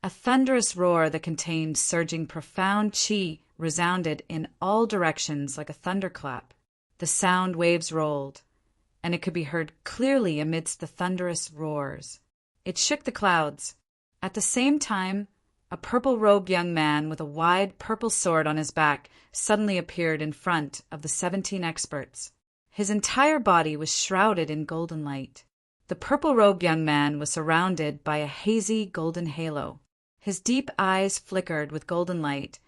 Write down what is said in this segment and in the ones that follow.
A thunderous roar that contained surging profound qi resounded in all directions like a thunderclap. The sound waves rolled, and it could be heard clearly amidst the thunderous roars. It shook the clouds. At the same time, a purple-robed young man with a wide purple sword on his back suddenly appeared in front of the 17 experts. His entire body was shrouded in golden light. The purple-robed young man was surrounded by a hazy golden halo. His deep eyes flickered with golden light,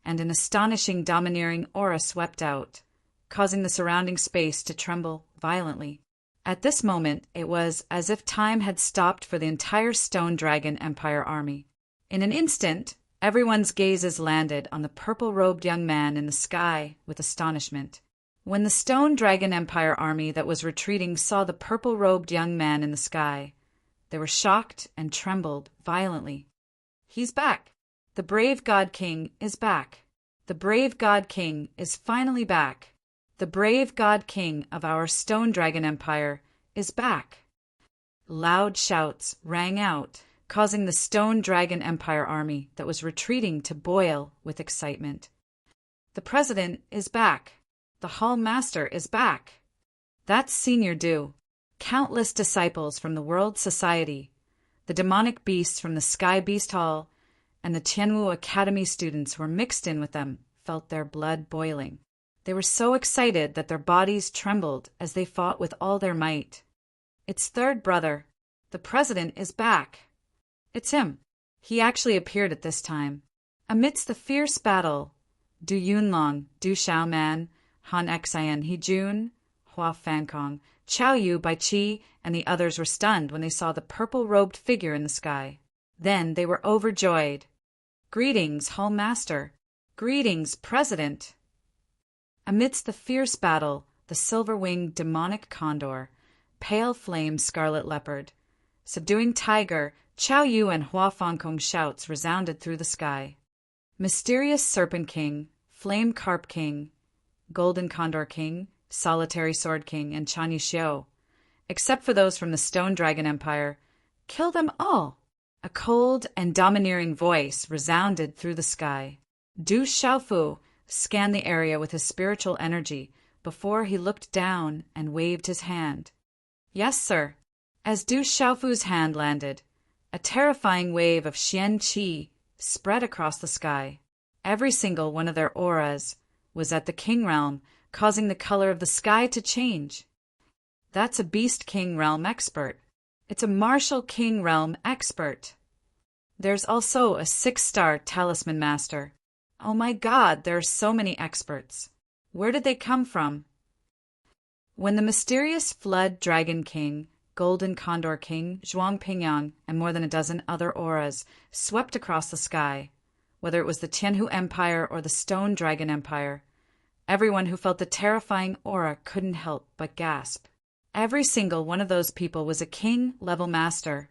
and an astonishing domineering aura swept out, causing the surrounding space to tremble violently. At this moment, it was as if time had stopped for the entire Stone Dragon Empire army. In an instant, everyone's gazes landed on the purple-robed young man in the sky with astonishment. When the Stone Dragon Empire army that was retreating saw the purple-robed young man in the sky, they were shocked and trembled violently. He's back. The brave God King is back. The brave God King is finally back. The brave God King of our Stone Dragon Empire is back. Loud shouts rang out, causing the Stone Dragon Empire army that was retreating to boil with excitement. The president is back. The Hall Master is back. That's Senior Du. Countless disciples from the World Society, the demonic beasts from the Sky Beast Hall, and the Tianwu Academy students who were mixed in with them felt their blood boiling. They were so excited that their bodies trembled as they fought with all their might. Its third brother, the president, is back. It's him. He actually appeared at this time. Amidst the fierce battle, Du Yunlong, Du Xiaoman, Han Xian, He Jun, Hua Fankong, Chao Yu, Bai Qi, and the others were stunned when they saw the purple-robed figure in the sky. Then they were overjoyed. Greetings, Hall Master. Greetings, President. Amidst the fierce battle, the silver-winged demonic condor, pale flame scarlet leopard, subduing tiger, Chao Yu and Hua Fankong's shouts resounded through the sky. Mysterious Serpent King, Flame Carp King, Golden Condor King, Solitary Sword King, and Chan Yixiu, except for those from the Stone Dragon Empire, kill them all. A cold and domineering voice resounded through the sky. Du Xiaofu scanned the area with his spiritual energy before he looked down and waved his hand. Yes, sir. As Du Xiaofu's hand landed, a terrifying wave of Xian Qi spread across the sky. Every single one of their auras was at the King Realm, causing the color of the sky to change. That's a Beast King Realm expert. It's a Martial King Realm expert. There's also a 6-star Talisman Master. Oh my God, there are so many experts. Where did they come from? When the mysterious Flood Dragon King, Golden Condor King, Zhuang Pingyang, and more than a dozen other auras swept across the sky, whether it was the Tianhu Empire or the Stone Dragon Empire, everyone who felt the terrifying aura couldn't help but gasp. Every single one of those people was a king-level master.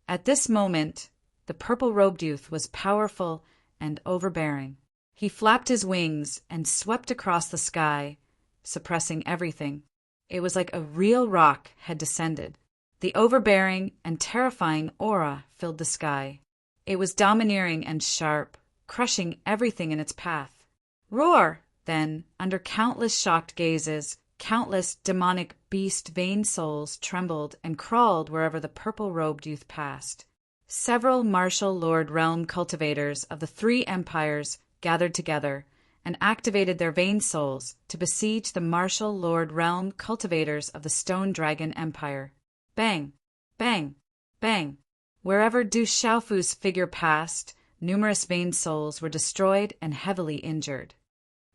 At this moment, the purple-robed youth was powerful and overbearing. He flapped his wings and swept across the sky, suppressing everything. It was like a real rock had descended. The overbearing and terrifying aura filled the sky. It was domineering and sharp, crushing everything in its path. Roar! Then, under countless shocked gazes, countless demonic beast vein souls trembled and crawled wherever the purple-robed youth passed. Several martial lord realm cultivators of the 3 empires gathered together and activated their vein souls to besiege the martial lord realm cultivators of the Stone Dragon Empire. Bang! Bang! Bang! Wherever Du Xiaofu's figure passed, numerous vein souls were destroyed and heavily injured.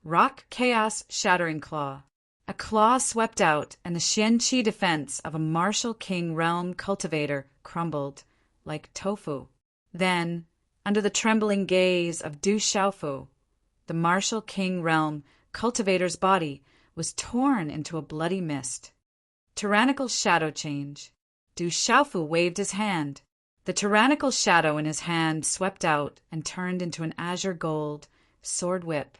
Rock Chaos Shattering Claw. A claw swept out, and the Xianqi defense of a martial king realm cultivator crumbled like tofu. Then, under the trembling gaze of Du Xiaofu, the martial king realm cultivator's body was torn into a bloody mist. Tyrannical shadow change. Du Xiaofu waved his hand. The tyrannical shadow in his hand swept out and turned into an azure gold sword whip.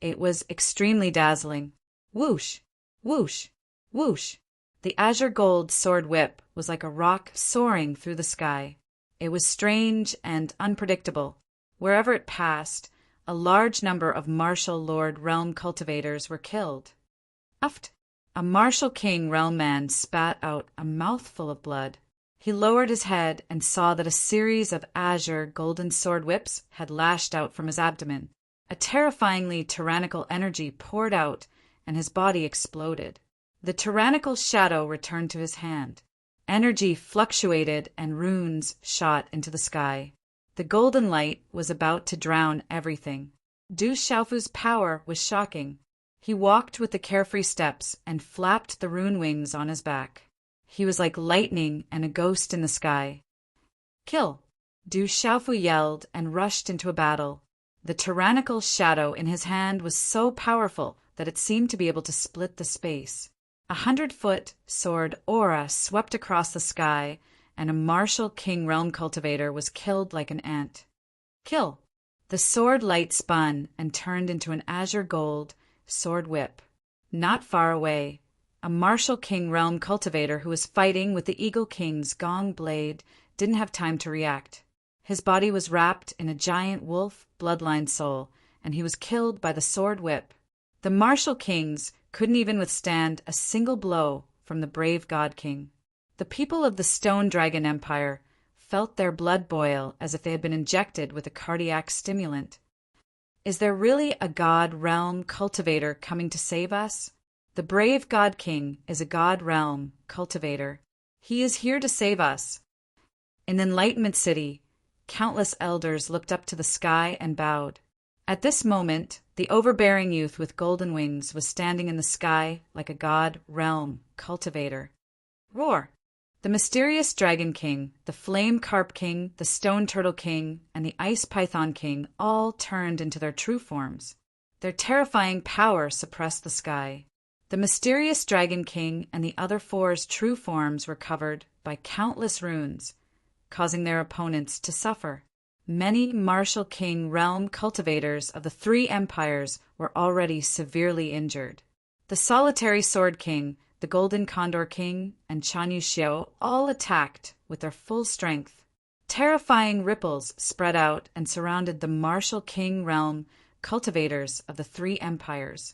It was extremely dazzling. Whoosh, whoosh, whoosh. The azure gold sword whip was like a rock soaring through the sky. It was strange and unpredictable. Wherever it passed, a large number of martial lord realm cultivators were killed. Uft! A martial king realm man spat out a mouthful of blood. He lowered his head and saw that a series of azure golden sword whips had lashed out from his abdomen. A terrifyingly tyrannical energy poured out, and his body exploded. The tyrannical shadow returned to his hand. Energy fluctuated and runes shot into the sky. The golden light was about to drown everything. Du Xiaofu's power was shocking. He walked with the carefree steps and flapped the rune wings on his back. He was like lightning and a ghost in the sky. Kill! Du Xiaofu yelled and rushed into a battle. The tyrannical shadow in his hand was so powerful that it seemed to be able to split the space. 100-foot sword aura swept across the sky, and a martial king realm cultivator was killed like an ant. Kill! The sword light spun and turned into an azure gold sword whip. Not far away, a martial king realm cultivator who was fighting with the Eagle King's gong blade didn't have time to react. His body was wrapped in a giant wolf bloodline soul, and he was killed by the sword whip. The martial kings couldn't even withstand a single blow from the brave God King. The people of the Stone Dragon Empire felt their blood boil as if they had been injected with a cardiac stimulant. Is there really a God realm cultivator coming to save us? The brave God King is a God realm cultivator. He is here to save us. In Enlightenment City, countless elders looked up to the sky and bowed. At this moment, the overbearing youth with golden wings was standing in the sky like a God realm cultivator. Roar! The mysterious Dragon King, the Flame Carp King, the Stone Turtle King, and the Ice Python King all turned into their true forms. Their terrifying power suppressed the sky. The mysterious Dragon King and the other four's true forms were covered by countless runes, causing their opponents to suffer. Many martial king realm cultivators of the three empires were already severely injured. The solitary Sword King, the Golden Condor King, and Chan Yu Xiu all attacked with their full strength. Terrifying ripples spread out and surrounded the martial king realm cultivators of the three empires.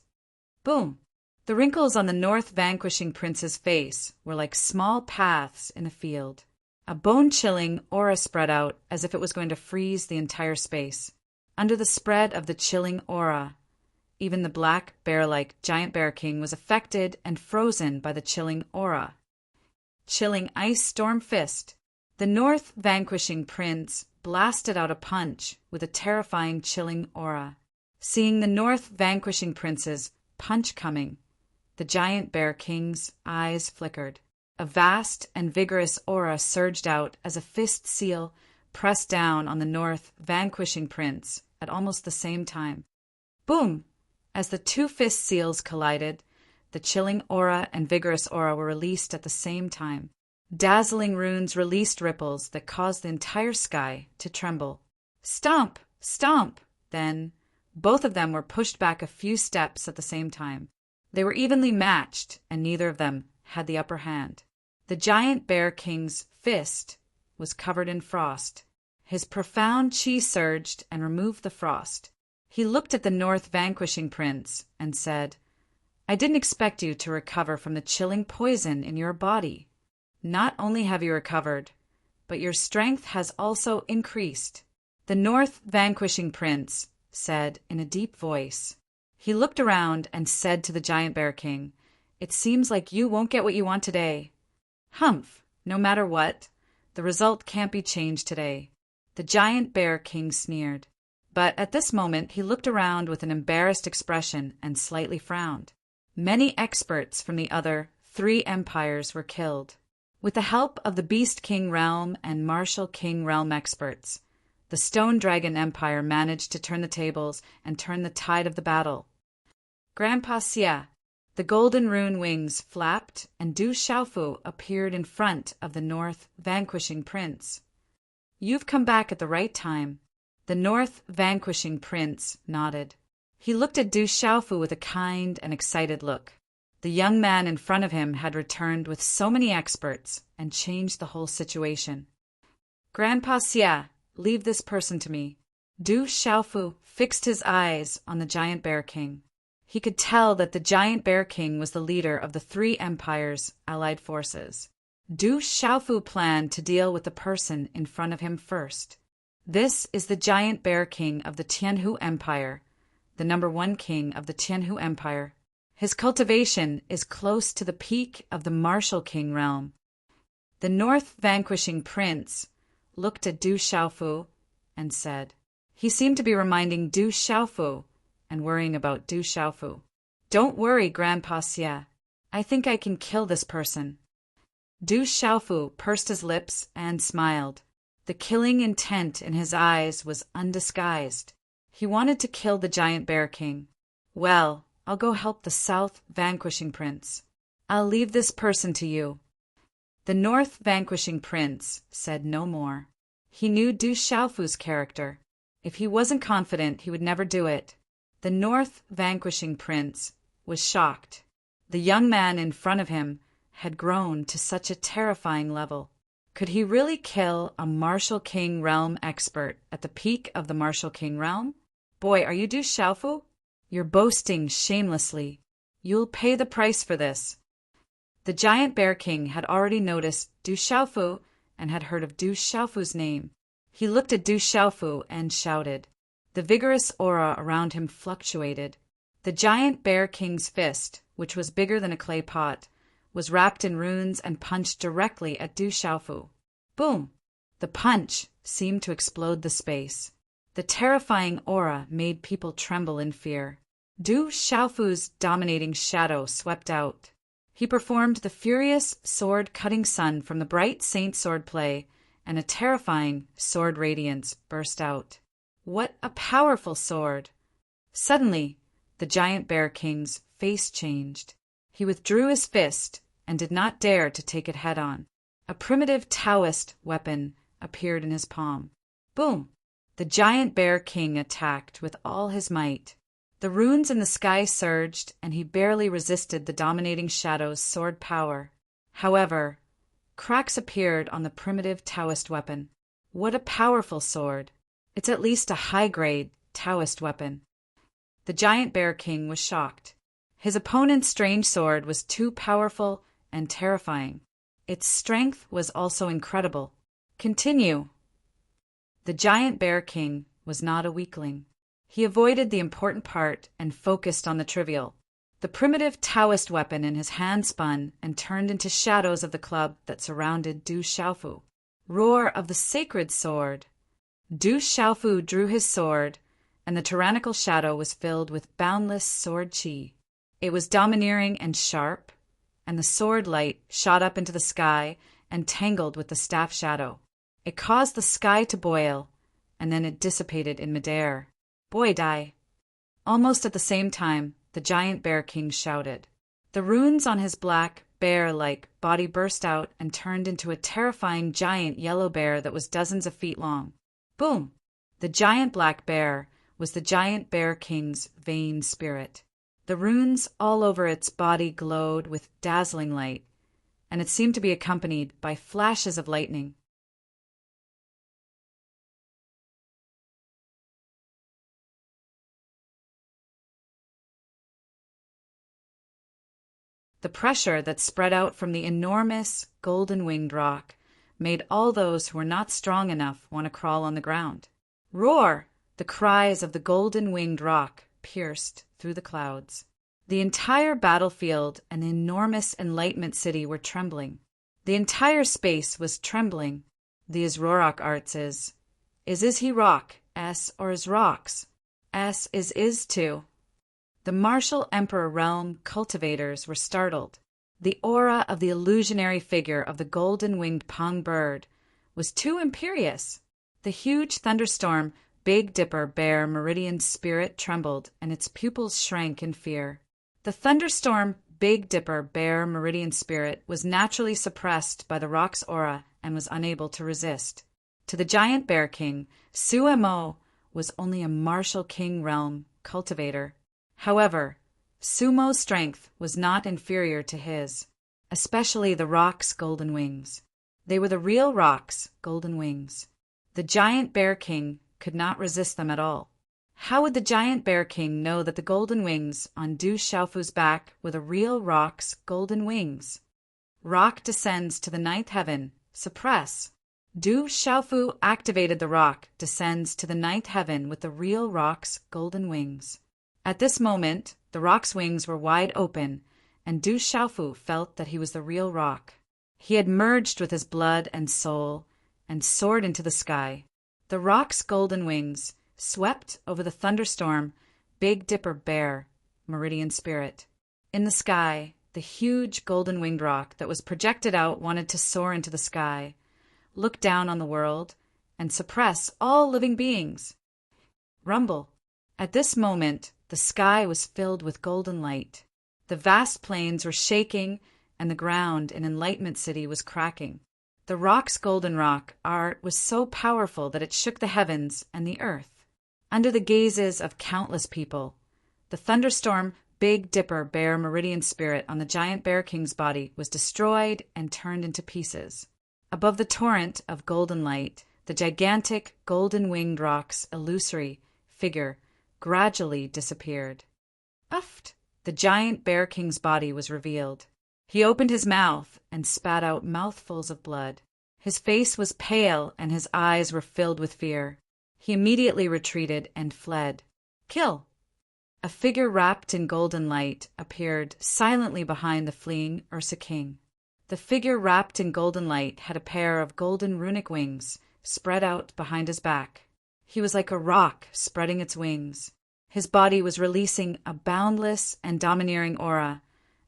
Boom! The wrinkles on the North Vanquishing Prince's face were like small paths in a field. A bone-chilling aura spread out as if it was going to freeze the entire space. Under the spread of the chilling aura, even the black bear-like giant bear king was affected and frozen by the chilling aura. Chilling ice storm fist. The North Vanquishing Prince blasted out a punch with a terrifying chilling aura. Seeing the North Vanquishing Prince's punch coming, the giant bear king's eyes flickered. A vast and vigorous aura surged out as a fist seal pressed down on the North Vanquishing Prince at almost the same time. Boom! As the two fist seals collided, the chilling aura and vigorous aura were released at the same time. Dazzling runes released ripples that caused the entire sky to tremble. Stomp! Stomp! Then, both of them were pushed back a few steps at the same time. They were evenly matched, and neither of them had the upper hand. The giant bear king's fist was covered in frost. His profound chi surged and removed the frost. He looked at the North Vanquishing Prince and said, "I didn't expect you to recover from the chilling poison in your body. Not only have you recovered, but your strength has also increased." The North Vanquishing Prince said in a deep voice. He looked around and said to the giant bear king, "It seems like you won't get what you want today." "Humph, no matter what, the result can't be changed today." The giant bear king sneered. But at this moment he looked around with an embarrassed expression and slightly frowned. Many experts from the other three empires were killed. With the help of the Beast King Realm and Martial King Realm experts, the Stone Dragon Empire managed to turn the tables and turn the tide of the battle. Grandpa Xia. The golden rune wings flapped, and Du Xiaofu appeared in front of the North Vanquishing Prince. You've come back at the right time. The North Vanquishing Prince nodded. He looked at Du Xiaofu with a kind and excited look. The young man in front of him had returned with so many experts and changed the whole situation. Grandpa Xia, leave this person to me. Du Xiaofu fixed his eyes on the Giant Bear King. He could tell that the Giant Bear King was the leader of the three empires' allied forces. Du Xiaofu planned to deal with the person in front of him first. This is the Giant Bear King of the Tianhu Empire, the #1 king of the Tianhu Empire. His cultivation is close to the peak of the Martial King realm. The North Vanquishing Prince looked at Du Xiaofu and said, he seemed to be reminding Du Xiaofu and worrying about Du Xiaofu. Don't worry, Grandpa Xia. I think I can kill this person. Du Xiaofu pursed his lips and smiled. The killing intent in his eyes was undisguised. He wanted to kill the Giant Bear King. Well, I'll go help the South Vanquishing Prince. I'll leave this person to you. The North Vanquishing Prince said no more. He knew Du Xiaofu's character. If he wasn't confident, he would never do it. The North Vanquishing Prince was shocked. The young man in front of him had grown to such a terrifying level. Could he really kill a Martial King realm expert at the peak of the Martial King realm? Boy, are you Du Xiaofu? You're boasting shamelessly. You'll pay the price for this. The Giant Bear King had already noticed Du Xiaofu and had heard of Du Xiaofu's name. He looked at Du Xiaofu and shouted. The vigorous aura around him fluctuated. The Giant Bear King's fist, which was bigger than a clay pot, was wrapped in runes and punched directly at Du Xiaofu. Boom! The punch seemed to explode the space. The terrifying aura made people tremble in fear. Du Xiaofu's dominating shadow swept out. He performed the furious sword-cutting sun from the bright saint sword play, and a terrifying sword radiance burst out. What a powerful sword! Suddenly, the Giant Bear King's face changed. He withdrew his fist and did not dare to take it head-on. A primitive Taoist weapon appeared in his palm. Boom! The Giant Bear King attacked with all his might. The runes in the sky surged, and he barely resisted the dominating shadow's sword power. However, cracks appeared on the primitive Taoist weapon. What a powerful sword! It's at least a high-grade Taoist weapon. The Giant Bear King was shocked. His opponent's strange sword was too powerful and terrifying. Its strength was also incredible. Continue. The Giant Bear King was not a weakling. He avoided the important part and focused on the trivial. The primitive Taoist weapon in his hand spun and turned into shadows of the club that surrounded Du Xiaofu. Roar of the sacred sword! Du Xiaofu drew his sword, and the tyrannical shadow was filled with boundless sword qi. It was domineering and sharp, and the sword light shot up into the sky and tangled with the staff shadow. It caused the sky to boil, and then it dissipated in midair. Boy die! Almost at the same time, the Giant Bear King shouted. The runes on his black, bear-like body burst out and turned into a terrifying giant yellow bear that was dozens of feet long. Boom! The giant black bear was the Giant Bear King's vain spirit. The runes all over its body glowed with dazzling light, and it seemed to be accompanied by flashes of lightning. The pressure that spread out from the enormous golden-winged rock made all those who were not strong enough want to crawl on the ground. Roar! The cries of the golden-winged rock pierced through the clouds. The entire battlefield and the enormous Enlightenment City were trembling. The entire space was trembling. The Isrorok arts is he rock, S or is rocks? S is too. The Martial Emperor realm cultivators were startled. The aura of the illusionary figure of the golden-winged Pong bird was too imperious. The huge thunderstorm Big Dipper Bear Meridian spirit trembled, and its pupils shrank in fear. The thunderstorm Big Dipper Bear Meridian spirit was naturally suppressed by the rock's aura and was unable to resist. To the giant bear king, Suemo was only a martial king realm cultivator. However, Sumo's strength was not inferior to his, especially the rock's golden wings. They were the real rock's golden wings. The giant bear king could not resist them at all. How would the giant bear king know that the golden wings on Du Xiaofu's back were the real rock's golden wings? Rock descends to the ninth heaven. Suppress. Du Xiaofu activated the rock descends to the ninth heaven with the real rock's golden wings. At this moment, the rock's wings were wide open, and Du Xiaofu felt that he was the real rock. He had merged with his blood and soul and soared into the sky. The rock's golden wings swept over the thunderstorm, Big Dipper Bear, Meridian Spirit. In the sky, the huge golden-winged rock that was projected out wanted to soar into the sky, look down on the world, and suppress all living beings. Rumble. At this moment, the sky was filled with golden light. The vast plains were shaking, and the ground in Enlightenment City was cracking. The rock's golden rock art was so powerful that it shook the heavens and the earth. Under the gazes of countless people, the thunderstorm Big Dipper Bear Meridian Spirit on the giant bear king's body was destroyed and turned into pieces. Above the torrent of golden light, the gigantic golden-winged rock's illusory figure gradually disappeared. Uft! The giant bear king's body was revealed. He opened his mouth and spat out mouthfuls of blood. His face was pale and his eyes were filled with fear. He immediately retreated and fled. Kill! A figure wrapped in golden light appeared silently behind the fleeing Ursa King. The figure wrapped in golden light had a pair of golden runic wings spread out behind his back. He was like a rock spreading its wings. His body was releasing a boundless and domineering aura,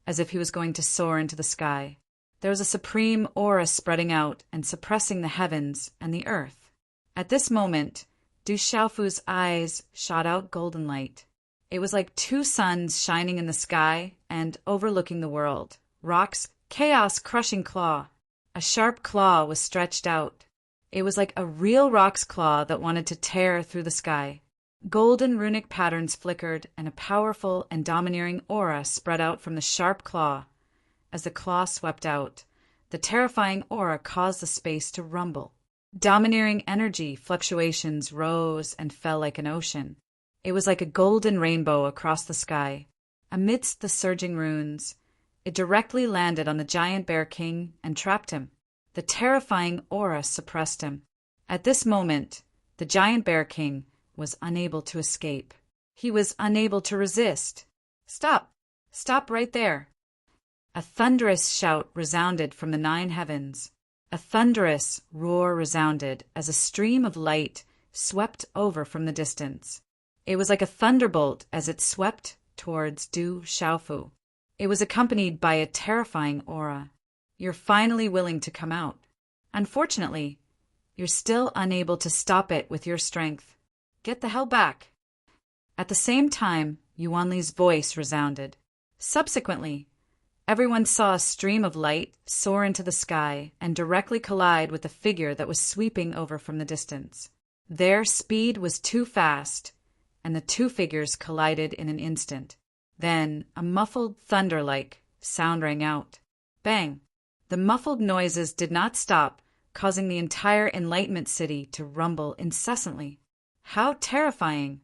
as if he was going to soar into the sky. There was a supreme aura spreading out and suppressing the heavens and the earth. At this moment, Du Xiaofu's eyes shot out golden light. It was like two suns shining in the sky and overlooking the world. Rock's chaos-crushing claw. A sharp claw was stretched out. It was like a real rock's claw that wanted to tear through the sky. Golden runic patterns flickered, and a powerful and domineering aura spread out from the sharp claw. As the claw swept out, the terrifying aura caused the space to rumble. Domineering energy fluctuations rose and fell like an ocean. It was like a golden rainbow across the sky. Amidst the surging runes, it directly landed on the giant bear king and trapped him. The terrifying aura suppressed him. At this moment, the giant bear king was unable to escape. He was unable to resist. Stop! Stop right there! A thunderous shout resounded from the 9 heavens. A thunderous roar resounded as a stream of light swept over from the distance. It was like a thunderbolt as it swept towards Du Xiaofu. It was accompanied by a terrifying aura. You're finally willing to come out. Unfortunately, you're still unable to stop it with your strength. Get the hell back. At the same time, Yuanli's voice resounded. Subsequently, everyone saw a stream of light soar into the sky and directly collide with the figure that was sweeping over from the distance. Their speed was too fast, and the two figures collided in an instant. Then a muffled thunder-like sound rang out. Bang! The muffled noises did not stop, causing the entire Enlightenment City to rumble incessantly. How terrifying!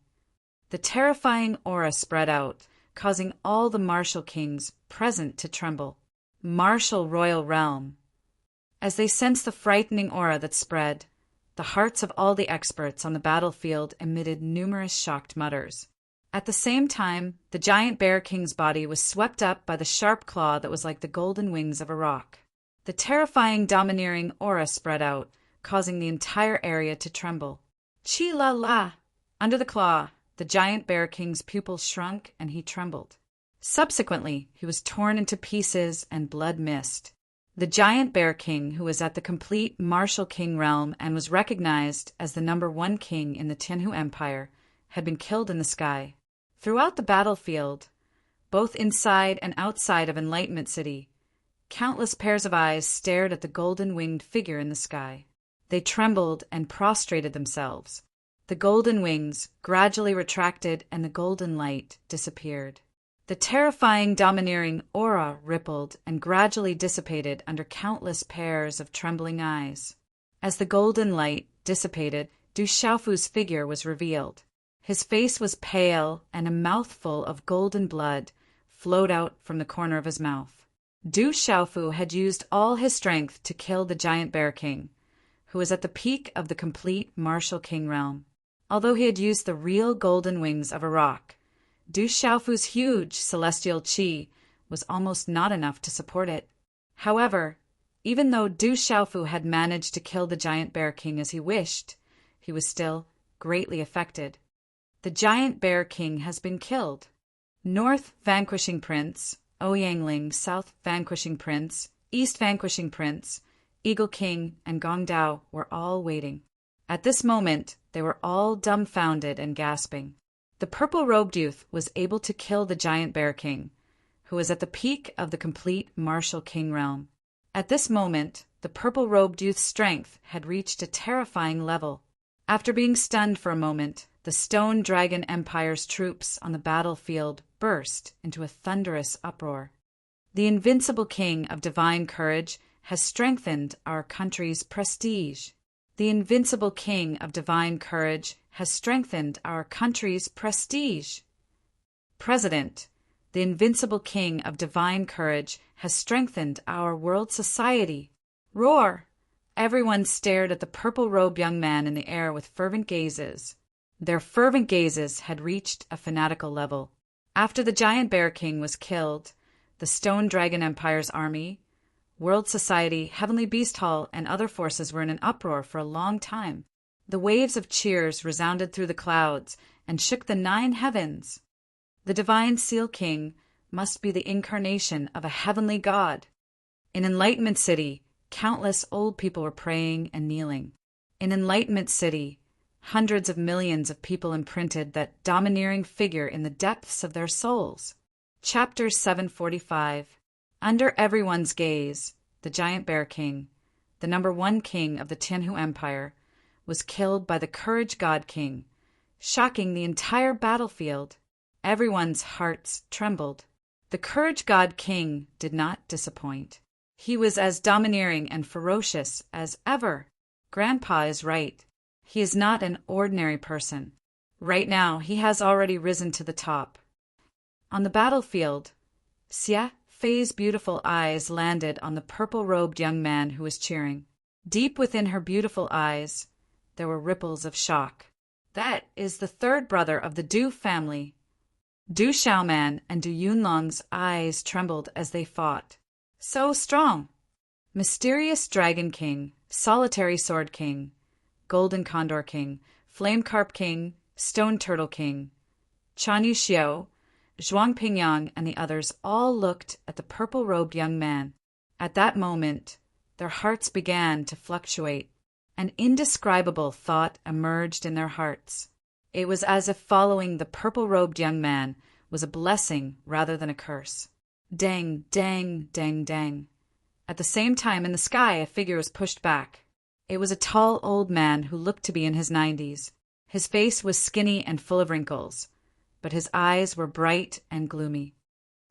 The terrifying aura spread out, causing all the martial kings present to tremble. Martial royal realm. As they sensed the frightening aura that spread, the hearts of all the experts on the battlefield emitted numerous shocked mutters. At the same time, the giant bear king's body was swept up by the sharp claw that was like the golden wings of a rock. The terrifying domineering aura spread out, causing the entire area to tremble. Chi-la-la! Under the claw, the giant bear king's pupils shrunk and he trembled. Subsequently, he was torn into pieces and blood mist. The giant bear king, who was at the complete martial king realm and was recognized as the #1 king in the Tianhu Empire, had been killed in the sky. Throughout the battlefield, both inside and outside of Enlightenment City, countless pairs of eyes stared at the golden-winged figure in the sky. They trembled and prostrated themselves. The golden wings gradually retracted and the golden light disappeared. The terrifying, domineering aura rippled and gradually dissipated under countless pairs of trembling eyes. As the golden light dissipated, Du Xiaofu's figure was revealed. His face was pale, and a mouthful of golden blood flowed out from the corner of his mouth. Du Xiaofu had used all his strength to kill the giant bear king, who was at the peak of the complete martial king realm. Although he had used the real golden wings of a rock, Du Xiaofu's huge celestial qi was almost not enough to support it. However, even though Du Xiaofu had managed to kill the giant bear king as he wished, he was still greatly affected. The giant bear king has been killed. North Vanquishing Prince, Ouyangling, South Vanquishing Prince, East Vanquishing Prince, Eagle King, and Gongdao were all waiting. At this moment, they were all dumbfounded and gasping. The purple-robed youth was able to kill the giant bear king, who was at the peak of the complete martial king realm. At this moment, the purple-robed youth's strength had reached a terrifying level. After being stunned for a moment, the Stone Dragon Empire's troops on the battlefield burst into a thunderous uproar. The invincible king of divine courage has strengthened our country's prestige. The invincible king of divine courage has strengthened our country's prestige. President, the invincible king of divine courage has strengthened our world society. Roar! Everyone stared at the purple-robed young man in the air with fervent gazes. Their fervent gazes had reached a fanatical level. After the giant bear king was killed, the Stone Dragon Empire's army, World Society, Heavenly Beast Hall, and other forces were in an uproar for a long time. The waves of cheers resounded through the clouds and shook the 9 heavens. The Divine Seal King must be the incarnation of a heavenly god. In Enlightenment City, countless old people were praying and kneeling. In Enlightenment City, hundreds of millions of people imprinted that domineering figure in the depths of their souls. Chapter 745. Under everyone's gaze, the giant bear king, the #1 king of the Tianhu Empire, was killed by the Courage God King, shocking the entire battlefield. Everyone's hearts trembled. The Courage God King did not disappoint. He was as domineering and ferocious as ever. Grandpa is right. He is not an ordinary person. Right now, he has already risen to the top. On the battlefield, Xia Fei's beautiful eyes landed on the purple-robed young man who was cheering. Deep within her beautiful eyes, there were ripples of shock. That is the third brother of the Du family. Du Xiaoman and Du Yunlong's eyes trembled as they fought. So strong! Mysterious Dragon King, Solitary Sword King, Golden Condor King, Flame Carp King, Stone Turtle King, Chan Yuxiu, Zhuang Pingyang, and the others all looked at the purple-robed young man. At that moment, their hearts began to fluctuate. An indescribable thought emerged in their hearts. It was as if following the purple-robed young man was a blessing rather than a curse. Dang, dang, dang, dang. At the same time, in the sky, a figure was pushed back. It was a tall old man who looked to be in his 90s. His face was skinny and full of wrinkles, but his eyes were bright and gloomy.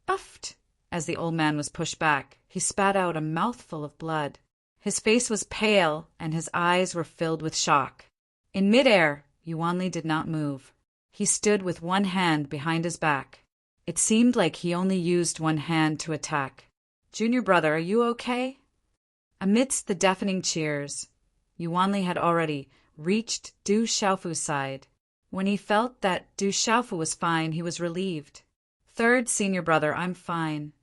Puffed! As the old man was pushed back, he spat out a mouthful of blood. His face was pale, and his eyes were filled with shock. In midair, Yuanli did not move. He stood with one hand behind his back. It seemed like he only used one hand to attack. Junior brother, are you okay? Amidst the deafening cheers, Yuanli had already reached Du Xiaofu's side. When he felt that Du Xiaofu was fine, he was relieved. Third senior brother, I'm fine.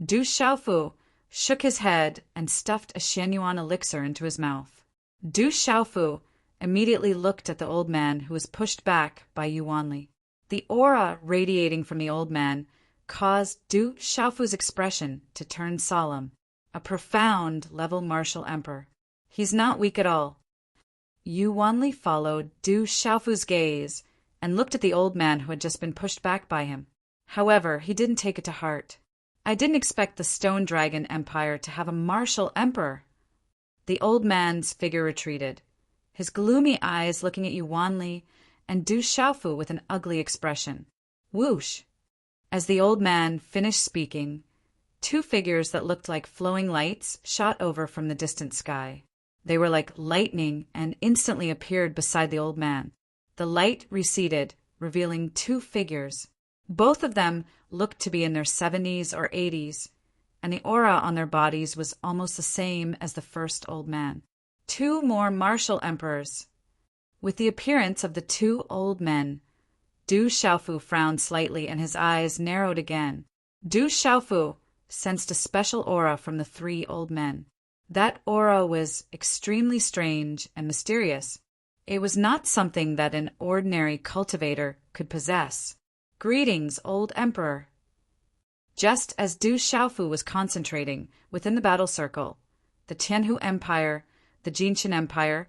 Du Xiaofu shook his head and stuffed a Xianyuan elixir into his mouth. Du Xiaofu immediately looked at the old man who was pushed back by Yuanli. The aura radiating from the old man caused Du Xiaofu's expression to turn solemn. A profound level martial emperor. He's not weak at all. Yuanli followed Du Xiaofu's gaze and looked at the old man who had just been pushed back by him. However, he didn't take it to heart. I didn't expect the Stone Dragon Empire to have a martial emperor. The old man's figure retreated, his gloomy eyes looking at you wanly, and Du Xiaofu with an ugly expression. Whoosh! As the old man finished speaking, two figures that looked like flowing lights shot over from the distant sky. They were like lightning and instantly appeared beside the old man. The light receded, revealing two figures. Both of them looked to be in their 70s or 80s, and the aura on their bodies was almost the same as the first old man. Two more martial emperors. With the appearance of the two old men, Du Xiaofu frowned slightly and his eyes narrowed again. Du Xiaofu sensed a special aura from the three old men. That aura was extremely strange and mysterious. It was not something that an ordinary cultivator could possess. Greetings, old emperor. Just as Du Xiaofu was concentrating within the battle circle, the Tianhu Empire, the Jinqian Empire,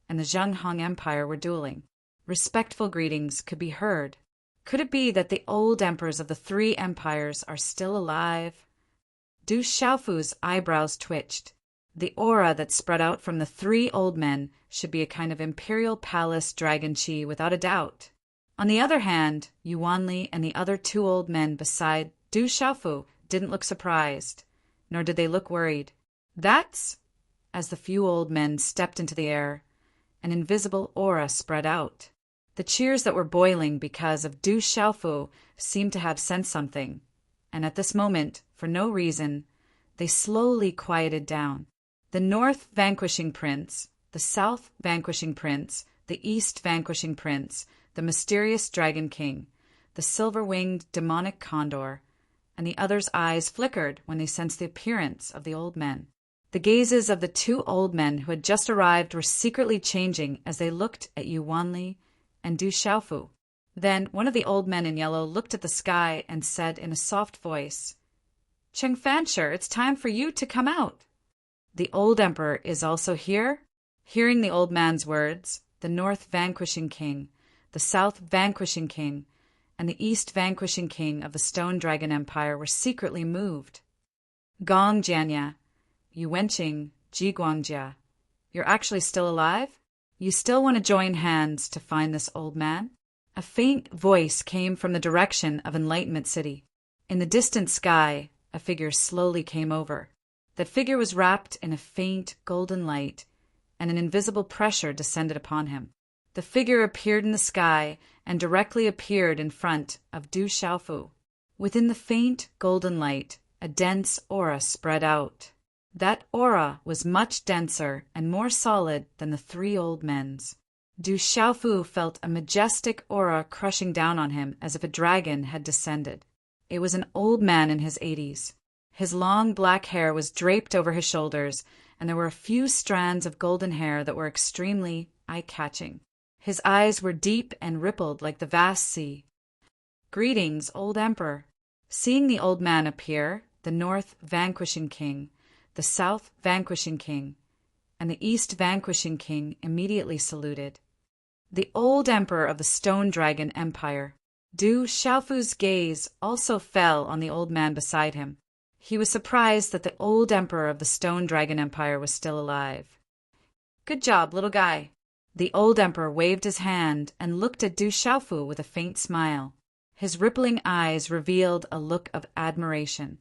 and the Zhenghong Empire were dueling. Respectful greetings could be heard. Could it be that the old emperors of the three empires are still alive? Du Xiaofu's eyebrows twitched. The aura that spread out from the three old men should be a kind of imperial palace dragon chi without a doubt. On the other hand, Yuan Li and the other two old men beside Du Xiaofu didn't look surprised, nor did they look worried. That's, as the few old men stepped into the air, an invisible aura spread out. The cheers that were boiling because of Du Xiaofu seemed to have sensed something, and at this moment, for no reason, they slowly quieted down. The North vanquishing prince, the South vanquishing prince, the East vanquishing prince, the mysterious dragon king, the silver-winged demonic condor, and the others' eyes flickered when they sensed the appearance of the old men. The gazes of the two old men who had just arrived were secretly changing as they looked at Yuan Li and Du Xiaofu. Then one of the old men in yellow looked at the sky and said in a soft voice, "Cheng Fancher, it's time for you to come out." The old emperor is also here? Hearing the old man's words, the North vanquishing king, the South vanquishing king, and the East vanquishing king of the Stone Dragon Empire were secretly moved. Gong Jianya, Yu Wenqing, Ji Guangjia, you're actually still alive? You still want to join hands to find this old man? A faint voice came from the direction of Enlightenment City. In the distant sky, a figure slowly came over. That figure was wrapped in a faint golden light, and an invisible pressure descended upon him. The figure appeared in the sky and directly appeared in front of Du Xiaofu. Within the faint golden light, a dense aura spread out. That aura was much denser and more solid than the three old men's. Du Xiaofu felt a majestic aura crushing down on him as if a dragon had descended. It was an old man in his 80s. His long black hair was draped over his shoulders, and there were a few strands of golden hair that were extremely eye-catching. His eyes were deep and rippled like the vast sea. Greetings, old emperor. Seeing the old man appear, the North vanquishing king, the South vanquishing king, and the East vanquishing king immediately saluted. The old emperor of the Stone Dragon Empire. Du Xiaofu's gaze also fell on the old man beside him. He was surprised that the old emperor of the Stone Dragon Empire was still alive. Good job, little guy. The old emperor waved his hand and looked at Du Xiaofu with a faint smile. His rippling eyes revealed a look of admiration.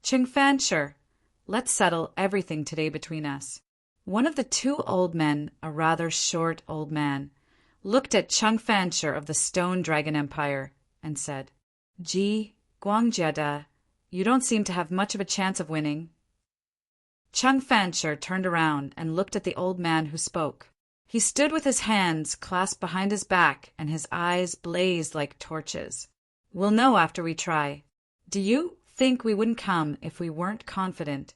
Cheng Fancher, let's settle everything today between us. One of the two old men, a rather short old man, looked at Cheng Fancher of the Stone Dragon Empire and said, Ji Guangjia, you don't seem to have much of a chance of winning. Cheng Fancher turned around and looked at the old man who spoke. He stood with his hands clasped behind his back and his eyes blazed like torches. We'll know after we try. Do you think we wouldn't come if we weren't confident?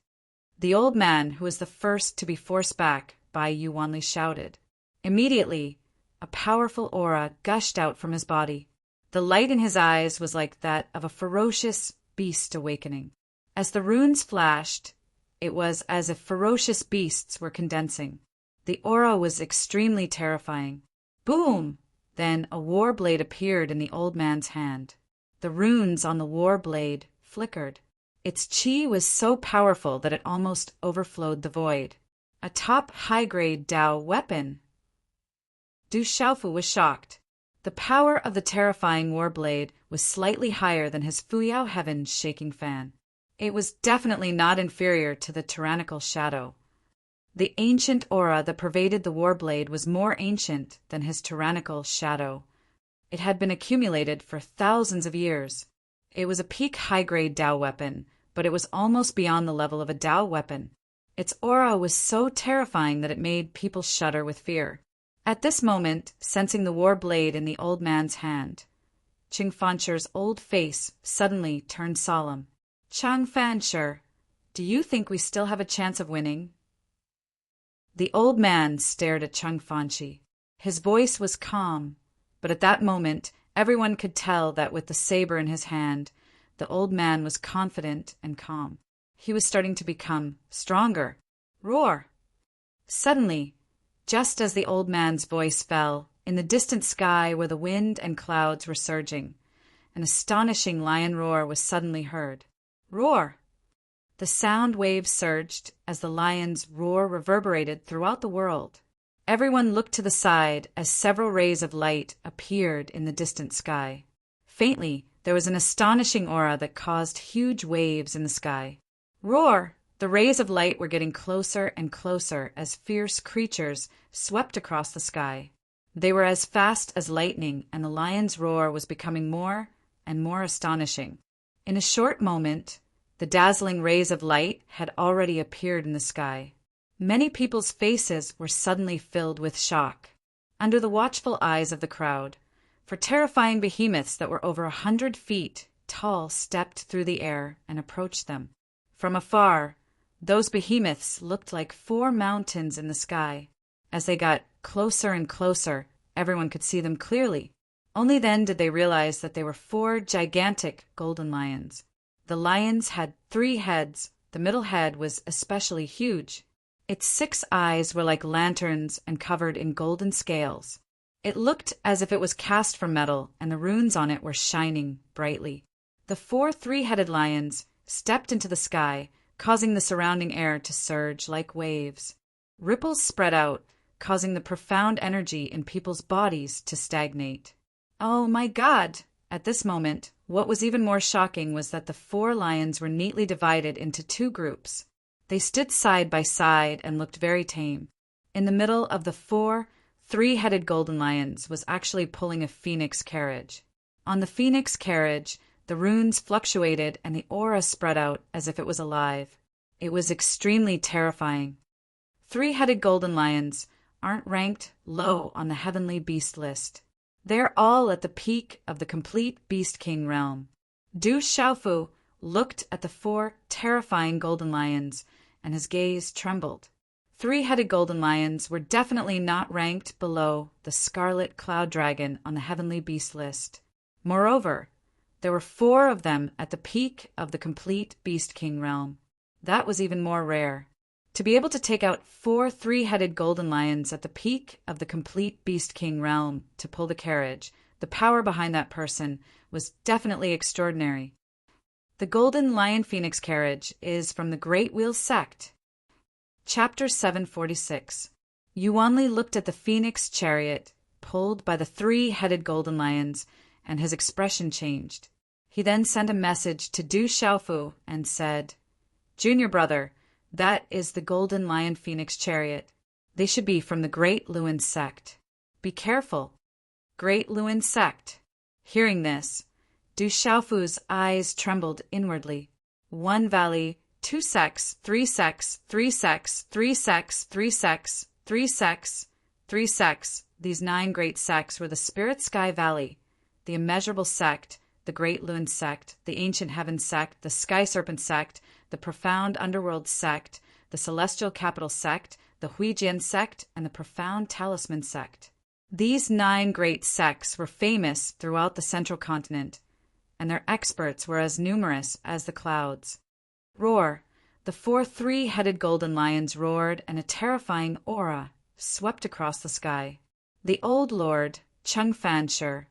The old man, who was the first to be forced back by Yuan Li, shouted. Immediately, a powerful aura gushed out from his body. The light in his eyes was like that of a ferocious beast awakening. As the runes flashed, it was as if ferocious beasts were condensing. The aura was extremely terrifying. Boom! Then a war blade appeared in the old man's hand. The runes on the war blade flickered. Its chi was so powerful that it almost overflowed the void. a top high-grade Dao weapon. Du Xiaofu was shocked. The power of the terrifying warblade was slightly higher than his Fuyao Heaven's shaking fan. It was definitely not inferior to the tyrannical shadow. The ancient aura that pervaded the warblade was more ancient than his tyrannical shadow. It had been accumulated for thousands of years. It was a peak high-grade Dao weapon, but it was almost beyond the level of a Dao weapon. Its aura was so terrifying that it made people shudder with fear. At this moment, sensing the war blade in the old man's hand, Chang Fanshi's old face suddenly turned solemn. Chang Fanshi, do you think we still have a chance of winning? The old man stared at Chang Fanshi. His voice was calm, but at that moment, everyone could tell that with the saber in his hand, the old man was confident and calm. He was starting to become stronger. Roar! Suddenly, just as the old man's voice fell, in the distant sky where the wind and clouds were surging, an astonishing lion roar was suddenly heard. Roar! The sound waves surged as the lion's roar reverberated throughout the world. Everyone looked to the side as several rays of light appeared in the distant sky. Faintly, there was an astonishing aura that caused huge waves in the sky. Roar! The rays of light were getting closer and closer as fierce creatures swept across the sky. They were as fast as lightning, and the lion's roar was becoming more and more astonishing. In a short moment, the dazzling rays of light had already appeared in the sky. Many people's faces were suddenly filled with shock, under the watchful eyes of the crowd, for terrifying behemoths that were over 100 feet tall stepped through the air and approached them. From afar, those behemoths looked like 4 mountains in the sky. As they got closer and closer, everyone could see them clearly. Only then did they realize that they were 4 gigantic golden lions. The lions had 3 heads. The middle head was especially huge. Its 6 eyes were like lanterns and covered in golden scales. It looked as if it was cast from metal, and the runes on it were shining brightly. The 4 three-headed lions stepped into the sky, causing the surrounding air to surge like waves. Ripples spread out, causing the profound energy in people's bodies to stagnate. Oh my God! At this moment, what was even more shocking was that the 4 lions were neatly divided into 2 groups. They stood side by side and looked very tame. In the middle of the 4 three-headed golden lions was actually pulling a phoenix carriage. On the phoenix carriage, the runes fluctuated and the aura spread out as if it was alive. It was extremely terrifying. 3-headed golden lions aren't ranked low on the heavenly beast list. They're all at the peak of the complete Beast King realm. Du Xiaofu looked at the 4 terrifying golden lions, and his gaze trembled. 3-headed golden lions were definitely not ranked below the scarlet cloud dragon on the heavenly beast list. Moreover, there were 4 of them at the peak of the complete Beast King realm. That was even more rare. To be able to take out 4 three-headed golden lions at the peak of the complete Beast King realm to pull the carriage, the power behind that person was definitely extraordinary. The Golden Lion Phoenix carriage is from the Great Wheel sect. Chapter 746. Yuanli looked at the phoenix chariot pulled by the 3-headed golden lions, and his expression changed. He then sent a message to Du Xiaofu and said, "Junior brother, that is the Golden Lion Phoenix chariot. They should be from the Great Lewin sect. Be careful." Great Lewin sect. Hearing this, Du Xiaofu's eyes trembled inwardly. 1 valley, 2 sects, 3 sects, 3 sects, 3 sects, 3 sects, 3 sects, 3 sects. These 9 great sects were the Spirit Sky Valley, the Immeasurable sect, the Great Lewin sect, the Ancient Heaven sect, the Sky Serpent sect, the Profound Underworld sect, the Celestial Capital sect, the Huijian sect, and the Profound Talisman sect. These 9 great sects were famous throughout the Central Continent, and their experts were as numerous as the clouds. Roar! The 4 three-headed golden lions roared, and a terrifying aura swept across the sky. The old lord, Cheng Fanshi,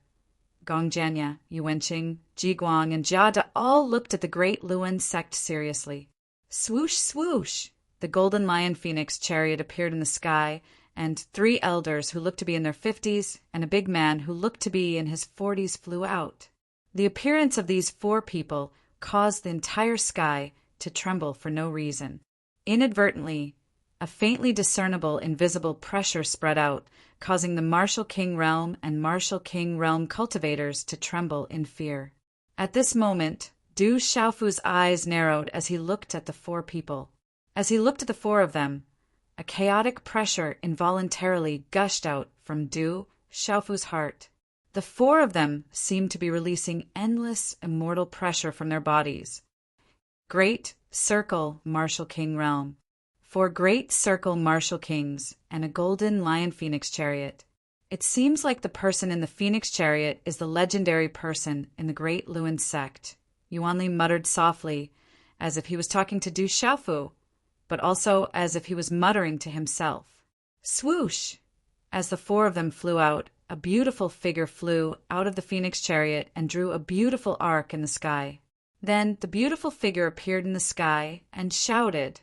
Gong Jianya, Yuanqing, Ji Guang, and Jiada all looked at the Great Lewin sect seriously. Swoosh, swoosh! The golden lion phoenix chariot appeared in the sky, and 3 elders who looked to be in their 50s and a big man who looked to be in his 40s flew out. The appearance of these 4 people caused the entire sky to tremble for no reason. Inadvertently, a faintly discernible invisible pressure spread out, causing the Martial King Realm and Martial King Realm cultivators to tremble in fear. At this moment, Du Xiaofu's eyes narrowed as he looked at the 4 people. As he looked at the 4 of them, a chaotic pressure involuntarily gushed out from Du Xiaofu's heart. The 4 of them seemed to be releasing endless, immortal pressure from their bodies. Great Circle Martial King Realm. 4 great circle martial kings and a golden lion phoenix chariot. It seems like the person in the phoenix chariot is the legendary person in the Great Luan sect. Yuanli muttered softly, as if he was talking to Du Xiaofu, but also as if he was muttering to himself. Swoosh! As the 4 of them flew out, a beautiful figure flew out of the phoenix chariot and drew a beautiful arc in the sky. Then the beautiful figure appeared in the sky and shouted,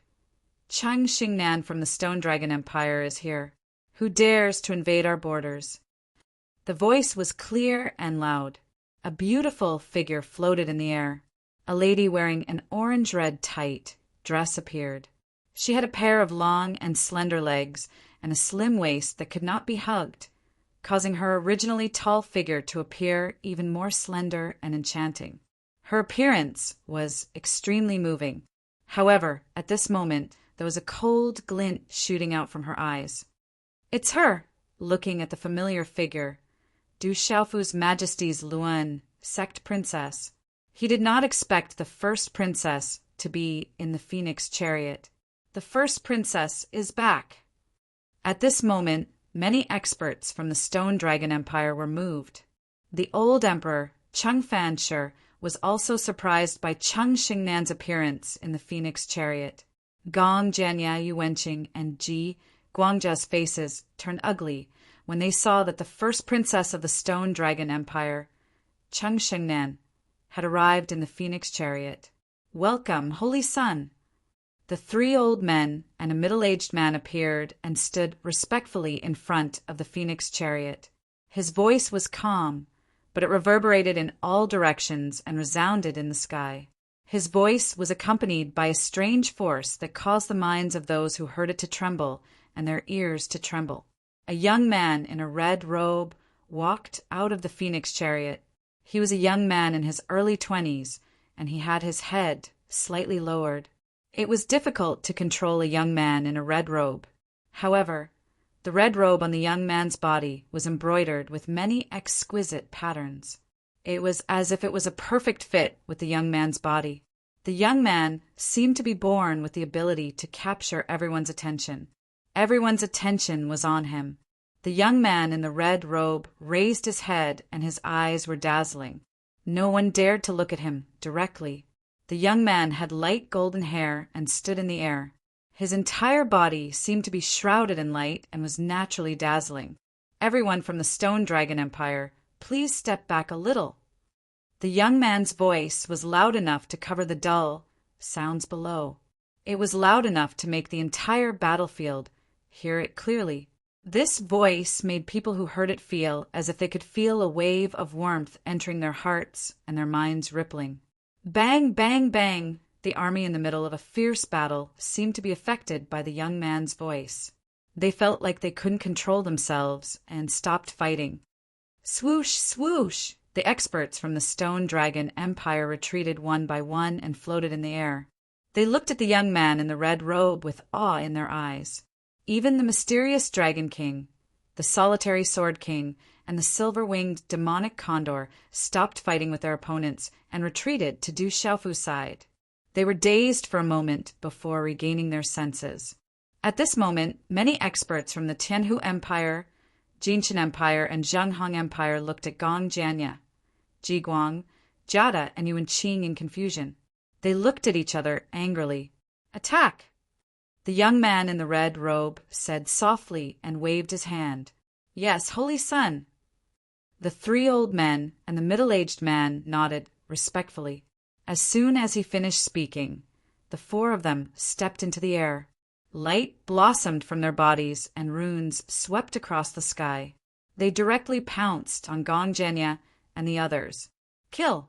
"Chang Xingnan from the Stone Dragon Empire is here. Who dares to invade our borders?" The voice was clear and loud. A beautiful figure floated in the air. A lady wearing an orange-red tight dress appeared. She had a pair of long and slender legs and a slim waist that could not be hugged, causing her originally tall figure to appear even more slender and enchanting. Her appearance was extremely moving. However, at this moment, there was a cold glint shooting out from her eyes. "It's her!" Looking at the familiar figure, Du Xiaofu's Majesty's Luan, sect princess. He did not expect the first princess to be in the phoenix chariot. The first princess is back. At this moment, many experts from the Stone Dragon Empire were moved. The old emperor, Cheng Fanshi, was also surprised by Chang Xingnan's appearance in the phoenix chariot. Gong Jianya Yuwenqing and Ji Guangjia's faces turned ugly when they saw that the first princess of the Stone Dragon Empire, Cheng Xingnan, had arrived in the phoenix chariot. "Welcome, Holy Sun!" The 3 old men and a middle-aged man appeared and stood respectfully in front of the phoenix chariot. His voice was calm, but it reverberated in all directions and resounded in the sky. His voice was accompanied by a strange force that caused the minds of those who heard it to tremble and their ears to tremble. A young man in a red robe walked out of the phoenix chariot. He was a young man in his early 20s, and he had his head slightly lowered. It was difficult to control a young man in a red robe. However, the red robe on the young man's body was embroidered with many exquisite patterns. It was as if it was a perfect fit with the young man's body. The young man seemed to be born with the ability to capture everyone's attention. Everyone's attention was on him. The young man in the red robe raised his head and his eyes were dazzling. No one dared to look at him directly. The young man had light golden hair and stood in the air. His entire body seemed to be shrouded in light and was naturally dazzling. "Everyone from the Stone Dragon Empire, please step back a little." The young man's voice was loud enough to cover the dull sounds below. It was loud enough to make the entire battlefield hear it clearly. This voice made people who heard it feel as if they could feel a wave of warmth entering their hearts and their minds rippling. Bang, bang, bang! The army in the middle of a fierce battle seemed to be affected by the young man's voice. They felt like they couldn't control themselves and stopped fighting. Swoosh, swoosh! The experts from the Stone Dragon Empire retreated one by one and floated in the air. They looked at the young man in the red robe with awe in their eyes. Even the mysterious Dragon King, the solitary Sword King, and the silver-winged demonic condor stopped fighting with their opponents and retreated to Du Xiaofu's side. They were dazed for a moment before regaining their senses. At this moment, many experts from the Tianhu Empire, Jinshan Empire, and Zhenghong Empire looked at Gong Jianya, Ji Guang, Jiada, and Yuanqing in confusion. They looked at each other angrily. "Attack!" The young man in the red robe said softly and waved his hand. "Yes, Holy Sun." The 3 old men and the middle-aged man nodded respectfully. As soon as he finished speaking, the 4 of them stepped into the air. Light blossomed from their bodies and runes swept across the sky. They directly pounced on Gongjenya and the others. Kill!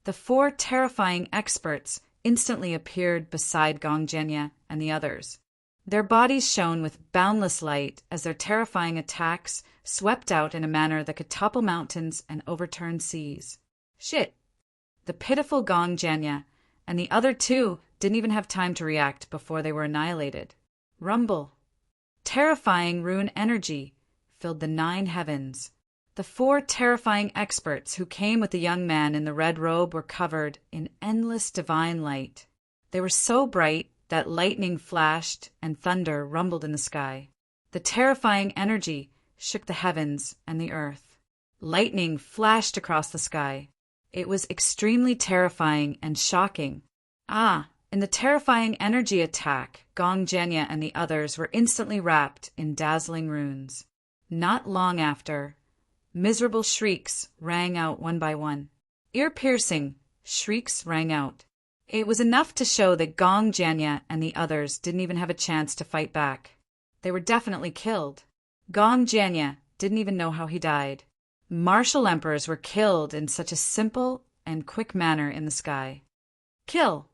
The 4 terrifying experts instantly appeared beside Gongjenya and the others. Their bodies shone with boundless light as their terrifying attacks swept out in a manner that could topple mountains and overturn seas. Shit! The pitiful Gongjenya and the other 2 didn't even have time to react before they were annihilated. Rumble! Terrifying rune energy filled the 9 heavens. The 4 terrifying experts who came with the young man in the red robe were covered in endless divine light. They were so bright that lightning flashed and thunder rumbled in the sky. The terrifying energy shook the heavens and the earth. Lightning flashed across the sky. It was extremely terrifying and shocking. In the terrifying energy attack, Gongjenya and the others were instantly wrapped in dazzling runes. Not long after, miserable shrieks rang out one by one. Ear-piercing shrieks rang out. It was enough to show that Gongjenya and the others didn't even have a chance to fight back. They were definitely killed. Gongjenya didn't even know how he died. Martial emperors were killed in such a simple and quick manner in the sky. Kill!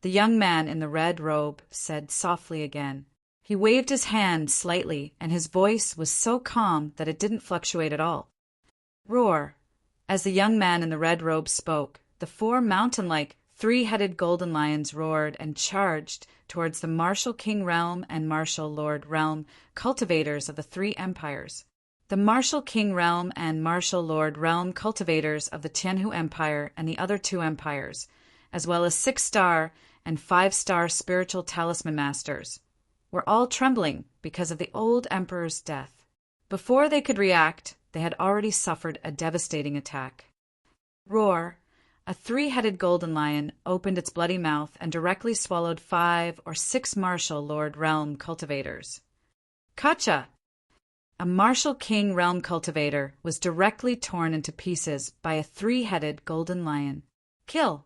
The young man in the red robe said softly again. He waved his hand slightly, and his voice was so calm that it didn't fluctuate at all. Roar! As the young man in the red robe spoke, the 4 mountain-like, 3-headed golden lions roared and charged towards the Martial King Realm and Martial Lord Realm cultivators of the 3 empires. The Martial King Realm and Martial Lord Realm cultivators of the Tianhu Empire and the other 2 empires, as well as 6-star and 5-star spiritual talisman masters, were all trembling because of the old emperor's death. Before they could react, they had already suffered a devastating attack. Roar! A 3-headed golden lion opened its bloody mouth and directly swallowed 5 or 6 Martial Lord Realm cultivators. Kacha! A Martial King Realm cultivator was directly torn into pieces by a 3-headed golden lion. Kill!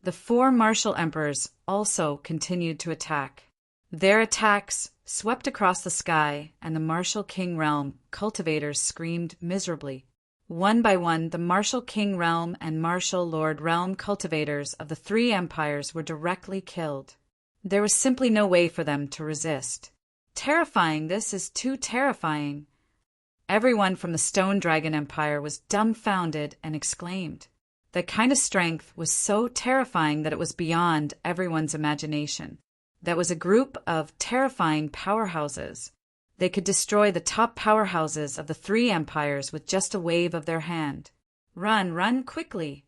The 4 Martial Emperors also continued to attack. Their attacks swept across the sky, and the Martial King Realm cultivators screamed miserably. One by one, the Martial King Realm and Martial Lord Realm cultivators of the 3 empires were directly killed. There was simply no way for them to resist. Terrifying! This is too terrifying! Everyone from the Stone Dragon Empire was dumbfounded and exclaimed. That kind of strength was so terrifying that it was beyond everyone's imagination. That was a group of terrifying powerhouses. They could destroy the top powerhouses of the 3 empires with just a wave of their hand. Run, run quickly!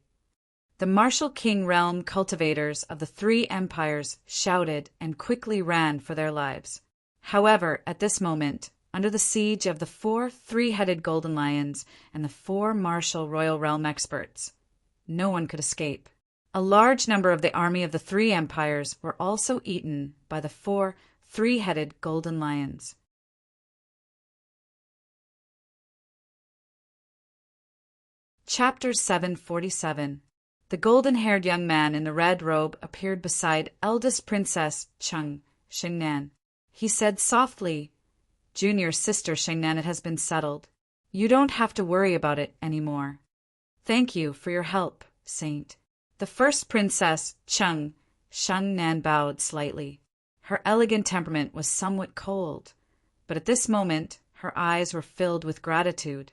The Martial King Realm cultivators of the 3 empires shouted and quickly ran for their lives. However, at this moment, under the siege of the 4 3-headed golden lions and the 4 Martial Royal Realm experts, no one could escape. A large number of the army of the 3 empires were also eaten by the 4 3-headed golden lions. Chapter 747. The golden-haired young man in the red robe appeared beside eldest Princess Cheng Xingnan. He said softly, "Junior sister Xingnan, it has been settled. You don't have to worry about it anymore. Thank you for your help, Saint." The first Princess Cheng Xingnan bowed slightly. Her elegant temperament was somewhat cold, but at this moment her eyes were filled with gratitude.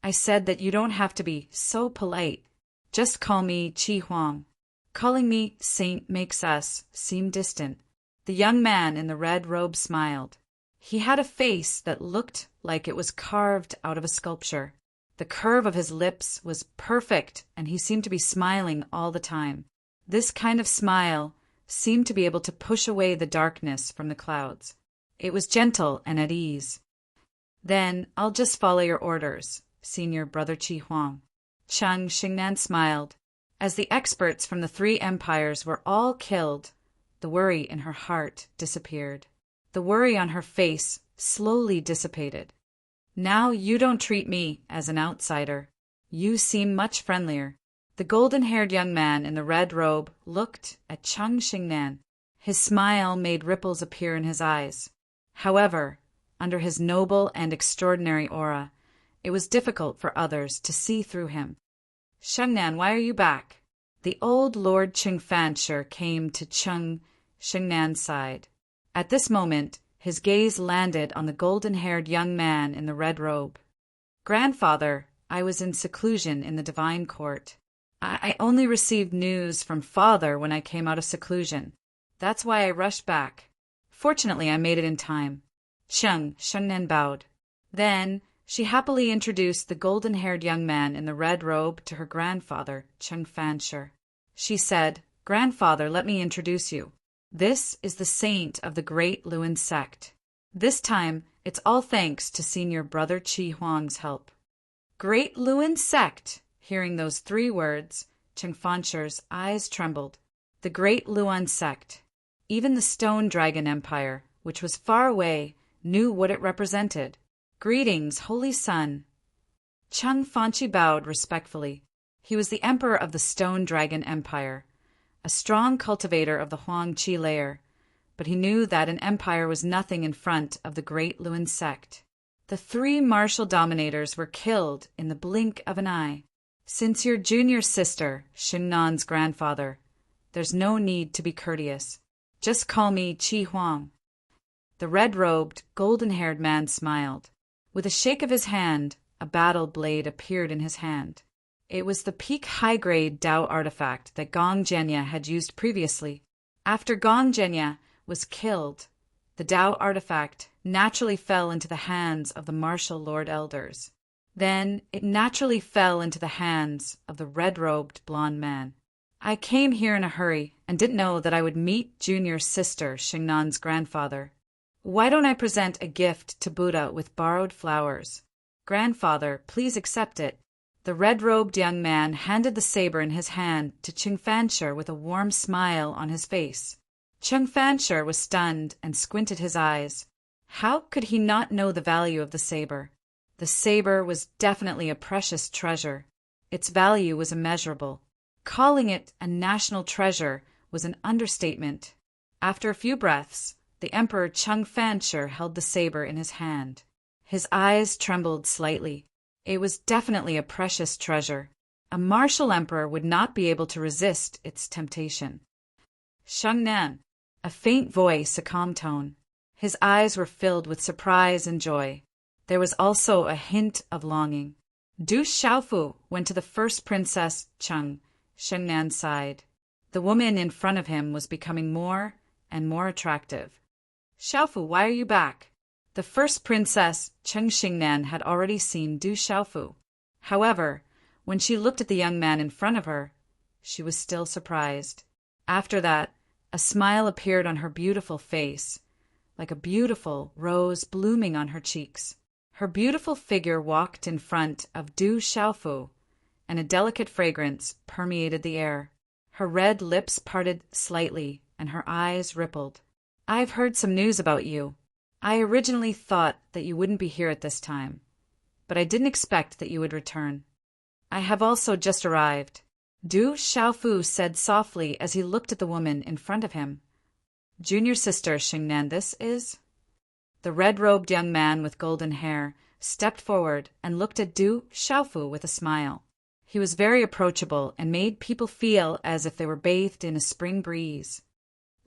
"I said that you don't have to be so polite. Just call me Qi Huang. Calling me Saint makes us seem distant." The young man in the red robe smiled. He had a face that looked like it was carved out of a sculpture. The curve of his lips was perfect, and he seemed to be smiling all the time. This kind of smile seemed to be able to push away the darkness from the clouds. It was gentle and at ease. "Then I'll just follow your orders, Senior Brother Qi Huang." Cheng Xingnan smiled. As the experts from the 3 empires were all killed, the worry in her heart disappeared. The worry on her face slowly dissipated. "Now you don't treat me as an outsider. You seem much friendlier." The golden-haired young man in the red robe looked at Cheng Xingnan. His smile made ripples appear in his eyes. However, under his noble and extraordinary aura, it was difficult for others to see through him. "Shengnan, why are you back?" The old Lord Qingfanshi came to Shengnan's side. At this moment, his gaze landed on the golden-haired young man in the red robe. "Grandfather, I was in seclusion in the divine court. I only received news from father when I came out of seclusion. That's why I rushed back. Fortunately, I made it in time." Shengnan bowed. Then she happily introduced the golden-haired young man in the red robe to her grandfather, Qingfanshi. She said, "Grandfather, let me introduce you. This is the saint of the Great Luan sect. This time, it's all thanks to Senior Brother Qi Huang's help." Great Luan sect! Hearing those 3 words, Qingfanshi's eyes trembled. The Great Luan sect. Even the Stone Dragon Empire, which was far away, knew what it represented. "Greetings, Holy Son." Qingfanshi bowed respectfully. He was the emperor of the Stone Dragon Empire, a strong cultivator of the Huang Qi layer, but he knew that an empire was nothing in front of the Great Luan sect. The 3 martial dominators were killed in the blink of an eye. "Since you're junior sister, Shengnan's grandfather, there's no need to be courteous. Just call me Qi Huang." The red-robed, golden-haired man smiled. With a shake of his hand, a battle blade appeared in his hand. It was the peak high-grade Dao artifact that Gong Zhenya had used previously. After Gong Zhenya was killed, the Dao artifact naturally fell into the hands of the martial lord elders. Then it naturally fell into the hands of the red-robed blonde man. "I came here in a hurry and didn't know that I would meet junior sister Shengnan's grandfather. Why don't I present a gift to Buddha with borrowed flowers? Grandfather, please accept it." The red-robed young man handed the saber in his hand to Qingfanshi with a warm smile on his face. Qingfanshi was stunned and squinted his eyes. How could he not know the value of the saber? The saber was definitely a precious treasure. Its value was immeasurable. Calling it a national treasure was an understatement. After a few breaths, the Emperor Qingfanshi held the saber in his hand. His eyes trembled slightly. It was definitely a precious treasure. A martial emperor would not be able to resist its temptation. "Shengnan," a faint voice, a calm tone. His eyes were filled with surprise and joy. There was also a hint of longing. Du Xiaofu went to the first princess, Shengnan's side. The woman in front of him was becoming more and more attractive. "Xiaofu, why are you back?" The first princess, Shengnan, had already seen Du Xiaofu. However, when she looked at the young man in front of her, she was still surprised. After that, a smile appeared on her beautiful face, like a beautiful rose blooming on her cheeks. Her beautiful figure walked in front of Du Xiaofu, and a delicate fragrance permeated the air. Her red lips parted slightly, and her eyes rippled. "I've heard some news about you. I originally thought that you wouldn't be here at this time, but I didn't expect that you would return. I have also just arrived." Du Xiaofu said softly as he looked at the woman in front of him. "Junior sister Shengnan, this is?" The red-robed young man with golden hair stepped forward and looked at Du Xiaofu with a smile. He was very approachable and made people feel as if they were bathed in a spring breeze.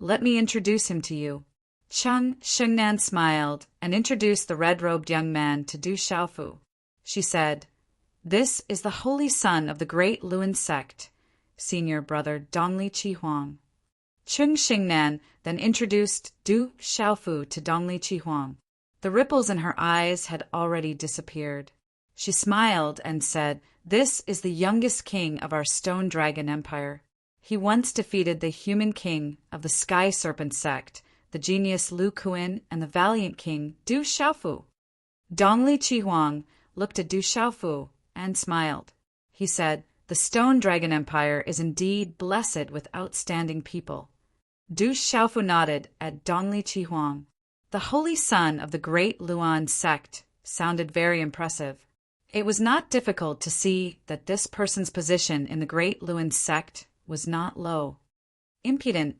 "Let me introduce him to you." Shengnan smiled and introduced the red-robed young man to Du Xiaofu. She said, "This is the holy son of the Great Luan sect, Senior Brother Dongli Qi Huang." Shengnan then introduced Du Xiaofu to Dongli Qi Huang. The ripples in her eyes had already disappeared. She smiled and said, "This is the youngest king of our Stone Dragon Empire. He once defeated the human king of the Sky Serpent sect, the genius Lu Kuan, and the valiant king Du Xiaofu." Dongli Qi Huang looked at Du Xiaofu and smiled. He said, "The Stone Dragon Empire is indeed blessed with outstanding people." Du Xiaofu nodded at Dongli Qi Huang. The holy son of the Great Luan sect sounded very impressive. It was not difficult to see that this person's position in the Great Luan sect was not low. "Impudent!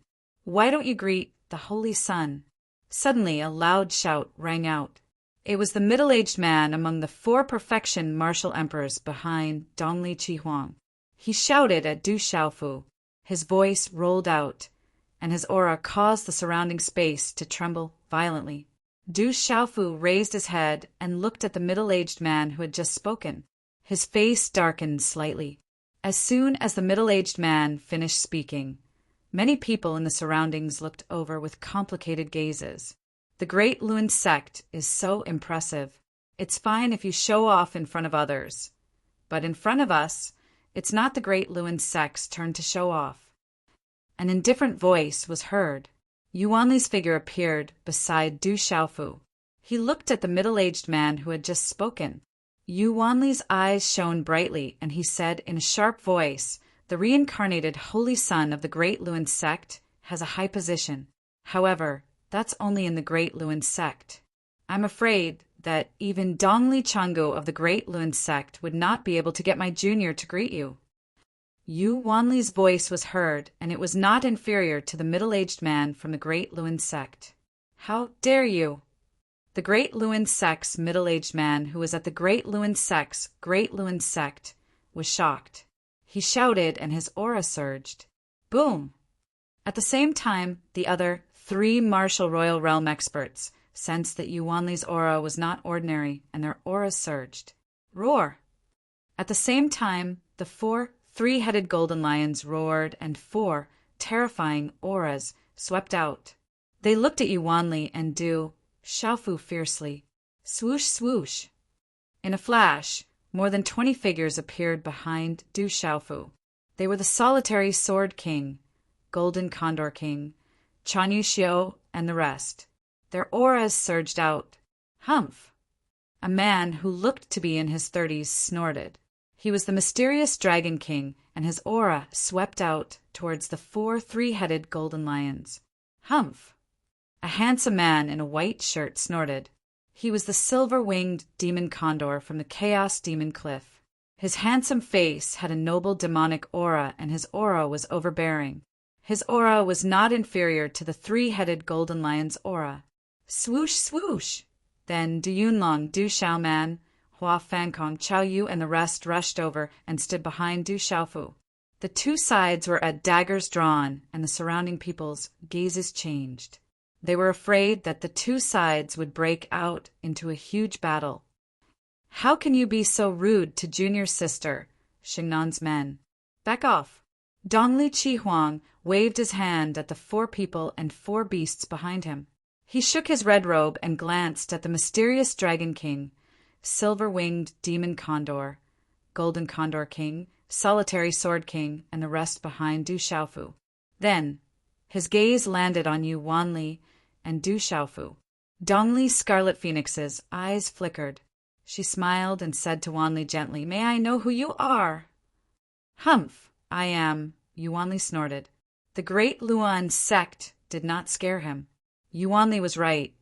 Why don't you greet the Holy Sun?" Suddenly a loud shout rang out. It was the middle-aged man among the 4 perfection martial emperors behind Dongli Chihuang. He shouted at Du Xiaofu. His voice rolled out, and his aura caused the surrounding space to tremble violently. Du Xiaofu raised his head and looked at the middle-aged man who had just spoken. His face darkened slightly. As soon as the middle-aged man finished speaking, many people in the surroundings looked over with complicated gazes. The Great Lun sect is so impressive. It's fine if you show off in front of others. But in front of us, it's not the Great Lun sect's turn to show off. An indifferent voice was heard. Yuanli's figure appeared beside Du Xiaofu. He looked at the middle-aged man who had just spoken. Yuanli's eyes shone brightly, and he said in a sharp voice, "The reincarnated Holy Son of the Great Lun sect has a high position. However, that's only in the Great Lun sect. I'm afraid that even Dongli Changu of the Great Lun sect would not be able to get my junior to greet you." Yuanli's voice was heard, and it was not inferior to the middle-aged man from the Great Lun sect. "How dare you?" The Great Lun sect's middle-aged man, who was at the Great Lun sect's Great Lun sect, was shocked. He shouted, and his aura surged. Boom! At the same time, the other 3 martial royal realm experts sensed that Yuanli's aura was not ordinary, and their auras surged. Roar! At the same time, the 4 3-headed golden lions roared, and 4 terrifying auras swept out. They looked at Yuanli and Du Xiaofu fiercely. Swoosh, swoosh! In a flash, more than 20 figures appeared behind Du Xiaofu. They were the Solitary Sword King, Golden Condor King, Chan Yu Xiu, and the rest. Their auras surged out. Humph! A man who looked to be in his 30s snorted. He was the mysterious Dragon King, and his aura swept out towards the 4 3-headed golden lions. Humph! A handsome man in a white shirt snorted. He was the silver-winged demon condor from the Chaos Demon Cliff. His handsome face had a noble demonic aura, and his aura was overbearing. His aura was not inferior to the 3-headed golden lion's aura. Swoosh, swoosh! Then Du Yunlong, Du Xiaoman, Hua Fankong, Chao Yu, and the rest rushed over and stood behind Du Xiaofu. The 2 sides were at daggers drawn, and the surrounding people's gazes changed. They were afraid that the 2 sides would break out into a huge battle. "How can you be so rude to junior sister?" Xingnan's men. "Back off." Dongli Chihuang waved his hand at the 4 people and 4 beasts behind him. He shook his red robe and glanced at the mysterious Dragon King, Silver-winged Demon Condor, Golden Condor King, Solitary Sword King, and the rest behind Du Xiaofu. Then his gaze landed on Yuanli and Du Xiaofu. Dongli's Scarlet Phoenix's eyes flickered. She smiled and said to Wanli gently, "May I know who you are?" "Humph, I am," Yuanli snorted. The Great Luan sect did not scare him. Yuanli was right.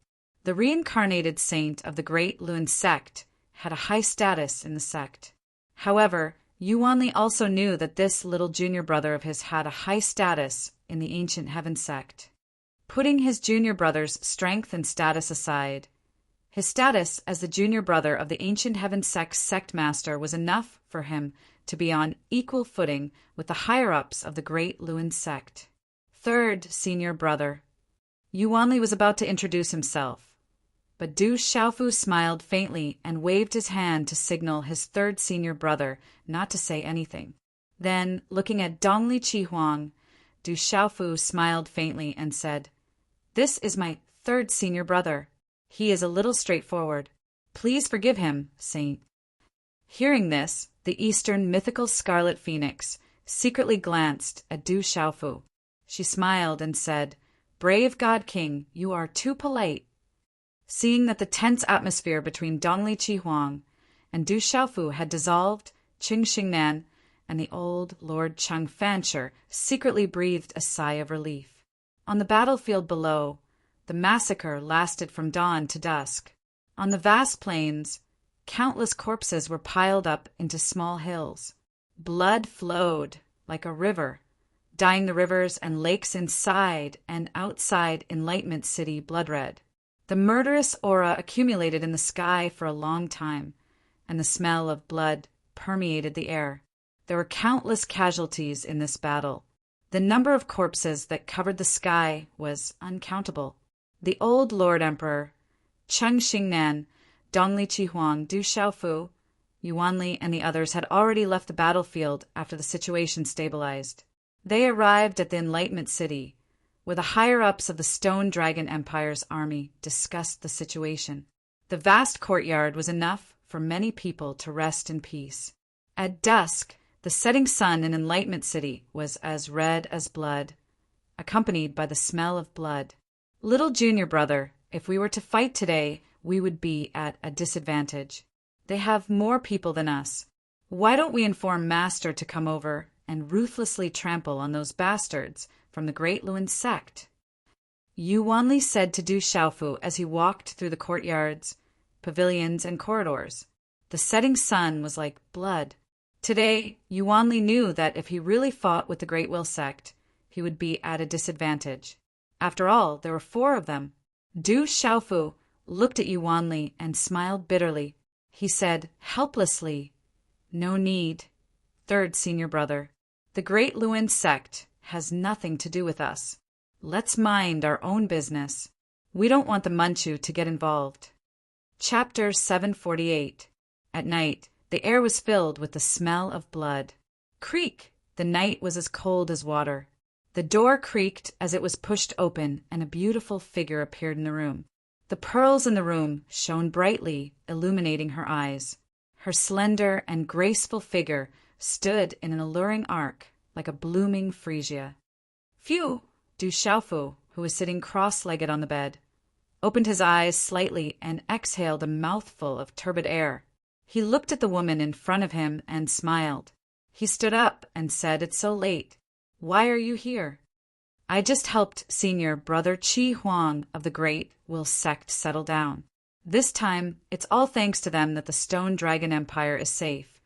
The reincarnated saint of the Great Lun sect had a high status in the sect. However, Yuanli also knew that this little junior brother of his had a high status in the ancient heaven sect. Putting his junior brother's strength and status aside, his status as the junior brother of the ancient heaven sect's sect master was enough for him to be on equal footing with the higher-ups of the Great Lun sect. Third senior brother. Yuanli was about to introduce himself, but Du Xiaofu smiled faintly and waved his hand to signal his third senior brother not to say anything. Then, looking at Dongli Chihuang, Du Xiaofu smiled faintly and said, "This is my third senior brother. He is a little straightforward. Please forgive him, Saint." Hearing this, the Eastern mythical Scarlet Phoenix secretly glanced at Du Xiaofu. She smiled and said, "Brave God King, you are too polite." Seeing that the tense atmosphere between Dongli Chihuang and Du Xiaofu had dissolved, Qing Xingnan and the old Lord Cheng Fancher secretly breathed a sigh of relief. On the battlefield below, the massacre lasted from dawn to dusk. On the vast plains, countless corpses were piled up into small hills. Blood flowed like a river dyeing the rivers and lakes inside and outside Enlightenment City blood red. The murderous aura accumulated in the sky for a long time, and the smell of blood permeated the air. There were countless casualties in this battle. The number of corpses that covered the sky was uncountable. The old Lord Emperor, Cheng Xingnan, Dongli Chihuang, Du Xiaofu, Yuanli, and the others had already left the battlefield after the situation stabilized. They arrived at the Enlightenment City, where the higher-ups of the Stone Dragon Empire's army discussed the situation. The vast courtyard was enough for many people to rest in peace. At dusk, the setting sun in Enlightenment City was as red as blood, accompanied by the smell of blood. Little junior brother, if we were to fight today, we would be at a disadvantage. They have more people than us. Why don't we inform Master to come over and ruthlessly trample on those bastards from the Great Lewin sect? Yuanli said to Du Xiaofu as he walked through the courtyards, pavilions, and corridors. The setting sun was like blood. Today, Yuanli knew that if he really fought with the Great Will sect, he would be at a disadvantage. After all, there were 4 of them. Du Xiaofu looked at Yuanli and smiled bitterly. He said, helplessly, "No need, third senior brother. The Great Lewin sect has nothing to do with us. Let's mind our own business. We don't want the Manchu to get involved." Chapter 748. At night, the air was filled with the smell of blood. Creak! The night was as cold as water. The door creaked as it was pushed open, and a beautiful figure appeared in the room. The pearls in the room shone brightly, illuminating her eyes. Her slender and graceful figure stood in an alluring arc, like a blooming freesia. Phew! Du Xiaofu, who was sitting cross-legged on the bed, opened his eyes slightly and exhaled a mouthful of turbid air. He looked at the woman in front of him and smiled. He stood up and said, "It's so late. Why are you here?" "I just helped Senior Brother Chi Huang of the Great Will sect settle down. This time, it's all thanks to them that the Stone Dragon Empire is safe.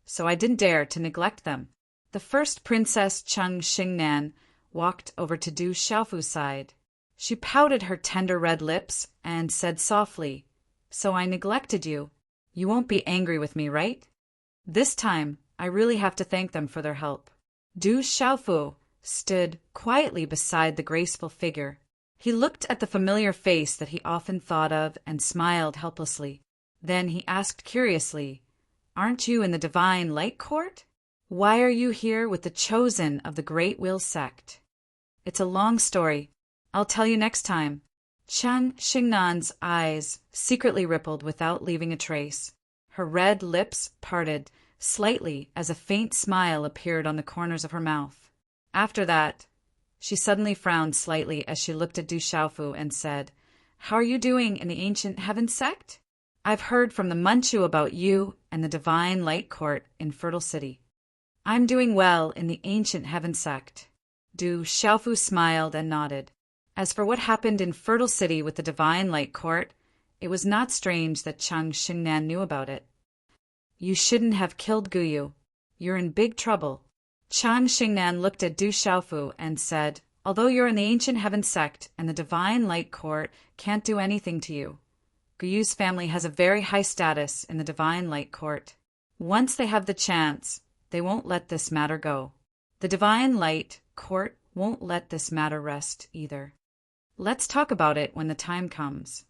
So I didn't dare to neglect them." The first Princess Cheng Xingnan walked over to Du Xiaofu's side. She pouted her tender red lips and said softly, "So I neglected you. You won't be angry with me, right? This time, I really have to thank them for their help." Du Xiaofu stood quietly beside the graceful figure. He looked at the familiar face that he often thought of and smiled helplessly. Then he asked curiously, "Aren't you in the Divine Light Court? Why are you here with the chosen of the Great Will sect?" "It's a long story. I'll tell you next time." Cheng Xingnan's eyes secretly rippled without leaving a trace. Her red lips parted slightly as a faint smile appeared on the corners of her mouth. After that, she suddenly frowned slightly as she looked at Du Xiaofu and said, "How are you doing in the Ancient Heaven sect? I've heard from the Manchu about you and the Divine Light Court in Fertile City." "I'm doing well in the Ancient Heaven sect." Du Xiaofu smiled and nodded. As for what happened in Fertile City with the Divine Light Court, it was not strange that Cheng Xingnan knew about it. "You shouldn't have killed Guyu. You're in big trouble." Cheng Xingnan looked at Du Xiaofu and said, "Although you're in the Ancient Heaven sect and the Divine Light Court can't do anything to you, Guyu's family has a very high status in the Divine Light Court. Once they have the chance, they won't let this matter go. The Divine Light Court won't let this matter rest either. Let's talk about it when the time comes."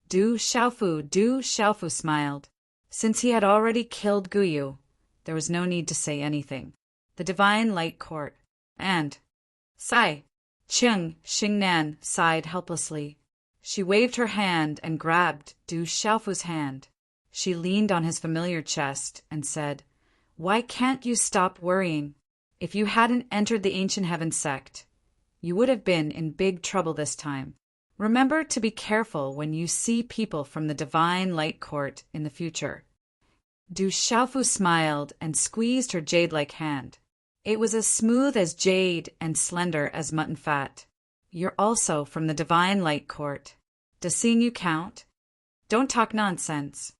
Du Xiaofu smiled. Since he had already killed Guyu, there was no need to say anything. The Divine Light Court. And sigh. Cheng Xingnan sighed helplessly. She waved her hand and grabbed Du Xiaofu's hand. She leaned on his familiar chest and said, "Why can't you stop worrying? If you hadn't entered the Ancient Heaven sect, you would have been in big trouble this time. Remember to be careful when you see people from the Divine Light Court in the future." Du Xiaofu smiled and squeezed her jade-like hand. It was as smooth as jade and slender as mutton fat. "You're also from the Divine Light Court. Does seeing you count? Don't talk nonsense."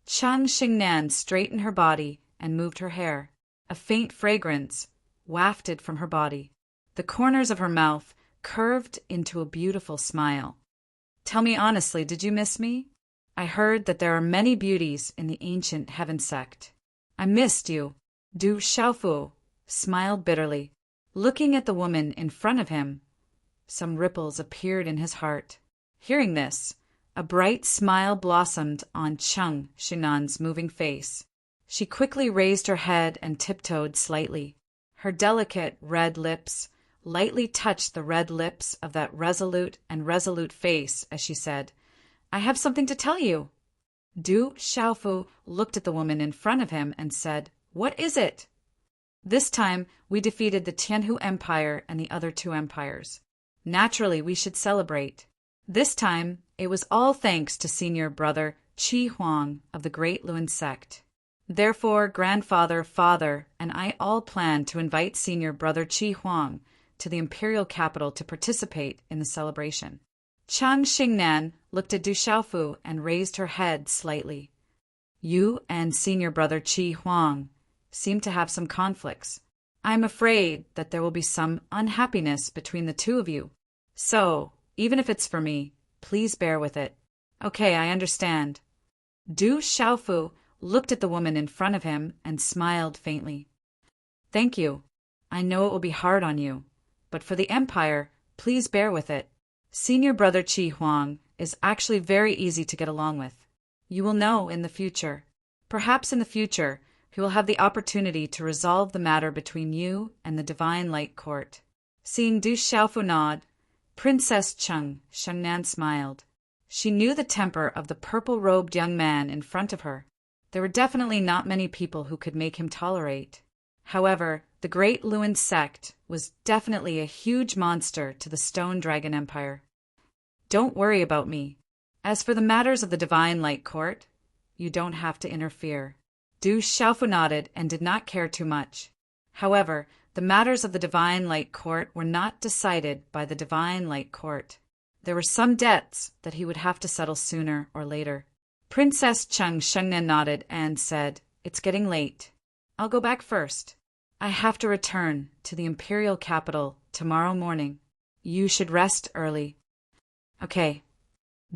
Cheng Xingnan straightened her body and moved her hair. A faint fragrance wafted from her body. The corners of her mouth curved into a beautiful smile. Tell me honestly, did you miss me? I heard that there are many beauties in the ancient heaven sect. I missed you. Du Xiaofu smiled bitterly, looking at the woman in front of him. Some ripples appeared in his heart. Hearing this, a bright smile blossomed on Cheng Xinan's moving face. She quickly raised her head and tiptoed slightly. Her delicate red lips lightly touched the red lips of that resolute face as she said, I have something to tell you. Du Xiaofu looked at the woman in front of him and said, What is it? This time, we defeated the Tianhu Empire and the other two empires. Naturally, we should celebrate. This time, it was all thanks to senior brother Qi Huang of the Great Lun sect. Therefore, grandfather, father, and I all plan to invite senior brother Qi Huang to the imperial capital to participate in the celebration. Chang Xingnan looked at Du Xiaofu and raised her head slightly. You and senior brother Qi Huang seem to have some conflicts. I am afraid that there will be some unhappiness between the two of you. So, even if it's for me, please bear with it. Okay, I understand. Du Xiaofu looked at the woman in front of him and smiled faintly. Thank you. I know it will be hard on you, but for the empire, please bear with it. Senior brother Qi Huang is actually very easy to get along with. You will know in the future. Perhaps in the future, he will have the opportunity to resolve the matter between you and the Divine Light Court. Seeing Du Xiaofu nod, Princess Cheng Shengnan smiled. She knew the temper of the purple-robed young man in front of her. There were definitely not many people who could make him tolerate. However, the Great Lun sect was definitely a huge monster to the Stone Dragon Empire. Don't worry about me. As for the matters of the Divine Light Court, you don't have to interfere. Du Xiaofu nodded and did not care too much. However, the matters of the Divine Light Court were not decided by the Divine Light Court. There were some debts that he would have to settle sooner or later. Princess Cheng Shengnan nodded and said, It's getting late. I'll go back first. I have to return to the imperial capital tomorrow morning. You should rest early. Okay.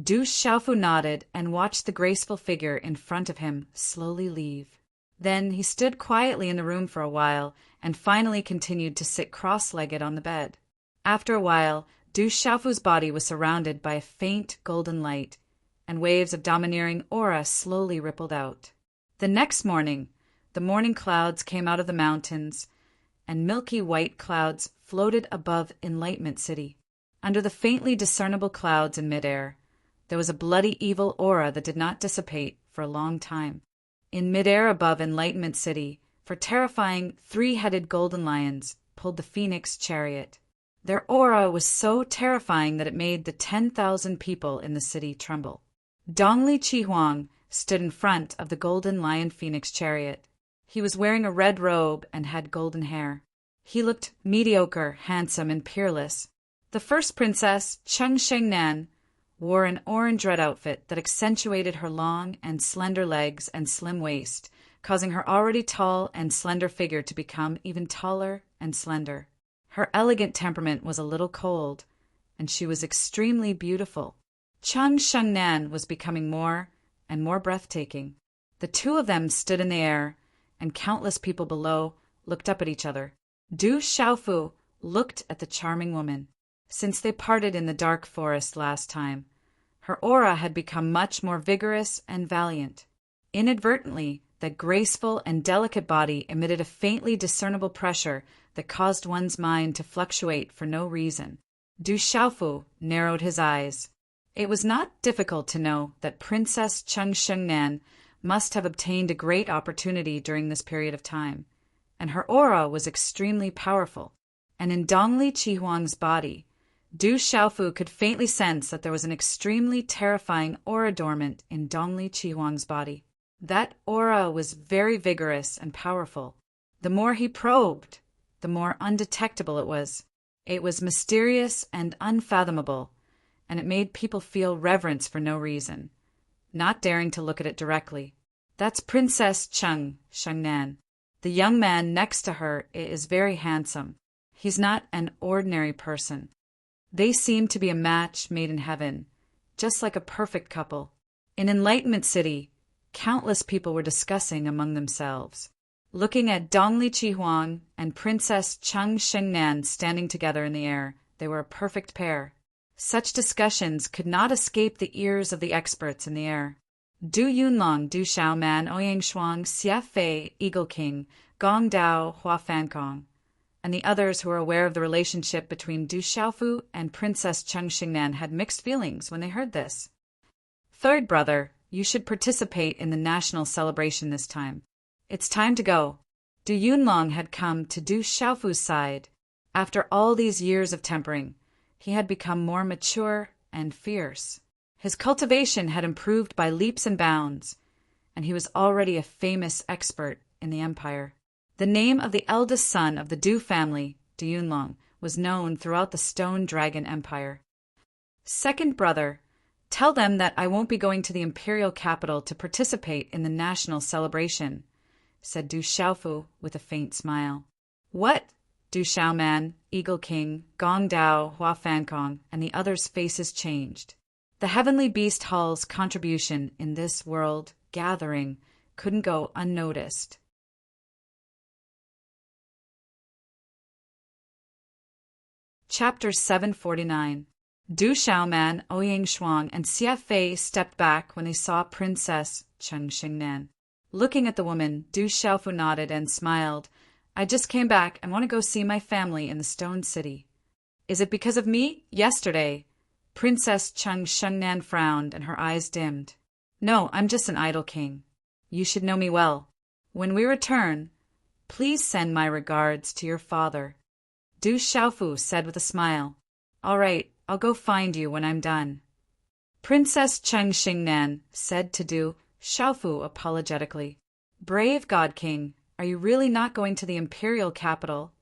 Du Xiaofu nodded and watched the graceful figure in front of him slowly leave. Then he stood quietly in the room for a while and finally continued to sit cross-legged on the bed. After a while, Du Xiaofu's body was surrounded by a faint golden light, and waves of domineering aura slowly rippled out. The next morning, the morning clouds came out of the mountains, and milky white clouds floated above Enlightenment City. Under the faintly discernible clouds in midair, there was a bloody evil aura that did not dissipate for a long time. In midair above Enlightenment City, for terrifying three-headed golden lions pulled the Phoenix chariot. Their aura was so terrifying that it made the 10,000 people in the city tremble. Dongli Qihuang stood in front of the golden lion Phoenix chariot. He was wearing a red robe and had golden hair. He looked mediocre, handsome, and peerless. The first princess, Cheng Shengnan, wore an orange red outfit that accentuated her long and slender legs and slim waist, causing her already tall and slender figure to become even taller and slender. Her elegant temperament was a little cold, and she was extremely beautiful. Cheng Shengnan was becoming more and more breathtaking. The two of them stood in the air, and countless people below looked up at each other. Du Xiaofu looked at the charming woman. Since they parted in the dark forest last time, her aura had become much more vigorous and valiant. Inadvertently, that graceful and delicate body emitted a faintly discernible pressure that caused one's mind to fluctuate for no reason. Du Xiaofu narrowed his eyes. It was not difficult to know that Princess Cheng Shengnan must have obtained a great opportunity during this period of time, and her aura was extremely powerful. And in Dongli Qihuang's body, Du Xiaofu could faintly sense that there was an extremely terrifying aura dormant in Dongli Qihuang's body. That aura was very vigorous and powerful. The more he probed, the more undetectable it was. It was mysterious and unfathomable, and it made people feel reverence for no reason, not daring to look at it directly. That's Princess Cheng Shengnan. The young man next to her is very handsome. He's not an ordinary person. They seem to be a match made in heaven, just like a perfect couple. In Enlightenment City, countless people were discussing among themselves, looking at Dongli Chihuang and Princess Cheng Shengnan standing together in the air. They were a perfect pair. Such discussions could not escape the ears of the experts in the air. Du Yunlong, Du Xiaoman, Ouyang Shuang, Xia Fei, Eagle King, Gong Dao, Hua Fankong, and the others who were aware of the relationship between Du Xiaofu and Princess Cheng Xingnan had mixed feelings when they heard this. Third brother, you should participate in the national celebration this time. It's time to go. Du Yunlong had come to Du Xiaofu's side. After all these years of tempering, he had become more mature and fierce. His cultivation had improved by leaps and bounds, and he was already a famous expert in the empire. The name of the eldest son of the Du family, Du Yunlong, was known throughout the Stone Dragon Empire. Second brother, tell them that I won't be going to the imperial capital to participate in the national celebration, said Du Xiaofu with a faint smile. What? Du Xiaoman, Eagle King, Gong Dao, Hua Fankong, and the others' faces changed. The Heavenly Beast Hall's contribution in this world gathering couldn't go unnoticed. Chapter 749. Du Xiaoman, Ouyang Shuang, and Xia Fei stepped back when they saw Princess Cheng Xingnan. Looking at the woman, Du Xiaofu nodded and smiled. I just came back and want to go see my family in the Stone City. Is it because of me? Yesterday. Princess Cheng Shengnan frowned and her eyes dimmed. No, I'm just an idle king. You should know me well. When we return, please send my regards to your father. Du Xiaofu said with a smile. All right, I'll go find you when I'm done. Princess Cheng Xingnan said to Du Xiaofu apologetically. Brave God King, are you really not going to the imperial capital?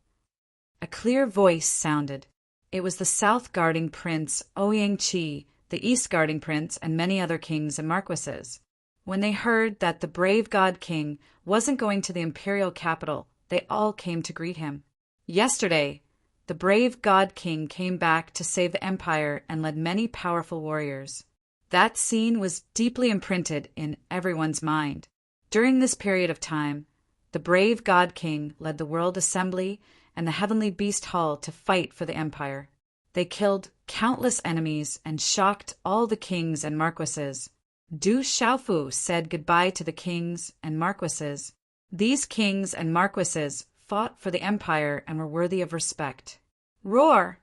A clear voice sounded. It was the south guarding prince Ouyang Qi, the east guarding prince, and many other kings and marquises. When they heard that the brave God King wasn't going to the imperial capital, they all came to greet him. Yesterday, the brave God King came back to save the empire and led many powerful warriors. That scene was deeply imprinted in everyone's mind. During this period of time, the brave God King led the World Assembly and the Heavenly Beast Hall to fight for the empire. They killed countless enemies and shocked all the kings and marquises. Du Xiaofu said goodbye to the kings and marquises. These kings and marquises fought for the empire and were worthy of respect. Roar!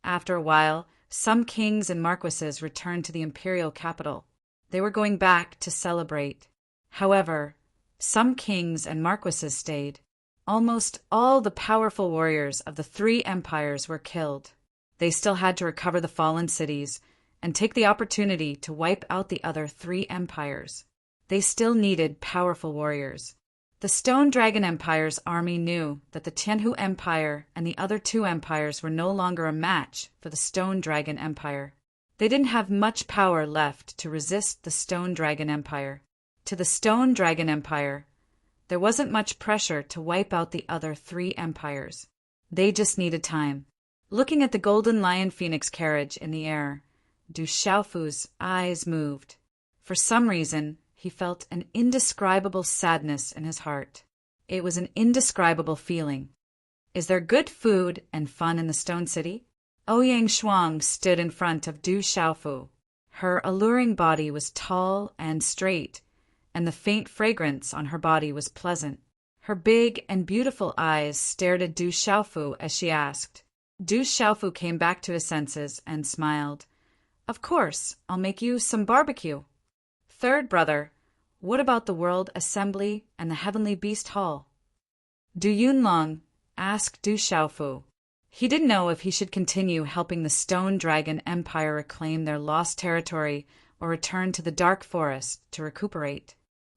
After a while, some kings and marquises returned to the imperial capital. They were going back to celebrate. However, some kings and marquises stayed. Almost all the powerful warriors of the three empires were killed. They still had to recover the fallen cities and take the opportunity to wipe out the other three empires. They still needed powerful warriors. The Stone Dragon Empire's army knew that the Tianhu Empire and the other two empires were no longer a match for the Stone Dragon Empire. They didn't have much power left to resist the Stone Dragon Empire. To the Stone Dragon Empire, there wasn't much pressure to wipe out the other three empires. They just needed time. Looking at the golden lion phoenix carriage in the air, Du Xiaofu's eyes moved. For some reason, he felt an indescribable sadness in his heart. It was an indescribable feeling. Is there good food and fun in the Stone City? Ouyang Shuang stood in front of Du Xiaofu. Her alluring body was tall and straight, and the faint fragrance on her body was pleasant. Her big and beautiful eyes stared at Du Xiaofu as she asked. Du Xiaofu came back to his senses and smiled. Of course, I'll make you some barbecue. Third brother, what about the World Assembly and the Heavenly Beast Hall? Du Yunlong asked Du Xiaofu. He didn't know if he should continue helping the Stone Dragon Empire reclaim their lost territory or return to the Dark Forest to recuperate.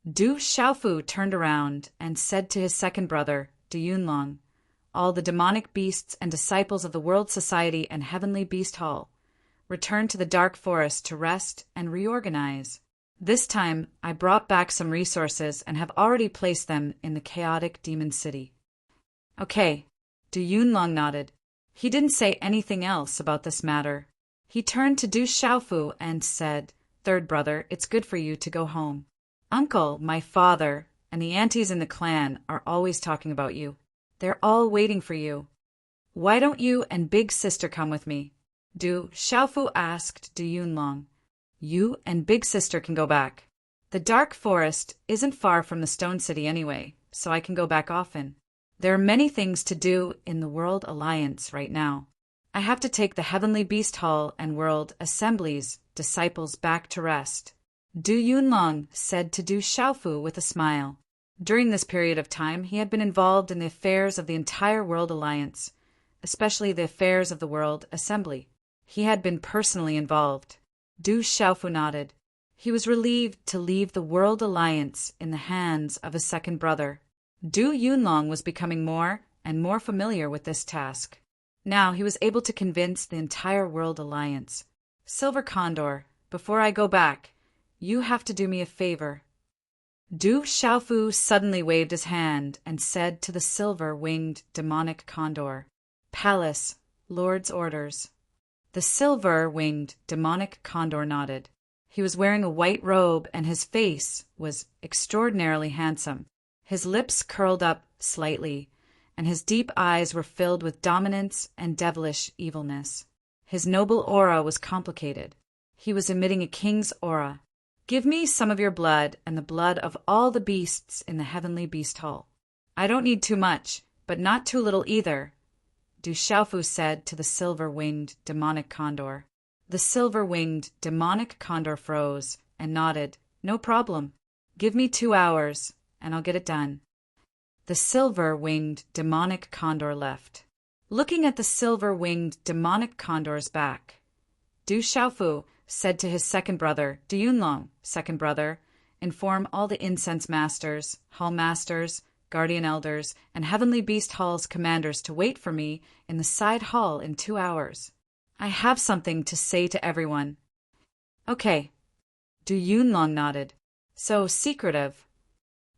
Du Xiaofu turned around and said to his second brother, Du Yunlong, all the demonic beasts and disciples of the World Society and Heavenly Beast Hall, return to the Dark Forest to rest and reorganize. This time, I brought back some resources and have already placed them in the chaotic demon city. Okay, Du Yunlong nodded. He didn't say anything else about this matter. He turned to Du Xiaofu and said, "Third brother, it's good for you to go home. Uncle, my father, and the aunties in the clan are always talking about you. They're all waiting for you. Why don't you and big sister come with me?" Du Xiaofu asked Du Yunlong. "You and big sister can go back. The dark forest isn't far from the stone city anyway, so I can go back often. There are many things to do in the World Alliance right now. I have to take the Heavenly Beast Hall and World Assembly's disciples back to rest," Du Yunlong said to Du Xiaofu with a smile. During this period of time, he had been involved in the affairs of the entire World Alliance, especially the affairs of the World Assembly. He had been personally involved. Du Xiaofu nodded. He was relieved to leave the World Alliance in the hands of his second brother. Du Yunlong was becoming more and more familiar with this task. Now he was able to convince the entire World Alliance. "Silver Condor, before I go back, you have to do me a favor." Du Xiaofu suddenly waved his hand and said to the silver-winged demonic condor, "Palace, Lord's orders." The silver-winged demonic condor nodded. He was wearing a white robe and his face was extraordinarily handsome. His lips curled up slightly, and his deep eyes were filled with dominance and devilish evilness. His noble aura was complicated. He was emitting a king's aura. "Give me some of your blood and the blood of all the beasts in the Heavenly Beast Hall. I don't need too much, but not too little either," Du Xiaofu said to the silver-winged demonic condor. The silver-winged demonic condor froze and nodded. "No problem. Give me 2 hours, and I'll get it done." The silver-winged demonic condor left. Looking at the silver-winged demonic condor's back, Du Xiaofu said to his second brother, "Du Yunlong, second brother, inform all the incense masters, hall masters, guardian elders, and Heavenly Beast Hall's commanders to wait for me in the side hall in 2 hours. I have something to say to everyone." "Okay." Du Yunlong nodded. "So secretive."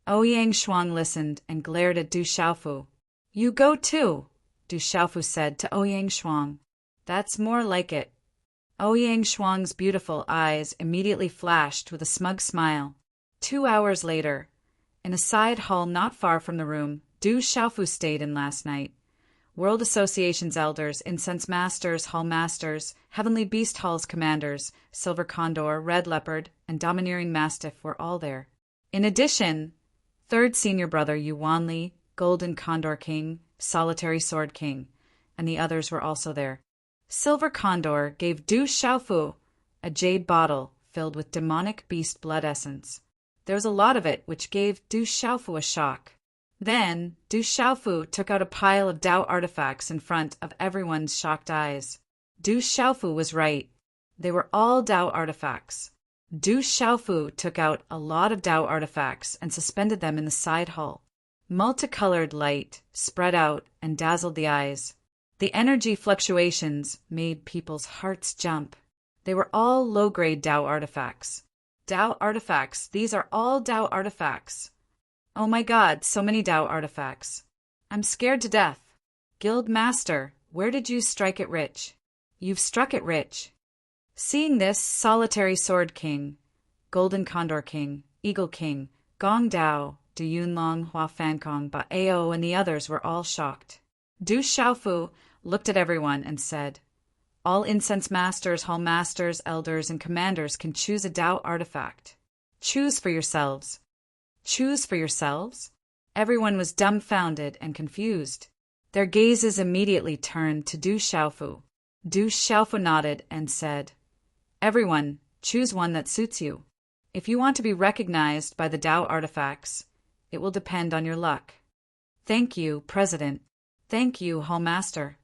Ouyang Shuang listened and glared at Du Xiaofu. "You go too," Du Xiaofu said to Ouyang Shuang. "That's more like it." Ouyang Shuang's beautiful eyes immediately flashed with a smug smile. 2 hours later, in a side hall not far from the room Du Xiaofu stayed in last night, World Association's elders, incense masters, hall masters, Heavenly Beast Hall's commanders, Silver Condor, Red Leopard, and Domineering Mastiff were all there. In addition, third senior brother Yuanli, Golden Condor King, Solitary Sword King, and the others were also there. Silver Condor gave Du Xiaofu a jade bottle filled with demonic beast blood essence. There was a lot of it, which gave Du Xiaofu a shock. Then, Du Xiaofu took out a pile of Dao artifacts in front of everyone's shocked eyes. Du Xiaofu was right. They were all Dao artifacts. Du Xiaofu took out a lot of Dao artifacts and suspended them in the side hall. Multicolored light spread out and dazzled the eyes. The energy fluctuations made people's hearts jump. They were all low-grade Dao artifacts. Dao artifacts, these are all Dao artifacts. Oh my god, so many Dao artifacts. I'm scared to death. Guild Master, where did you strike it rich? You've struck it rich. Seeing this, Solitary Sword King, Golden Condor King, Eagle King, Gong Dao, Du Yunlong, Hua Fankong, Ba Ao, and the others were all shocked. Du Xiaofu looked at everyone and said, "All incense masters, hall masters, elders, and commanders can choose a Dao artifact. Choose for yourselves." Choose for yourselves? Everyone was dumbfounded and confused. Their gazes immediately turned to Du Xiaofu. Du Xiaofu nodded and said, "Everyone, choose one that suits you. If you want to be recognized by the Dao artifacts, it will depend on your luck." "Thank you, President." "Thank you, Hall Master."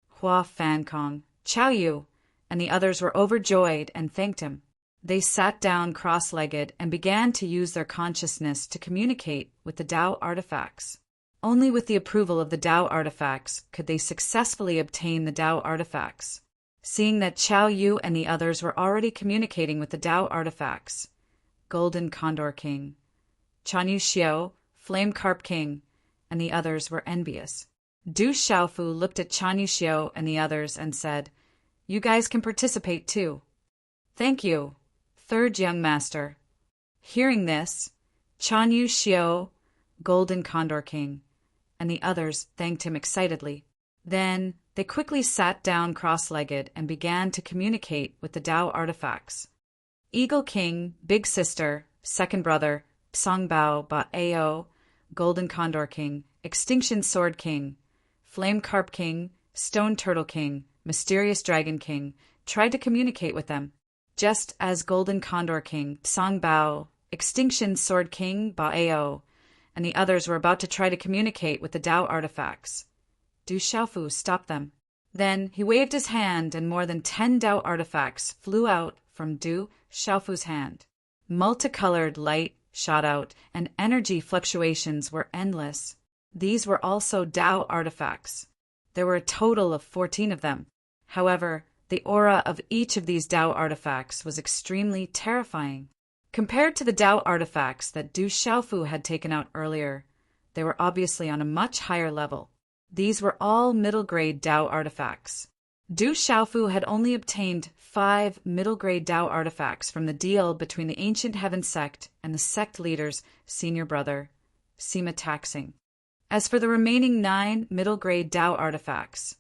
Hua Fankong, Chao Yu, and the others were overjoyed and thanked him. They sat down cross-legged and began to use their consciousness to communicate with the Dao artifacts. Only with the approval of the Dao artifacts could they successfully obtain the Dao artifacts. Seeing that Chao Yu and the others were already communicating with the Dao artifacts, Golden Condor King, Chanyu Xiao, Flame Carp King, and the others were envious. Du Xiaofu looked at Chan Yuxiu and the others and said, "You guys can participate too." "Thank you, third young master." Hearing this, Chan Yuxiu, Golden Condor King, and the others thanked him excitedly. Then they quickly sat down cross-legged and began to communicate with the Tao artifacts. Eagle King, Big Sister, Second Brother, Songbao Ba Ao, Golden Condor King, Extinction Sword King, Flame Carp King, Stone Turtle King, Mysterious Dragon King, tried to communicate with them, just as Golden Condor King, Songbao, Extinction Sword King Ba Ao, and the others were about to try to communicate with the Tao artifacts. Du Xiaofu stopped them. Then he waved his hand and more than 10 Tao artifacts flew out from Du Xiaofu's hand. Multicolored light shot out, and energy fluctuations were endless. These were also Tao artifacts. There were a total of 14 of them. However, the aura of each of these Tao artifacts was extremely terrifying. Compared to the Tao artifacts that Du Xiaofu had taken out earlier, they were obviously on a much higher level. These were all middle-grade Tao artifacts. Du Xiaofu had only obtained 5 middle-grade Tao artifacts from the deal between the Ancient Heaven Sect and the sect leader's senior brother, Sima Taxing. As for the remaining 9 middle-grade Tao artifacts,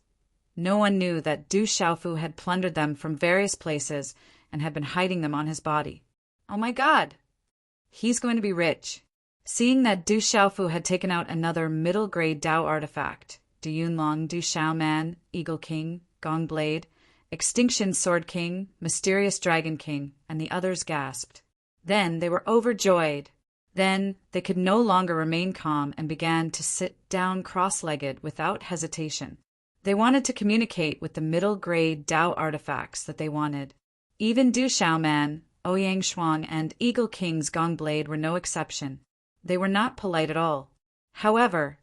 no one knew that Du Xiaofu had plundered them from various places and had been hiding them on his body. Oh my God! He's going to be rich. Seeing that Du Xiaofu had taken out another middle-grade Tao artifact, Du Yunlong, Du Xiaoman, Eagle King, Gong Blade, Extinction Sword King, Mysterious Dragon King, and the others gasped. Then they were overjoyed. Then they could no longer remain calm and began to sit down cross-legged without hesitation. They wanted to communicate with the middle-grade Tao artifacts that they wanted. Even Du Xiaoman, Ouyang Shuang, and Eagle King's Gong Blade were no exception. They were not polite at all. However,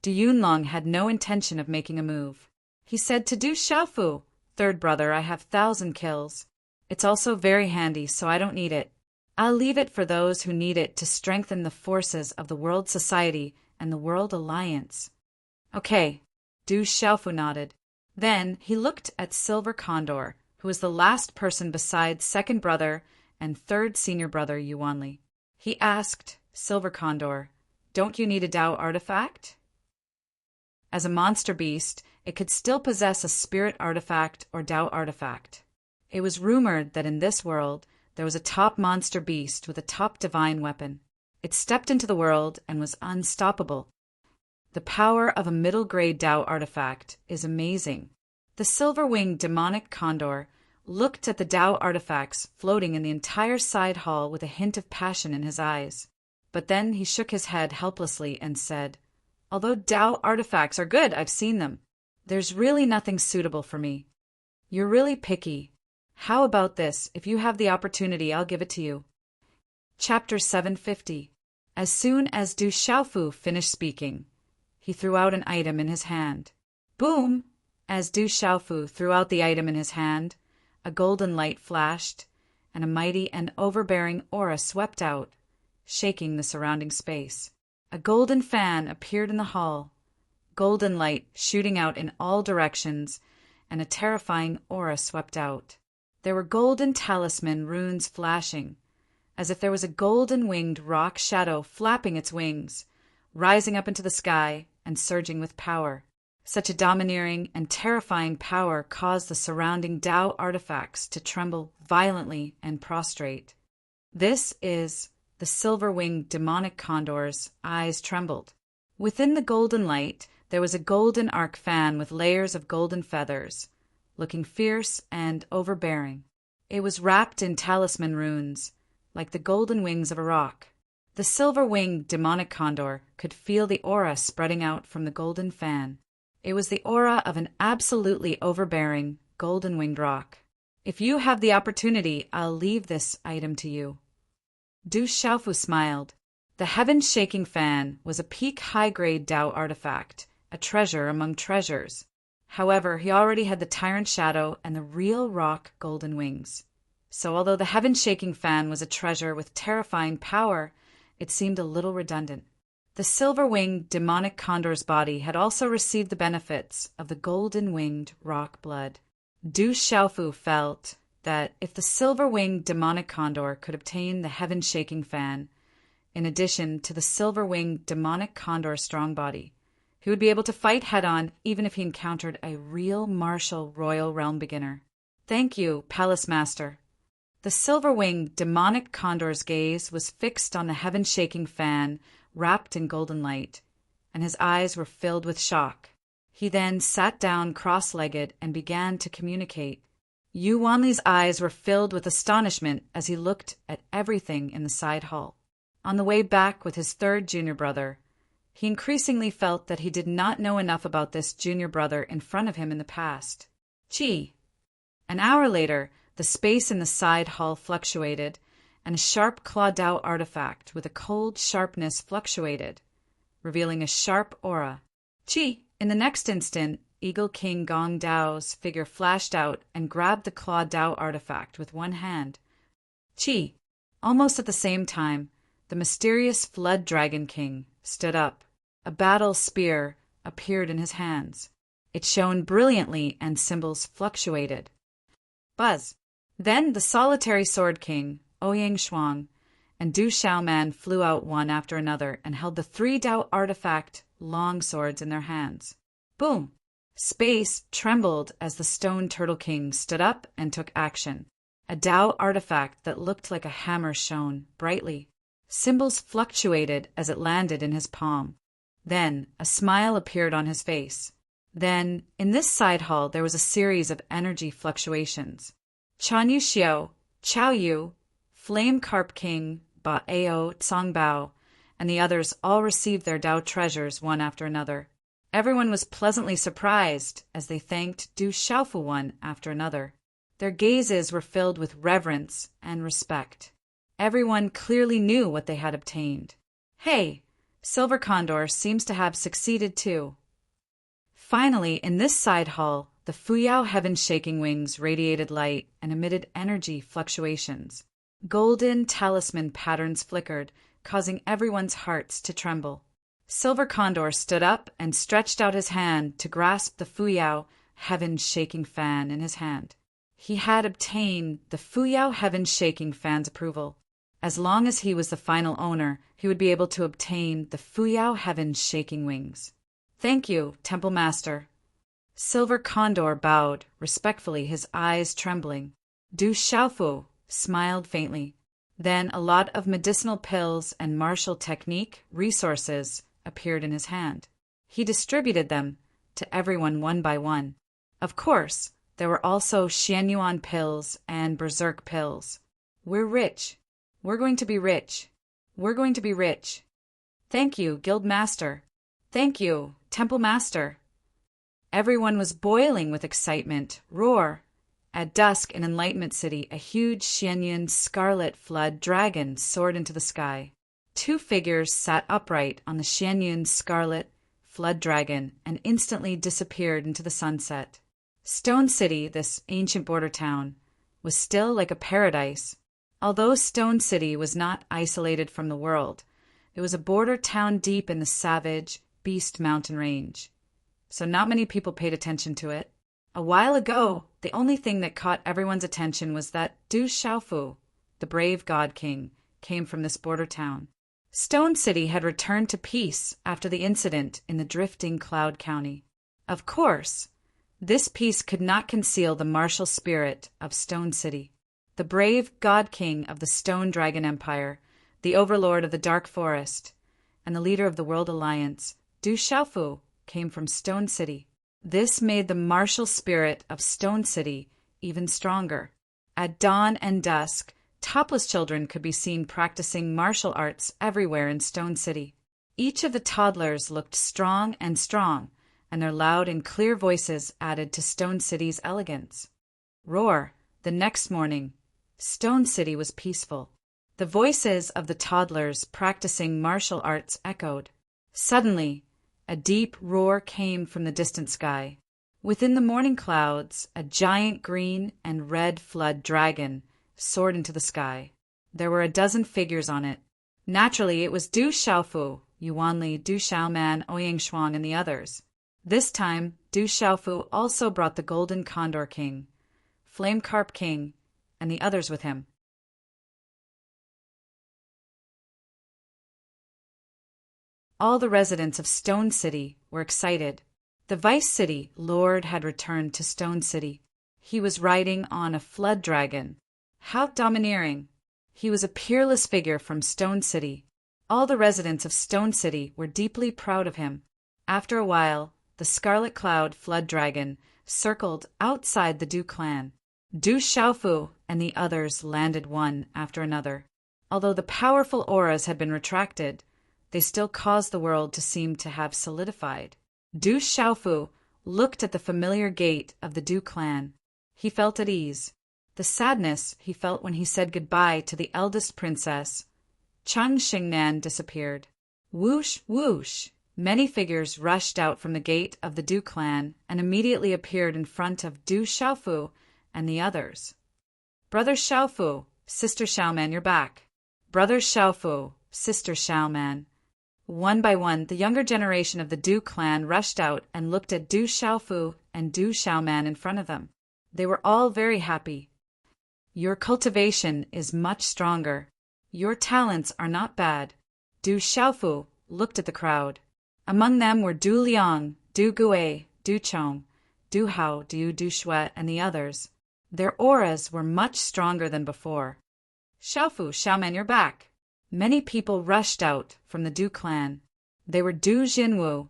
Du Yunlong had no intention of making a move. He said to Du Xiaofu, "Third brother, I have 1,000 kills. It's also very handy, so I don't need it. I'll leave it for those who need it to strengthen the forces of the World Society and the World Alliance." "Okay," Du Xiaofu nodded. Then he looked at Silver Condor, who was the last person besides second brother and third senior brother Yuanli. He asked Silver Condor, "Don't you need a Tao artifact?" As a monster beast, it could still possess a spirit artifact or Tao artifact. It was rumored that in this world there was a top monster beast with a top divine weapon. It stepped into the world and was unstoppable. The power of a middle-grade Tao artifact is amazing. The silver-winged demonic condor looked at the Tao artifacts floating in the entire side hall with a hint of passion in his eyes. But then he shook his head helplessly and said, "Although Tao artifacts are good, I've seen them. There's really nothing suitable for me. You're really picky. How about this? If you have the opportunity, I'll give it to you." Chapter 750. As soon as Du Xiaofu finished speaking, he threw out an item in his hand. Boom! As Du Xiaofu threw out the item in his hand, a golden light flashed, and a mighty and overbearing aura swept out, shaking the surrounding space. A golden fan appeared in the hall, golden light shooting out in all directions, and a terrifying aura swept out. There were golden talisman runes flashing, as if there was a golden-winged rock shadow flapping its wings, rising up into the sky and surging with power. Such a domineering and terrifying power caused the surrounding Tao artifacts to tremble violently and prostrate. This is the silver-winged demonic condor's eyes trembled. Within the golden light, there was a golden arc fan with layers of golden feathers, looking fierce and overbearing. It was wrapped in talisman runes, like the golden wings of a rock. The silver-winged demonic condor could feel the aura spreading out from the golden fan. It was the aura of an absolutely overbearing, golden-winged rock. "If you have the opportunity, I'll leave this item to you." Du Xiaofu smiled. The heaven-shaking fan was a peak high-grade Tao artifact, a treasure among treasures. However, he already had the Tyrant Shadow and the real rock golden wings. So although the heaven-shaking fan was a treasure with terrifying power, it seemed a little redundant. The silver-winged demonic condor's body had also received the benefits of the golden-winged rock blood. Du Xiaofu felt that if the silver-winged demonic condor could obtain the heaven-shaking fan, in addition to the silver-winged demonic condor's strong body, he would be able to fight head-on even if he encountered a real martial royal realm beginner. Thank you, Palace Master. The silver-winged demonic condor's gaze was fixed on the heaven-shaking fan wrapped in golden light, and his eyes were filled with shock. He then sat down cross-legged and began to communicate. Yu Wanli's eyes were filled with astonishment as he looked at everything in the side hall. On the way back with his third junior brother, he increasingly felt that he did not know enough about this junior brother in front of him in the past. Chi. An hour later, the space in the side hall fluctuated, and a sharp Claw Dao artifact with a cold sharpness fluctuated, revealing a sharp aura. Chi! In the next instant, Eagle King Gong Dao's figure flashed out and grabbed the Claw Dao artifact with one hand. Chi! Almost at the same time, the mysterious Flood Dragon King stood up. A battle spear appeared in his hands. It shone brilliantly and symbols fluctuated. Buzz! Then the solitary Sword King, Ouyang Shuang, and Du Xiaoman flew out one after another and held the 3 Dao artifact long swords in their hands. Boom! Space trembled as the Stone Turtle King stood up and took action. A Dao artifact that looked like a hammer shone brightly. Symbols fluctuated as it landed in his palm. Then a smile appeared on his face. Then, in this side hall, there was a series of energy fluctuations. Chan Yu Xiao, Chao Yu, Flame Carp King, Ba Ao Tsongbao, and the others all received their Dao treasures one after another. Everyone was pleasantly surprised as they thanked Du Xiaofu one after another. Their gazes were filled with reverence and respect. Everyone clearly knew what they had obtained. Hey, Silver Condor seems to have succeeded too. Finally, in this side hall, the Fuyao heaven-shaking wings radiated light and emitted energy fluctuations. Golden talisman patterns flickered, causing everyone's hearts to tremble. Silver Condor stood up and stretched out his hand to grasp the Fuyao heaven-shaking fan in his hand. He had obtained the Fuyao heaven-shaking fan's approval. As long as he was the final owner, he would be able to obtain the Fuyao heaven-shaking wings. Thank you, Temple Master. Silver Condor bowed, respectfully, his eyes trembling. Du Xiaofu smiled faintly. Then a lot of medicinal pills and martial technique resources appeared in his hand. He distributed them to everyone one by one. Of course, there were also Xianyuan pills and Berserk pills. We're rich. We're going to be rich. We're going to be rich. Thank you, Guild Master. Thank you, Temple Master. Everyone was boiling with excitement. Roar! At dusk in Enlightenment City, a huge Xianyun scarlet flood dragon soared into the sky. 2 figures sat upright on the Xianyun scarlet flood dragon and instantly disappeared into the sunset. Stone City, this ancient border town, was still like a paradise. Although Stone City was not isolated from the world, it was a border town deep in the savage Beast Mountain Range, so not many people paid attention to it. A while ago, the only thing that caught everyone's attention was that Du Xiaofu, the brave God King, came from this border town. Stone City had returned to peace after the incident in the drifting Cloud County. Of course, this peace could not conceal the martial spirit of Stone City. The brave God King of the Stone Dragon Empire, the overlord of the Dark Forest, and the leader of the World Alliance, Du Xiaofu, came from Stone City. This made the martial spirit of Stone City even stronger. At dawn and dusk, topless children could be seen practicing martial arts everywhere in Stone City. Each of the toddlers looked strong, and their loud and clear voices added to Stone City's elegance. Roar! The next morning, Stone City was peaceful. The voices of the toddlers practicing martial arts echoed. Suddenly, a deep roar came from the distant sky. Within the morning clouds, a giant green and red flood dragon soared into the sky. There were a dozen figures on it. Naturally, it was Du Xiaofu, Yuanli, Du Xiaoman, Ouyang Shuang, and the others. This time, Du Xiaofu also brought the Golden Condor King, Flame Carp King, and the others with him. All the residents of Stone City were excited. The Vice City Lord had returned to Stone City. He was riding on a flood dragon. How domineering! He was a peerless figure from Stone City. All the residents of Stone City were deeply proud of him. After a while, the Scarlet Cloud Flood Dragon circled outside the Du clan. Du Xiaofu and the others landed one after another. Although the powerful auras had been retracted, they still caused the world to seem to have solidified. Du Xiaofu looked at the familiar gate of the Du clan. He felt at ease. The sadness he felt when he said goodbye to the eldest princess, Chang Xingnan, disappeared. Whoosh, whoosh! Many figures rushed out from the gate of the Du clan and immediately appeared in front of Du Xiaofu and the others. Brother Xiaofu, Sister Xiaoman, you're back. Brother Xiaofu, Sister Xiaoman. One by one, the younger generation of the Du clan rushed out and looked at Du Xiaofu and Du Xiaoman in front of them. They were all very happy. Your cultivation is much stronger. Your talents are not bad. Du Xiaofu looked at the crowd. Among them were Du Liang, Du Gui, Du Chong, Du Hao, Du Shui, and the others. Their auras were much stronger than before. Xiaofu, Xiaoman, you're back. Many people rushed out from the Du clan. They were Du Jinwu,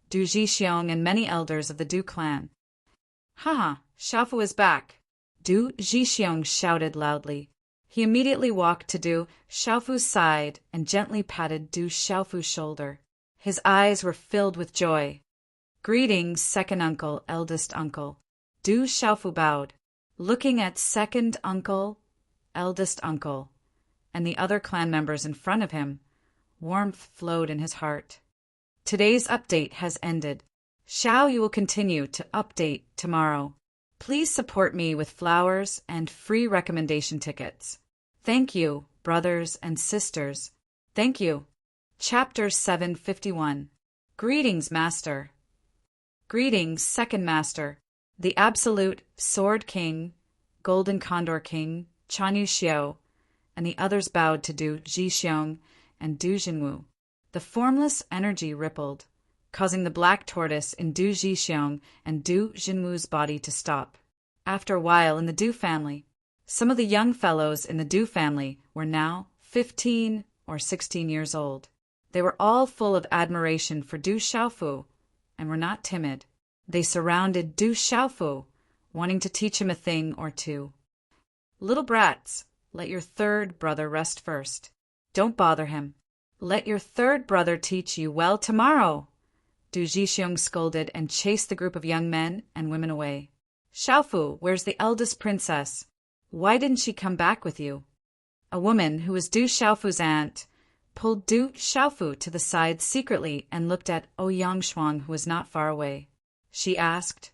Du Jixiong, and many elders of the Du clan. Haha, Xiaofu is back. Du Jixiong shouted loudly. He immediately walked to Du Xiaofu's side and gently patted Du Xiaofu's shoulder. His eyes were filled with joy. Greetings, second uncle, eldest uncle. Du Xiaofu bowed. Looking at second uncle, eldest uncle, and the other clan members in front of him, warmth flowed in his heart. Today's update has ended. Xiao, you will continue to update tomorrow. Please support me with flowers and free recommendation tickets. Thank you, brothers and sisters. Thank you. Chapter 751. Greetings, Master. Greetings, Second Master. The Absolute Sword King, Golden Condor King, Chanyu Xiao, and the others bowed to Du Jixiong and Du Jinwu. The formless energy rippled, causing the black tortoise in Du Jixiong and Du Jinwu's body to stop. After a while, in the Du family, some of the young fellows in the Du family were now 15 or 16 years old. They were all full of admiration for Du Xiaofu and were not timid. They surrounded Du Xiaofu, wanting to teach him a thing or two. Little brats, let your third brother rest first. Don't bother him. Let your third brother teach you well tomorrow. Du Jixiong scolded and chased the group of young men and women away. Xiaofu, where's the eldest princess? Why didn't she come back with you? A woman who was Du Xiaofu's aunt pulled Du Xiaofu to the side secretly and looked at Ouyang Shuang, who was not far away. She asked,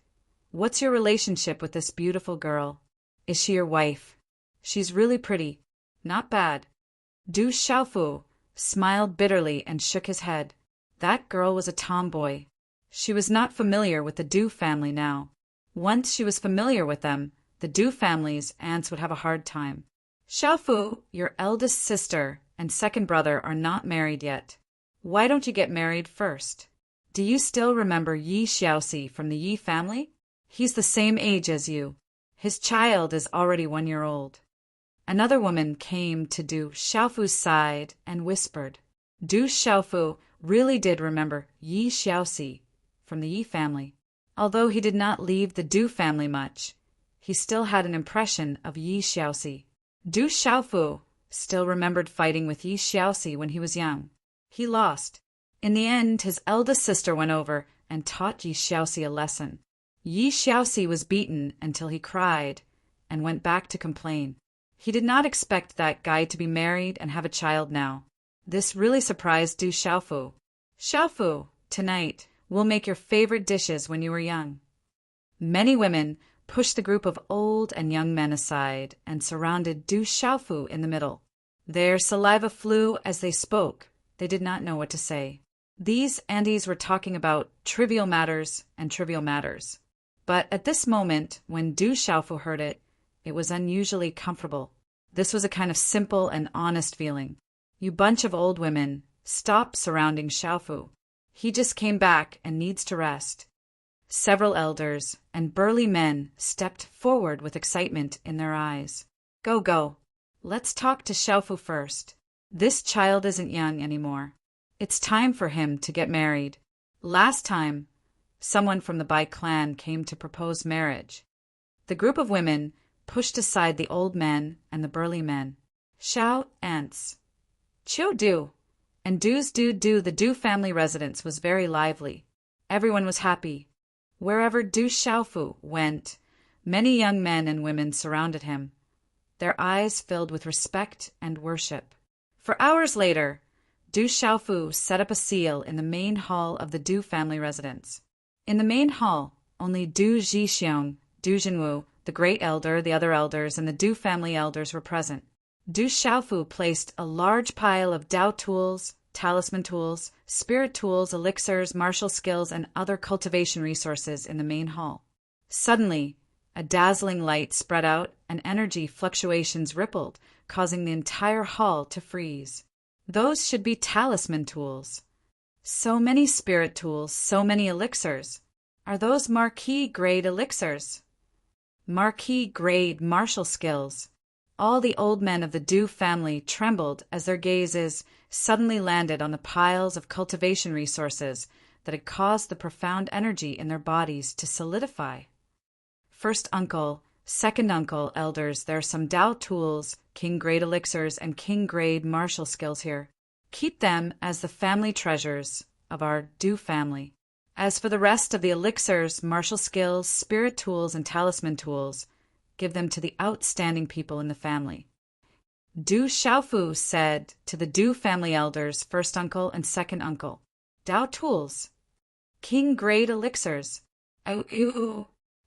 "What's your relationship with this beautiful girl? Is she your wife? She's really pretty. Not bad." Du Xiaofu smiled bitterly and shook his head. That girl was a tomboy. She was not familiar with the Du family now. Once she was familiar with them, the Du family's aunts would have a hard time. Xiaofu, your eldest sister and second brother are not married yet. Why don't you get married first? Do you still remember Yi Xiaoxi from the Yi family? He's the same age as you. His child is already 1 year old. Another woman came to Du Xiaofu's side and whispered. Du Xiaofu really did remember Yi Xiaoxi from the Yi family. Although he did not leave the Du family much, he still had an impression of Yi Xiaoxi. Du Xiaofu still remembered fighting with Yi Xiaoxi when he was young. He lost. In the end, his eldest sister went over and taught Yi Xiaoxi a lesson. Yi Xiaoxi was beaten until he cried and went back to complain. He did not expect that guy to be married and have a child now. This really surprised Du Xiaofu. Xiaofu, tonight, we'll make your favorite dishes when you were young. Many women pushed the group of old and young men aside and surrounded Du Xiaofu in the middle. Their saliva flew as they spoke. They did not know what to say. These Andes were talking about trivial matters and trivial matters. But at this moment, when Du Xiaofu heard it, it was unusually comfortable. This was a kind of simple and honest feeling. You bunch of old women, stop surrounding Xiaofu. He just came back and needs to rest. Several elders and burly men stepped forward with excitement in their eyes. Go, go. Let's talk to Xiaofu first. This child isn't young anymore. It's time for him to get married. Last time, someone from the Bai clan came to propose marriage. The group of women pushed aside the old men and the burly men. Xiao ants. Chiu Du. And Du's Du, the Du family residence was very lively. Everyone was happy. Wherever Du Xiaofu went, many young men and women surrounded him, their eyes filled with respect and worship. For hours later, Du Xiaofu set up a seal in the main hall of the Du family residence. In the main hall, only Du Zhixiong, Du Jinwu, the great elder, the other elders, and the Du family elders were present. Du Xiaofu placed a large pile of Dao tools, talisman tools, spirit tools, elixirs, martial skills, and other cultivation resources in the main hall. Suddenly, a dazzling light spread out and energy fluctuations rippled, causing the entire hall to freeze. Those should be talisman tools. So many spirit tools, so many elixirs. Are those marquis-grade elixirs? Marquis-grade martial skills. All the old men of the Du family trembled as their gazes suddenly landed on the piles of cultivation resources that had caused the profound energy in their bodies to solidify. First uncle, second uncle, elders, there are some Dao tools, king-grade elixirs, and king-grade martial skills here. Keep them as the family treasures of our Du family. As for the rest of the elixirs, martial skills, spirit tools, and talisman tools, give them to the outstanding people in the family. Du Xiaofu said to the Du family elders, first uncle and second uncle, Dao tools, king-grade elixirs.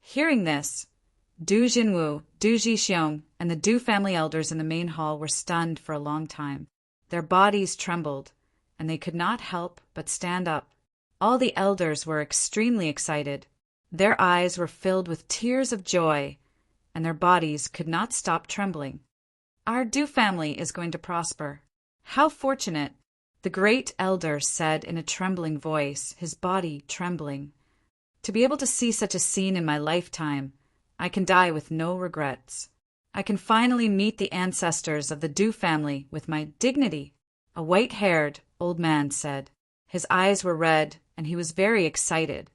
Hearing this, Du Jinwu, Du Zhixiong, and the Du family elders in the main hall were stunned for a long time. Their bodies trembled, and they could not help but stand up. All the elders were extremely excited. Their eyes were filled with tears of joy, and their bodies could not stop trembling. Our Du family is going to prosper. How fortunate, the great elder said in a trembling voice, his body trembling. To be able to see such a scene in my lifetime, I can die with no regrets. I can finally meet the ancestors of the Du family with my dignity. A white-haired old man said. His eyes were red, and he was very excited.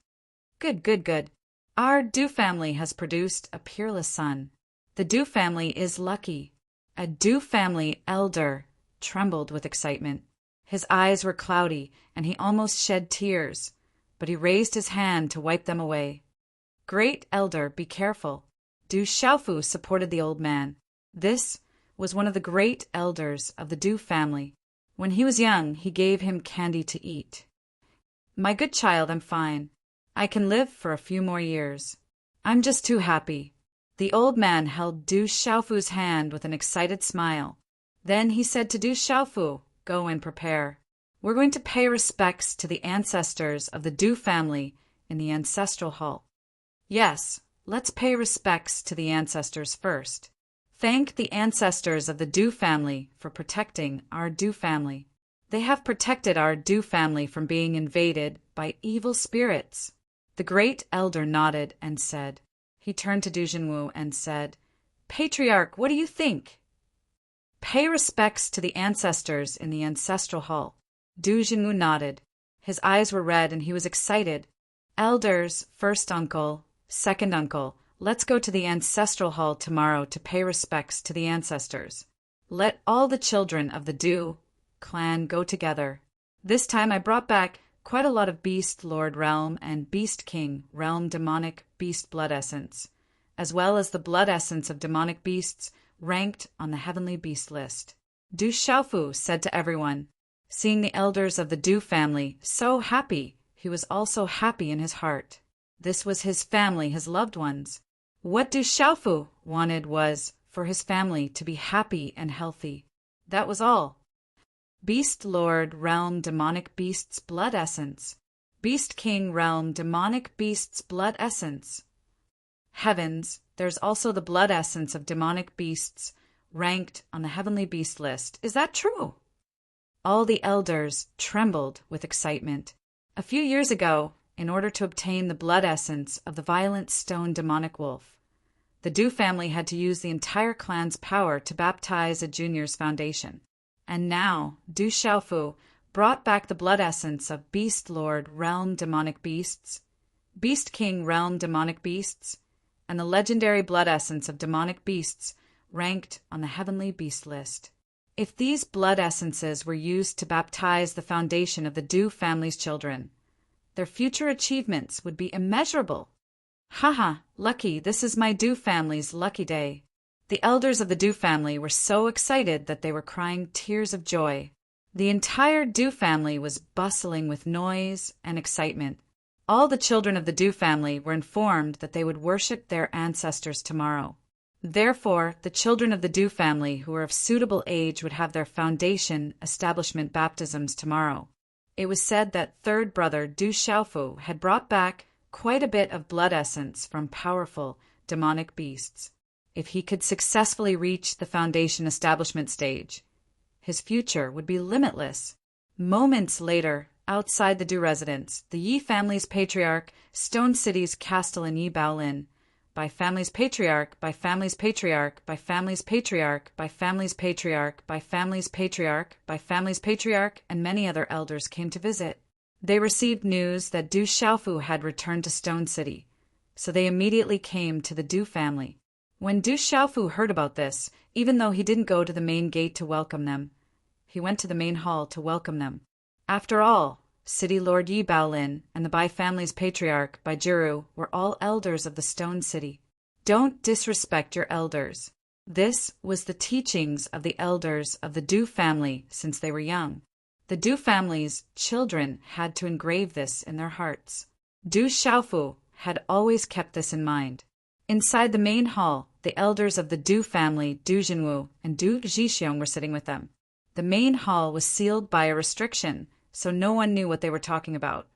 Good, good, good. Our Du family has produced a peerless son. The Du family is lucky. A Du family elder trembled with excitement. His eyes were cloudy, and he almost shed tears, but he raised his hand to wipe them away. Great elder, be careful. Du Xiaofu supported the old man. This was one of the great elders of the Du family. When he was young, he gave him candy to eat. My good child, I'm fine. I can live for a few more years. I'm just too happy. The old man held Du Xiaofu's hand with an excited smile. Then he said to Du Xiaofu, go and prepare. We're going to pay respects to the ancestors of the Du family in the ancestral hall. Yes, let's pay respects to the ancestors first. Thank the ancestors of the Du family for protecting our Du family. They have protected our Du family from being invaded by evil spirits. The great elder nodded and said. He turned to Du Jinwu and said, Patriarch, what do you think? Pay respects to the ancestors in the ancestral hall. Du Jinwu nodded. His eyes were red and he was excited. Elders, first uncle, second uncle, let's go to the ancestral hall tomorrow to pay respects to the ancestors. Let all the children of the Du clan go together. This time I brought back quite a lot of Beast Lord Realm and Beast King Realm demonic beast blood essence, as well as the blood essence of demonic beasts ranked on the heavenly beast list. Du Xiaofu said to everyone, seeing the elders of the Du family so happy, he was also happy in his heart. This was his family, his loved ones. What Du Xiaofu wanted was for his family to be happy and healthy. That was all. Beast Lord Realm Demonic Beasts Blood Essence. Beast King Realm Demonic Beasts Blood Essence. Heavens, there's also the blood essence of demonic beasts ranked on the heavenly beast list. Is that true? All the elders trembled with excitement. A few years ago, in order to obtain the blood essence of the violent stone demonic wolf, the Du family had to use the entire clan's power to baptize a junior's foundation. And now, Du Xiaofu brought back the blood essence of Beast Lord Realm Demonic Beasts, Beast King Realm Demonic Beasts, and the legendary blood essence of demonic beasts ranked on the heavenly beast list. If these blood essences were used to baptize the foundation of the Du family's children, their future achievements would be immeasurable. Haha, lucky, this is my Du family's lucky day. The elders of the Du family were so excited that they were crying tears of joy. The entire Du family was bustling with noise and excitement. All the children of the Du family were informed that they would worship their ancestors tomorrow. Therefore, the children of the Du family who were of suitable age would have their foundation establishment baptisms tomorrow. It was said that third brother Du Xiaofu had brought back quite a bit of blood essence from powerful demonic beasts. If he could successfully reach the foundation establishment stage, his future would be limitless. Moments later, outside the Du residence, the Yi family's patriarch, Stone City's castellan Yi Baolin, by family's patriarch, by family's patriarch, by family's patriarch, by family's patriarch, by family's patriarch, by family's patriarch, and many other elders came to visit. They received news that Du Xiaofu had returned to Stone City, so they immediately came to the Du family. When Du Xiaofu heard about this, even though he didn't go to the main gate to welcome them, he went to the main hall to welcome them. After all, City Lord Yi Baolin and the Bai family's patriarch, Bai Jiru, were all elders of the Stone City. Don't disrespect your elders. This was the teachings of the elders of the Du family since they were young. The Du family's children had to engrave this in their hearts. Du Xiaofu had always kept this in mind. Inside the main hall, the elders of the Du family, Du Jinwu and Du Zhixiong, were sitting with them. The main hall was sealed by a restriction, so no one knew what they were talking about.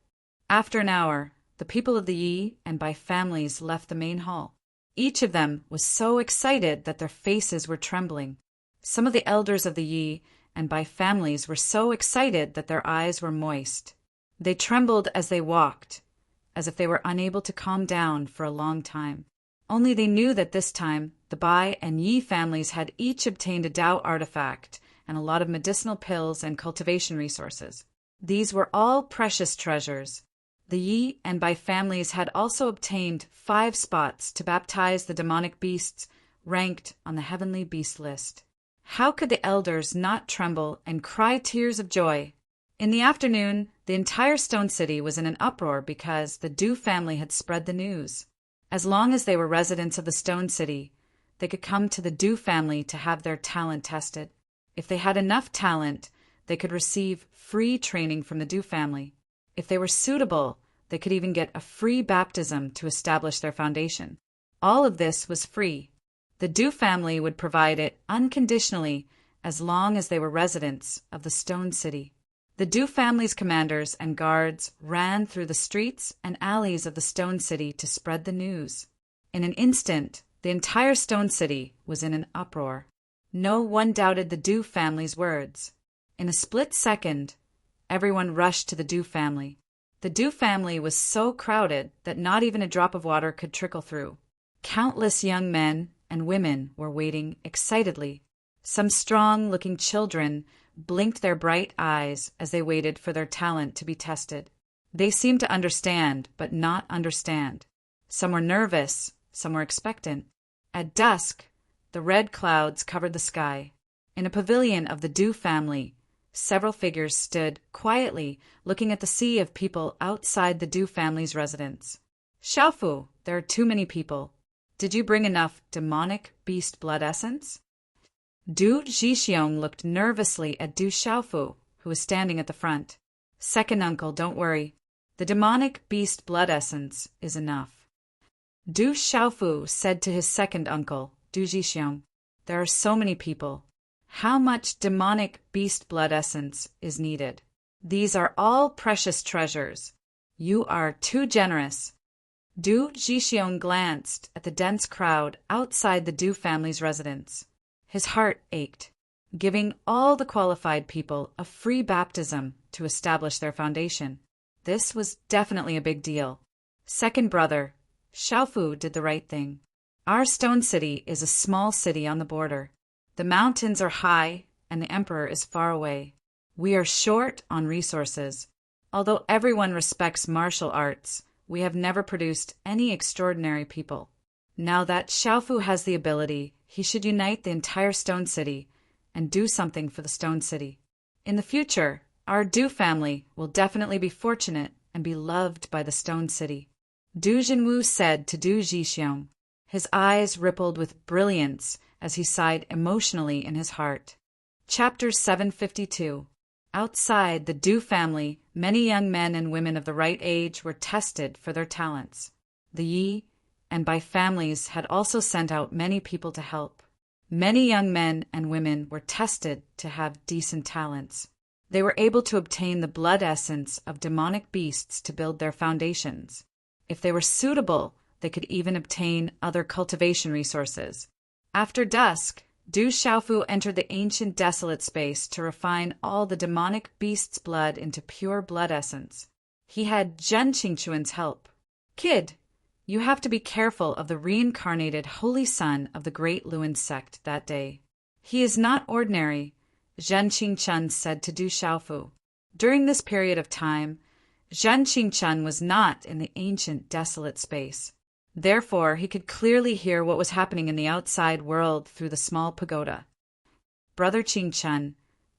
After an hour, the people of the Yi and Bai families left the main hall. Each of them was so excited that their faces were trembling. Some of the elders of the Yi and Bai families were so excited that their eyes were moist. They trembled as they walked, as if they were unable to calm down for a long time. Only they knew that this time, the Bai and Yi families had each obtained a Tao artifact and a lot of medicinal pills and cultivation resources. These were all precious treasures. The Yi and Bai families had also obtained 5 spots to baptize the demonic beasts ranked on the heavenly beast list. How could the elders not tremble and cry tears of joy? In the afternoon, the entire Stone City was in an uproar because the Du family had spread the news. As long as they were residents of the Stone City, they could come to the Du family to have their talent tested. If they had enough talent, they could receive free training from the Du family. If they were suitable, they could even get a free baptism to establish their foundation. All of this was free. The Du family would provide it unconditionally as long as they were residents of the Stone City. The Du family's commanders and guards ran through the streets and alleys of the Stone City to spread the news. In an instant, the entire Stone City was in an uproar. No one doubted the Du family's words. In a split second, everyone rushed to the Du family. The Du family was so crowded that not even a drop of water could trickle through. Countless young men and women were waiting excitedly. Some strong-looking children blinked their bright eyes as they waited for their talent to be tested. They seemed to understand, but not understand. Some were nervous, some were expectant. At dusk, the red clouds covered the sky. In a pavilion of the Du family, several figures stood quietly looking at the sea of people outside the Du family's residence. Xiaofu, there are too many people. Did you bring enough demonic beast blood essence? Du Zhixiong looked nervously at Du Xiaofu, who was standing at the front. Second uncle, don't worry. The demonic beast blood essence is enough. Du Xiaofu said to his second uncle, Du Zhixiong, there are so many people. How much demonic beast blood essence is needed? These are all precious treasures. You are too generous. Du Jixiong glanced at the dense crowd outside the Du family's residence. His heart ached. Giving all the qualified people a free baptism to establish their foundation. This was definitely a big deal. Second brother, Xiaofu, did the right thing. Our stone city is a small city on the border. The mountains are high, and the emperor is far away. We are short on resources. Although everyone respects martial arts, we have never produced any extraordinary people. Now that Xiaofu has the ability, he should unite the entire stone city and do something for the stone city. In the future, our Du family will definitely be fortunate and be loved by the stone city. Du Jinwu said to Du Jixiong. His eyes rippled with brilliance as he sighed emotionally in his heart. Chapter 752. Outside the Du family, many young men and women of the right age were tested for their talents. The Yi, and by families, had also sent out many people to help. Many young men and women were tested to have decent talents. They were able to obtain the blood essence of demonic beasts to build their foundations. If they were suitable, they could even obtain other cultivation resources. After dusk, Du Xiaofu entered the ancient desolate space to refine all the demonic beast's blood into pure blood essence. He had Zhen Qingquan's help. Kid, you have to be careful of the reincarnated holy son of the great Luan sect that day. He is not ordinary, Zhen Qingquan said to Du Xiaofu. During this period of time, Zhen Qingquan was not in the ancient desolate space. Therefore, he could clearly hear what was happening in the outside world through the small pagoda. Brother Qingquan,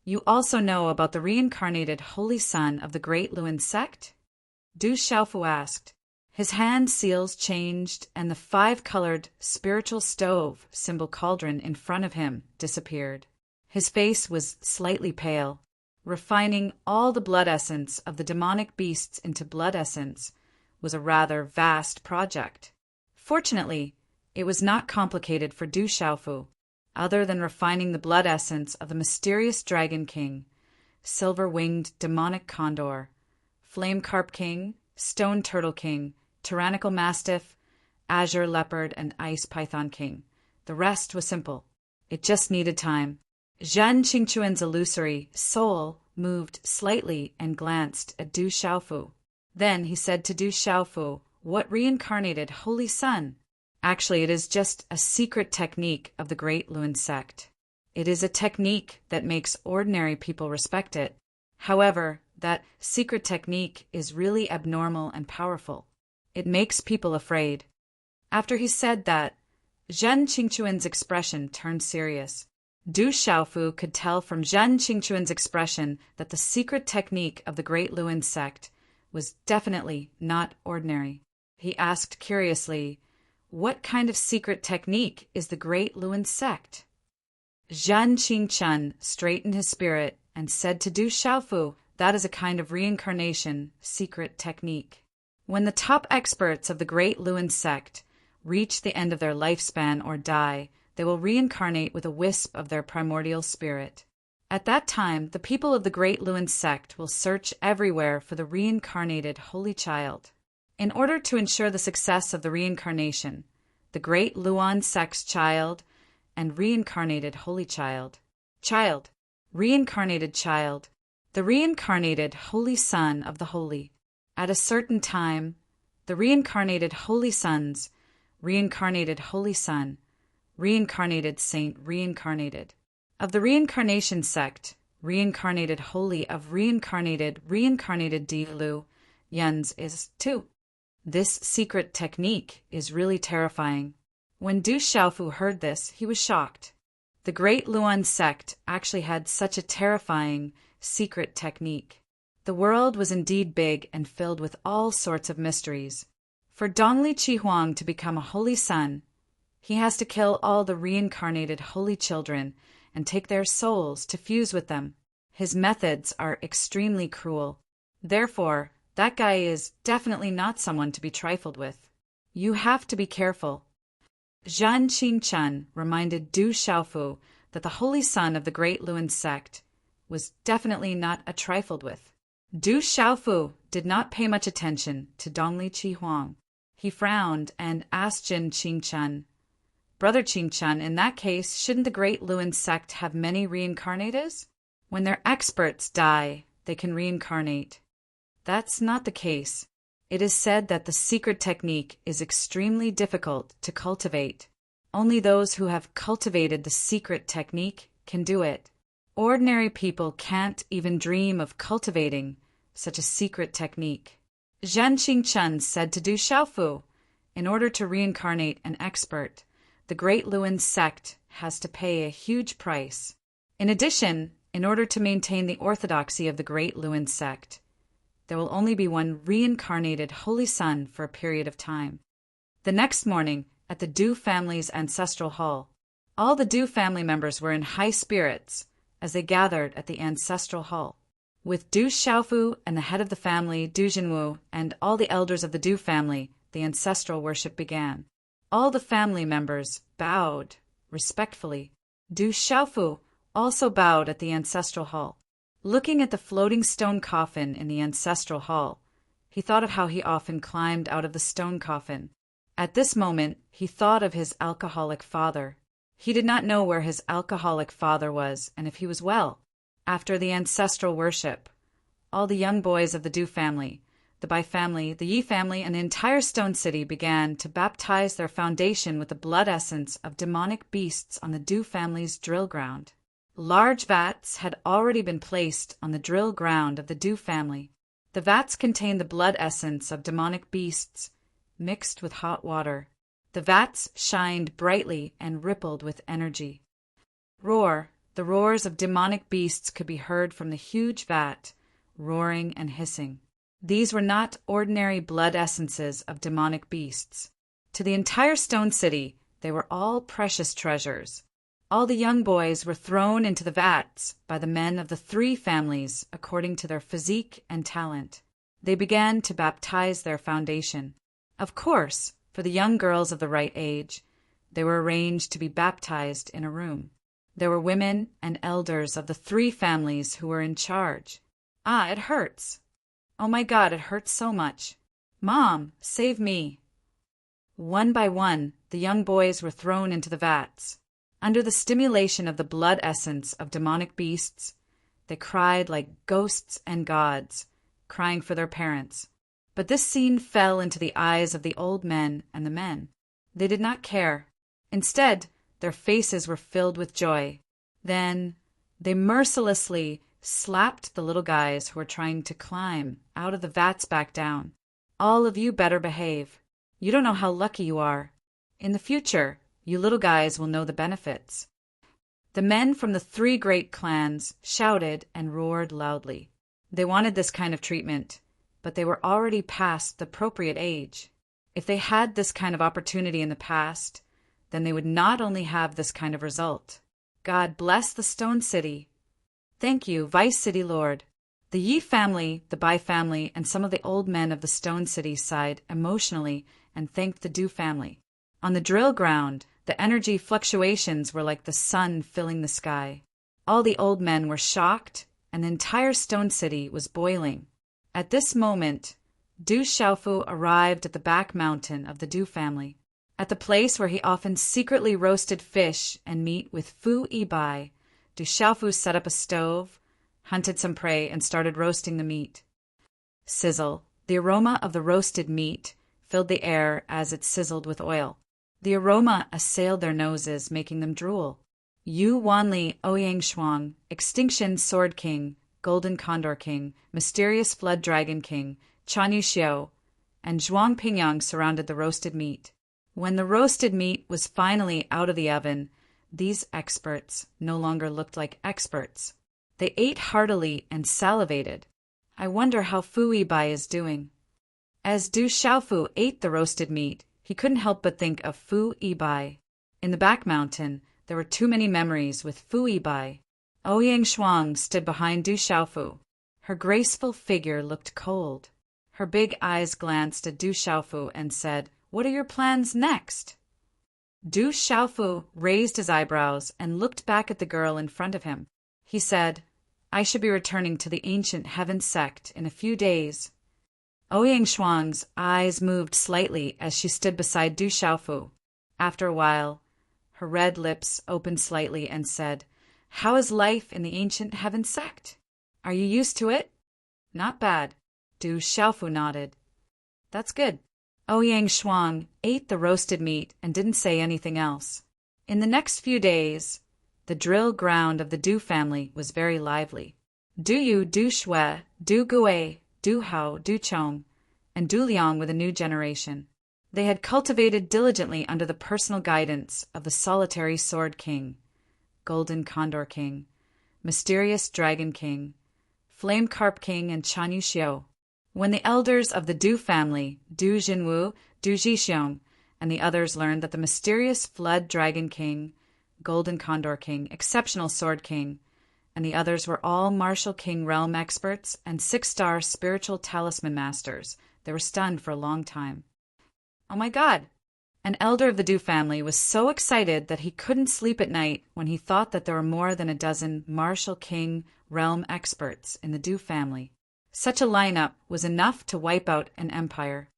you also know about the reincarnated holy son of the great Luan sect? Du Xiaofu asked. His hand seals changed, and the 5-colored spiritual stove symbol cauldron in front of him disappeared. His face was slightly pale. Refining all the blood essence of the demonic beasts into blood essence was a rather vast project. Fortunately, it was not complicated for Du Xiaofu, other than refining the blood essence of the mysterious Dragon King, Silver-Winged Demonic Condor, Flame Carp King, Stone Turtle King, Tyrannical Mastiff, Azure Leopard, and Ice Python King. The rest was simple. It just needed time. Zhen Qingquan's illusory soul moved slightly and glanced at Du Xiaofu. Then he said to Du Xiaofu, "What reincarnated holy son?" Actually, it is just a secret technique of the great Luan sect. It is a technique that makes ordinary people respect it. However, that secret technique is really abnormal and powerful. It makes people afraid. After he said that, Zhen Qingquan's expression turned serious. Du Xiaofu could tell from Zhen Qingquan's expression that the secret technique of the great Luan sect was definitely not ordinary. He asked curiously, "What kind of secret technique is the great Luan sect?" Zhen Qingquan straightened his spirit and said to Du Xiaofu, "That is a kind of reincarnation secret technique. When the top experts of the great Luan sect reach the end of their lifespan or die, they will reincarnate with a wisp of their primordial spirit. At that time, the people of the great Luan sect will search everywhere for the reincarnated holy child. In order to ensure the success of the reincarnation, the great Luan sect's child and reincarnated holy child, reincarnated child, the reincarnated holy son of the holy. At a certain time, the reincarnated holy sons, reincarnated holy son, reincarnated saint reincarnated. Of the reincarnation sect, reincarnated holy of reincarnated Dilu, Yuns is 2. This secret technique is really terrifying. When Du Xiaofu heard this, he was shocked. The great Luan sect actually had such a terrifying secret technique. The world was indeed big and filled with all sorts of mysteries. For Dongli Chihuang to become a holy son, he has to kill all the reincarnated holy children and take their souls to fuse with them. His methods are extremely cruel. Therefore, that guy is definitely not someone to be trifled with. You have to be careful. Zhen Qingquan reminded Du Xiaofu that the holy son of the great Luan sect was definitely not a trifled with. Du Xiaofu did not pay much attention to Dongli Qi Huang. He frowned and asked Jin Qingchen, "Brother Qingchen, in that case, shouldn't the great Luan sect have many reincarnators? When their experts die, they can reincarnate." "That's not the case. It is said that the secret technique is extremely difficult to cultivate. Only those who have cultivated the secret technique can do it. Ordinary people can't even dream of cultivating such a secret technique." Zhen Qingchen said to Du Xiaofu, "In order to reincarnate an expert, the great Luan sect has to pay a huge price. In addition, in order to maintain the orthodoxy of the great Luan sect, there will only be one reincarnated holy son for a period of time." The next morning, at the Du family's ancestral hall, all the Du family members were in high spirits as they gathered at the ancestral hall. With Du Xiaofu and the head of the family, Du Jinwu, and all the elders of the Du family, the ancestral worship began. All the family members bowed respectfully. Du Xiaofu also bowed at the ancestral hall. Looking at the floating stone coffin in the ancestral hall, he thought of how he often climbed out of the stone coffin. At this moment, he thought of his alcoholic father. He did not know where his alcoholic father was and if he was well. After the ancestral worship, all the young boys of the Du family, the Bai family, the Yi family, and the entire Stone City began to baptize their foundation with the blood essence of demonic beasts on the Du family's drill ground. Large vats had already been placed on the drill ground of the Du family. The vats contained the blood essence of demonic beasts mixed with hot water. The vats shined brightly and rippled with energy. The roars of demonic beasts could be heard from the huge vat, roaring and hissing. These were not ordinary blood essences of demonic beasts. To the entire Stone City, they were all precious treasures. All the young boys were thrown into the vats by the men of the three families according to their physique and talent. They began to baptize their foundation. Of course, for the young girls of the right age, they were arranged to be baptized in a room. There were women and elders of the three families who were in charge. "Ah, it hurts. Oh my God, it hurts so much. Mom, save me." One by one, the young boys were thrown into the vats. Under the stimulation of the blood essence of demonic beasts, they cried like ghosts and gods, crying for their parents. But this scene fell into the eyes of the old men and the men. They did not care. Instead, their faces were filled with joy. Then they mercilessly slapped the little guys who were trying to climb out of the vats back down. "All of you better behave. You don't know how lucky you are. In the future, you little guys will know the benefits." The men from the three great clans shouted and roared loudly. They wanted this kind of treatment, but they were already past the appropriate age. If they had this kind of opportunity in the past, then they would not only have this kind of result. God bless the Stone City. Thank you, Vice City Lord. The Yi family, the Bai family, and some of the old men of the Stone City sighed emotionally and thanked the Du family. On the drill ground, the energy fluctuations were like the sun filling the sky. All the old men were shocked, and the entire Stone City was boiling. At this moment, Du Xiaofu arrived at the back mountain of the Du family. At the place where he often secretly roasted fish and meat with Fu Yibai, Du Xiaofu set up a stove, hunted some prey, and started roasting the meat. Sizzle. The aroma of the roasted meat filled the air as it sizzled with oil. The aroma assailed their noses, making them drool. Yu Wanli Ouyang Shuang, Extinction Sword King, Golden Condor King, Mysterious Flood Dragon King, Chan Yuxiu, and Zhuang Pingyang surrounded the roasted meat. When the roasted meat was finally out of the oven, these experts no longer looked like experts. They ate heartily and salivated. I wonder how Fu Yibai is doing. As Du Xiaofu ate the roasted meat, he couldn't help but think of Fu Yibai. In the back mountain, there were too many memories with Fu Yibai. Ouyang Shuang stood behind Du Xiaofu. Her graceful figure looked cold. Her big eyes glanced at Du Xiaofu and said, "What are your plans next?" Du Xiaofu raised his eyebrows and looked back at the girl in front of him. He said, I should be returning to the ancient heaven sect in a few days. Ouyang Shuang's eyes moved slightly as she stood beside Du Xiaofu. After a while, her red lips opened slightly and said, How is life in the ancient heaven sect? Are you used to it? Not bad. Du Xiaofu nodded. That's good. Ouyang Shuang ate the roasted meat and didn't say anything else. In the next few days, the drill ground of the Du family was very lively. Du Yu, Du Shui, Du Gui, Du Hao, Du Chong, and Du Liang were the new generation. They had cultivated diligently under the personal guidance of the solitary Sword King, Golden Condor King, Mysterious Dragon King, Flame Carp King, and Chan Yu Xiu. When the elders of the Du family, Du Jinwu, Du Jixiong, and the others learned that the mysterious Flood Dragon King, Golden Condor King, Exceptional Sword King, and the others were all Martial King realm experts and 6-star spiritual talisman masters, they were stunned for a long time. Oh my God! An elder of the Du family was so excited that he couldn't sleep at night when he thought that there were more than a dozen Martial King realm experts in the Du family. Such a lineup was enough to wipe out an empire.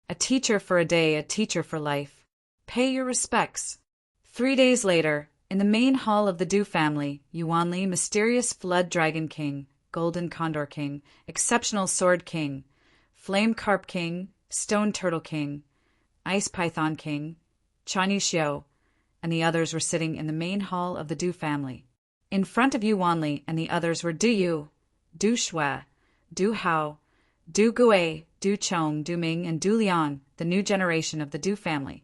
A teacher for a day, a teacher for life. Pay your respects. 3 days later, in the main hall of the Du family, Yuanli, Mysterious Flood Dragon King, Golden Condor King, Exceptional Sword King, Flame Carp King, Stone Turtle King, Ice Python King, Chan Yu Xiu, and the others were sitting in the main hall of the Du family. In front of Yuanli and the others were Du Yu, Du Shui, Du Hao, Du Gui, Du Chong, Du Ming, and Du Liang, the new generation of the Du family.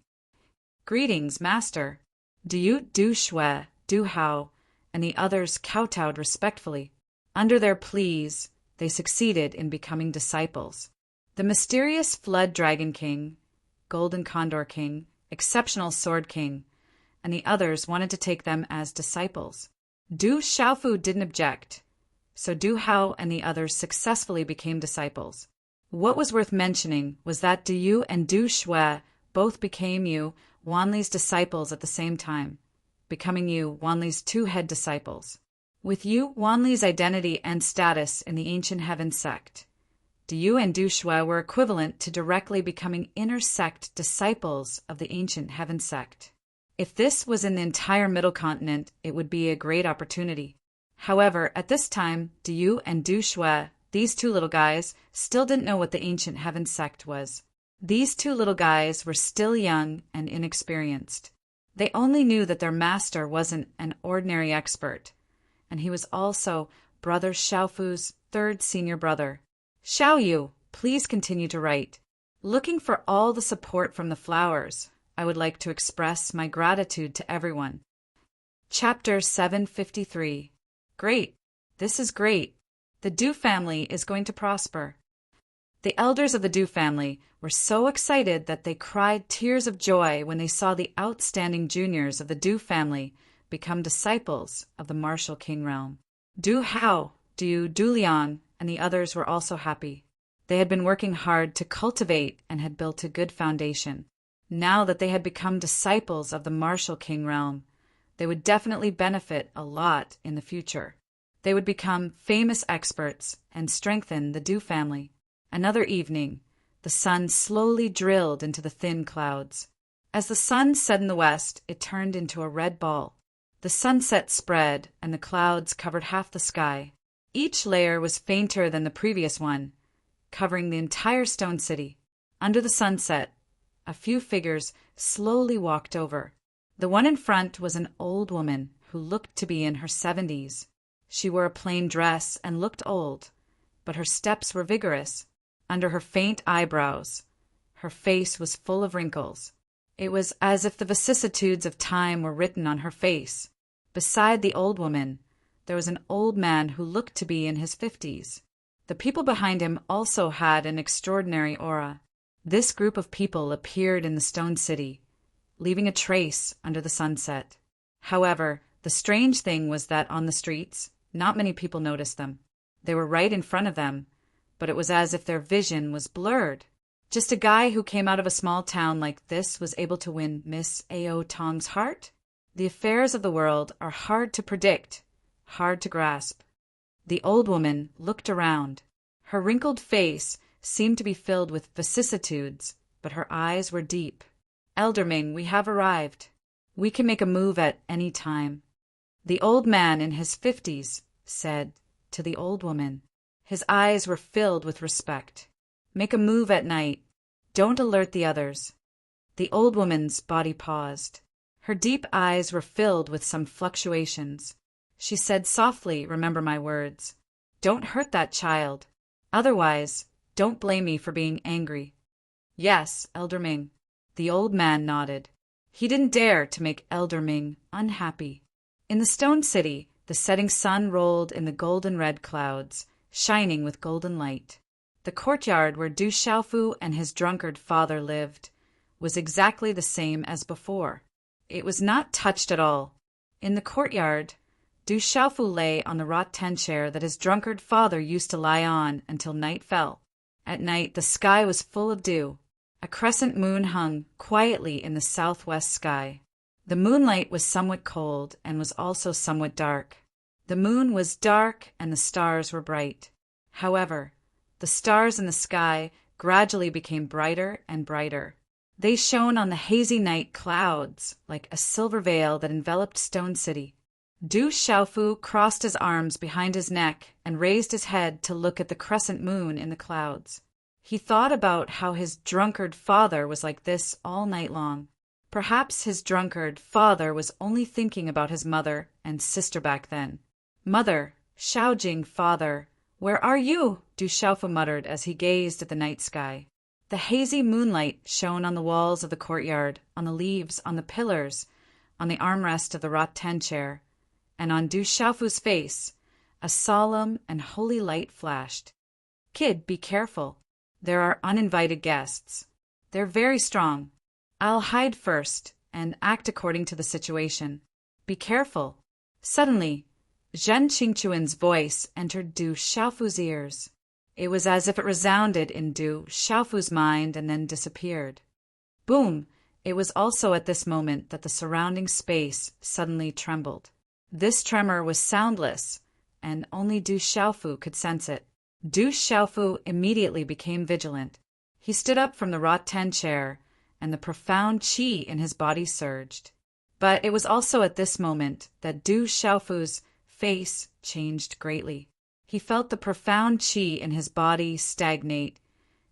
Greetings, Master. Du Yu, Du Shui, Du Hao, and the others kowtowed respectfully. Under their pleas, they succeeded in becoming disciples. The mysterious Flood Dragon King, Golden Condor King, Exceptional Sword King, and the others wanted to take them as disciples. Du Xiaofu didn't object, so Du Hao and the others successfully became disciples. What was worth mentioning was that Du Yu and Du Shui both became Yu Wanli's disciples at the same time, becoming Yu Wanli's 2 head disciples. With Yu Wanli's identity and status in the Ancient Heaven sect, Du Yu and Du Shui were equivalent to directly becoming inner sect disciples of the Ancient Heaven sect. If this was in the entire Middle Continent, it would be a great opportunity. However, at this time, Du Yu and Du Shui, these 2 little guys, still didn't know what the Ancient Heaven sect was. These 2 little guys were still young and inexperienced. They only knew that their master wasn't an ordinary expert, and he was also Brother Xiaofu's 3rd senior brother. Xiao Yu, please continue to write. Looking for all the support from the flowers, I would like to express my gratitude to everyone. Chapter 753. Great. This is great. The Du family is going to prosper. The elders of the Du family were so excited that they cried tears of joy when they saw the outstanding juniors of the Du family become disciples of the Martial King realm. Du Hao, Du Liang, and the others were also happy. They had been working hard to cultivate and had built a good foundation. Now that they had become disciples of the Martial King realm, they would definitely benefit a lot in the future. They would become famous experts and strengthen the Du family. Another evening, the sun slowly drilled into the thin clouds. As the sun set in the west, it turned into a red ball. The sunset spread, and the clouds covered half the sky. Each layer was fainter than the previous one, covering the entire stone city. Under the sunset, a few figures slowly walked over. The one in front was an old woman who looked to be in her 70s. She wore a plain dress and looked old, but her steps were vigorous. Under her faint eyebrows, her face was full of wrinkles. It was as if the vicissitudes of time were written on her face. Beside the old woman, there was an old man who looked to be in his 50s. The people behind him also had an extraordinary aura. This group of people appeared in the stone city, leaving a trace under the sunset. However, the strange thing was that on the streets, not many people noticed them. They were right in front of them, but it was as if their vision was blurred. Just a guy who came out of a small town like this was able to win Miss A.O. Tong's heart? The affairs of the world are hard to predict, hard to grasp. The old woman looked around. Her wrinkled face seemed to be filled with vicissitudes, but her eyes were deep. Elder Ming, we have arrived. We can make a move at any time. The old man in his 50s said to the old woman. His eyes were filled with respect. Make a move at night. Don't alert the others. The old woman's body paused. Her deep eyes were filled with some fluctuations. She said softly, remember my words. Don't hurt that child. Otherwise, don't blame me for being angry. Yes, Elder Ming. The old man nodded. He didn't dare to make Elder Ming unhappy. In the stone city, the setting sun rolled in the golden-red clouds, shining with golden light. The courtyard where Du Xiaofu and his drunkard father lived was exactly the same as before. It was not touched at all. In the courtyard, Du Xiaofu lay on the rattan chair that his drunkard father used to lie on until night fell. At night, the sky was full of dew. A crescent moon hung quietly in the southwest sky. The moonlight was somewhat cold and was also somewhat dark. The moon was dark and the stars were bright. However, the stars in the sky gradually became brighter and brighter. They shone on the hazy night clouds like a silver veil that enveloped Stone City. Du Xiaofu crossed his arms behind his neck and raised his head to look at the crescent moon in the clouds. He thought about how his drunkard father was like this all night long. Perhaps his drunkard father was only thinking about his mother and sister back then. Mother, Xiaojing, father, where are you? Du Xiaofu muttered as he gazed at the night sky. The hazy moonlight shone on the walls of the courtyard, on the leaves, on the pillars, on the armrest of the rattan chair, and on Du Xiaofu's face. A solemn and holy light flashed. Kid, be careful. There are uninvited guests. They're very strong. I'll hide first and act according to the situation. Be careful. Suddenly, Zhen Qingchuan's voice entered Du Xiaofu's ears. It was as if it resounded in Du Xiaofu's mind and then disappeared. Boom! It was also at this moment that the surrounding space suddenly trembled. This tremor was soundless, and only Du Xiaofu could sense it. Du Xiaofu immediately became vigilant. He stood up from the rattan chair, and the profound qi in his body surged. But it was also at this moment that Du Xiaofu's face changed greatly. He felt the profound qi in his body stagnate,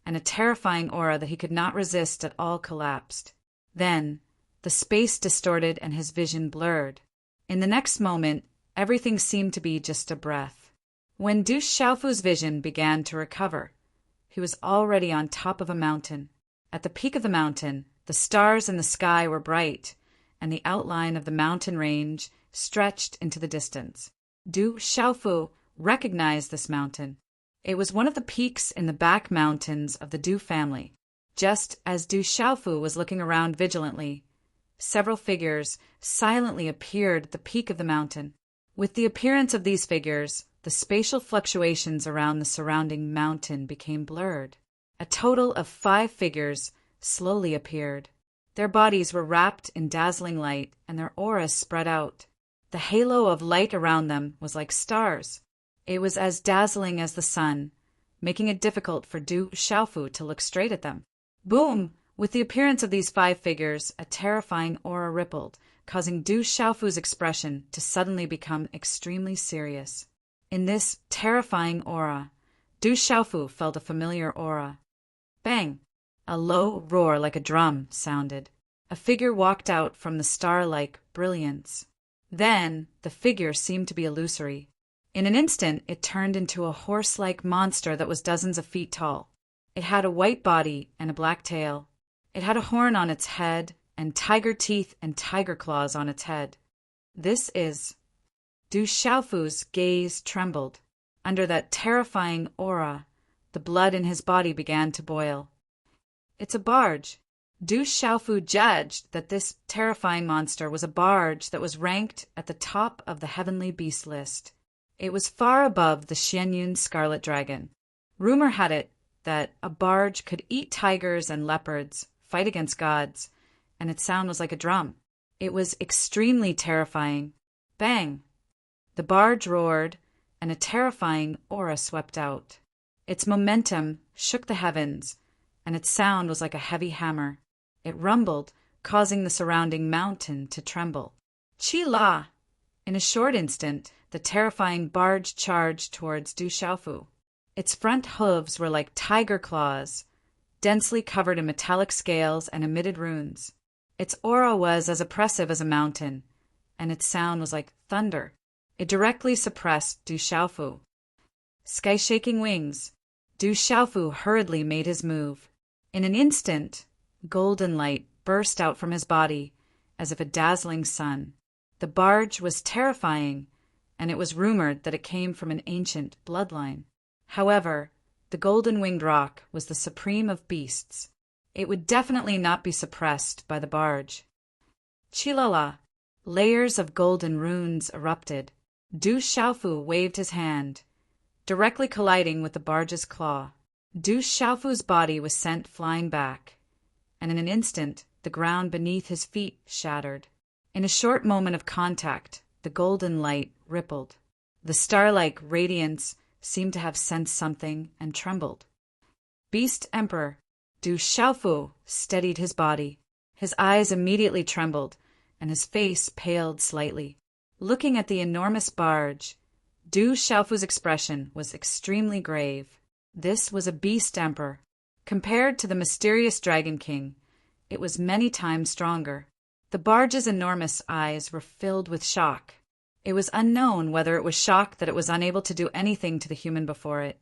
and a terrifying aura that he could not resist at all collapsed. Then, the space distorted and his vision blurred. In the next moment, everything seemed to be just a breath. When Du Xiaofu's vision began to recover, he was already on top of a mountain. At the peak of the mountain, the stars in the sky were bright, and the outline of the mountain range stretched into the distance. Du Xiaofu recognized this mountain. It was one of the peaks in the back mountains of the Du family. Just as Du Xiaofu was looking around vigilantly, several figures silently appeared at the peak of the mountain. With the appearance of these figures, the spatial fluctuations around the surrounding mountain became blurred. A total of 5 figures slowly appeared. Their bodies were wrapped in dazzling light, and their auras spread out. The halo of light around them was like stars. It was as dazzling as the sun, making it difficult for Du Xiaofu to look straight at them. Boom! With the appearance of these 5 figures, a terrifying aura rippled, causing Du Xiaofu's expression to suddenly become extremely serious. In this terrifying aura, Du Xiaofu felt a familiar aura. Bang! A low roar like a drum sounded. A figure walked out from the star-like brilliance. Then, the figure seemed to be illusory. In an instant, it turned into a horse-like monster that was dozens of feet tall. It had a white body and a black tail. It had a horn on its head and tiger teeth and tiger claws on its head. This is... Du Xiaofu's gaze trembled. Under that terrifying aura, the blood in his body began to boil. It's a barge. Du Xiaofu judged that this terrifying monster was a barge that was ranked at the top of the heavenly beast list. It was far above the Xianyun scarlet dragon. Rumor had it that a barge could eat tigers and leopards, fight against gods, and its sound was like a drum. It was extremely terrifying. Bang! The barge roared, and a terrifying aura swept out. Its momentum shook the heavens, and its sound was like a heavy hammer. It rumbled, causing the surrounding mountain to tremble. Chi-la! In a short instant, the terrifying barge charged towards Du Xiaofu. Its front hooves were like tiger claws, densely covered in metallic scales and emitted runes. Its aura was as oppressive as a mountain, and its sound was like thunder. It directly suppressed Du Xiaofu. Sky-shaking wings, Du Xiaofu hurriedly made his move. In an instant, golden light burst out from his body, as if a dazzling sun. The barge was terrifying, and it was rumored that it came from an ancient bloodline. However, the golden-winged rock was the supreme of beasts. It would definitely not be suppressed by the barge. Chilala! Layers of golden runes erupted. Du Xiaofu waved his hand, directly colliding with the barge's claw. Du Xiaofu's body was sent flying back, and in an instant the ground beneath his feet shattered. In a short moment of contact, the golden light rippled. The star-like radiance seemed to have sensed something and trembled. Beast Emperor Du Xiaofu steadied his body. His eyes immediately trembled, and his face paled slightly. Looking at the enormous barge, Du Xiaofu's expression was extremely grave. This was a beast emperor. Compared to the mysterious Dragon King, it was many times stronger. The barge's enormous eyes were filled with shock. It was unknown whether it was shock that it was unable to do anything to the human before it,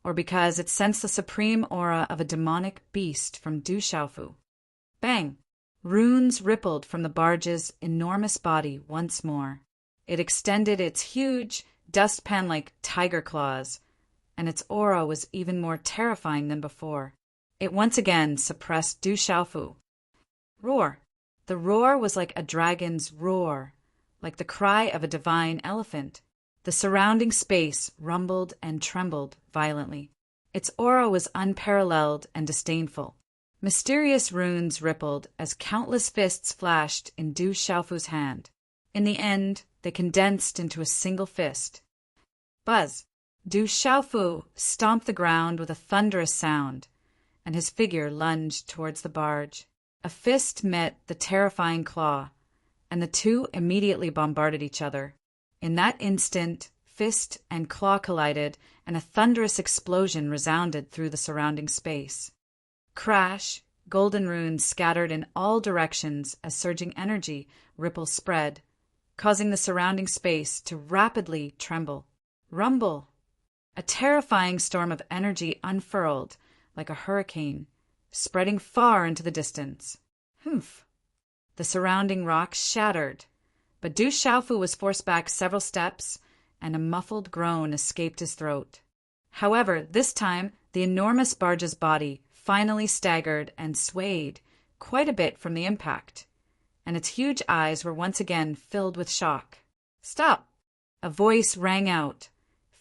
or because it sensed the supreme aura of a demonic beast from Du Xiaofu. Bang! Runes rippled from the barge's enormous body once more. It extended its huge, dustpan-like tiger claws, and its aura was even more terrifying than before. It once again suppressed Du Xiaofu. Roar! The roar was like a dragon's roar, like the cry of a divine elephant. The surrounding space rumbled and trembled violently. Its aura was unparalleled and disdainful. Mysterious runes rippled as countless fists flashed in Du Xiaofu's hand. In the end, they condensed into a single fist. Buzz! Du Xiaofu stomped the ground with a thunderous sound, and his figure lunged towards the barge. A fist met the terrifying claw, and the two immediately bombarded each other. In that instant, fist and claw collided, and a thunderous explosion resounded through the surrounding space. Crash! Golden runes scattered in all directions as surging energy ripples spread, causing the surrounding space to rapidly tremble. Rumble! A terrifying storm of energy unfurled like a hurricane, spreading far into the distance. Humph! The surrounding rocks shattered, but Du Xiaofu was forced back several steps, and a muffled groan escaped his throat. However, this time the enormous barge's body finally staggered and swayed quite a bit from the impact, and its huge eyes were once again filled with shock. Stop! A voice rang out,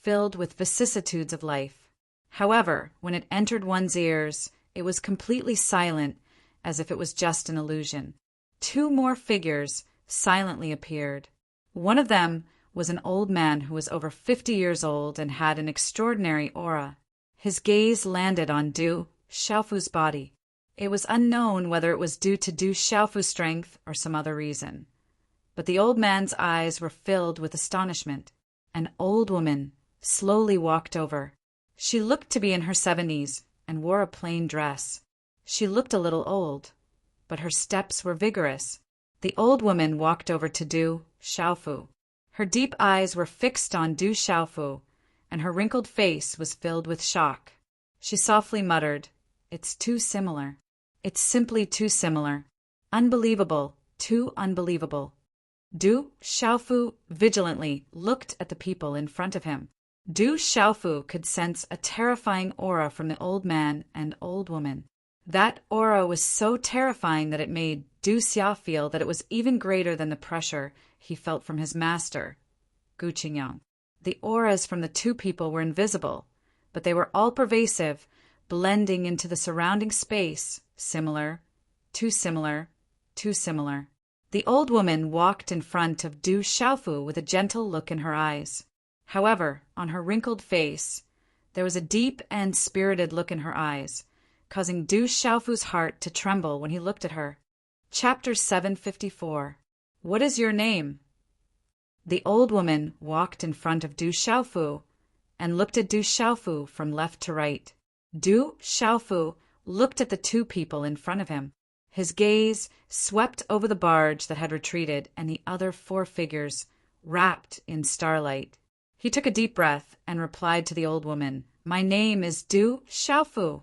filled with vicissitudes of life. However, when it entered one's ears, it was completely silent, as if it was just an illusion. Two more figures silently appeared. One of them was an old man who was over 50 years old and had an extraordinary aura. His gaze landed on Du Xiaofu's body. It was unknown whether it was due to Du Xiaofu's strength or some other reason, but the old man's eyes were filled with astonishment. An old woman slowly walked over. She looked to be in her 70s and wore a plain dress. She looked a little old, but her steps were vigorous. The old woman walked over to Du Xiaofu. Her deep eyes were fixed on Du Xiaofu, and her wrinkled face was filled with shock. She softly muttered, "It's too similar. It's simply too similar. Unbelievable, too unbelievable." Du Xiaofu vigilantly looked at the people in front of him. Du Xiaofu could sense a terrifying aura from the old man and old woman. That aura was so terrifying that it made Du Xia feel that it was even greater than the pressure he felt from his master, Gu Qingyang. The auras from the two people were invisible, but they were all pervasive, blending into the surrounding space, similar, too similar, too similar. The old woman walked in front of Du Xiaofu with a gentle look in her eyes. However, on her wrinkled face, there was a deep and spirited look in her eyes, causing Du Xiaofu's heart to tremble when he looked at her. Chapter 754. What is your name? The old woman walked in front of Du Xiaofu and looked at Du Xiaofu from left to right. Du Xiaofu looked at the two people in front of him. His gaze swept over the barge that had retreated and the other four figures, wrapped in starlight. He took a deep breath and replied to the old woman, My name is Du Xiaofu.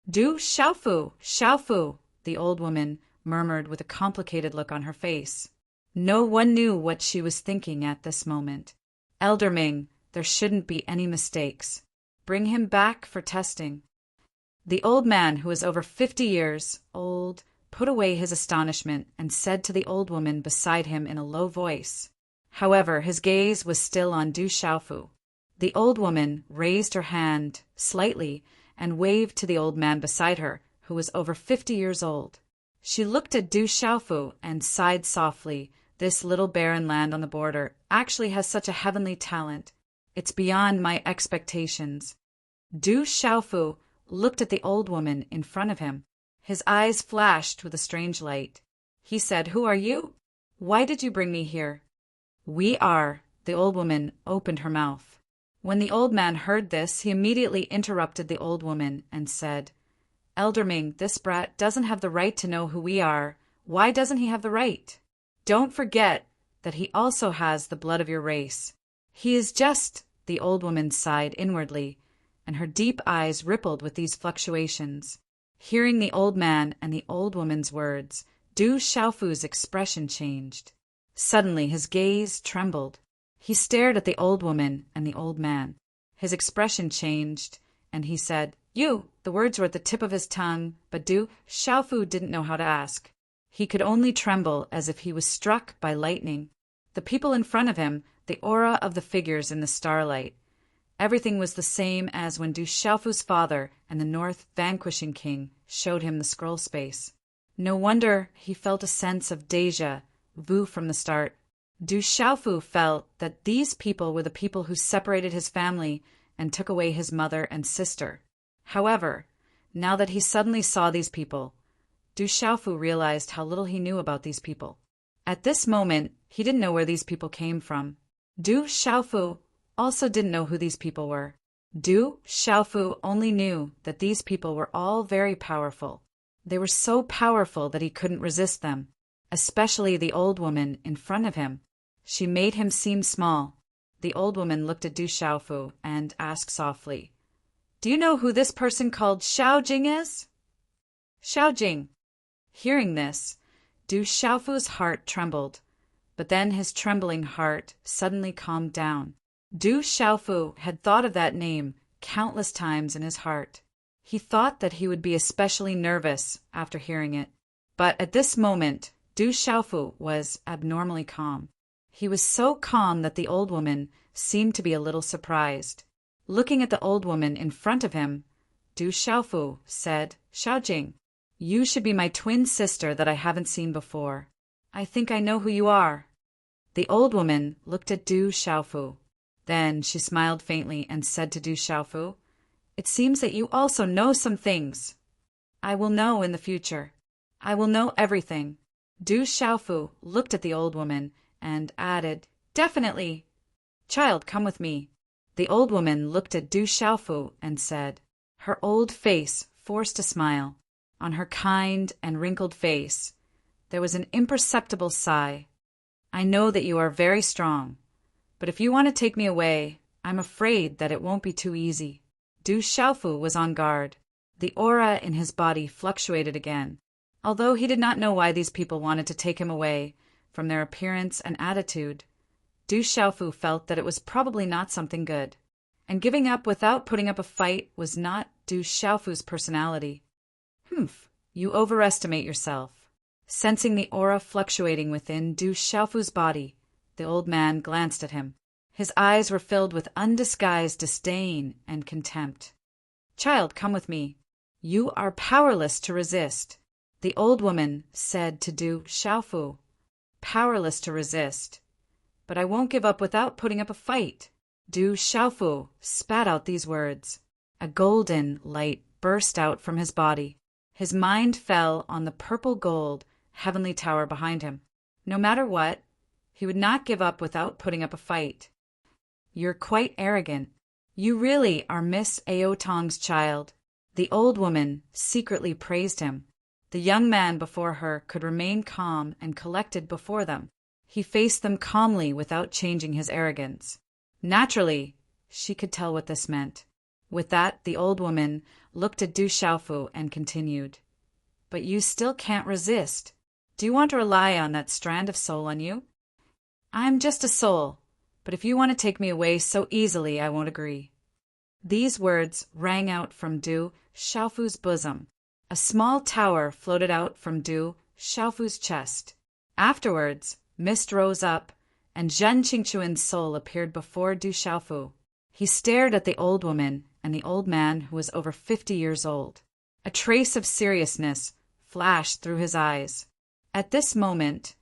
Du Xiaofu, Xiaofu, the old woman murmured with a complicated look on her face. No one knew what she was thinking at this moment. Elder Ming, there shouldn't be any mistakes. Bring him back for testing. The old man, who was over 50 years old, put away his astonishment and said to the old woman beside him in a low voice. However, his gaze was still on Du Xiaofu. The old woman raised her hand slightly and waved to the old man beside her, who was over 50 years old. She looked at Du Xiaofu and sighed softly. This little barren land on the border actually has such a heavenly talent. It's beyond my expectations. Du Xiaofu looked at the old woman in front of him. His eyes flashed with a strange light. He said, Who are you? Why did you bring me here? We are. The old woman opened her mouth. When the old man heard this, he immediately interrupted the old woman and said, Elder Ming, this brat doesn't have the right to know who we are. Why doesn't he have the right? Don't forget that he also has the blood of your race. He is just, the old woman sighed inwardly, and her deep eyes rippled with these fluctuations. Hearing the old man and the old woman's words, Du Xiaofu's expression changed. Suddenly his gaze trembled. He stared at the old woman and the old man. His expression changed, and he said, You! The words were at the tip of his tongue, but Du Xiaofu didn't know how to ask. He could only tremble as if he was struck by lightning. The people in front of him, the aura of the figures in the starlight. Everything was the same as when Du Xiaofu's father and the North Vanquishing King showed him the scroll space. No wonder he felt a sense of déjà vu from the start. Du Xiaofu felt that these people were the people who separated his family and took away his mother and sister. However, now that he suddenly saw these people, Du Xiaofu realized how little he knew about these people. At this moment, he didn't know where these people came from. Du Xiaofu also didn't know who these people were. Du Xiaofu only knew that these people were all very powerful. They were so powerful that he couldn't resist them, especially the old woman in front of him. She made him seem small. The old woman looked at Du Xiaofu and asked softly, Do you know who this person called Xiao Jing is? Xiao Jing. Hearing this, Du Xiaofu's heart trembled, but then his trembling heart suddenly calmed down. Du Xiaofu had thought of that name countless times in his heart. He thought that he would be especially nervous after hearing it, but at this moment, Du Xiaofu was abnormally calm. He was so calm that the old woman seemed to be a little surprised. Looking at the old woman in front of him, Du Xiaofu said, Xiaojing, you should be my twin sister that I haven't seen before. I think I know who you are. The old woman looked at Du Xiaofu. Then she smiled faintly and said to Du Xiaofu, It seems that you also know some things. I will know in the future. I will know everything. Du Xiaofu looked at the old woman and added, Definitely. Child, come with me. The old woman looked at Du Xiaofu and said, her old face forced a smile. On her kind and wrinkled face, there was an imperceptible sigh. I know that you are very strong, but if you want to take me away, I'm afraid that it won't be too easy. Du Xiaofu was on guard. The aura in his body fluctuated again. Although he did not know why these people wanted to take him away, from their appearance and attitude, Du Xiaofu felt that it was probably not something good. And giving up without putting up a fight was not Du Xiaofu's personality. Humph, you overestimate yourself. Sensing the aura fluctuating within Du Xiaofu's body, the old man glanced at him. His eyes were filled with undisguised disdain and contempt. Child, come with me. You are powerless to resist, the old woman said to Du Xiaofu. Powerless to resist. But I won't give up without putting up a fight. Du Xiaofu spat out these words. A golden light burst out from his body. His mind fell on the purple gold heavenly tower behind him. No matter what, he would not give up without putting up a fight. You're quite arrogant. You really are Miss Ao Tong's child. The old woman secretly praised him. The young man before her could remain calm and collected before them. He faced them calmly without changing his arrogance. Naturally, she could tell what this meant. With that, the old woman looked at Du Xiaofu and continued, But you still can't resist. Do you want to rely on that strand of soul on you? I'm just a soul, but if you want to take me away so easily, I won't agree. These words rang out from Du Xiaofu's bosom. A small tower floated out from Du Xiaofu's chest. Afterwards, mist rose up, and Zhen Qingquan's soul appeared before Du Xiaofu. He stared at the old woman and the old man who was over 50 years old. A trace of seriousness flashed through his eyes. At this moment,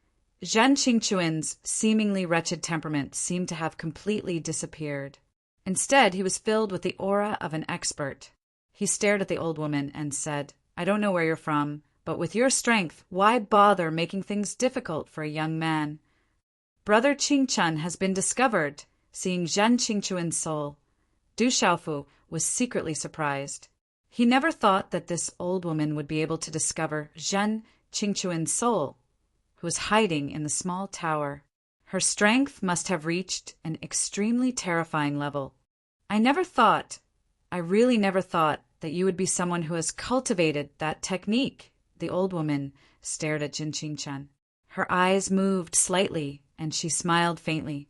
Zhen Qingquan's seemingly wretched temperament seemed to have completely disappeared. Instead, he was filled with the aura of an expert. He stared at the old woman and said, I don't know where you're from, but with your strength, why bother making things difficult for a young man? Brother Qingquan has been discovered. Seeing Zhen Qingquan's soul, Du Xiaofu was secretly surprised. He never thought that this old woman would be able to discover Zhen Qingquan's soul, who was hiding in the small tower. Her strength must have reached an extremely terrifying level. I really never thought that you would be someone who has cultivated that technique. The old woman stared at Zhen Qingquan. Her eyes moved slightly, and she smiled faintly.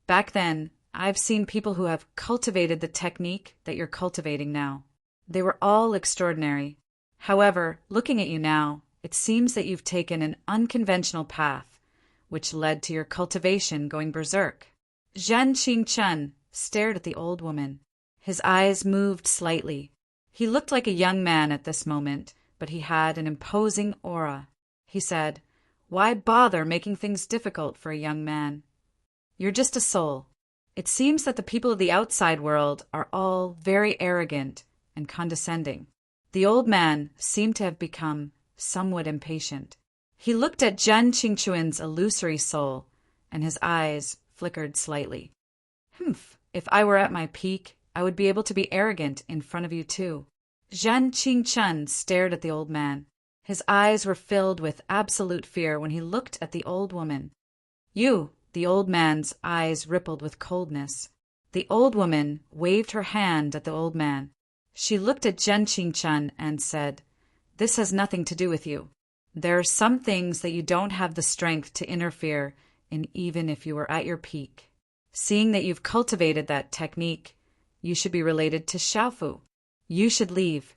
Back then, I've seen people who have cultivated the technique that you're cultivating now. They were all extraordinary. However, looking at you now, it seems that you've taken an unconventional path, which led to your cultivation going berserk. Zhen Qingquan stared at the old woman. His eyes moved slightly. He looked like a young man at this moment, but he had an imposing aura. He said, Why bother making things difficult for a young man? You're just a soul. It seems that the people of the outside world are all very arrogant and condescending. The old man seemed to have become somewhat impatient. He looked at Zhen Qingquan's illusory soul, and his eyes flickered slightly. If I were at my peak, I would be able to be arrogant in front of you too. Zhen Qingquan stared at the old man. His eyes were filled with absolute fear when he looked at the old woman. You, the old man's eyes rippled with coldness. The old woman waved her hand at the old man. She looked at Zhen Qingquan and said, This has nothing to do with you. There are some things that you don't have the strength to interfere in even if you were at your peak. Seeing that you've cultivated that technique, you should be related to Xiaofu. You should leave.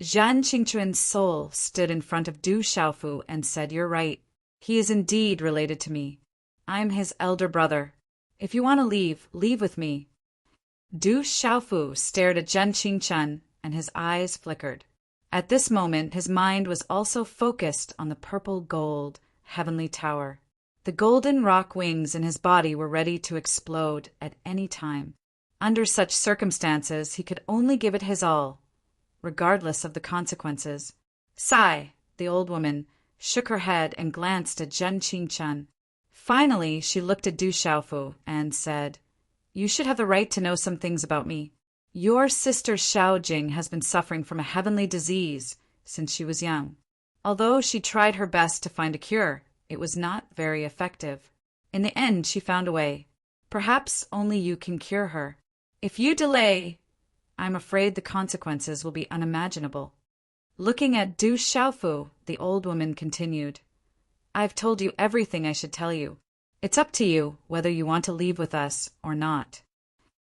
Zhen Qingquan's soul stood in front of Du Xiaofu and said, You're right. He is indeed related to me. I'm his elder brother. If you want to leave, leave with me. Du Xiaofu stared at Zhen Qingquan, and his eyes flickered. At this moment, his mind was also focused on the purple gold heavenly tower. The golden rock wings in his body were ready to explode at any time. Under such circumstances, he could only give it his all, regardless of the consequences. Sigh, the old woman shook her head and glanced at Zhen Qingquan. Finally, she looked at Du Xiaofu and said, You should have the right to know some things about me. Your sister Xiaojing has been suffering from a heavenly disease since she was young. Although she tried her best to find a cure, it was not very effective. In the end, she found a way. Perhaps only you can cure her. If you delay, I'm afraid the consequences will be unimaginable. Looking at Du Xiaofu, the old woman continued, I've told you everything I should tell you. It's up to you whether you want to leave with us or not.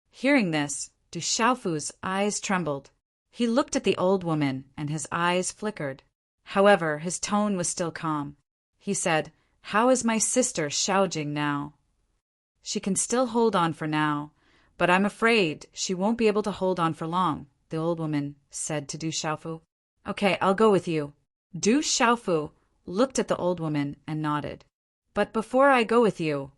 Hearing this, Du Xiaofu's eyes trembled. He looked at the old woman, and his eyes flickered. However, his tone was still calm. He said, How is my sister Xiaojing now? She can still hold on for now, but I'm afraid she won't be able to hold on for long. the old woman said to Du Xiaofu. Okay, I'll go with you. Du Xiaofu looked at the old woman and nodded. But before I go with you,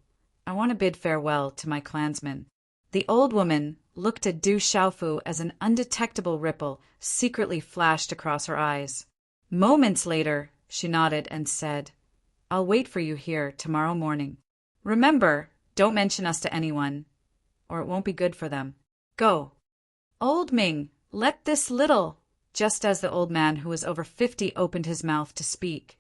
I want to bid farewell to my clansmen. The old woman looked at Du Xiaofu as an undetectable ripple secretly flashed across her eyes. Moments later, she nodded and said, I'll wait for you here tomorrow morning. Remember, don't mention us to anyone, or it won't be good for them. Go. Old Ming, let this little. Just as the old man, who was over 50, opened his mouth to speak,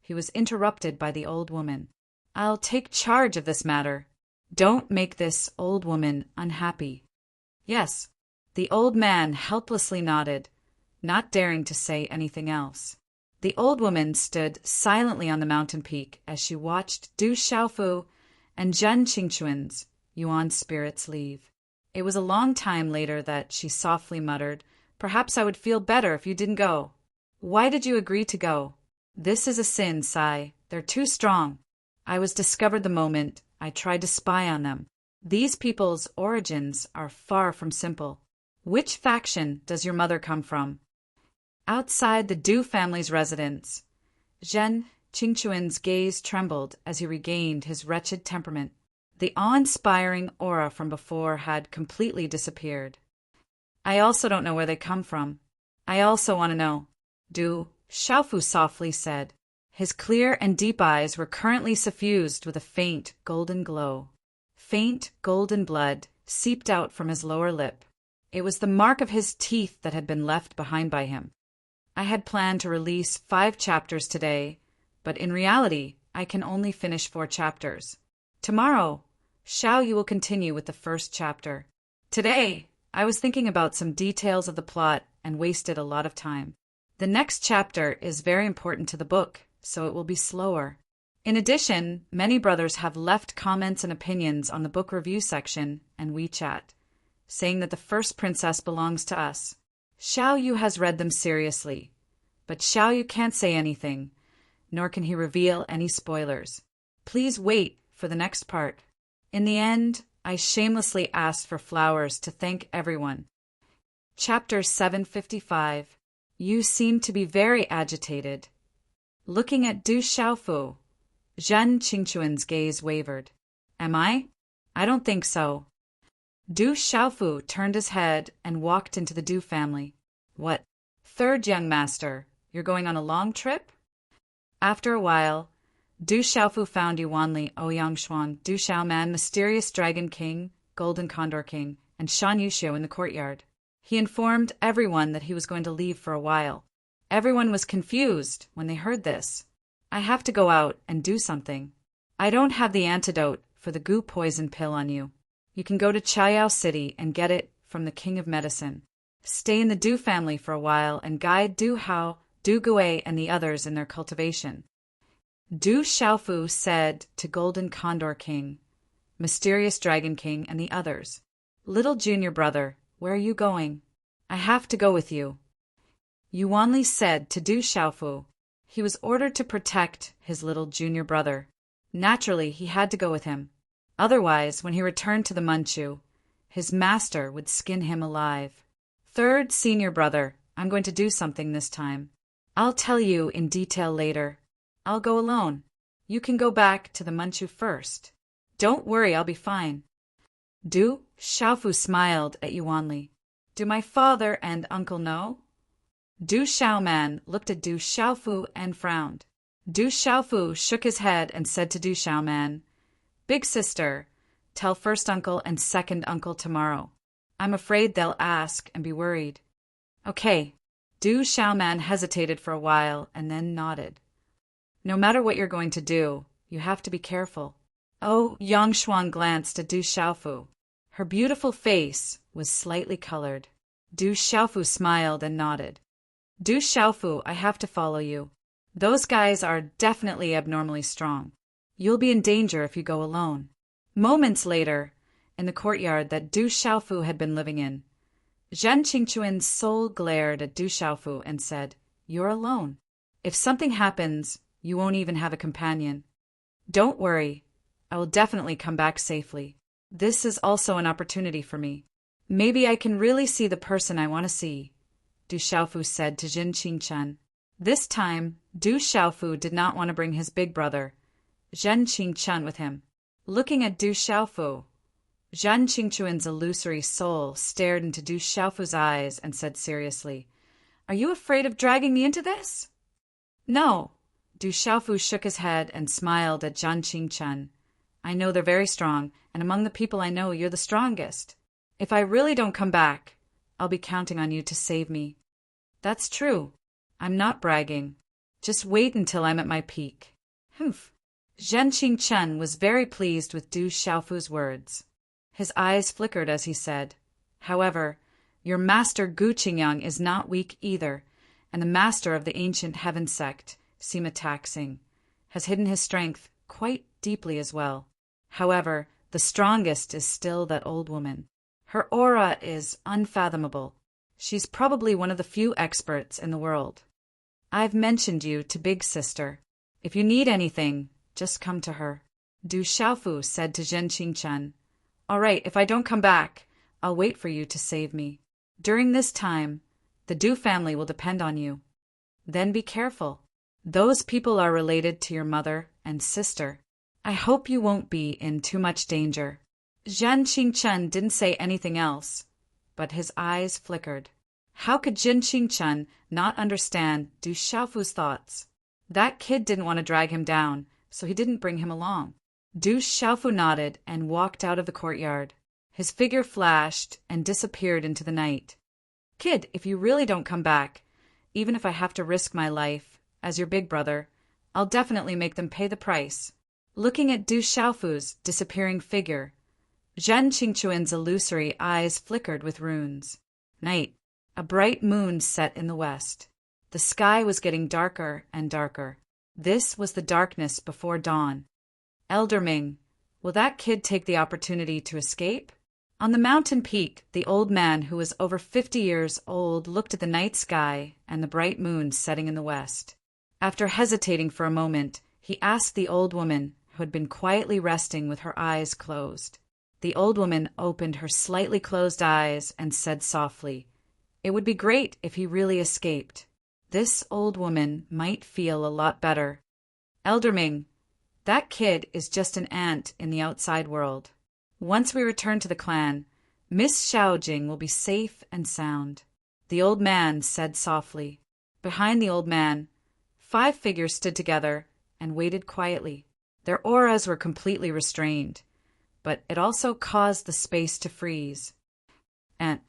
he was interrupted by the old woman. I'll take charge of this matter. Don't make this old woman unhappy. Yes. The old man helplessly nodded, not daring to say anything else. The old woman stood silently on the mountain peak as she watched Du Xiaofu and Zhen Qingquan's Yuan spirits leave. It was a long time later that she softly muttered, Perhaps I would feel better if you didn't go. Why did you agree to go? This is a sin, Sai. They're too strong. I was discovered the moment I tried to spy on them. These people's origins are far from simple. Which faction does your mother come from? Outside the Du family's residence, Zhen Qingquan's gaze trembled as he regained his wretched temperament. The awe-inspiring aura from before had completely disappeared. I also don't know where they come from. I also want to know. Du Xiaofu softly said. His clear and deep eyes were currently suffused with a faint golden glow. Faint golden blood seeped out from his lower lip. It was the mark of his teeth that had been left behind by him. I had planned to release 5 chapters today, but in reality, I can only finish 4 chapters. Tomorrow, Xiao Yu will continue with the first chapter. Today, I was thinking about some details of the plot and wasted a lot of time. The next chapter is very important to the book, so it will be slower. In addition, many brothers have left comments and opinions on the book review section and WeChat, saying that the first princess belongs to us. Xiao Yu has read them seriously, but Xiao Yu can't say anything, nor can he reveal any spoilers. Please wait for the next part. In the end, I shamelessly asked for flowers to thank everyone. Chapter 755. You seem to be very agitated. Looking at Du Xiaofu, Zhen Qingquan's gaze wavered. Am I? I don't think so. Du Xiaofu turned his head and walked into the Du family. What? Third young master, you're going on a long trip? After a while, Du Xiaofu found Yuanli, Ouyang Du Xiaoman, Mysterious Dragon King, Golden Condor King, and Shan Yuxiu in the courtyard. He informed everyone that he was going to leave for a while. Everyone was confused when they heard this. I have to go out and do something. I don't have the antidote for the goo poison pill on you. You can go to Chaoyao City and get it from the King of Medicine. Stay in the Du family for a while and guide Du Hao, Du Gui, and the others in their cultivation. Du Xiaofu said to Golden Condor King, Mysterious Dragon King, and the others, Little junior brother, where are you going? I have to go with you. Yuanli said to Du Xiaofu. He was ordered to protect his little junior brother. Naturally, he had to go with him. Otherwise, when he returned to the Manchu, his master would skin him alive. Third senior brother, I'm going to do something this time. I'll tell you in detail later. I'll go alone. You can go back to the Manchu first. Don't worry, I'll be fine. Du Xiaofu smiled at Yuanli. Do my father and uncle know? Du Xiaoman looked at Du Xiaofu and frowned. Du Xiaofu shook his head and said to Du Xiaoman, Big sister, tell first uncle and second uncle tomorrow. I'm afraid they'll ask and be worried. Okay. Du Xiaoman hesitated for a while and then nodded. No matter what you're going to do, you have to be careful. Oh, Yang Xuan glanced at Du Xiaofu. Her beautiful face was slightly colored. Du Xiaofu smiled and nodded. Du Xiaofu, I have to follow you. Those guys are definitely abnormally strong. You'll be in danger if you go alone. Moments later, in the courtyard that Du Xiaofu had been living in, Zhen Qingquan's soul glared at Du Xiaofu and said, You're alone. If something happens, you won't even have a companion. Don't worry. I will definitely come back safely. This is also an opportunity for me. Maybe I can really see the person I want to see, Du Xiaofu said to Jin Qingchen. This time, Du Xiaofu did not want to bring his big brother, Zhen Qingchen, with him. Looking at Du Xiaofu, Zhen Qingchuan's illusory soul stared into Du Xiaofu's eyes and said seriously, "Are you afraid of dragging me into this?" "No." Du Xiaofu shook his head and smiled at Zhen Qingchen. "I know they're very strong, and among the people I know, you're the strongest. If I really don't come back, I'll be counting on you to save me." "That's true. I'm not bragging. Just wait until I'm at my peak." Humph. Zhen Qingchen was very pleased with Du Xiaofu's words. His eyes flickered as he said, "However, your master Gu Qingyang is not weak either, and the master of the ancient heaven sect, Sima Taxing, has hidden his strength quite deeply as well. However, the strongest is still that old woman. Her aura is unfathomable. She's probably one of the few experts in the world. I've mentioned you to Big Sister. If you need anything, just come to her." Du Xiaofu said to Zhen Qingchen, "All right, if I don't come back, I'll wait for you to save me. During this time, the Du family will depend on you. Then be careful. Those people are related to your mother and sister. I hope you won't be in too much danger." Zhen Qingchen didn't say anything else, but his eyes flickered. How could Zhen Qingchen not understand Du Xiaofu's thoughts? That kid didn't want to drag him down, so he didn't bring him along. Du Xiaofu nodded and walked out of the courtyard. His figure flashed and disappeared into the night. "Kid, if you really don't come back, even if I have to risk my life, as your big brother, I'll definitely make them pay the price." Looking at Du Xiaofu's disappearing figure, Zhen Qingchuan's illusory eyes flickered with runes. Night. A bright moon set in the west. The sky was getting darker and darker. This was the darkness before dawn. "Elder Ming, will that kid take the opportunity to escape?" On the mountain peak, the old man, who was over 50 years old, looked at the night sky and the bright moon setting in the west. After hesitating for a moment, he asked the old woman, who had been quietly resting with her eyes closed. The old woman opened her slightly closed eyes and said softly, "It would be great if he really escaped. This old woman might feel a lot better. Elder Ming, that kid is just an ant in the outside world. Once we return to the clan, Miss Xiaojing will be safe and sound." The old man said softly. Behind the old man, 5 figures stood together and waited quietly. Their auras were completely restrained, but it also caused the space to freeze. "And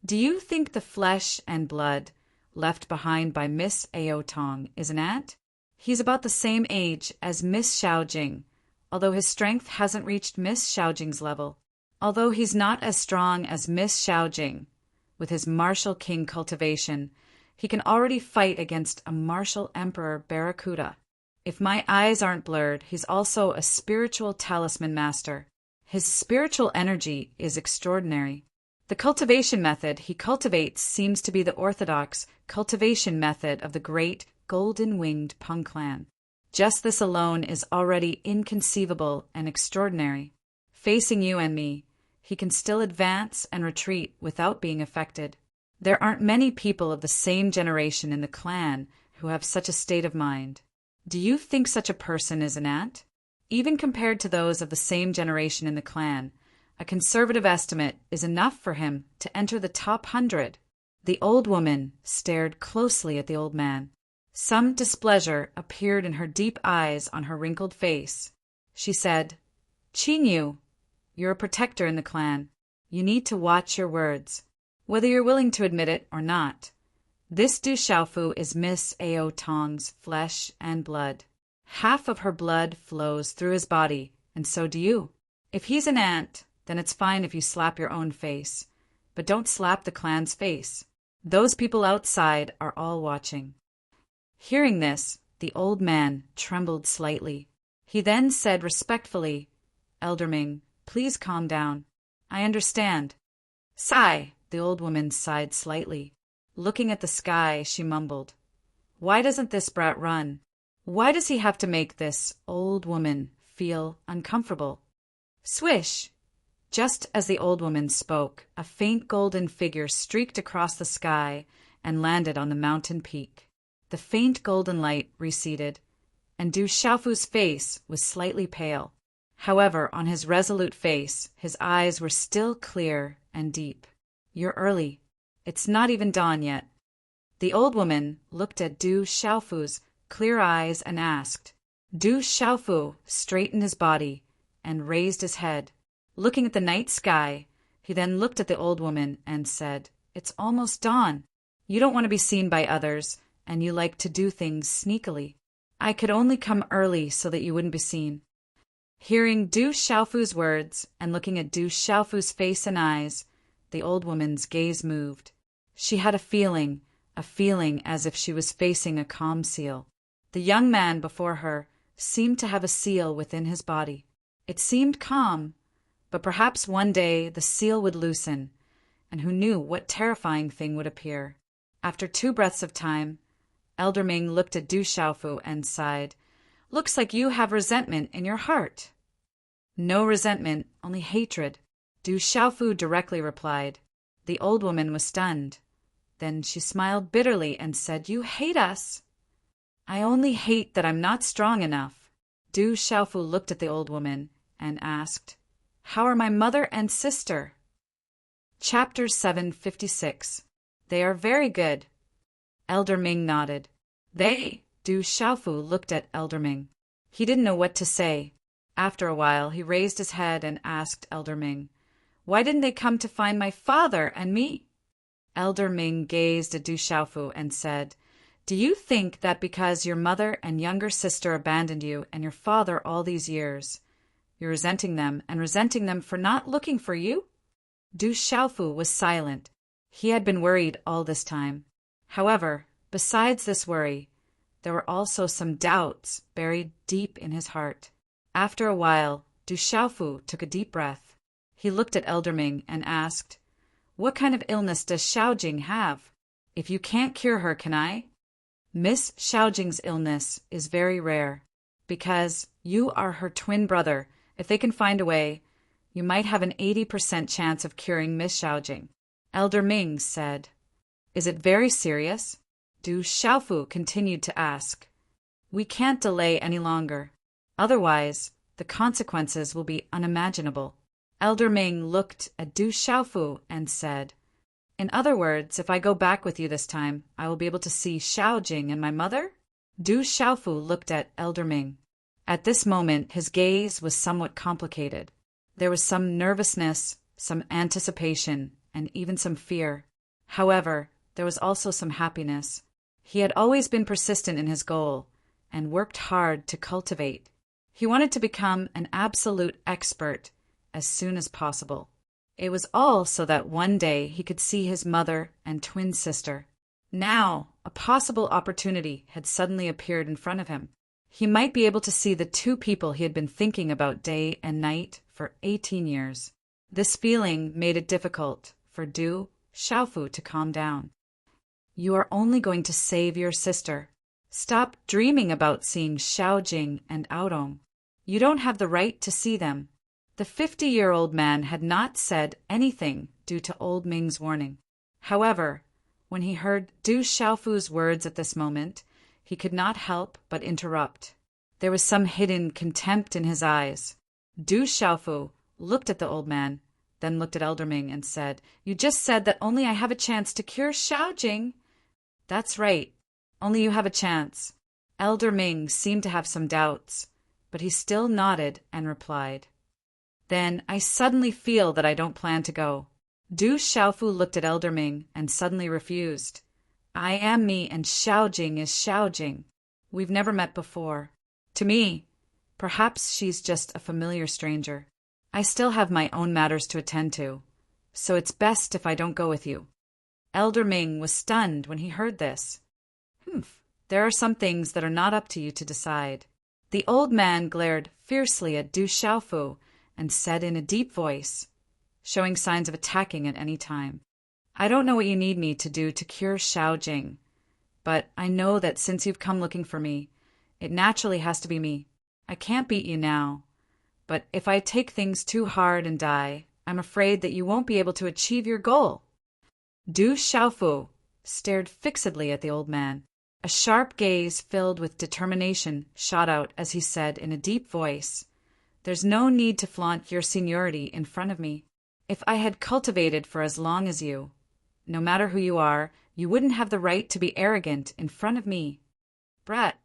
do you think the flesh and blood left behind by Miss Ao Tong is an ant? He's about the same age as Miss Xiaojing, although his strength hasn't reached Miss Xiaojing's level. Although he's not as strong as Miss Xiaojing, with his martial king cultivation, he can already fight against a martial emperor Barracuda. If my eyes aren't blurred, he's also a spiritual talisman master. His spiritual energy is extraordinary. The cultivation method he cultivates seems to be the orthodox cultivation method of the great golden-winged Peng clan. Just this alone is already inconceivable and extraordinary. Facing you and me, he can still advance and retreat without being affected. There aren't many people of the same generation in the clan who have such a state of mind. Do you think such a person is an ant? Even compared to those of the same generation in the clan, a conservative estimate is enough for him to enter the top 100. The old woman stared closely at the old man. Some displeasure appeared in her deep eyes on her wrinkled face. She said, "Qingyu, you're a protector in the clan. You need to watch your words, whether you're willing to admit it or not. This Du Xiaofu is Miss Ao Tong's flesh and blood. Half of her blood flows through his body, and so do you. If he's an ant, then it's fine if you slap your own face, but don't slap the clan's face. Those people outside are all watching." Hearing this, the old man trembled slightly. He then said respectfully, "Elder Ming, please calm down. I understand." "Sigh," the old woman sighed slightly. Looking at the sky, she mumbled, "Why doesn't this brat run? Why does he have to make this old woman feel uncomfortable?" Swish! Just as the old woman spoke, a faint golden figure streaked across the sky and landed on the mountain peak. The faint golden light receded, and Du Xiaofu's face was slightly pale. However, on his resolute face, his eyes were still clear and deep. "You're early. It's not even dawn yet." The old woman looked at Du Xiaofu's clear eyes and asked. Du Xiaofu straightened his body and raised his head. Looking at the night sky, he then looked at the old woman and said, "It's almost dawn. You don't want to be seen by others, and you like to do things sneakily. I could only come early so that you wouldn't be seen." Hearing Du Xiaofu's words and looking at Du Xiaofu's face and eyes, the old woman's gaze moved. She had a feeling as if she was facing a calm seal. The young man before her seemed to have a seal within his body. It seemed calm, but perhaps one day the seal would loosen, and who knew what terrifying thing would appear. After 2 breaths of time, Elder Ming looked at Du Xiaofu and sighed. "Looks like you have resentment in your heart." "No resentment, only hatred," Du Xiaofu directly replied. The old woman was stunned. Then she smiled bitterly and said, "You hate us." "I only hate that I'm not strong enough." Du Xiaofu looked at the old woman and asked, "How are my mother and sister?" Chapter 756. They are very good. Elder Ming nodded. "They?" Du Xiaofu looked at Elder Ming. He didn't know what to say. After a while, he raised his head and asked Elder Ming, "Why didn't they come to find my father and me?" Elder Ming gazed at Du Xiaofu and said, "Do you think that because your mother and younger sister abandoned you and your father all these years, you're resenting them for not looking for you?" Du Xiaofu was silent. He had been worried all this time. However, besides this worry, there were also some doubts buried deep in his heart. After a while, Du Xiaofu took a deep breath. He looked at Elder Ming and asked, "What kind of illness does Xiaojing have? If you can't cure her, can I?" "Miss Xiaojing's illness is very rare. Because you are her twin brother, if they can find a way, you might have an 80% chance of curing Miss Xiaojing." Elder Ming said, "Is it very serious?" Du Xiaofu continued to ask. "We can't delay any longer. Otherwise, the consequences will be unimaginable." Elder Ming looked at Du Xiaofu and said, "In other words, if I go back with you this time, I will be able to see Xiaojing and my mother?" Du Xiaofu looked at Elder Ming. At this moment, his gaze was somewhat complicated. There was some nervousness, some anticipation, and even some fear. However, there was also some happiness. He had always been persistent in his goal and worked hard to cultivate. He wanted to become an absolute expert as soon as possible. It was all so that one day he could see his mother and twin sister. Now, a possible opportunity had suddenly appeared in front of him. He might be able to see the 2 people he had been thinking about day and night for 18 years. This feeling made it difficult for Du Xiaofu to calm down. "You are only going to save your sister. Stop dreaming about seeing Xiaojing and Aodong. You don't have the right to see them." The 50-year-old man had not said anything due to old Ming's warning. However, when he heard Du Xiaofu's words at this moment, he could not help but interrupt. There was some hidden contempt in his eyes. Du Xiaofu looked at the old man, then looked at Elder Ming and said, "You just said that only I have a chance to cure Xiaojing." "That's right. Only you have a chance." Elder Ming seemed to have some doubts, but he still nodded and replied, "Then I suddenly feel that I don't plan to go." Du Xiaofu looked at Elder Ming and suddenly refused. "I am me and Xiaojing is Xiaojing. We've never met before. To me, perhaps she's just a familiar stranger. I still have my own matters to attend to, so it's best if I don't go with you." Elder Ming was stunned when he heard this. There are some things that are not up to you to decide." The old man glared fiercely at Du Xiaofu and said in a deep voice, showing signs of attacking at any time, "I don't know what you need me to do to cure Xiaojing, but I know that since you've come looking for me, it naturally has to be me. I can't beat you now, but if I take things too hard and die, I'm afraid that you won't be able to achieve your goal." Du Xiaofu stared fixedly at the old man. A sharp gaze filled with determination shot out as he said in a deep voice, "There's no need to flaunt your seniority in front of me. If I had cultivated for as long as you, no matter who you are, you wouldn't have the right to be arrogant in front of me." "Brat."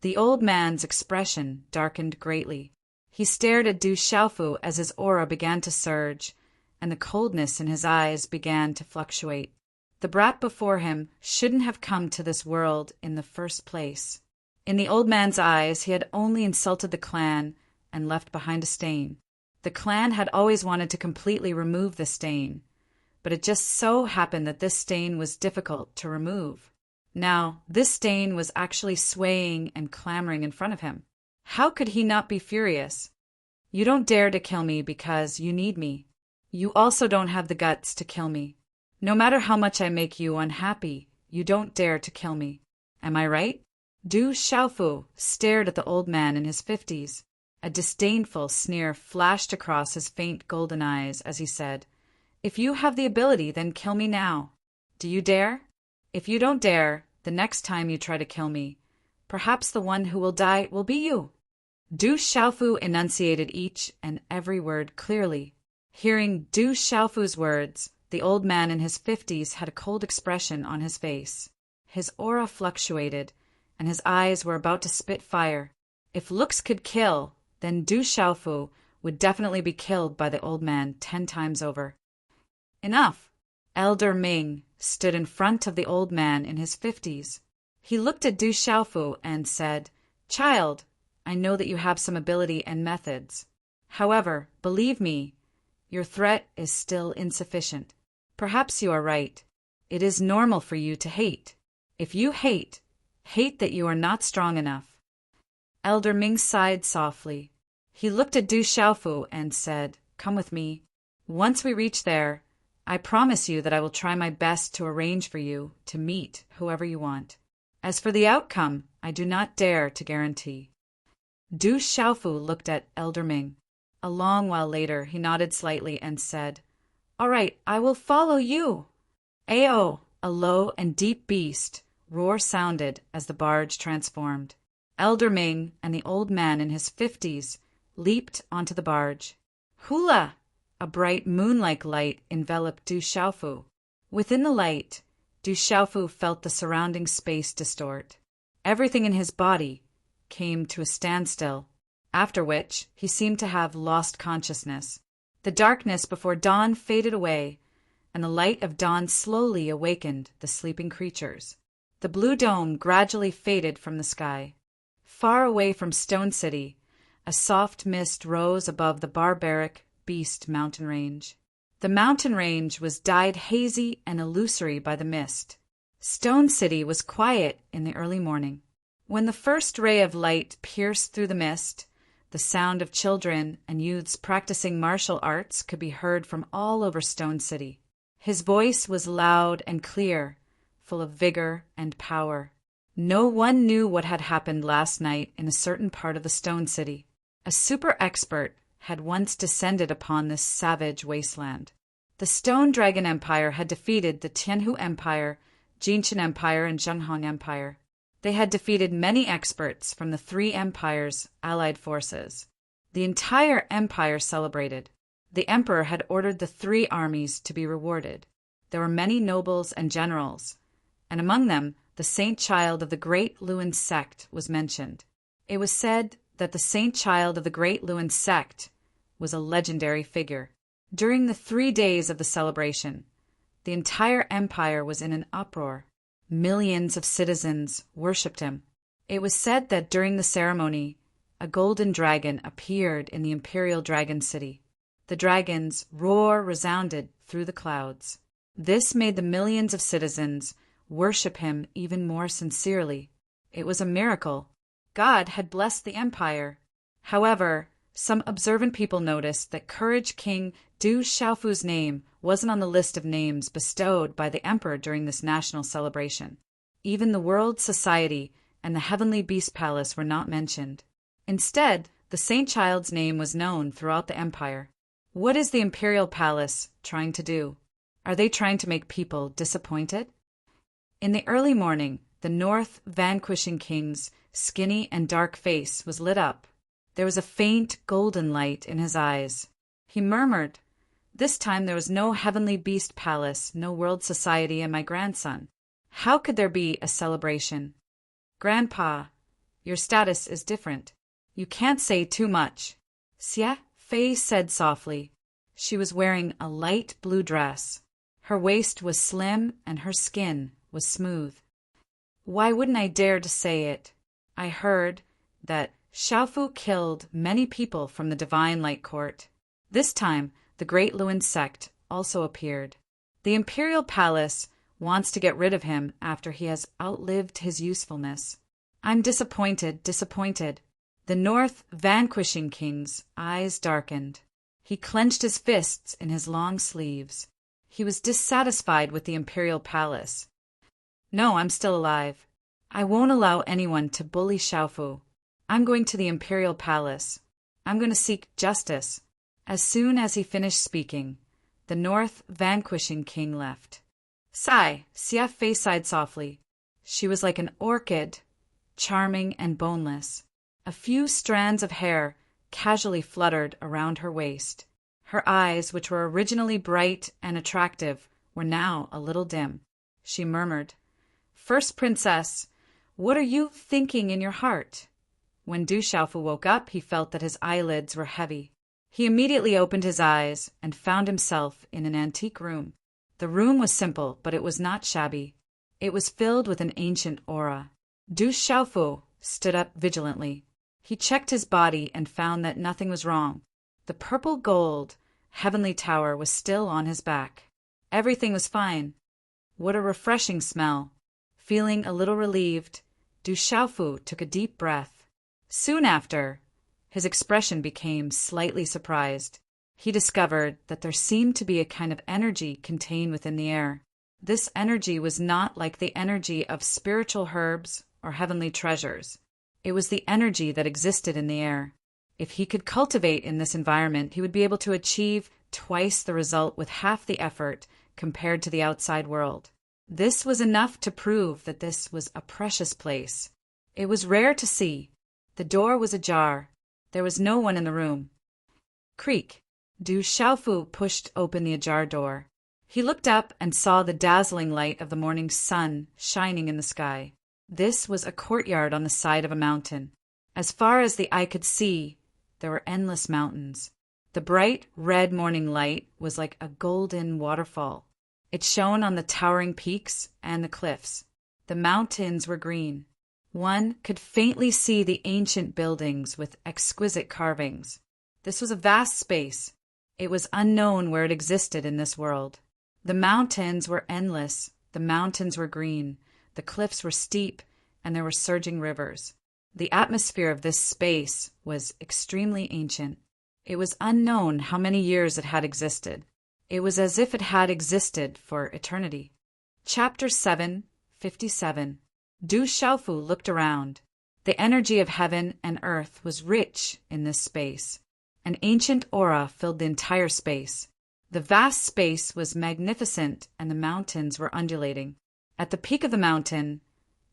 The old man's expression darkened greatly. He stared at Du Xiaofu as his aura began to surge, and the coldness in his eyes began to fluctuate. The brat before him shouldn't have come to this world in the first place. In the old man's eyes, he had only insulted the clan and left behind a stain. The clan had always wanted to completely remove the stain, but it just so happened that this stain was difficult to remove. Now, this stain was actually swaying and clamoring in front of him. How could he not be furious? "You don't dare to kill me because you need me. You also don't have the guts to kill me. No matter how much I make you unhappy, you don't dare to kill me. Am I right?" Du Xiaofu stared at the old man in his 50s. A disdainful sneer flashed across his faint golden eyes as he said, "If you have the ability, then kill me now. Do you dare? If you don't dare, the next time you try to kill me, perhaps the one who will die will be you." Du Xiaofu enunciated each and every word clearly. Hearing Du Xiaofu's words, the old man in his 50s had a cold expression on his face. His aura fluctuated, and his eyes were about to spit fire. If looks could kill, then Du Xiaofu would definitely be killed by the old man 10 times over. "Enough!" Elder Ming stood in front of the old man in his 50s. He looked at Du Xiaofu and said, "Child, I know that you have some ability and methods. However, believe me, your threat is still insufficient. Perhaps you are right. It is normal for you to hate. If you hate, hate that you are not strong enough." Elder Ming sighed softly. He looked at Du Xiaofu and said, "Come with me. Once we reach there, I promise you that I will try my best to arrange for you to meet whoever you want. As for the outcome, I do not dare to guarantee." Du Xiaofu looked at Elder Ming. A long while later, he nodded slightly and said, "All right, I will follow you." "Ayo!" A low and deep beast roar sounded as the barge transformed. Elder Ming and the old man in his 50s leaped onto the barge. "Hula!" A bright moon-like light enveloped Du Xiaofu. Within the light, Du Xiaofu felt the surrounding space distort. Everything in his body came to a standstill, after which he seemed to have lost consciousness. The darkness before dawn faded away, and the light of dawn slowly awakened the sleeping creatures. The blue dome gradually faded from the sky. Far away from Stone City, a soft mist rose above the barbaric Beast mountain range. The mountain range was dyed hazy and illusory by the mist. Stone City was quiet in the early morning. When the first ray of light pierced through the mist, the sound of children and youths practicing martial arts could be heard from all over Stone City. His voice was loud and clear, full of vigor and power. No one knew what had happened last night in a certain part of the Stone City. A super expert had once descended upon this savage wasteland. The Stone Dragon Empire had defeated the Tianhu Empire, Jinchen Empire, and Zhenghong Empire. They had defeated many experts from the 3 empires' allied forces. The entire empire celebrated. The emperor had ordered the 3 armies to be rewarded. There were many nobles and generals, and among them the Saint Child of the Great Luan Sect was mentioned. It was said that the Saint Child of the Great Luan Sect was a legendary figure. During the 3 days of the celebration, the entire empire was in an uproar. Millions of citizens worshipped him. It was said that during the ceremony, a golden dragon appeared in the imperial dragon city. The dragon's roar resounded through the clouds. This made the millions of citizens worship him even more sincerely. It was a miracle. God had blessed the empire. However, some observant people noticed that Courage King Du Xiaofu's name wasn't on the list of names bestowed by the emperor during this national celebration. Even the World Society and the Heavenly Beast Palace were not mentioned. Instead, the Saint Child's name was known throughout the empire. What is the Imperial Palace trying to do? Are they trying to make people disappointed? In the early morning, the North Vanquishing King's skinny and dark face was lit up. There was a faint golden light in his eyes. He murmured, "This time there was no heavenly beast palace, no world society, and my grandson. How could there be a celebration? Grandpa, your status is different. You can't say too much." Xia Fei said softly. She was wearing a light blue dress. Her waist was slim and her skin was smooth. "Why wouldn't I dare to say it? I heard that Xiaofu killed many people from the Divine Light Court. This time, the Great Luin sect also appeared. The Imperial Palace wants to get rid of him after he has outlived his usefulness. I'm disappointed. The North Vanquishing King's eyes darkened. He clenched his fists in his long sleeves. He was dissatisfied with the Imperial Palace. "No, I'm still alive. I won't allow anyone to bully Xiaofu. I'm going to the Imperial Palace. I'm going to seek justice." As soon as he finished speaking, the North Vanquishing King left. Sigh, Xia Fei sighed softly. She was like an orchid, charming and boneless. A few strands of hair casually fluttered around her waist. Her eyes, which were originally bright and attractive, were now a little dim. She murmured, "First Princess, what are you thinking in your heart?" When Du Xiaofu woke up, he felt that his eyelids were heavy. He immediately opened his eyes and found himself in an antique room. The room was simple, but it was not shabby. It was filled with an ancient aura. Du Xiaofu stood up vigilantly. He checked his body and found that nothing was wrong. The purple gold heavenly tower was still on his back. Everything was fine. What a refreshing smell. Feeling a little relieved, Du Xiaofu took a deep breath. Soon after, his expression became slightly surprised. He discovered that there seemed to be a kind of energy contained within the air. This energy was not like the energy of spiritual herbs or heavenly treasures. It was the energy that existed in the air. If he could cultivate in this environment, he would be able to achieve twice the result with half the effort compared to the outside world. This was enough to prove that this was a precious place. It was rare to see. The door was ajar. There was no one in the room. Creak. Du Xiaofu pushed open the ajar door. He looked up and saw the dazzling light of the morning sun shining in the sky. This was a courtyard on the side of a mountain. As far as the eye could see, there were endless mountains. The bright red morning light was like a golden waterfall. It shone on the towering peaks and the cliffs. The mountains were green. One could faintly see the ancient buildings with exquisite carvings. This was a vast space. It was unknown where it existed in this world. The mountains were endless. The mountains were green. The cliffs were steep, and there were surging rivers. The atmosphere of this space was extremely ancient. It was unknown how many years it had existed. It was as if it had existed for eternity. Chapter 7:57. Du Xiaofu looked around. The energy of heaven and earth was rich in this space. An ancient aura filled the entire space. The vast space was magnificent, and the mountains were undulating. At the peak of the mountain,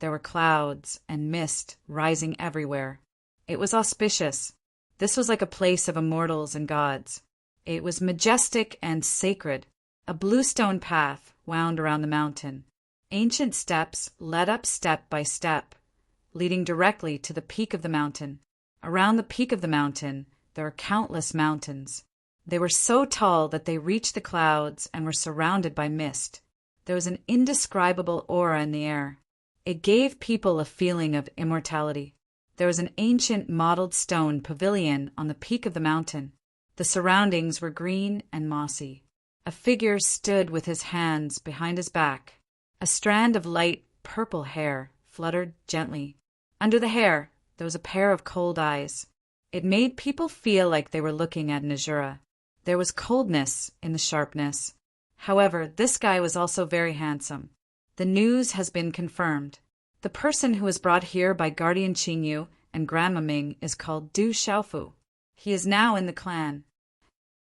there were clouds and mist rising everywhere. It was auspicious. This was like a place of immortals and gods. It was majestic and sacred. A bluestone path wound around the mountain. Ancient steps led up step by step, leading directly to the peak of the mountain. Around the peak of the mountain, there were countless mountains. They were so tall that they reached the clouds and were surrounded by mist. There was an indescribable aura in the air. It gave people a feeling of immortality. There was an ancient mottled stone pavilion on the peak of the mountain. The surroundings were green and mossy. A figure stood with his hands behind his back. A strand of light purple hair fluttered gently. Under the hair, there was a pair of cold eyes. It made people feel like they were looking at an Azura. There was coldness in the sharpness. However, this guy was also very handsome. The news has been confirmed. The person who was brought here by Guardian Qingyu and Grandma Ming is called Du Xiaofu. He is now in the clan.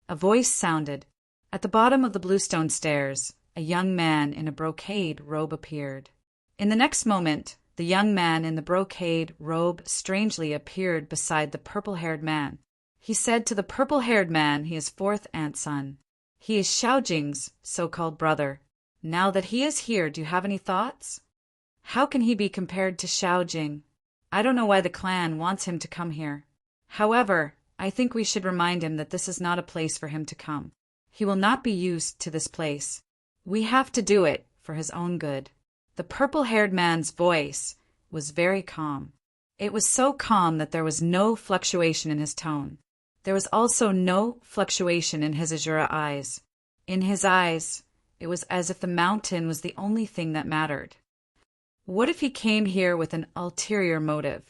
A voice sounded. At the bottom of the bluestone stairs, a young man in a brocade robe appeared. In the next moment, the young man in the brocade robe strangely appeared beside the purple-haired man. He said to the purple-haired man he is fourth aunt's son. He is Xiaojing's so-called brother. Now that he is here, do you have any thoughts? How can he be compared to Xiaojing? I don't know why the clan wants him to come here. However, I think we should remind him that this is not a place for him to come. He will not be used to this place. We have to do it for his own good. The purple-haired man's voice was very calm. It was so calm that there was no fluctuation in his tone. There was also no fluctuation in his azure eyes. In his eyes, it was as if the mountain was the only thing that mattered. What if he came here with an ulterior motive?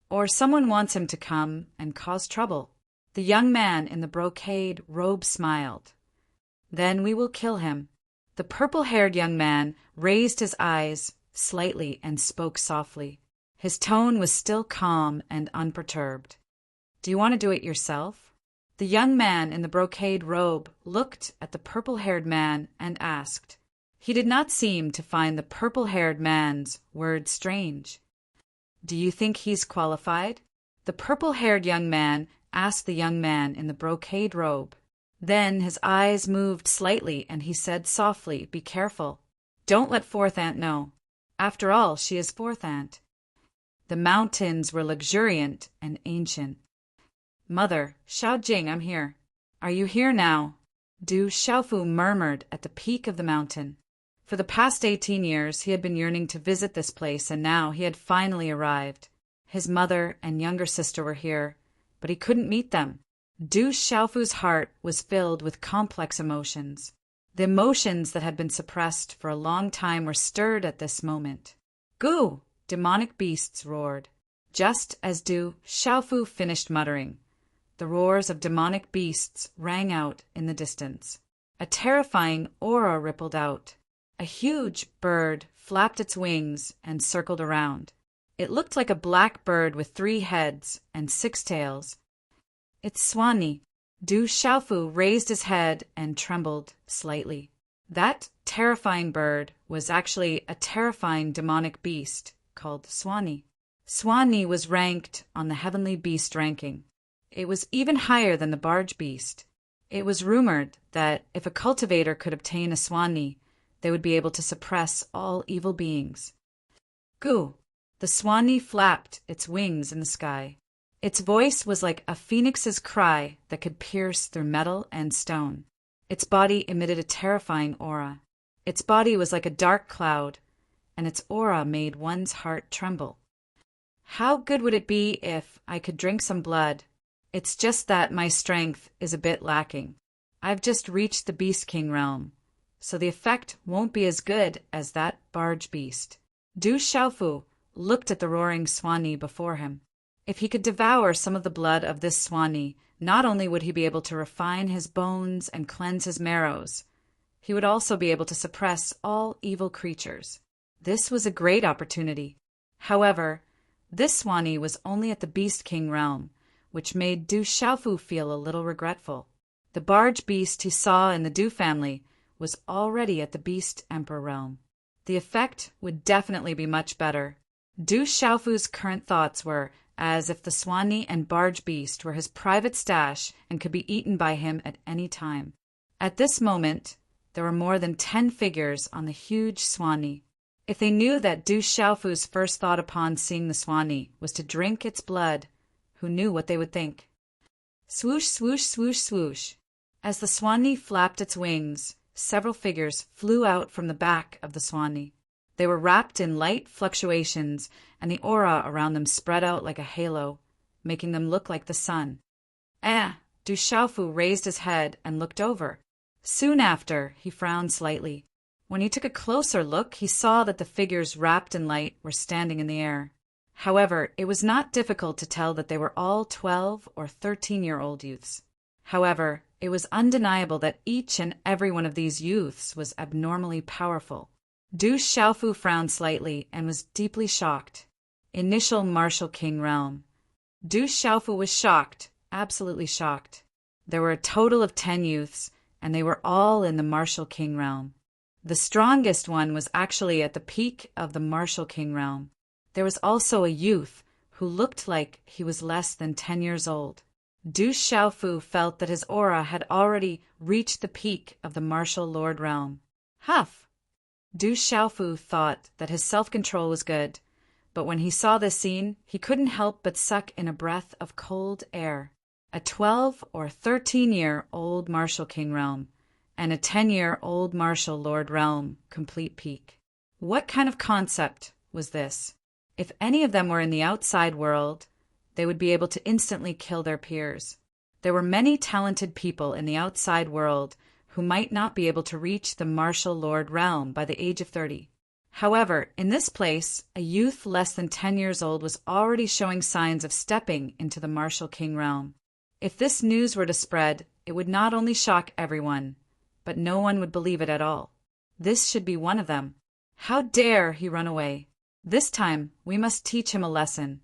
Or someone wants him to come and cause trouble? The young man in the brocade robe smiled. Then we will kill him. The purple-haired young man raised his eyes slightly and spoke softly. His tone was still calm and unperturbed. Do you want to do it yourself? The young man in the brocade robe looked at the purple-haired man and asked. He did not seem to find the purple-haired man's words strange. Do you think he's qualified? The purple-haired young man asked the young man in the brocade robe. Then his eyes moved slightly and he said softly, Be careful. Don't let fourth aunt know. After all, she is fourth aunt. The mountains were luxuriant and ancient. Mother, Xiaojing, I'm here. Are you here now? Du Xiaofu murmured at the peak of the mountain. For the past 18 years, he had been yearning to visit this place, and now he had finally arrived. His mother and younger sister were here, but he couldn't meet them. Du Xiaofu's heart was filled with complex emotions. The emotions that had been suppressed for a long time were stirred at this moment. Gu! Demonic beasts roared. Just as Du Xiaofu finished muttering, the roars of demonic beasts rang out in the distance. A terrifying aura rippled out. A huge bird flapped its wings and circled around. It looked like a black bird with 3 heads and 6 tails. It's Swanee. Du Xiaofu raised his head and trembled slightly. That terrifying bird was actually a terrifying demonic beast called Swanee. Swanee was ranked on the heavenly beast ranking. It was even higher than the barge beast. It was rumored that if a cultivator could obtain a Swanee, they would be able to suppress all evil beings. Gu! The Swanee flapped its wings in the sky. Its voice was like a phoenix's cry that could pierce through metal and stone. Its body emitted a terrifying aura. Its body was like a dark cloud, and its aura made one's heart tremble. How good would it be if I could drink some blood? It's just that my strength is a bit lacking. I've just reached the Beast King realm, so the effect won't be as good as that barge beast. Du Xiaofu looked at the roaring Swanee before him. If he could devour some of the blood of this Swanee, not only would he be able to refine his bones and cleanse his marrows, he would also be able to suppress all evil creatures. This was a great opportunity. However, this Swanee was only at the Beast King realm, which made Du Xiaofu feel a little regretful. The barge beast he saw in the Du family was already at the Beast Emperor realm. The effect would definitely be much better. Du Xiaofu's current thoughts were as if the Swanee and barge beast were his private stash and could be eaten by him at any time. At this moment, there were more than 10 figures on the huge Swanee. If they knew that Du Xiaofu's first thought upon seeing the Swanee was to drink its blood, who knew what they would think? Swoosh, swoosh, swoosh, swoosh. As the Swanee flapped its wings, several figures flew out from the back of the Swanee. They were wrapped in light fluctuations, and the aura around them spread out like a halo, making them look like the sun. Du Xiaofu raised his head and looked over. Soon after, he frowned slightly. When he took a closer look, he saw that the figures wrapped in light were standing in the air. However, it was not difficult to tell that they were all 12 or 13-year-old youths. However, it was undeniable that each and every one of these youths was abnormally powerful. Du Xiaofu frowned slightly and was deeply shocked. Initial Martial King realm. Du Xiaofu was shocked, absolutely shocked. There were a total of 10 youths, and they were all in the Martial King realm. The strongest one was actually at the peak of the Martial King realm. There was also a youth who looked like he was less than 10 years old. Du Xiaofu felt that his aura had already reached the peak of the Martial Lord realm. Huff! Du Xiaofu thought that his self-control was good, but when he saw this scene, he couldn't help but suck in a breath of cold air. A 12 or 13-year-old Martial King realm and a 10-year-old Martial Lord realm complete peak. What kind of concept was this? If any of them were in the outside world, they would be able to instantly kill their peers. There were many talented people in the outside world who might not be able to reach the Martial Lord realm by the age of 30. However, in this place, a youth less than 10 years old was already showing signs of stepping into the Martial King realm. If this news were to spread, it would not only shock everyone, but no one would believe it at all. This should be one of them. How dare he run away? This time, we must teach him a lesson.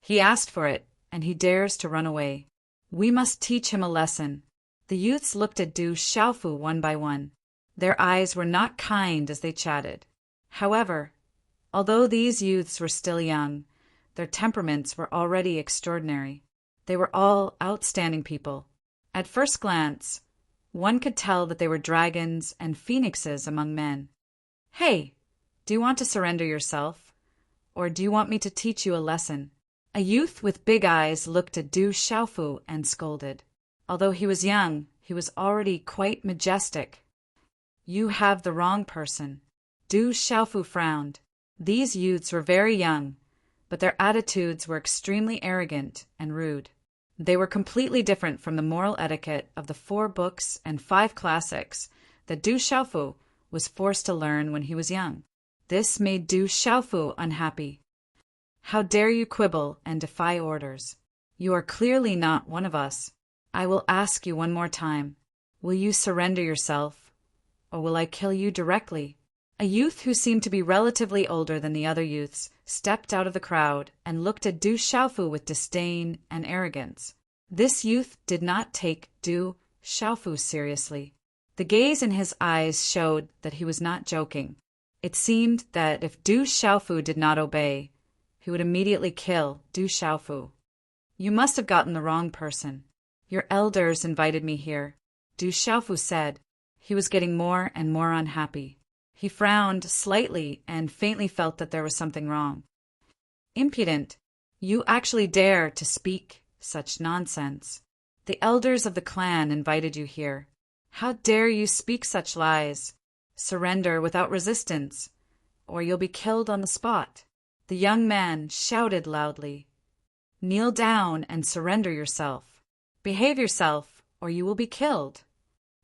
He asked for it, and he dares to run away. We must teach him a lesson. The youths looked at Du Xiaofu one by one. Their eyes were not kind as they chatted. However, although these youths were still young, their temperaments were already extraordinary. They were all outstanding people. At first glance, one could tell that they were dragons and phoenixes among men. Hey, do you want to surrender yourself? Or do you want me to teach you a lesson? A youth with big eyes looked at Du Xiaofu and scolded. Although he was young, he was already quite majestic. You have the wrong person. Du Xiaofu frowned. These youths were very young, but their attitudes were extremely arrogant and rude. They were completely different from the moral etiquette of the 4 books and 5 classics that Du Xiaofu was forced to learn when he was young. This made Du Xiaofu unhappy. How dare you quibble and defy orders? You are clearly not one of us. I will ask you one more time. Will you surrender yourself, or will I kill you directly? A youth who seemed to be relatively older than the other youths stepped out of the crowd and looked at Du Xiaofu with disdain and arrogance. This youth did not take Du Xiaofu seriously. The gaze in his eyes showed that he was not joking. It seemed that if Du Xiaofu did not obey, he would immediately kill Du Xiaofu. You must have gotten the wrong person. Your elders invited me here, Du Xiaofu said. He was getting more and more unhappy. He frowned slightly and faintly felt that there was something wrong. Impudent! You actually dare to speak such nonsense. The elders of the clan invited you here. How dare you speak such lies? Surrender without resistance, or you'll be killed on the spot. The young man shouted loudly. Kneel down and surrender yourself. Behave yourself, or you will be killed.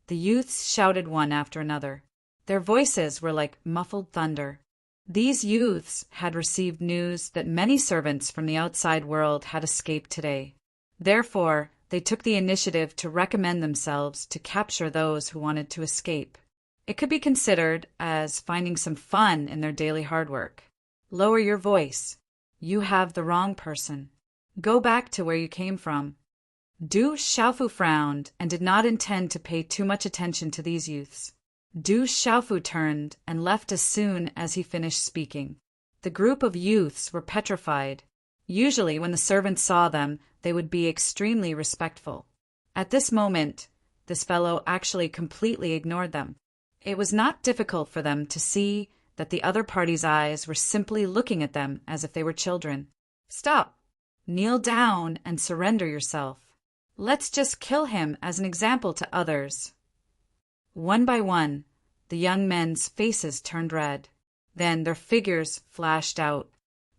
The youths shouted one after another. Their voices were like muffled thunder. These youths had received news that many servants from the outside world had escaped today. Therefore, they took the initiative to recommend themselves to capture those who wanted to escape. It could be considered as finding some fun in their daily hard work. Lower your voice. You have the wrong person. Go back to where you came from. Du Xiaofu frowned and did not intend to pay too much attention to these youths. Du Xiaofu turned and left as soon as he finished speaking. The group of youths were petrified. Usually, when the servants saw them, they would be extremely respectful. At this moment, this fellow actually completely ignored them. It was not difficult for them to see that the other party's eyes were simply looking at them as if they were children. Stop! Kneel down and surrender yourself. Let's just kill him as an example to others. One by one, the young men's faces turned red. Then their figures flashed out.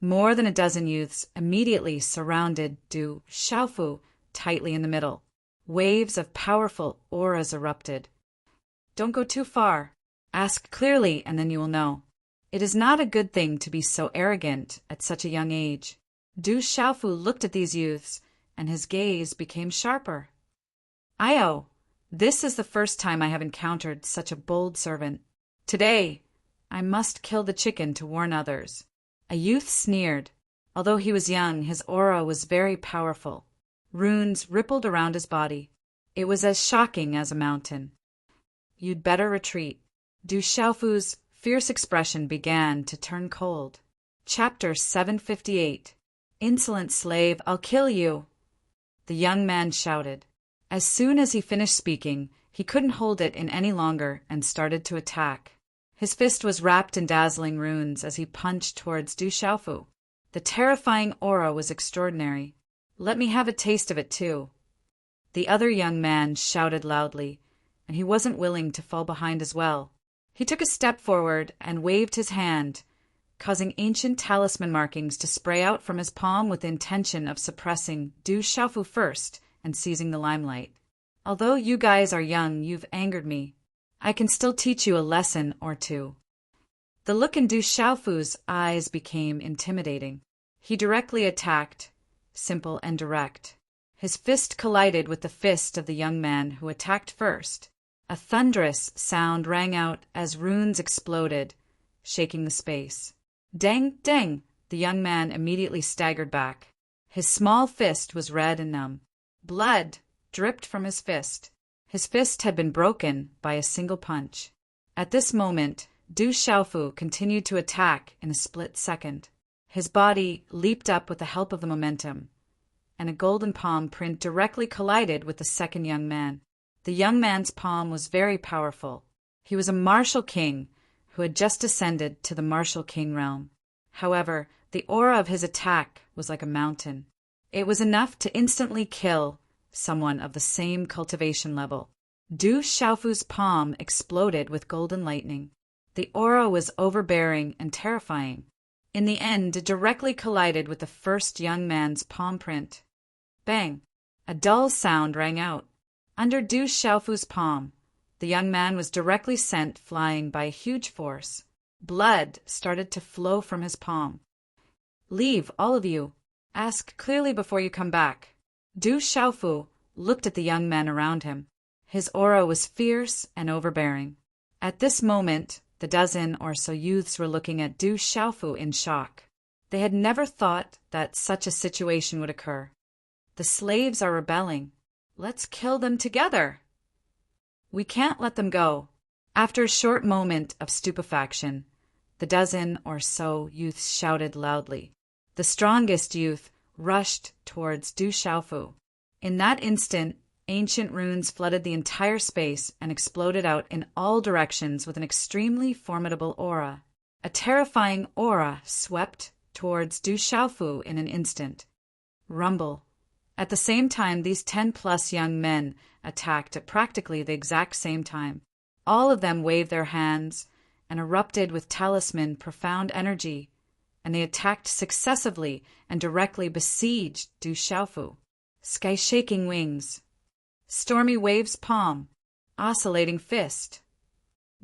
More than a dozen youths immediately surrounded Du Xiaofu tightly in the middle. Waves of powerful auras erupted. Don't go too far. Ask clearly and then you will know. It is not a good thing to be so arrogant at such a young age. Du Xiaofu looked at these youths and his gaze became sharper. Io! This is the first time I have encountered such a bold servant. Today, I must kill the chicken to warn others. A youth sneered. Although he was young, his aura was very powerful. Runes rippled around his body. It was as shocking as a mountain. You'd better retreat. Du Xiaofu's fierce expression began to turn cold. Chapter 758. Insolent slave, I'll kill you! The young man shouted. As soon as he finished speaking, he couldn't hold it in any longer and started to attack. His fist was wrapped in dazzling runes as he punched towards Du Xiaofu. The terrifying aura was extraordinary. Let me have a taste of it too. The other young man shouted loudly, and he wasn't willing to fall behind as well. He took a step forward and waved his hand, causing ancient talisman markings to spray out from his palm with the intention of suppressing Du Xiaofu first and seizing the limelight. Although you guys are young, you've angered me. I can still teach you a lesson or two. The look in Du Xiaofu's eyes became intimidating. He directly attacked, simple and direct. His fist collided with the fist of the young man who attacked first. A thunderous sound rang out as runes exploded, shaking the space. Dang, dang! The young man immediately staggered back. His small fist was red and numb. Blood dripped from his fist. His fist had been broken by a single punch. At this moment, Du Xiaofu continued to attack in a split second. His body leaped up with the help of the momentum, and a golden palm print directly collided with the second young man. The young man's palm was very powerful. He was a martial king who had just ascended to the martial king realm. However, the aura of his attack was like a mountain. It was enough to instantly kill someone of the same cultivation level. Du Xiaofu's palm exploded with golden lightning. The aura was overbearing and terrifying. In the end, it directly collided with the first young man's palm print. Bang! A dull sound rang out. Under Du Xiaofu's palm, the young man was directly sent flying by a huge force. Blood started to flow from his palm. Leave, all of you. Ask clearly before you come back. Du Xiaofu looked at the young men around him. His aura was fierce and overbearing. At this moment, the dozen or so youths were looking at Du Xiaofu in shock. They had never thought that such a situation would occur. The slaves are rebelling. Let's kill them together. We can't let them go. After a short moment of stupefaction, the dozen or so youths shouted loudly. The strongest youth rushed towards Du Xiaofu. In that instant, ancient runes flooded the entire space and exploded out in all directions with an extremely formidable aura. A terrifying aura swept towards Du Xiaofu in an instant. Rumble. At the same time, these 10+ young men attacked at practically the exact same time. All of them waved their hands and erupted with talisman profound energy, and they attacked successively and directly besieged Du Xiaofu. Sky-shaking wings. Stormy waves palm. Oscillating fist.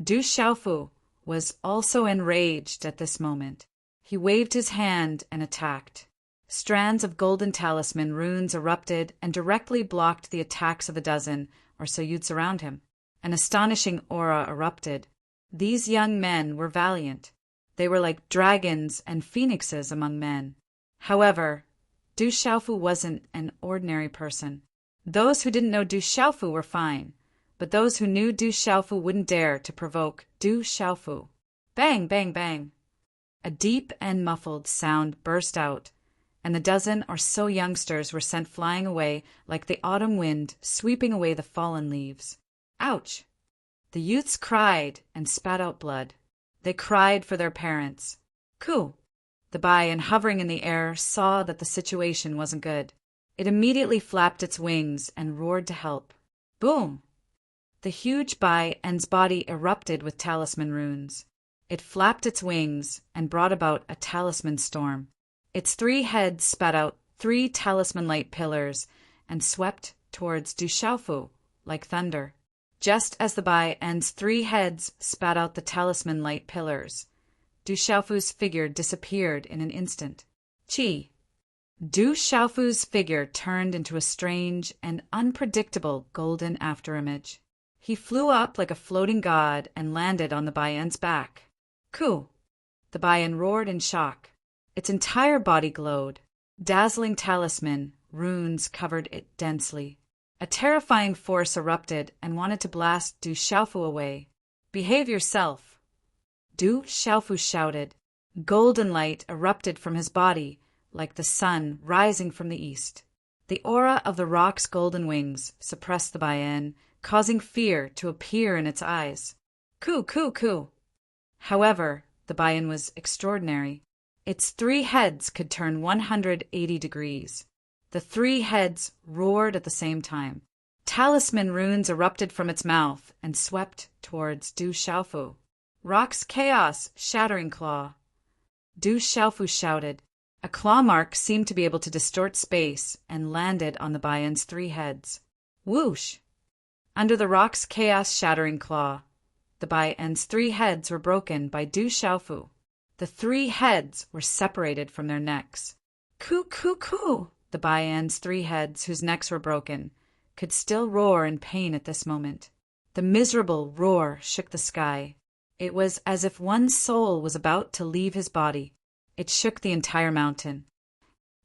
Du Xiaofu was also enraged at this moment. He waved his hand and attacked. Strands of golden talisman runes erupted and directly blocked the attacks of the dozen or so youths around him. An astonishing aura erupted. These young men were valiant. They were like dragons and phoenixes among men. However, Du Xiaofu wasn't an ordinary person. Those who didn't know Du Xiaofu were fine, but those who knew Du Xiaofu wouldn't dare to provoke Du Xiaofu. Bang, bang, bang. A deep and muffled sound burst out, and the dozen or so youngsters were sent flying away like the autumn wind sweeping away the fallen leaves. Ouch! The youths cried and spat out blood. They cried for their parents. Coo! The Bayan, hovering in the air, saw that the situation wasn't good. It immediately flapped its wings and roared to help. Boom! The huge Bayan's body erupted with talisman runes. It flapped its wings and brought about a talisman storm. Its 3 heads spat out 3 talisman light pillars and swept towards Du Xiaofu like thunder. Just as the Bayan's 3 heads spat out the talisman light pillars, Du Xiaofu's figure disappeared in an instant. Chi! Du Xiaofu's figure turned into a strange and unpredictable golden afterimage. He flew up like a floating god and landed on the Bayan's back. Coo! The Bayan roared in shock. Its entire body glowed. Dazzling talisman runes covered it densely. A terrifying force erupted and wanted to blast Du Xiaofu away. "Behave yourself!" Du Xiaofu shouted. Golden light erupted from his body, like the sun rising from the east. The aura of the rock's golden wings suppressed the Baiyan, causing fear to appear in its eyes. "Coo, coo, coo!" However, the Baiyan was extraordinary. Its 3 heads could turn 180 degrees. The 3 heads roared at the same time. Talisman runes erupted from its mouth and swept towards Du Xiaofu. "Rock's chaos, shattering claw!" Du Xiaofu shouted. A claw mark seemed to be able to distort space and landed on the Baiyan's 3 heads. Whoosh! Under the rock's chaos shattering claw, the Baiyan's 3 heads were broken by Du Xiaofu. The 3 heads were separated from their necks. Coo, coo, coo! The Baiyan's 3 heads, whose necks were broken, could still roar in pain at this moment. The miserable roar shook the sky. It was as if one soul was about to leave his body. It shook the entire mountain.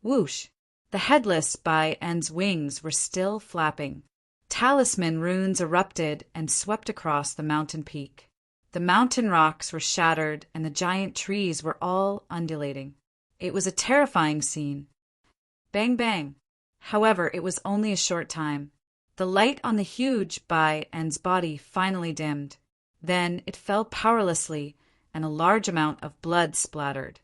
Whoosh! The headless Baiyan's wings were still flapping. Talisman runes erupted and swept across the mountain peak. The mountain rocks were shattered and the giant trees were all undulating. It was a terrifying scene. Bang, bang! However, it was only a short time. The light on the huge Baiyan's body finally dimmed. Then it fell powerlessly, and a large amount of blood splattered.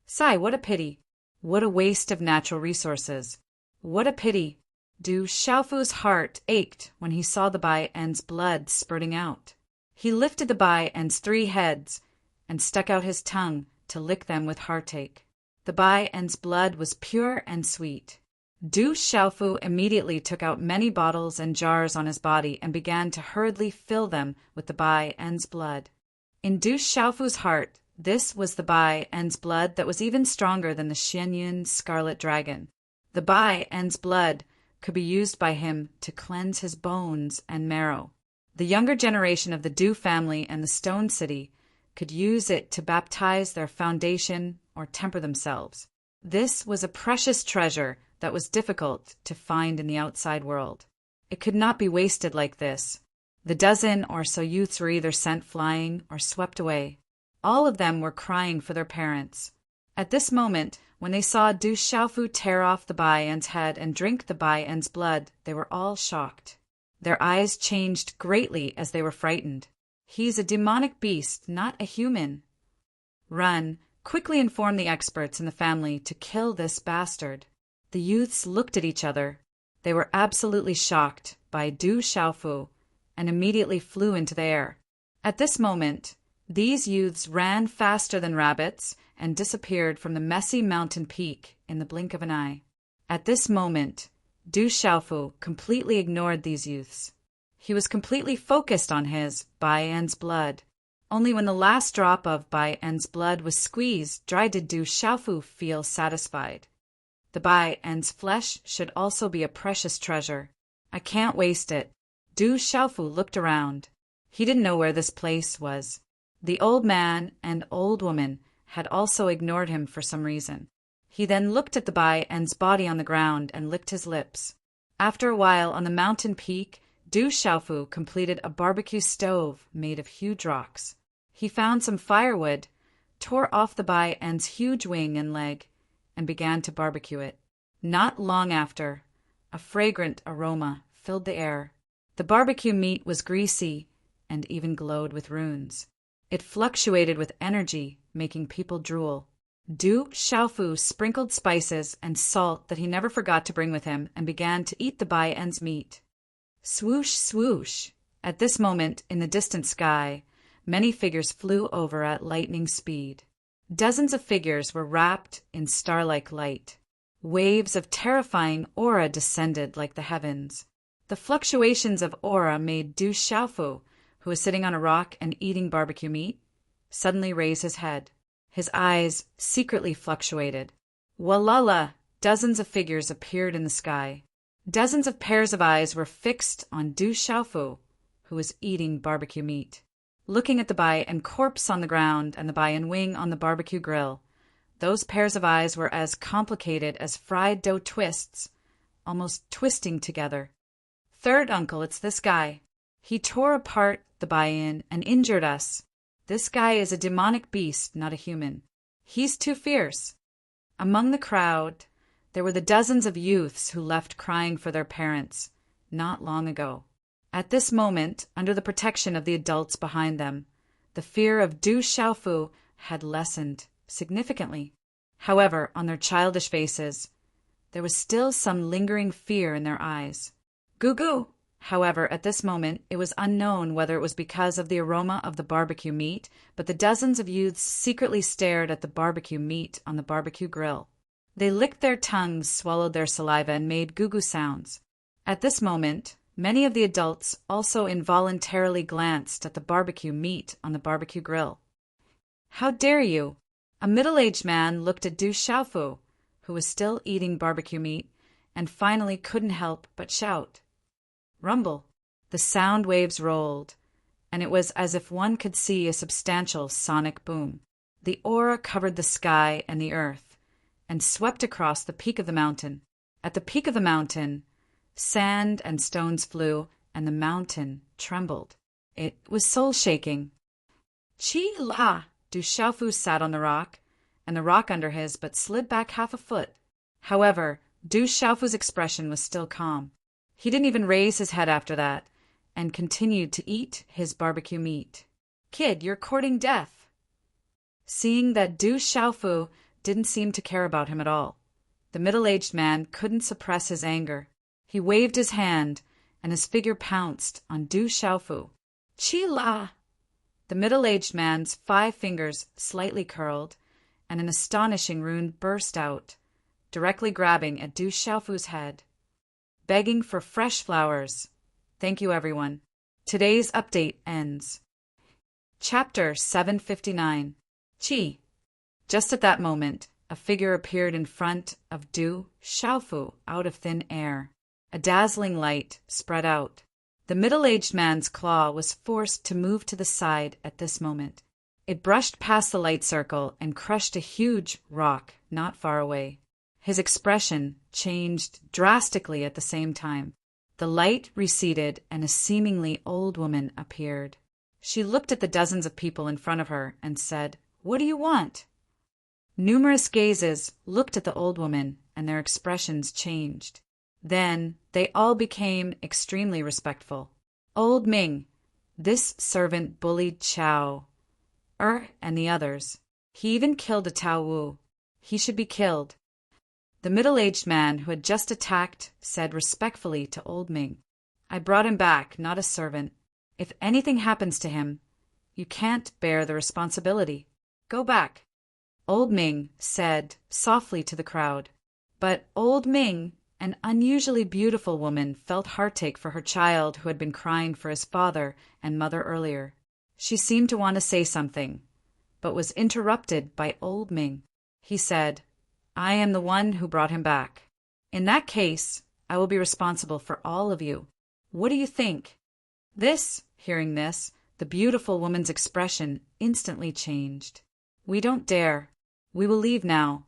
Sigh, what a pity! What a waste of natural resources! What a pity! Du Xiaofu's heart ached when he saw the Baiyan's blood spurting out. He lifted the Baiyan's 3 heads and stuck out his tongue to lick them with heartache. The Baiyan's blood was pure and sweet. Du Xiaofu immediately took out many bottles and jars on his body and began to hurriedly fill them with the Baiyan's blood. In Du Xiaofu's heart, this was the Baiyan's blood that was even stronger than the Xianyun scarlet dragon. The Baiyan's blood could be used by him to cleanse his bones and marrow. The younger generation of the Du family and the Stone City could use it to baptize their foundation or temper themselves. This was a precious treasure that was difficult to find in the outside world. It could not be wasted like this. The dozen or so youths were either sent flying or swept away. All of them were crying for their parents. At this moment, when they saw Du Xiaofu tear off the Baiyan's head and drink the Baiyan's blood, they were all shocked. Their eyes changed greatly as they were frightened. "He's a demonic beast, not a human." "Run, quickly inform the experts in the family to kill this bastard." The youths looked at each other. They were absolutely shocked by Du Xiaofu and immediately flew into the air. At this moment, these youths ran faster than rabbits and disappeared from the messy mountain peak in the blink of an eye. At this moment, Du Xiaofu completely ignored these youths. He was completely focused on his Baiyan's blood. Only when the last drop of Baiyan's blood was squeezed dry did Du Xiaofu feel satisfied. The Baiyan's flesh should also be a precious treasure. I can't waste it. Du Xiaofu looked around. He didn't know where this place was. The old man and old woman had also ignored him for some reason. He then looked at the Baiyan's body on the ground and licked his lips. After a while on the mountain peak, Du Xiaofu completed a barbecue stove made of huge rocks. He found some firewood, tore off the Baiyan's huge wing and leg, and began to barbecue it. Not long after, a fragrant aroma filled the air. The barbecue meat was greasy and even glowed with runes. It fluctuated with energy, making people drool. Du Xiaofu sprinkled spices and salt that he never forgot to bring with him and began to eat the Baiyan's meat. Swoosh, swoosh! At this moment, in the distant sky, many figures flew over at lightning speed. Dozens of figures were wrapped in star-like light. Waves of terrifying aura descended like the heavens. The fluctuations of aura made Du Xiaofu, who was sitting on a rock and eating barbecue meat, suddenly raise his head. His eyes secretly fluctuated. Walala! Dozens of figures appeared in the sky. Dozens of pairs of eyes were fixed on Du Xiaofu, who was eating barbecue meat. Looking at the Baiyan corpse on the ground and the Baiyan wing on the barbecue grill, those pairs of eyes were as complicated as fried dough twists, almost twisting together. Third uncle, it's this guy. He tore apart the buy-in and injured us. This guy is a demonic beast, not a human. He's too fierce. Among the crowd, there were the dozens of youths who left crying for their parents not long ago. At this moment, under the protection of the adults behind them, the fear of Du Xiaofu had lessened significantly. However, on their childish faces, there was still some lingering fear in their eyes. Goo-goo! However, at this moment, it was unknown whether it was because of the aroma of the barbecue meat, but the dozens of youths secretly stared at the barbecue meat on the barbecue grill. They licked their tongues, swallowed their saliva, and made goo-goo sounds. At this moment, many of the adults also involuntarily glanced at the barbecue meat on the barbecue grill. How dare you! A middle-aged man looked at Du Xiaofu, who was still eating barbecue meat, and finally couldn't help but shout. Rumble. The sound waves rolled, and it was as if one could see a substantial sonic boom. The aura covered the sky and the earth, and swept across the peak of the mountain. At the peak of the mountain, sand and stones flew, and the mountain trembled. It was soul-shaking. Chi-la! Du Xiaofu sat on the rock, and the rock under his but slid back half a foot. However, Du Xiaofu's expression was still calm. He didn't even raise his head after that, and continued to eat his barbecue meat. Kid, you're courting death. Seeing that Du Xiaofu didn't seem to care about him at all, the middle-aged man couldn't suppress his anger. He waved his hand, and his figure pounced on Du Xiaofu. Chi-la! The middle-aged man's 5 fingers slightly curled, and an astonishing rune burst out, directly grabbing at Du Xiaofu's head. Begging for fresh flowers. Thank you, everyone. Today's update ends. Chapter 759. Qi. Just at that moment, a figure appeared in front of Du Xiaofu out of thin air. A dazzling light spread out. The middle-aged man's claw was forced to move to the side at this moment. It brushed past the light circle and crushed a huge rock not far away. His expression changed drastically at the same time. The light receded and a seemingly old woman appeared. She looked at the dozens of people in front of her and said, "What do you want?" Numerous gazes looked at the old woman and their expressions changed. Then they all became extremely respectful. Old Ming, this servant bullied Chao, and the others. He even killed a Tao Wu. He should be killed. The middle-aged man who had just attacked said respectfully to Old Ming, "I brought him back, not a servant. If anything happens to him, you can't bear the responsibility. Go back." Old Ming said softly to the crowd. But Old Ming, an unusually beautiful woman, felt heartache for her child who had been crying for his father and mother earlier. She seemed to want to say something, but was interrupted by Old Ming. He said, "I am the one who brought him back. In that case, I will be responsible for all of you. What do you think?" Hearing this, the beautiful woman's expression instantly changed. "We don't dare. We will leave now."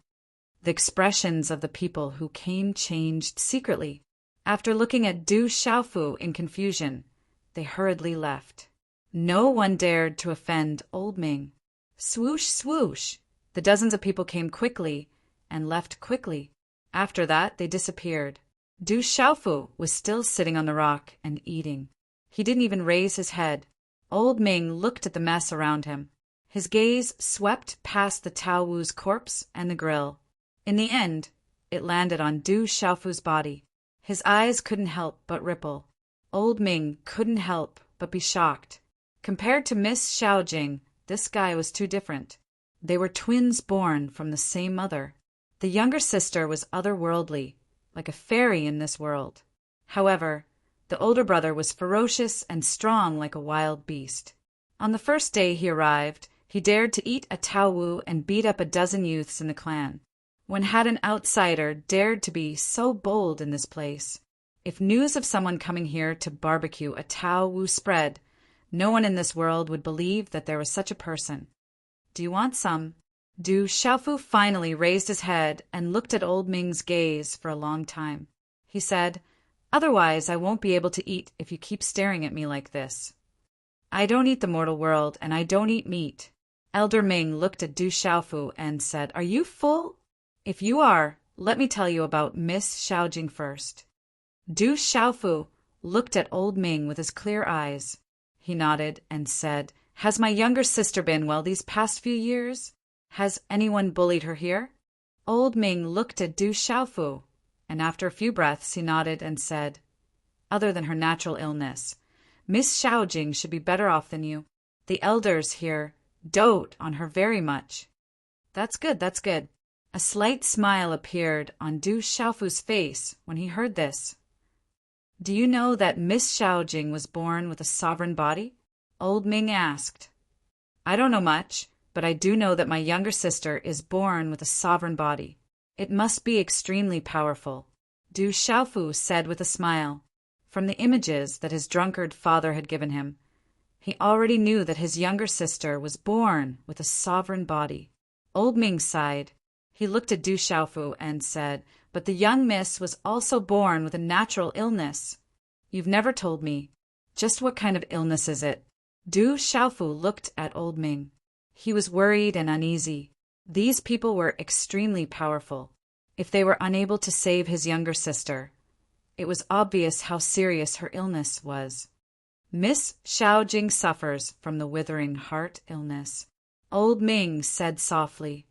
The expressions of the people who came changed secretly. After looking at Du Xiaofu in confusion, they hurriedly left. No one dared to offend Old Ming. Swoosh, swoosh! The dozens of people came quickly and left quickly. After that, they disappeared. Du Xiaofu was still sitting on the rock and eating. He didn't even raise his head. Old Ming looked at the mess around him. His gaze swept past the Tao Wu's corpse and the grill. In the end, it landed on Du Xiaofu's body. His eyes couldn't help but ripple. Old Ming couldn't help but be shocked. Compared to Miss Xiaojing, this guy was too different. They were twins born from the same mother. The younger sister was otherworldly, like a fairy in this world. However, the older brother was ferocious and strong like a wild beast. On the first day he arrived, he dared to eat a Tao Wu and beat up a dozen youths in the clan. When had an outsider dared to be so bold in this place? If news of someone coming here to barbecue a Tao Wu spread, no one in this world would believe that there was such a person. "Do you want some?" Du Xiaofu finally raised his head and looked at Old Ming's gaze for a long time. He said, Otherwise, I won't be able to eat if you keep staring at me like this. I don't eat the mortal world, and I don't eat meat. Elder Ming looked at Du Xiaofu and said, Are you full? If you are, let me tell you about Miss Xiaojing first. Du Xiaofu looked at old Ming with his clear eyes. He nodded and said, Has my younger sister been well these past few years? Has anyone bullied her here? Old Ming looked at Du Xiaofu, and after a few breaths he nodded and said, Other than her natural illness, Miss Xiaojing should be better off than you. The elders here dote on her very much. That's good, that's good. A slight smile appeared on Du Xiaofu's face when he heard this. Do you know that Miss Xiaojing was born with a sovereign body? Old Ming asked. I don't know much, but I do know that my younger sister is born with a sovereign body. It must be extremely powerful, Du Xiaofu said with a smile. From the images that his drunkard father had given him, he already knew that his younger sister was born with a sovereign body. Old Ming sighed. He looked at Du Xiaofu and said, But the young miss was also born with a natural illness. You've never told me. Just what kind of illness is it? Du Xiaofu looked at old Ming. He was worried and uneasy. These people were extremely powerful. If they were unable to save his younger sister, it was obvious how serious her illness was. Miss Xiaojing suffers from the withering heart illness. Old Ming said softly,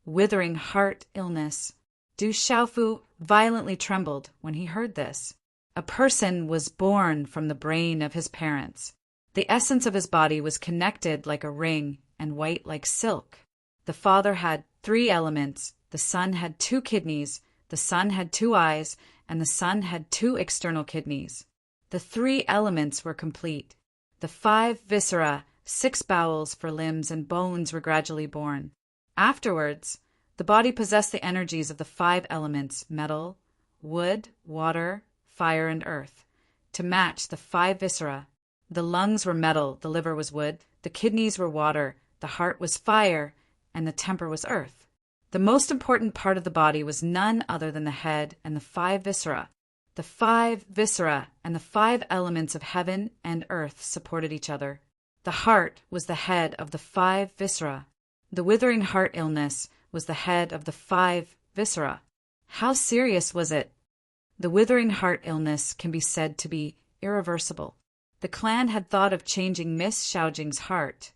Withering heart illness. Du Xiaofu violently trembled when he heard this. A person was born from the brain of his parents. The essence of his body was connected like a ring and white like silk. The father had 3 elements. The son had 2 kidneys. The son had 2 eyes, and the son had 2 external kidneys. The 3 elements were complete. The 5 viscera, 6 bowels for limbs and bones were gradually born. Afterwards, the body possessed the energies of the 5 elements, metal, wood, water, fire, and earth, to match the 5 viscera. The lungs were metal, the liver was wood, the kidneys were water, the heart was fire, and the temper was earth. The most important part of the body was none other than the head and the 5 viscera. The 5 viscera and the 5 elements of heaven and earth supported each other. The heart was the head of the 5 viscera. The withering heart illness was the head of the 5 viscera. How serious was it? The withering heart illness can be said to be irreversible. The clan had thought of changing Miss Xiaojing's heart,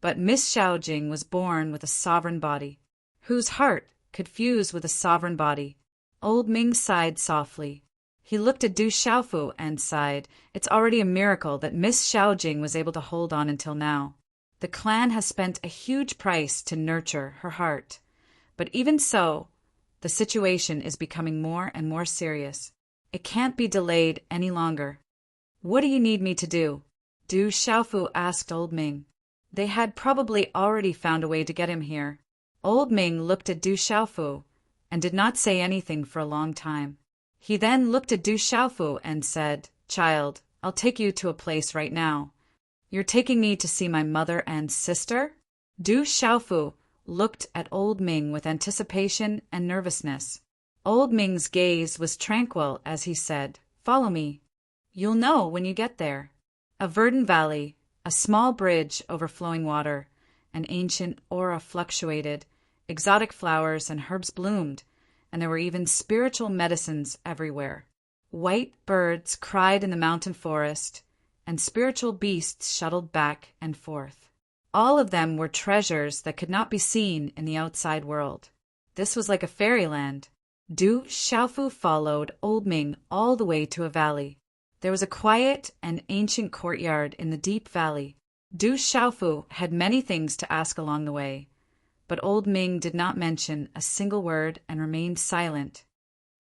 but Miss Xiaojing was born with a sovereign body. Whose heart could fuse with a sovereign body? Old Ming sighed softly. He looked at Du Xiaofu and sighed. It's already a miracle that Miss Xiaojing was able to hold on until now. The clan has spent a huge price to nurture her heart. But even so, the situation is becoming more and more serious. It can't be delayed any longer. What do you need me to do? Du Xiaofu asked Old Ming. They had probably already found a way to get him here. Old Ming looked at Du Xiaofu and did not say anything for a long time. He then looked at Du Xiaofu and said, Child, I'll take you to a place right now. You're taking me to see my mother and sister? Du Xiaofu looked at Old Ming with anticipation and nervousness. Old Ming's gaze was tranquil as he said, Follow me. You'll know when you get there. A verdant valley, a small bridge over flowing water, an ancient aura fluctuated, exotic flowers and herbs bloomed, and there were even spiritual medicines everywhere. White birds cried in the mountain forest, and spiritual beasts shuttled back and forth. All of them were treasures that could not be seen in the outside world. This was like a fairyland. Du Xiaofu followed Old Ming all the way to a valley. There was a quiet and ancient courtyard in the deep valley. Du Xiaofu had many things to ask along the way, but Old Ming did not mention a single word and remained silent.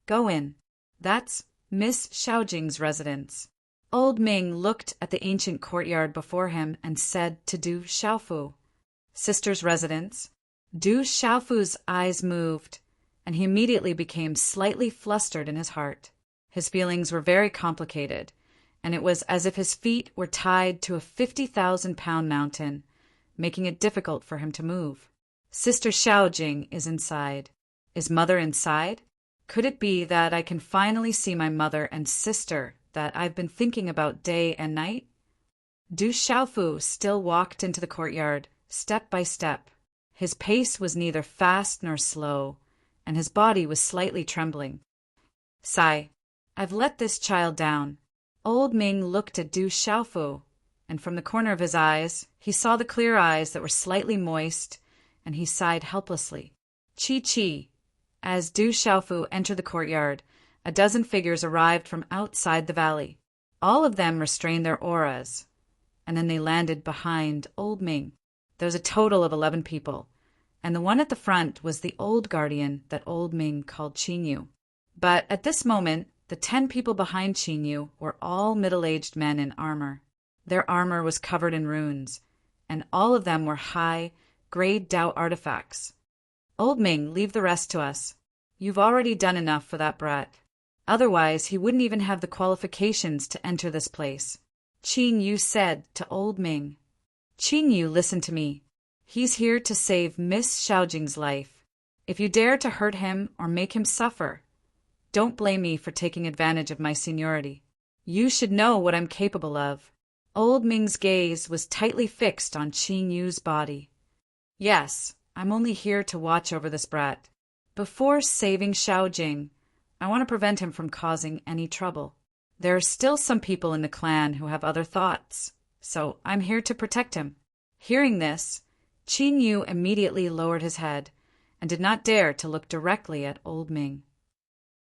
Go in. That's Miss Xiaojing's residence. Old Ming looked at the ancient courtyard before him and said to Du Xiaofu, Sister's residence. Du Xiaofu's eyes moved, and he immediately became slightly flustered in his heart. His feelings were very complicated, and it was as if his feet were tied to a 50,000-pound mountain, making it difficult for him to move. Sister Xiaojing is inside. Is Mother inside? Could it be that I can finally see my mother and sister that I've been thinking about day and night? Du Xiaofu still walked into the courtyard, step by step. His pace was neither fast nor slow, and his body was slightly trembling. Sigh. I've let this child down. Old Ming looked at Du Xiaofu, and from the corner of his eyes, he saw the clear eyes that were slightly moist, and he sighed helplessly. Chi. As Du Xiaofu entered the courtyard, a dozen figures arrived from outside the valley. All of them restrained their auras, and then they landed behind Old Ming. There was a total of 11 people, and the one at the front was the old guardian that Old Ming called Qinyu. But at this moment, the 10 people behind Qinyu were all middle-aged men in armor. Their armor was covered in runes, and all of them were high-grade Dao artifacts. Old Ming, leave the rest to us. You've already done enough for that brat. Otherwise, he wouldn't even have the qualifications to enter this place. Qinyu said to Old Ming. Qinyu, listen to me. He's here to save Miss Xiaojing's life. If you dare to hurt him or make him suffer, don't blame me for taking advantage of my seniority. You should know what I'm capable of. Old Ming's gaze was tightly fixed on Qinyu's body. Yes, I'm only here to watch over this brat. Before saving Xiaojing, I want to prevent him from causing any trouble. There are still some people in the clan who have other thoughts, so I'm here to protect him. Hearing this, Qinyu immediately lowered his head and did not dare to look directly at Old Ming.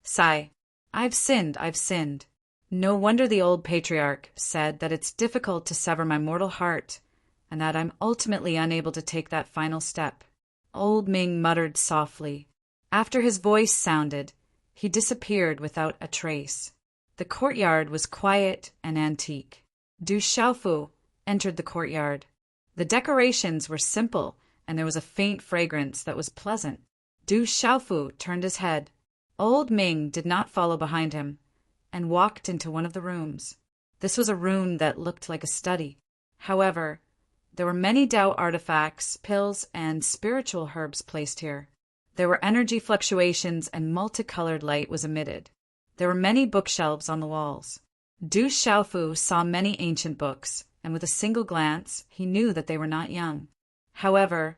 Sigh. I've sinned. No wonder the old patriarch said that it's difficult to sever my mortal heart and that I'm ultimately unable to take that final step. Old Ming muttered softly. After his voice sounded, he disappeared without a trace. The courtyard was quiet and antique. Du Xiaofu entered the courtyard. The decorations were simple, and there was a faint fragrance that was pleasant. Du Xiaofu turned his head. Old Ming did not follow behind him, and walked into one of the rooms. This was a room that looked like a study. However, there were many Dao artifacts, pills, and spiritual herbs placed here. There were energy fluctuations and multicolored light was emitted. There were many bookshelves on the walls. Du Xiaofu saw many ancient books, and with a single glance, he knew that they were not young. However,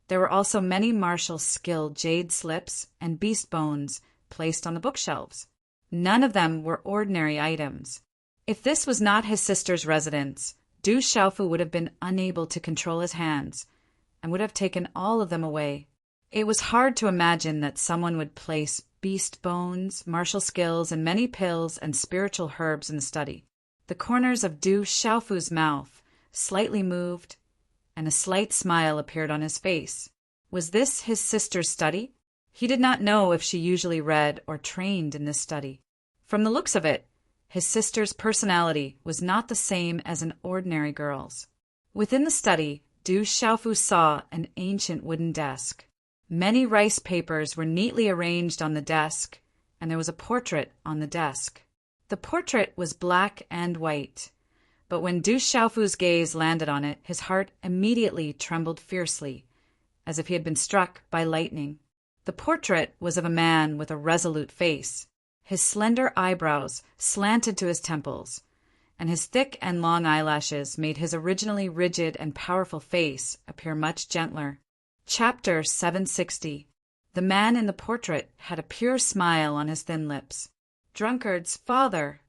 there were also many martial skill jade slips and beast bones placed on the bookshelves. None of them were ordinary items. If this was not his sister's residence, Du Xiaofu would have been unable to control his hands and would have taken all of them away. It was hard to imagine that someone would place beast bones, martial skills, and many pills and spiritual herbs in the study. The corners of Du Xiaofu's mouth slightly moved, and a slight smile appeared on his face. Was this his sister's study? He did not know if she usually read or trained in this study. From the looks of it, his sister's personality was not the same as an ordinary girl's. Within the study, Du Xiaofu saw an ancient wooden desk. Many rice papers were neatly arranged on the desk, and there was a portrait on the desk. The portrait was black and white, but when Du Xiaofu's gaze landed on it, his heart immediately trembled fiercely, as if he had been struck by lightning. The portrait was of a man with a resolute face. His slender eyebrows slanted to his temples, and his thick and long eyelashes made his originally rigid and powerful face appear much gentler. Chapter 760. The man in the portrait had a pure smile on his thin lips. Drunkard's father.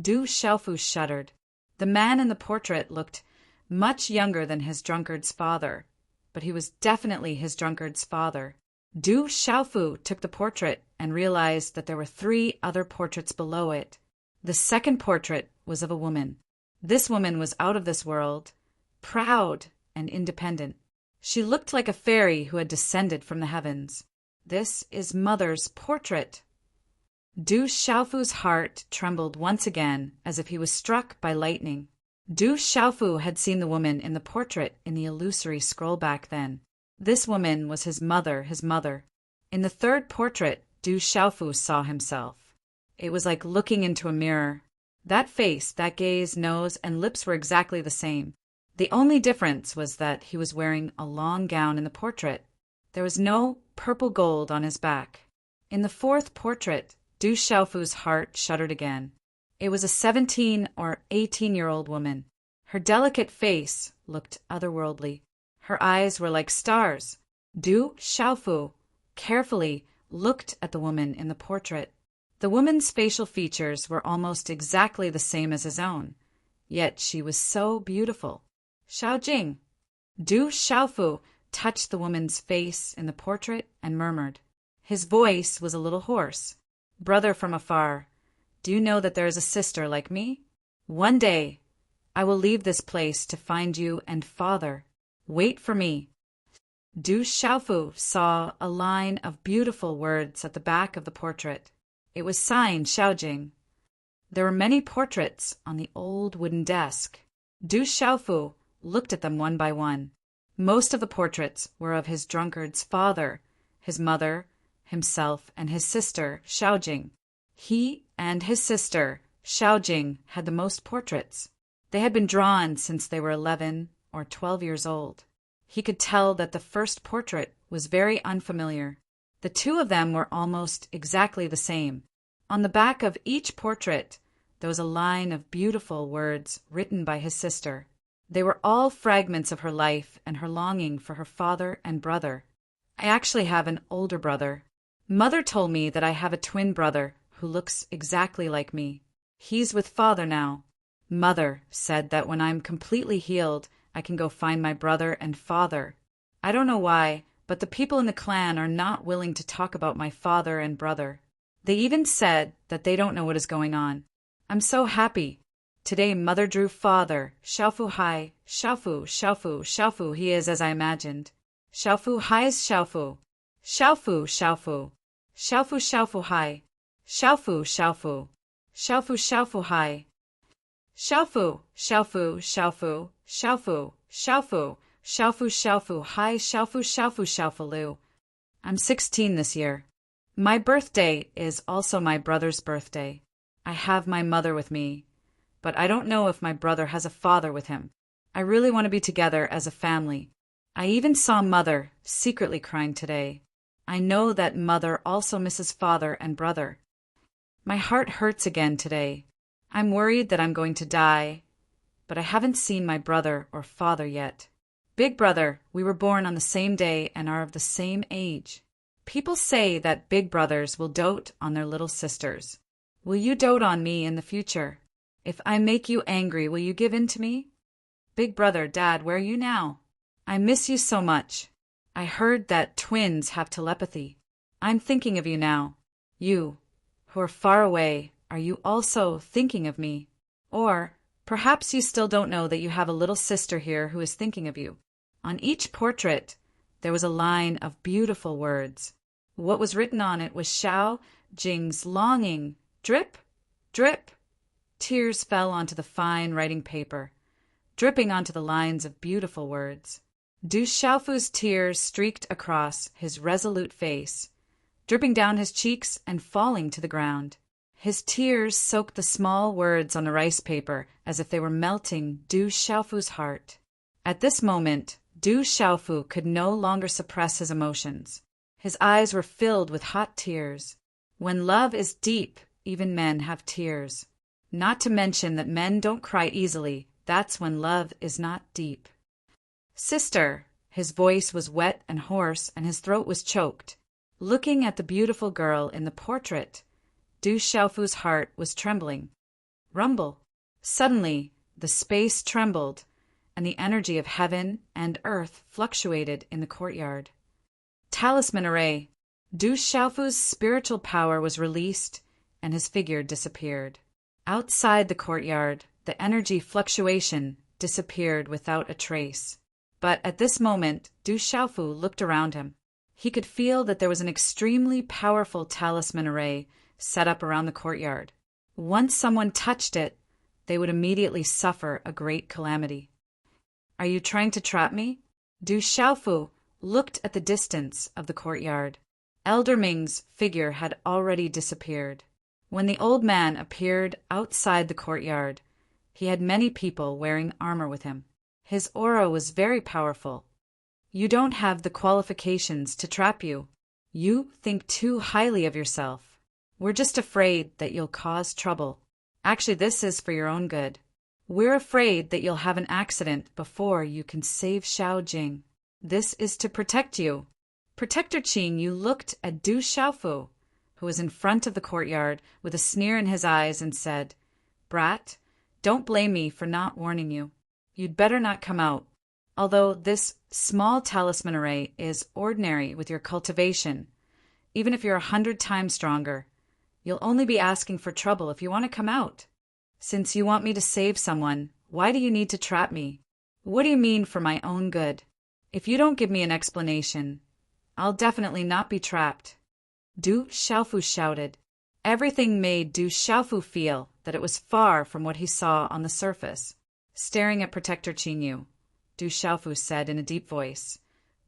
Du Xiaofu shuddered. The man in the portrait looked much younger than his drunkard's father, but he was definitely his drunkard's father. Du Xiaofu took the portrait and realized that there were 3 other portraits below it. The second portrait was of a woman. This woman was out of this world, proud and independent. She looked like a fairy who had descended from the heavens. This is Mother's portrait. Du Xiaofu's heart trembled once again as if he was struck by lightning. Du Xiaofu had seen the woman in the portrait in the illusory scroll back then. This woman was his mother. In the third portrait, Du Xiaofu saw himself. It was like looking into a mirror. That face, that gaze, nose, and lips were exactly the same. The only difference was that he was wearing a long gown in the portrait. There was no purple gold on his back. In the fourth portrait, Du Xiaofu's heart shuddered again. It was a 17 or 18-year-old woman. Her delicate face looked otherworldly. Her eyes were like stars. Du Xiaofu carefully looked at the woman in the portrait. The woman's facial features were almost exactly the same as his own, yet she was so beautiful. Xiaojing. Du Xiaofu touched the woman's face in the portrait and murmured. His voice was a little hoarse. Brother from afar, do you know that there is a sister like me? One day, I will leave this place to find you and father. Wait for me. Du Xiaofu saw a line of beautiful words at the back of the portrait. It was signed Xiaojing. There were many portraits on the old wooden desk. Du Xiaofu looked at them one by one. Most of the portraits were of his drunkard's father, his mother, himself, and his sister, Xiaojing. He and his sister, Xiaojing, had the most portraits. They had been drawn since they were 11 or 12 years old. He could tell that the first portrait was very unfamiliar. The two of them were almost exactly the same. On the back of each portrait, there was a line of beautiful words written by his sister. They were all fragments of her life and her longing for her father and brother. I actually have an older brother. Mother told me that I have a twin brother who looks exactly like me. He's with father now. Mother said that when I'm completely healed, I can go find my brother and father. I don't know why, but the people in the clan are not willing to talk about my father and brother. They even said that they don't know what is going on. I'm so happy. Today Mother drew father, Xiaofu Hai, Xiaofu, Xiaofu, Xiaofu, he is as I imagined. Xiaofu Hai's Xiaofu, Xiaofu, Xiaofu, Xiaofu, Xiaofu Hai, Xiaofu, Xiaofu, Xiaofu, Xiaofu Hai, Xiaofu, Xiaofu, Xiaofu, Xiaofu, Xiaofu, Xiaofu, Xiaofu Hai, Xiaofu, Xiaofu, Xiaofu Lu. I'm 16 this year. My birthday is also my brother's birthday. I have my mother with me, but I don't know if my brother has a father with him. I really want to be together as a family. I even saw Mother secretly crying today. I know that Mother also misses father and brother. My heart hurts again today. I'm worried that I'm going to die, but I haven't seen my brother or father yet. Big brother, we were born on the same day and are of the same age. People say that big brothers will dote on their little sisters. Will you dote on me in the future? If I make you angry, will you give in to me? Big brother, Dad, where are you now? I miss you so much. I heard that twins have telepathy. I'm thinking of you now. You, who are far away, are you also thinking of me? Or perhaps you still don't know that you have a little sister here who is thinking of you. On each portrait, there was a line of beautiful words. What was written on it was Xiao Jing's longing. Drip, drip. Tears fell onto the fine writing paper, dripping onto the lines of beautiful words. Du Xiaofu's tears streaked across his resolute face, dripping down his cheeks and falling to the ground. His tears soaked the small words on the rice paper as if they were melting Du Xiaofu's heart. At this moment, Du Xiaofu could no longer suppress his emotions. His eyes were filled with hot tears. When love is deep, even men have tears. Not to mention that men don't cry easily. That's when love is not deep. Sister, his voice was wet and hoarse and his throat was choked. Looking at the beautiful girl in the portrait, Du Xiaofu's heart was trembling. Rumble. Suddenly, the space trembled, and the energy of heaven and earth fluctuated in the courtyard. Talisman array. Du Xiaofu's spiritual power was released, and his figure disappeared. Outside the courtyard, the energy fluctuation disappeared without a trace. But at this moment, Du Xiaofu looked around him. He could feel that there was an extremely powerful talisman array set up around the courtyard. Once someone touched it, they would immediately suffer a great calamity. Are you trying to trap me? Du Xiaofu looked at the distance of the courtyard. Elder Ming's figure had already disappeared. When the old man appeared outside the courtyard, he had many people wearing armor with him. His aura was very powerful. You don't have the qualifications to trap you. You think too highly of yourself. We're just afraid that you'll cause trouble. Actually, this is for your own good. We're afraid that you'll have an accident before you can save Xiaojing. This is to protect you. Protector Qing, you looked at Du Xiaofu, who was in front of the courtyard with a sneer in his eyes, and said, "Brat, don't blame me for not warning you. You'd better not come out. Although this small talisman array is ordinary with your cultivation, even if you're 100 times stronger, you'll only be asking for trouble if you want to come out. Since you want me to save someone, why do you need to trap me? What do you mean for my own good? If you don't give me an explanation, I'll definitely not be trapped." Du Xiaofu shouted. Everything made Du Xiaofu feel that it was far from what he saw on the surface. Staring at Protector Qingyu, Du Xiaofu said in a deep voice,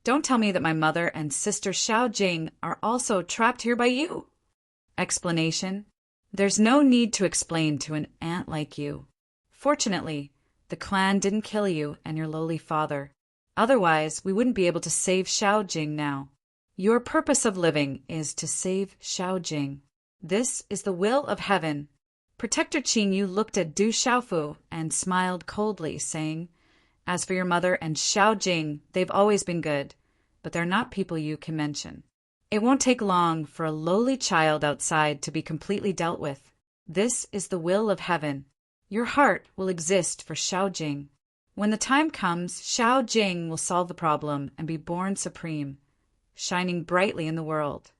"Don't tell me that my mother and sister Xiaojing are also trapped here by you." Explanation? There's no need to explain to an ant like you. Fortunately, the clan didn't kill you and your lowly father. Otherwise, we wouldn't be able to save Xiaojing now. Your purpose of living is to save Xiaojing. This is the will of heaven. Protector Qingyu looked at Du Xiaofu and smiled coldly, saying, "As for your mother and Xiaojing, they've always been good, but they're not people you can mention. It won't take long for a lowly child outside to be completely dealt with. This is the will of heaven. Your heart will exist for Xiaojing. When the time comes, Xiaojing will solve the problem and be born supreme, shining brightly in the world.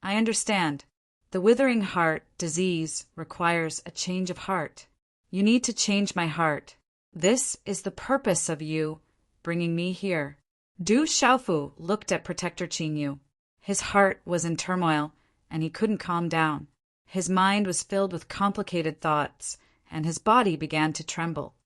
I understand. The withering heart disease requires a change of heart. You need to change my heart. This is the purpose of you bringing me here." Du Xiaofu looked at Protector Qingyu. His heart was in turmoil, and he couldn't calm down. His mind was filled with complicated thoughts, and his body began to tremble.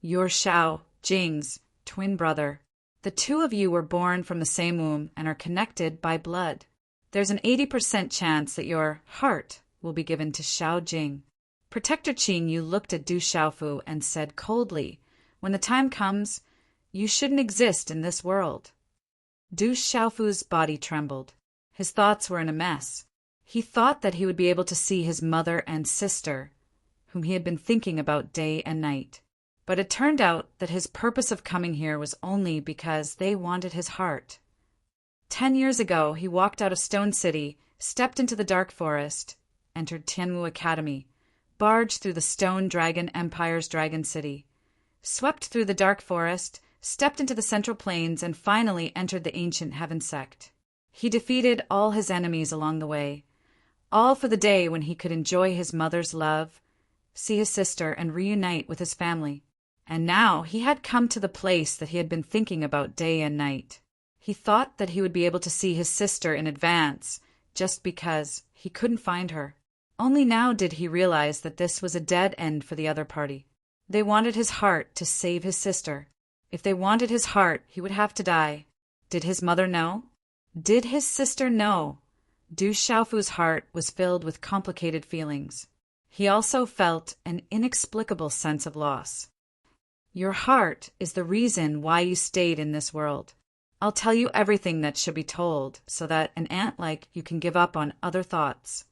"You're Xiaojing's twin brother. The two of you were born from the same womb and are connected by blood. There's an 80% chance that your heart will be given to Xiaojing." Protector Qingyu looked at Du Xiaofu and said coldly, "When the time comes, you shouldn't exist in this world." Du Xiaofu's body trembled. His thoughts were in a mess. He thought that he would be able to see his mother and sister, whom he had been thinking about day and night. But it turned out that his purpose of coming here was only because they wanted his heart. 10 years ago, he walked out of Stone City, stepped into the dark forest, entered Tianwu Academy, barged through the Stone Dragon Empire's Dragon City, swept through the dark forest, stepped into the Central Plains, and finally entered the ancient Heaven Sect. He defeated all his enemies along the way, all for the day when he could enjoy his mother's love, see his sister, and reunite with his family. And now he had come to the place that he had been thinking about day and night. He thought that he would be able to see his sister in advance, just because he couldn't find her. Only now did he realize that this was a dead end for the other party. They wanted his heart to save his sister. If they wanted his heart, he would have to die. Did his mother know? Did his sister know? Du Xiaofu's heart was filled with complicated feelings. He also felt an inexplicable sense of loss. Your heart is the reason why you stayed in this world. I'll tell you everything that should be told so that an ant like you can give up on other thoughts.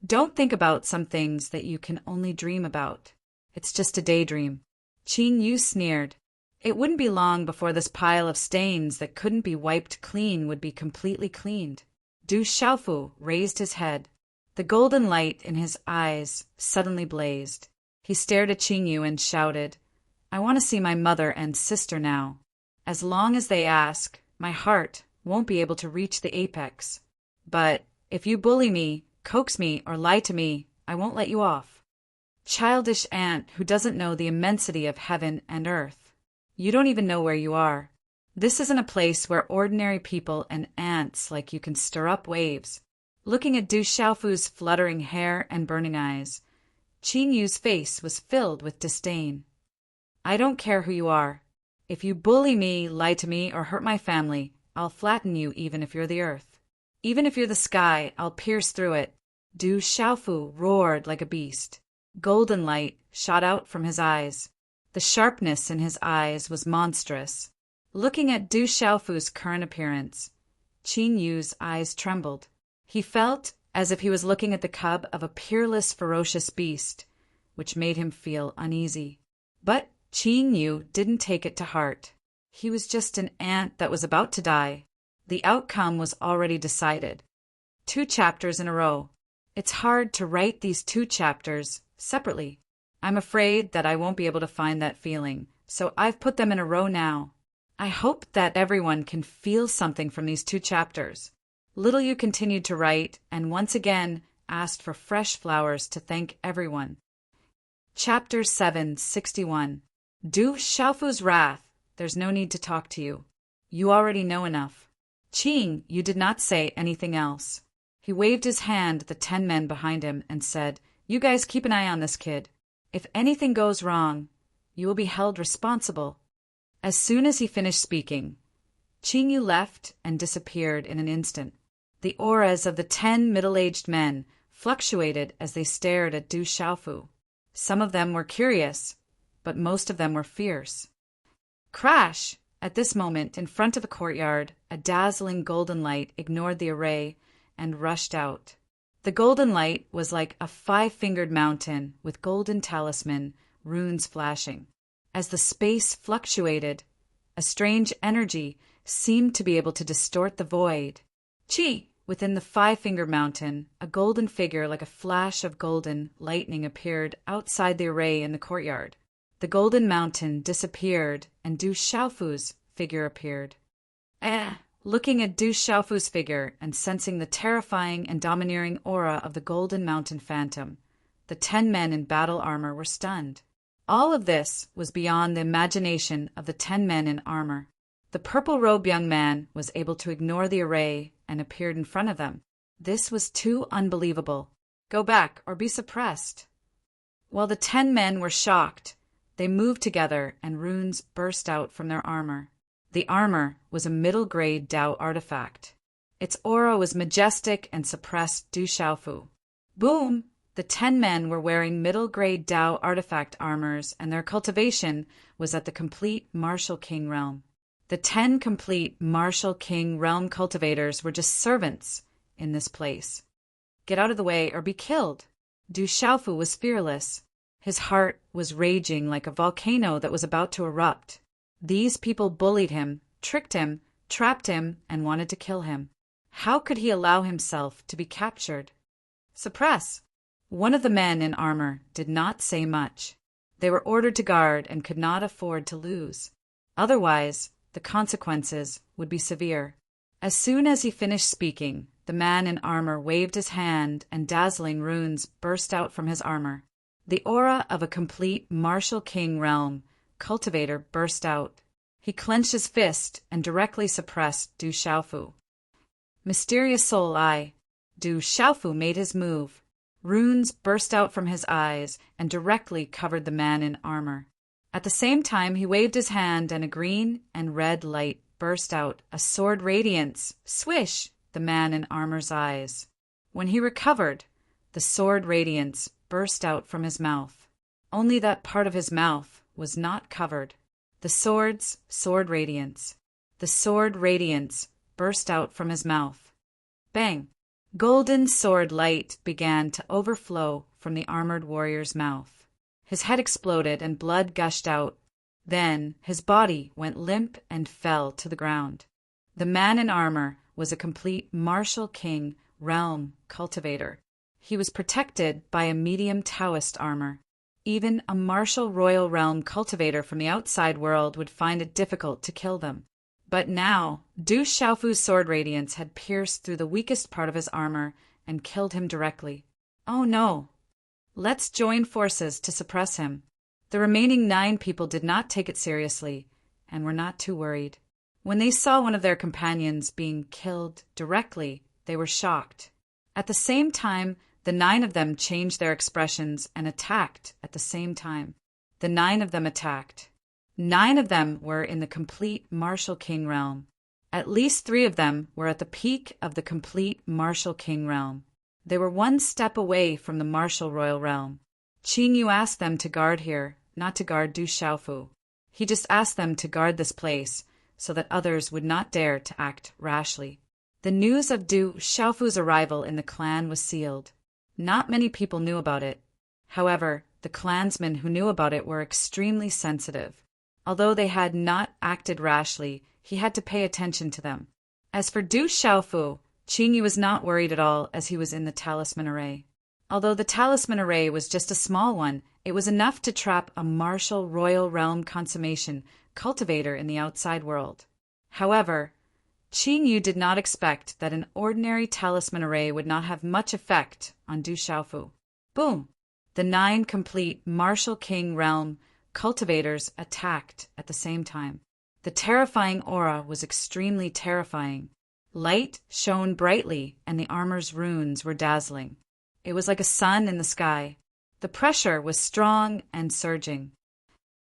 Don't think about some things that you can only dream about. It's just a daydream. Qingyu sneered. It wouldn't be long before this pile of stains that couldn't be wiped clean would be completely cleaned. Du Xiaofu raised his head. The golden light in his eyes suddenly blazed. He stared at Qingyu and shouted, "I want to see my mother and sister now. As long as they ask, my heart won't be able to reach the apex. But if you bully me, coax me, or lie to me, I won't let you off. Childish ant who doesn't know the immensity of heaven and earth. You don't even know where you are. This isn't a place where ordinary people and ants like you can stir up waves." Looking at Du Xiaofu's fluttering hair and burning eyes, Qingyu's face was filled with disdain. "I don't care who you are. If you bully me, lie to me, or hurt my family, I'll flatten you even if you're the earth. Even if you're the sky, I'll pierce through it." Du Xiaofu roared like a beast. Golden light shot out from his eyes. The sharpness in his eyes was monstrous. Looking at Du Xiaofu's current appearance, Qing Yu's eyes trembled. He felt as if he was looking at the cub of a peerless, ferocious beast, which made him feel uneasy. But Qing Yu didn't take it to heart. He was just an ant that was about to die. The outcome was already decided. 2 chapters in a row. It's hard to write these 2 chapters separately. I'm afraid that I won't be able to find that feeling, so I've put them in a row now. I hope that everyone can feel something from these 2 chapters. Little Yu continued to write, and once again asked for fresh flowers to thank everyone. Chapter 761. Du Xiaofu's Wrath. There's no need to talk to you. You already know enough. Qing Yu did not say anything else. He waved his hand at the 10 men behind him and said, "You guys keep an eye on this kid. If anything goes wrong, you will be held responsible." As soon as he finished speaking, Qing Yu left and disappeared in an instant. The auras of the 10 middle-aged men fluctuated as they stared at Du Xiaofu. Some of them were curious, but most of them were fierce. Crash! At this moment, in front of the courtyard, a dazzling golden light ignored the array and rushed out. The golden light was like a 5-fingered mountain with golden talisman, runes flashing. As the space fluctuated, a strange energy seemed to be able to distort the void. Chi! Within the 5-finger mountain, a golden figure like a flash of golden lightning appeared outside the array in the courtyard. The golden mountain disappeared, and Du Xiaofu's figure appeared. Looking at Du Xiaofu's figure and sensing the terrifying and domineering aura of the golden mountain phantom, the 10 men in battle armor were stunned. All of this was beyond the imagination of the 10 men in armor. The purple-robed young man was able to ignore the array and appeared in front of them. This was too unbelievable. Go back or be suppressed. While the 10 men were shocked, they moved together and runes burst out from their armor. The armor was a middle-grade Dao artifact. Its aura was majestic and suppressed Du Xiaofu. Boom! The 10 men were wearing middle-grade Dao artifact armors, and their cultivation was at the complete Martial King realm. The 10 complete Martial King realm cultivators were just servants in this place. Get out of the way or be killed. Du Xiaofu was fearless. His heart was raging like a volcano that was about to erupt. These people bullied him, tricked him, trapped him, and wanted to kill him. How could he allow himself to be captured? Suppress! One of the men in armor did not say much. They were ordered to guard and could not afford to lose. Otherwise, the consequences would be severe. As soon as he finished speaking, the man in armor waved his hand and dazzling runes burst out from his armor. The aura of a complete Martial King realm cultivator burst out. He clenched his fist and directly suppressed Du Xiaofu. Mysterious soul eye. Du Xiaofu made his move. Runes burst out from his eyes and directly covered the man in armor. At the same time, he waved his hand and a green and red light burst out, a sword radiance. Swish! The man in armor's eyes. When he recovered, the sword radiance burst out from his mouth. Only that part of his mouth was not covered. The sword radiance. The sword radiance burst out from his mouth. Bang! Golden sword light began to overflow from the armored warrior's mouth. His head exploded and blood gushed out. Then his body went limp and fell to the ground. The man in armor was a complete Martial King realm cultivator. He was protected by a medium Taoist armor. Even a Martial Royal Realm cultivator from the outside world would find it difficult to kill them. But now, Du Xiaofu's sword radiance had pierced through the weakest part of his armor and killed him directly. Oh no! Let's join forces to suppress him. The remaining 9 people did not take it seriously and were not too worried. When they saw one of their companions being killed directly, they were shocked. At the same time, the 9 of them changed their expressions and attacked at the same time. The 9 of them attacked. 9 of them were in the complete Martial King realm. At least 3 of them were at the peak of the complete Martial King realm. They were one step away from the Martial Royal Realm. Qing Yu asked them to guard here, not to guard Du Xiaofu. He just asked them to guard this place so that others would not dare to act rashly. The news of Du Xiaofu's arrival in the clan was sealed. Not many people knew about it. However, the clansmen who knew about it were extremely sensitive. Although they had not acted rashly, he had to pay attention to them. As for Du Xiaofu, Qingyu was not worried at all as he was in the talisman array. Although the talisman array was just a small one, it was enough to trap a martial royal realm consummation cultivator in the outside world. However, Qingyu did not expect that an ordinary talisman array would not have much effect on Du Xiaofu. Boom! The 9 complete martial king realm cultivators attacked at the same time. The terrifying aura was extremely terrifying. Light shone brightly, and the armor's runes were dazzling. It was like a sun in the sky. The pressure was strong and surging.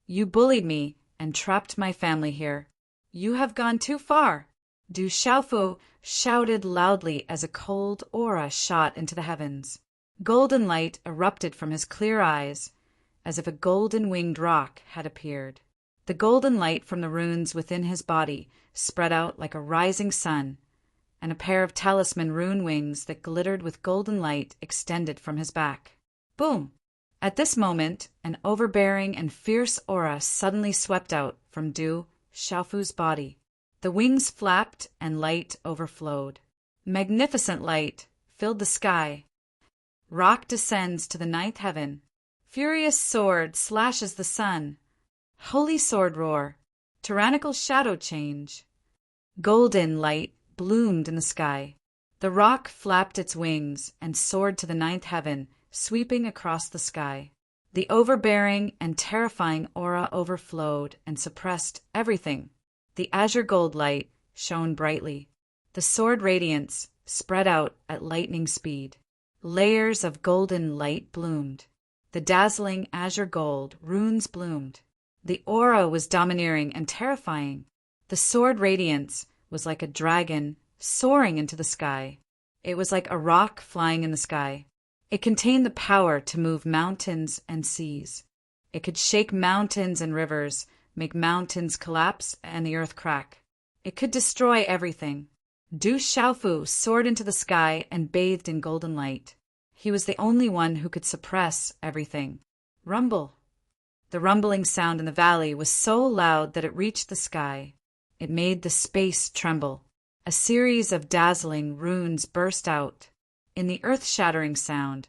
You bullied me and trapped my family here. You have gone too far. Du Xiaofu shouted loudly as a cold aura shot into the heavens. Golden light erupted from his clear eyes, as if a golden-winged rock had appeared. The golden light from the runes within his body spread out like a rising sun, and a pair of talisman rune wings that glittered with golden light extended from his back. Boom! At this moment, an overbearing and fierce aura suddenly swept out from Du Xiaofu's body. The wings flapped and light overflowed. Magnificent light filled the sky. Rock descends to the 9th heaven. Furious sword slashes the sun. Holy sword roar. Tyrannical shadow change. Golden light bloomed in the sky. The rock flapped its wings and soared to the 9th heaven, sweeping across the sky. The overbearing and terrifying aura overflowed and suppressed everything. The azure gold light shone brightly. The sword radiance spread out at lightning speed. Layers of golden light bloomed. The dazzling azure gold runes bloomed. The aura was domineering and terrifying. The sword radiance was like a dragon soaring into the sky. It was like a rock flying in the sky. It contained the power to move mountains and seas. It could shake mountains and rivers, make mountains collapse and the earth crack. It could destroy everything. Du Xiaofu soared into the sky and bathed in golden light. He was the only one who could suppress everything. Rumble. The rumbling sound in the valley was so loud that it reached the sky. It made the space tremble. A series of dazzling runes burst out. In the earth-shattering sound,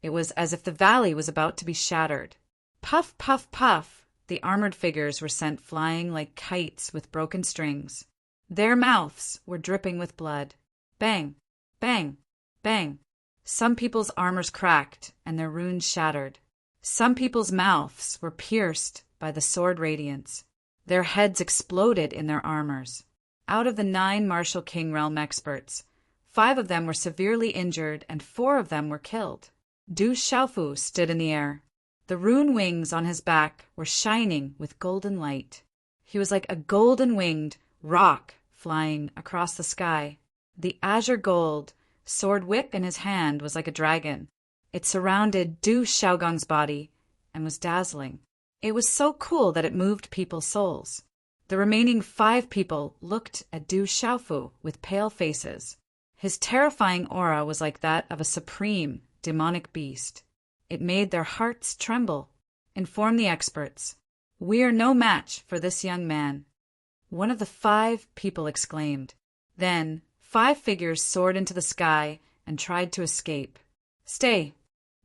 it was as if the valley was about to be shattered. Puff, puff, puff. The armored figures were sent flying like kites with broken strings. Their mouths were dripping with blood. Bang, bang, bang. Some people's armors cracked and their runes shattered. Some people's mouths were pierced by the sword radiance. Their heads exploded in their armors. Out of the 9 martial king realm experts, 5 of them were severely injured and 4 of them were killed. Du Xiaofu stood in the air. The rune wings on his back were shining with golden light. He was like a golden-winged rock flying across the sky. The azure gold sword whip in his hand was like a dragon. It surrounded Du Xiaogong's body and was dazzling. It was so cool that it moved people's souls. The remaining 5 people looked at Du Xiaofu with pale faces. His terrifying aura was like that of a supreme demonic beast. It made their hearts tremble. Inform the experts. We are no match for this young man. One of the 5 people exclaimed. Then 5 figures soared into the sky and tried to escape. Stay,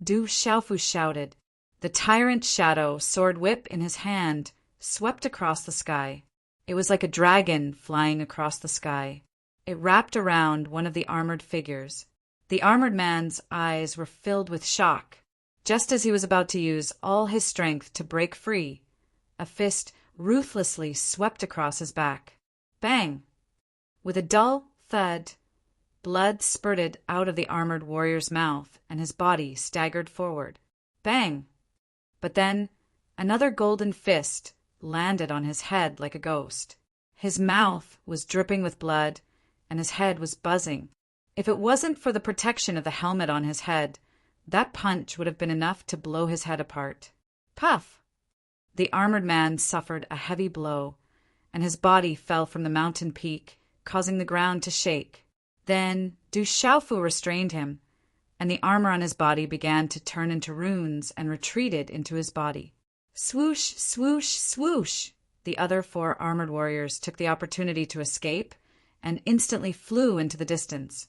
Du Xiaofu shouted. The tyrant shadow, sword whip in his hand, swept across the sky. It was like a dragon flying across the sky. It wrapped around one of the armored figures. The armored man's eyes were filled with shock. Just as he was about to use all his strength to break free, a fist ruthlessly swept across his back. Bang! With a dull thud, blood spurted out of the armored warrior's mouth and his body staggered forward. Bang! But then another golden fist landed on his head like a ghost. His mouth was dripping with blood and his head was buzzing. If it wasn't for the protection of the helmet on his head, that punch would have been enough to blow his head apart. Puff! The armored man suffered a heavy blow, and his body fell from the mountain peak, causing the ground to shake. Then Du Xiaofu restrained him, and the armor on his body began to turn into runes and retreated into his body. Swoosh, swoosh, swoosh! The other 4 armored warriors took the opportunity to escape and instantly flew into the distance.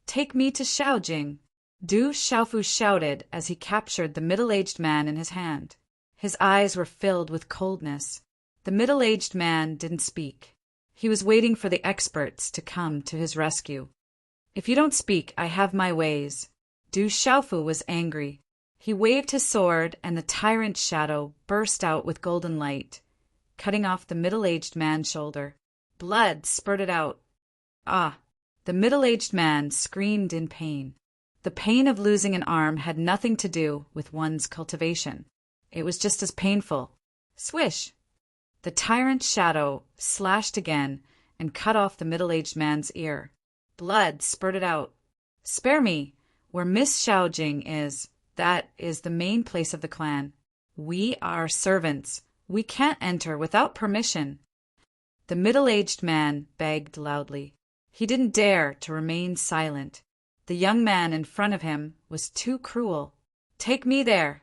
Take me to Xiaojing! Du Xiaofu shouted as he captured the middle-aged man in his hand. His eyes were filled with coldness. The middle-aged man didn't speak. He was waiting for the experts to come to his rescue. If you don't speak, I have my ways. Du Xiaofu was angry. He waved his sword, and the tyrant's shadow burst out with golden light, cutting off the middle-aged man's shoulder. Blood spurted out. Ah! The middle-aged man screamed in pain. The pain of losing an arm had nothing to do with one's cultivation. It was just as painful. Swish! The tyrant's shadow slashed again and cut off the middle-aged man's ear. Blood spurted out. Spare me! Where Miss Xiaojing is, that is the main place of the clan. We are servants. We can't enter without permission. The middle-aged man begged loudly. He didn't dare to remain silent. The young man in front of him was too cruel. Take me there!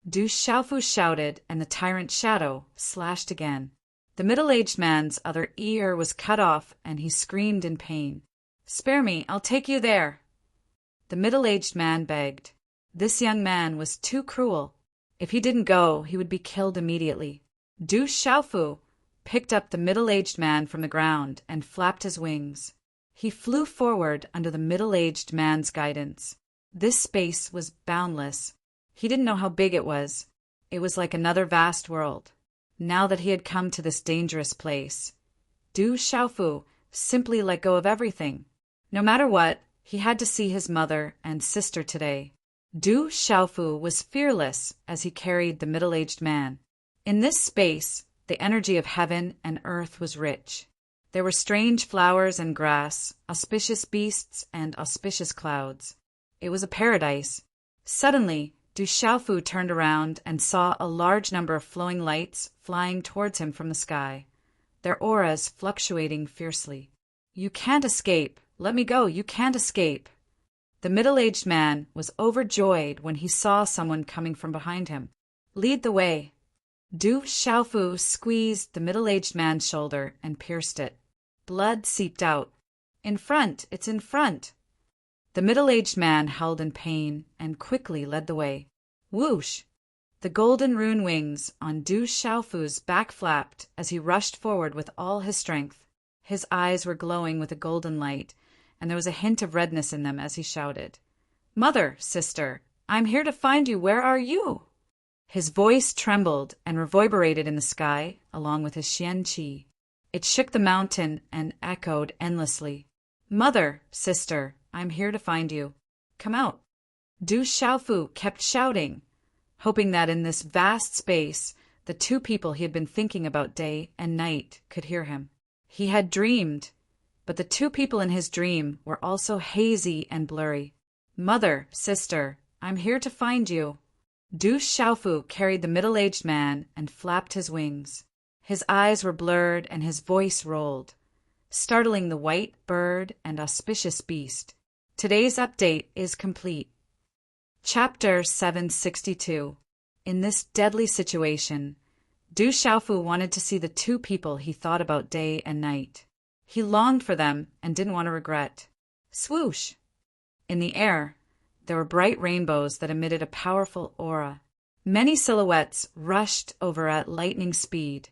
Du Xiaofu shouted, and the tyrant's shadow slashed again. The middle-aged man's other ear was cut off, and he screamed in pain. Spare me, I'll take you there. The middle-aged man begged. This young man was too cruel. If he didn't go, he would be killed immediately. Du Xiaofu picked up the middle-aged man from the ground and flapped his wings. He flew forward under the middle-aged man's guidance. This space was boundless. He didn't know how big it was. It was like another vast world. Now that he had come to this dangerous place, Du Xiaofu simply let go of everything. No matter what, he had to see his mother and sister today. Du Xiaofu was fearless as he carried the middle-aged man. In this space, the energy of heaven and earth was rich. There were strange flowers and grass, auspicious beasts and auspicious clouds. It was a paradise. Suddenly, Du Xiaofu turned around and saw a large number of flowing lights flying towards him from the sky, their auras fluctuating fiercely. You can't escape. Let me go. You can't escape. The middle-aged man was overjoyed when he saw someone coming from behind him. Lead the way. Du Xiaofu squeezed the middle-aged man's shoulder and pierced it. Blood seeped out. In front! It's in front! The middle-aged man howled in pain and quickly led the way. Whoosh! The golden rune wings on Du Xiaofu's back flapped as he rushed forward with all his strength. His eyes were glowing with a golden light, and there was a hint of redness in them as he shouted, Mother, sister, I'm here to find you. Where are you? His voice trembled and reverberated in the sky along with his xian qi. It shook the mountain and echoed endlessly. Mother, sister, I'm here to find you. Come out. Du Xiaofu kept shouting, hoping that in this vast space the 2 people he had been thinking about day and night could hear him. He had dreamed, but the 2 people in his dream were also hazy and blurry. Mother, sister, I'm here to find you. Du Xiaofu carried the middle-aged man and flapped his wings. His eyes were blurred and his voice rolled, startling the white bird and auspicious beast. Today's update is complete. Chapter 762. In this deadly situation, Du Xiaofu wanted to see the 2 people he thought about day and night. He longed for them and didn't want to regret. Swoosh! In the air, there were bright rainbows that emitted a powerful aura. Many silhouettes rushed over at lightning speed,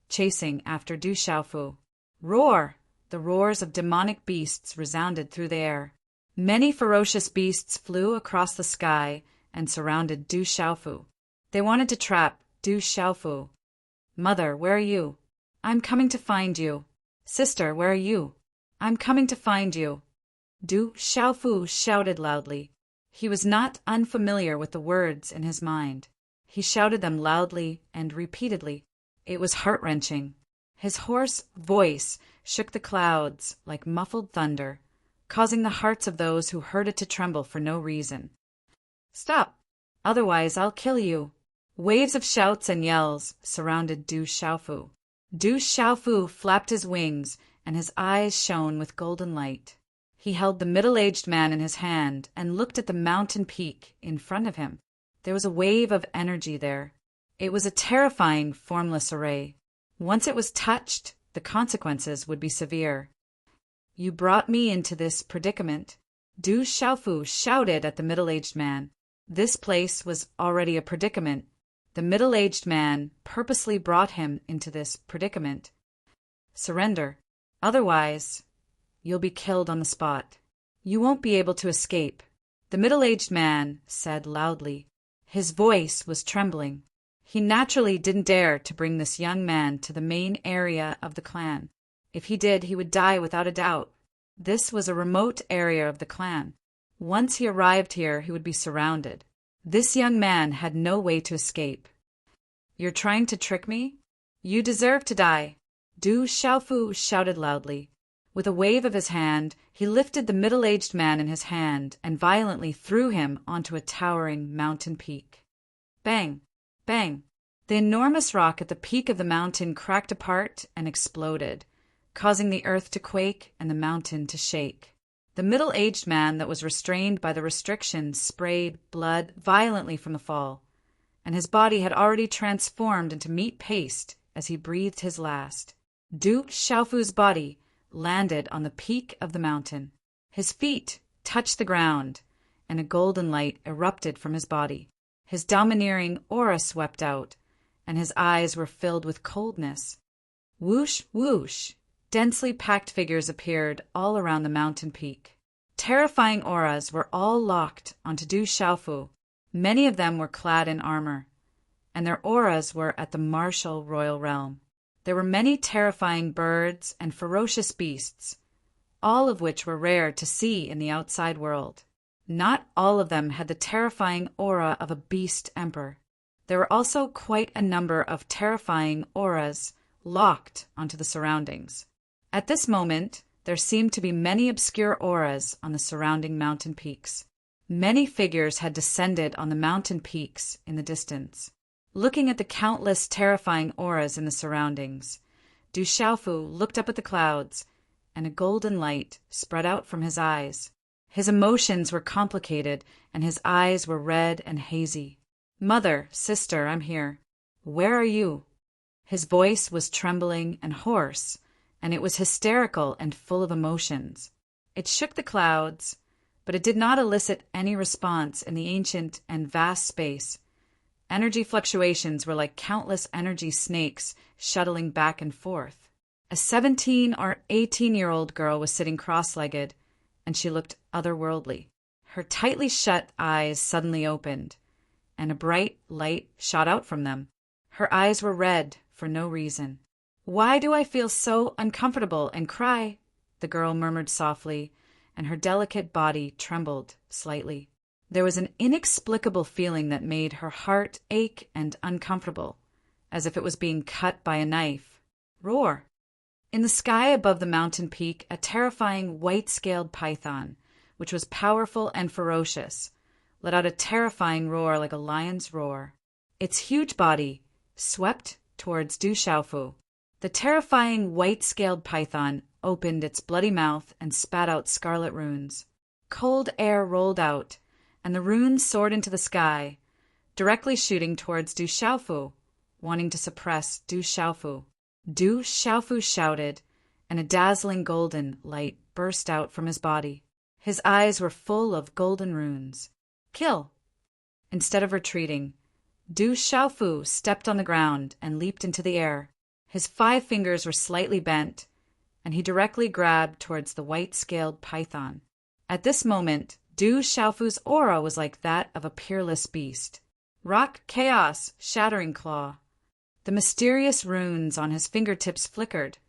chasing after Du Xiaofu. Roar! The roars of demonic beasts resounded through the air. Many ferocious beasts flew across the sky and surrounded Du Xiaofu. They wanted to trap Du Xiaofu. Mother, where are you? I'm coming to find you. Sister, where are you? I'm coming to find you. Du Xiaofu shouted loudly. He was not unfamiliar with the words in his mind. He shouted them loudly and repeatedly. It was heart-wrenching. His hoarse voice shook the clouds like muffled thunder, causing the hearts of those who heard it to tremble for no reason. Stop! Otherwise I'll kill you! Waves of shouts and yells surrounded Du Xiaofu. Du Xiaofu flapped his wings, and his eyes shone with golden light. He held the middle-aged man in his hand and looked at the mountain peak in front of him. There was a wave of energy there. It was a terrifying, formless array. Once it was touched, the consequences would be severe. You brought me into this predicament. Du Xiaofu shouted at the middle-aged man. This place was already a predicament. The middle-aged man purposely brought him into this predicament. Surrender. Otherwise, you'll be killed on the spot. You won't be able to escape. The middle-aged man said loudly. His voice was trembling. He naturally didn't dare to bring this young man to the main area of the clan. If he did, he would die without a doubt. This was a remote area of the clan. Once he arrived here, he would be surrounded. This young man had no way to escape. You're trying to trick me? You deserve to die. Du Xiaofu shouted loudly. With a wave of his hand, he lifted the middle-aged man in his hand and violently threw him onto a towering mountain peak. Bang! Bang! The enormous rock at the peak of the mountain cracked apart and exploded, causing the earth to quake and the mountain to shake. The middle-aged man that was restrained by the restrictions sprayed blood violently from the fall, and his body had already transformed into meat paste as he breathed his last. Du Xiaofu's body landed on the peak of the mountain. His feet touched the ground, and a golden light erupted from his body. His domineering aura swept out, and his eyes were filled with coldness. Whoosh, whoosh! Densely packed figures appeared all around the mountain peak. Terrifying auras were all locked onto Du Xiaofu. Many of them were clad in armor, and their auras were at the martial royal realm. There were many terrifying birds and ferocious beasts, all of which were rare to see in the outside world. Not all of them had the terrifying aura of a beast emperor. There were also quite a number of terrifying auras locked onto the surroundings. At this moment, there seemed to be many obscure auras on the surrounding mountain peaks. Many figures had descended on the mountain peaks in the distance. Looking at the countless terrifying auras in the surroundings, Du Xiaofu looked up at the clouds, and a golden light spread out from his eyes. His emotions were complicated, and his eyes were red and hazy. Mother, sister, I'm here. Where are you? His voice was trembling and hoarse, and it was hysterical and full of emotions. It shook the clouds, but it did not elicit any response in the ancient and vast space. Energy fluctuations were like countless energy snakes shuttling back and forth. A 17 or 18-year-old girl was sitting cross-legged, and she looked otherworldly. Her tightly shut eyes suddenly opened, and a bright light shot out from them. Her eyes were red for no reason. "Why do I feel so uncomfortable and cry?" the girl murmured softly, and her delicate body trembled slightly. There was an inexplicable feeling that made her heart ache and uncomfortable, as if it was being cut by a knife. Roar! In the sky above the mountain peak, a terrifying white-scaled python, which was powerful and ferocious, let out a terrifying roar like a lion's roar. Its huge body swept towards Du Xiaofu. The terrifying white-scaled python opened its bloody mouth and spat out scarlet runes. Cold air rolled out, and the runes soared into the sky, directly shooting towards Du Xiaofu, wanting to suppress Du Xiaofu. Du Xiaofu shouted, and a dazzling golden light burst out from his body. His eyes were full of golden runes. Kill! Instead of retreating, Du Xiaofu stepped on the ground and leaped into the air. His 5 fingers were slightly bent, and he directly grabbed towards the white-scaled python. At this moment, Du Xiaofu's aura was like that of a peerless beast. Rock Chaos, Shattering Claw. The mysterious runes on his fingertips flickered,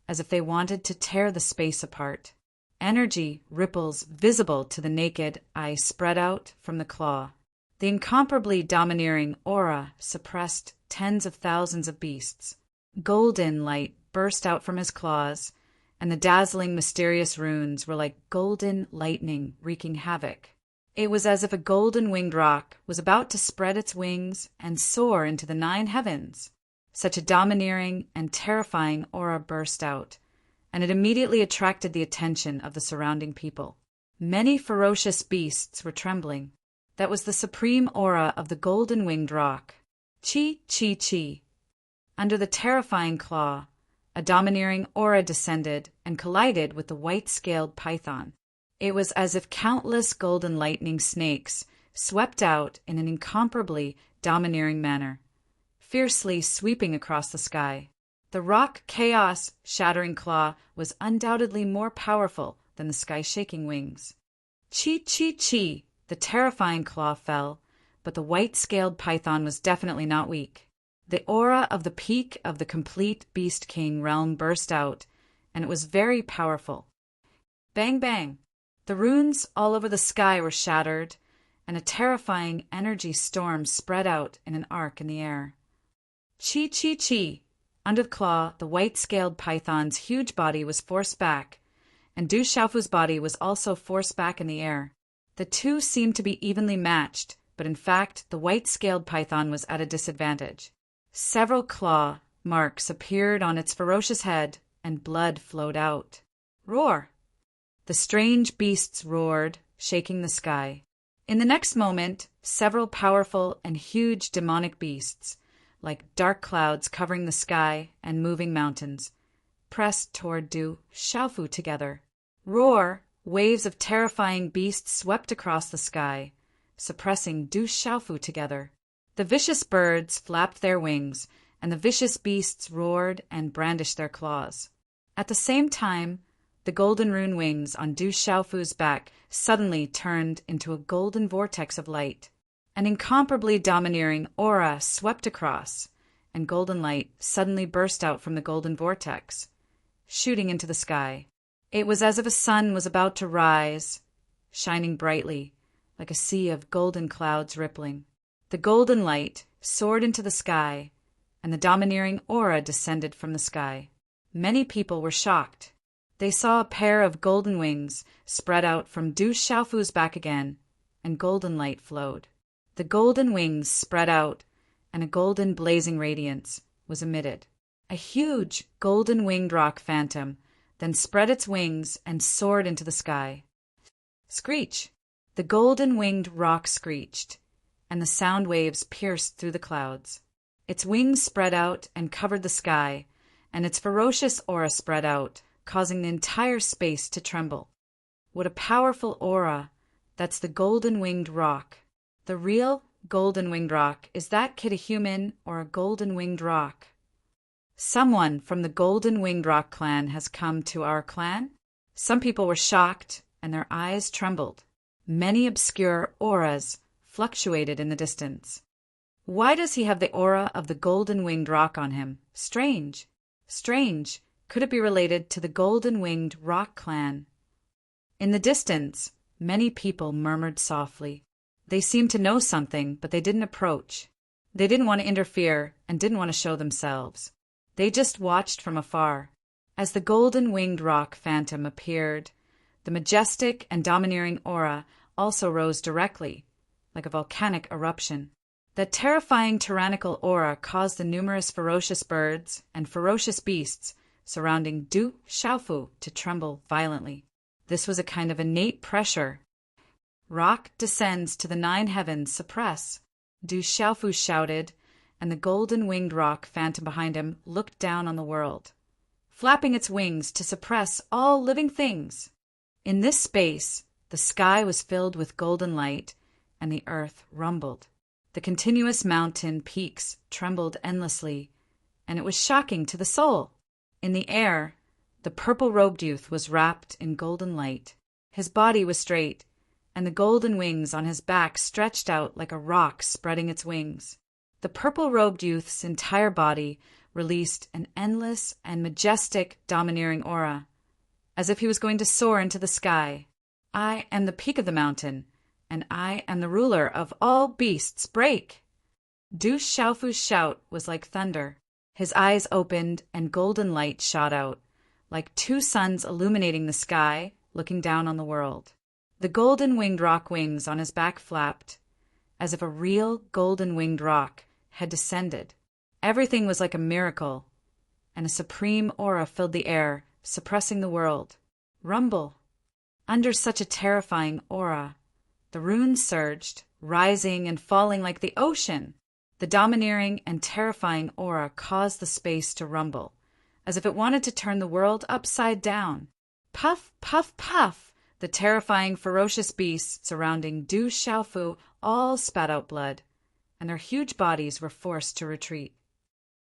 as if they wanted to tear the space apart. Energy ripples visible to the naked eye spread out from the claw. The incomparably domineering aura suppressed tens of thousands of beasts. Golden light burst out from his claws, and the dazzling mysterious runes were like golden lightning wreaking havoc. It was as if a golden-winged rock was about to spread its wings and soar into the 9 heavens. Such a domineering and terrifying aura burst out, and it immediately attracted the attention of the surrounding people. Many ferocious beasts were trembling. That was the supreme aura of the golden-winged roc. Chi, chi, chi. Under the terrifying claw, a domineering aura descended and collided with the white-scaled python. It was as if countless golden lightning snakes swept out in an incomparably domineering manner, fiercely sweeping across the sky. The roc chaos shattering claw was undoubtedly more powerful than the sky-shaking wings. Chi, chi, chi. The terrifying claw fell, but the white-scaled python was definitely not weak. The aura of the peak of the complete Beast King realm burst out, and it was very powerful. Bang, bang! The runes all over the sky were shattered, and a terrifying energy storm spread out in an arc in the air. Chi, chi, chi! Under the claw, the white-scaled python's huge body was forced back, and Du Xiaofu's body was also forced back in the air. The two seemed to be evenly matched, but in fact the white-scaled python was at a disadvantage. Several claw marks appeared on its ferocious head, and blood flowed out. Roar! The strange beasts roared, shaking the sky. In the next moment, several powerful and huge demonic beasts, like dark clouds covering the sky and moving mountains, pressed toward Du Xiaofu together. Roar! Waves of terrifying beasts swept across the sky, suppressing Du Xiaofu together. The vicious birds flapped their wings, and the vicious beasts roared and brandished their claws. At the same time, the golden rune wings on Du Xiaofu's back suddenly turned into a golden vortex of light. An incomparably domineering aura swept across, and golden light suddenly burst out from the golden vortex, shooting into the sky. It was as if a sun was about to rise, shining brightly, like a sea of golden clouds rippling. The golden light soared into the sky, and the domineering aura descended from the sky. Many people were shocked. They saw a pair of golden wings spread out from Du Xiaofu's back again, and golden light flowed. The golden wings spread out, and a golden blazing radiance was emitted. A huge golden-winged roc phantom then spread its wings and soared into the sky. Screech! The golden-winged roc screeched, and the sound waves pierced through the clouds. Its wings spread out and covered the sky, and its ferocious aura spread out, causing the entire space to tremble. What a powerful aura! That's the golden-winged roc. The real golden-winged roc, is that kid a human or a golden-winged roc? Someone from the golden-winged roc clan has come to our clan? Some people were shocked, and their eyes trembled. Many obscure auras fluctuated in the distance. Why does he have the aura of the golden-winged roc on him? Strange. Strange. Could it be related to the golden-winged roc clan? In the distance, many people murmured softly. They seemed to know something, but they didn't approach. They didn't want to interfere and didn't want to show themselves. They just watched from afar. As the golden-winged roc phantom appeared, the majestic and domineering aura also rose directly, like a volcanic eruption. That terrifying tyrannical aura caused the numerous ferocious birds and ferocious beasts surrounding Du Xiaofu to tremble violently. This was a kind of innate pressure. Roc descends to the 9 heavens, suppress. Du Xiaofu shouted, and the golden-winged roc phantom behind him looked down on the world, flapping its wings to suppress all living things. In this space, the sky was filled with golden light, and the earth rumbled. The continuous mountain peaks trembled endlessly, and it was shocking to the soul. In the air, the purple-robed youth was wrapped in golden light. His body was straight, and the golden wings on his back stretched out like a roc spreading its wings. The purple-robed youth's entire body released an endless and majestic domineering aura, as if he was going to soar into the sky. I am the peak of the mountain, and I am the ruler of all beasts. Break! Du Xiaofu's shout was like thunder. His eyes opened and golden light shot out, like 2 suns illuminating the sky, looking down on the world. The golden-winged roc wings on his back flapped, as if a real golden-winged roc had descended. Everything was like a miracle, and a supreme aura filled the air suppressing the world. Rumble. Under such a terrifying aura, the runes surged, rising and falling like the ocean. The domineering and terrifying aura caused the space to rumble, as if it wanted to turn the world upside down. Puff, puff, puff! The terrifying, ferocious beasts surrounding Du Xiaofu all spat out blood, and their huge bodies were forced to retreat.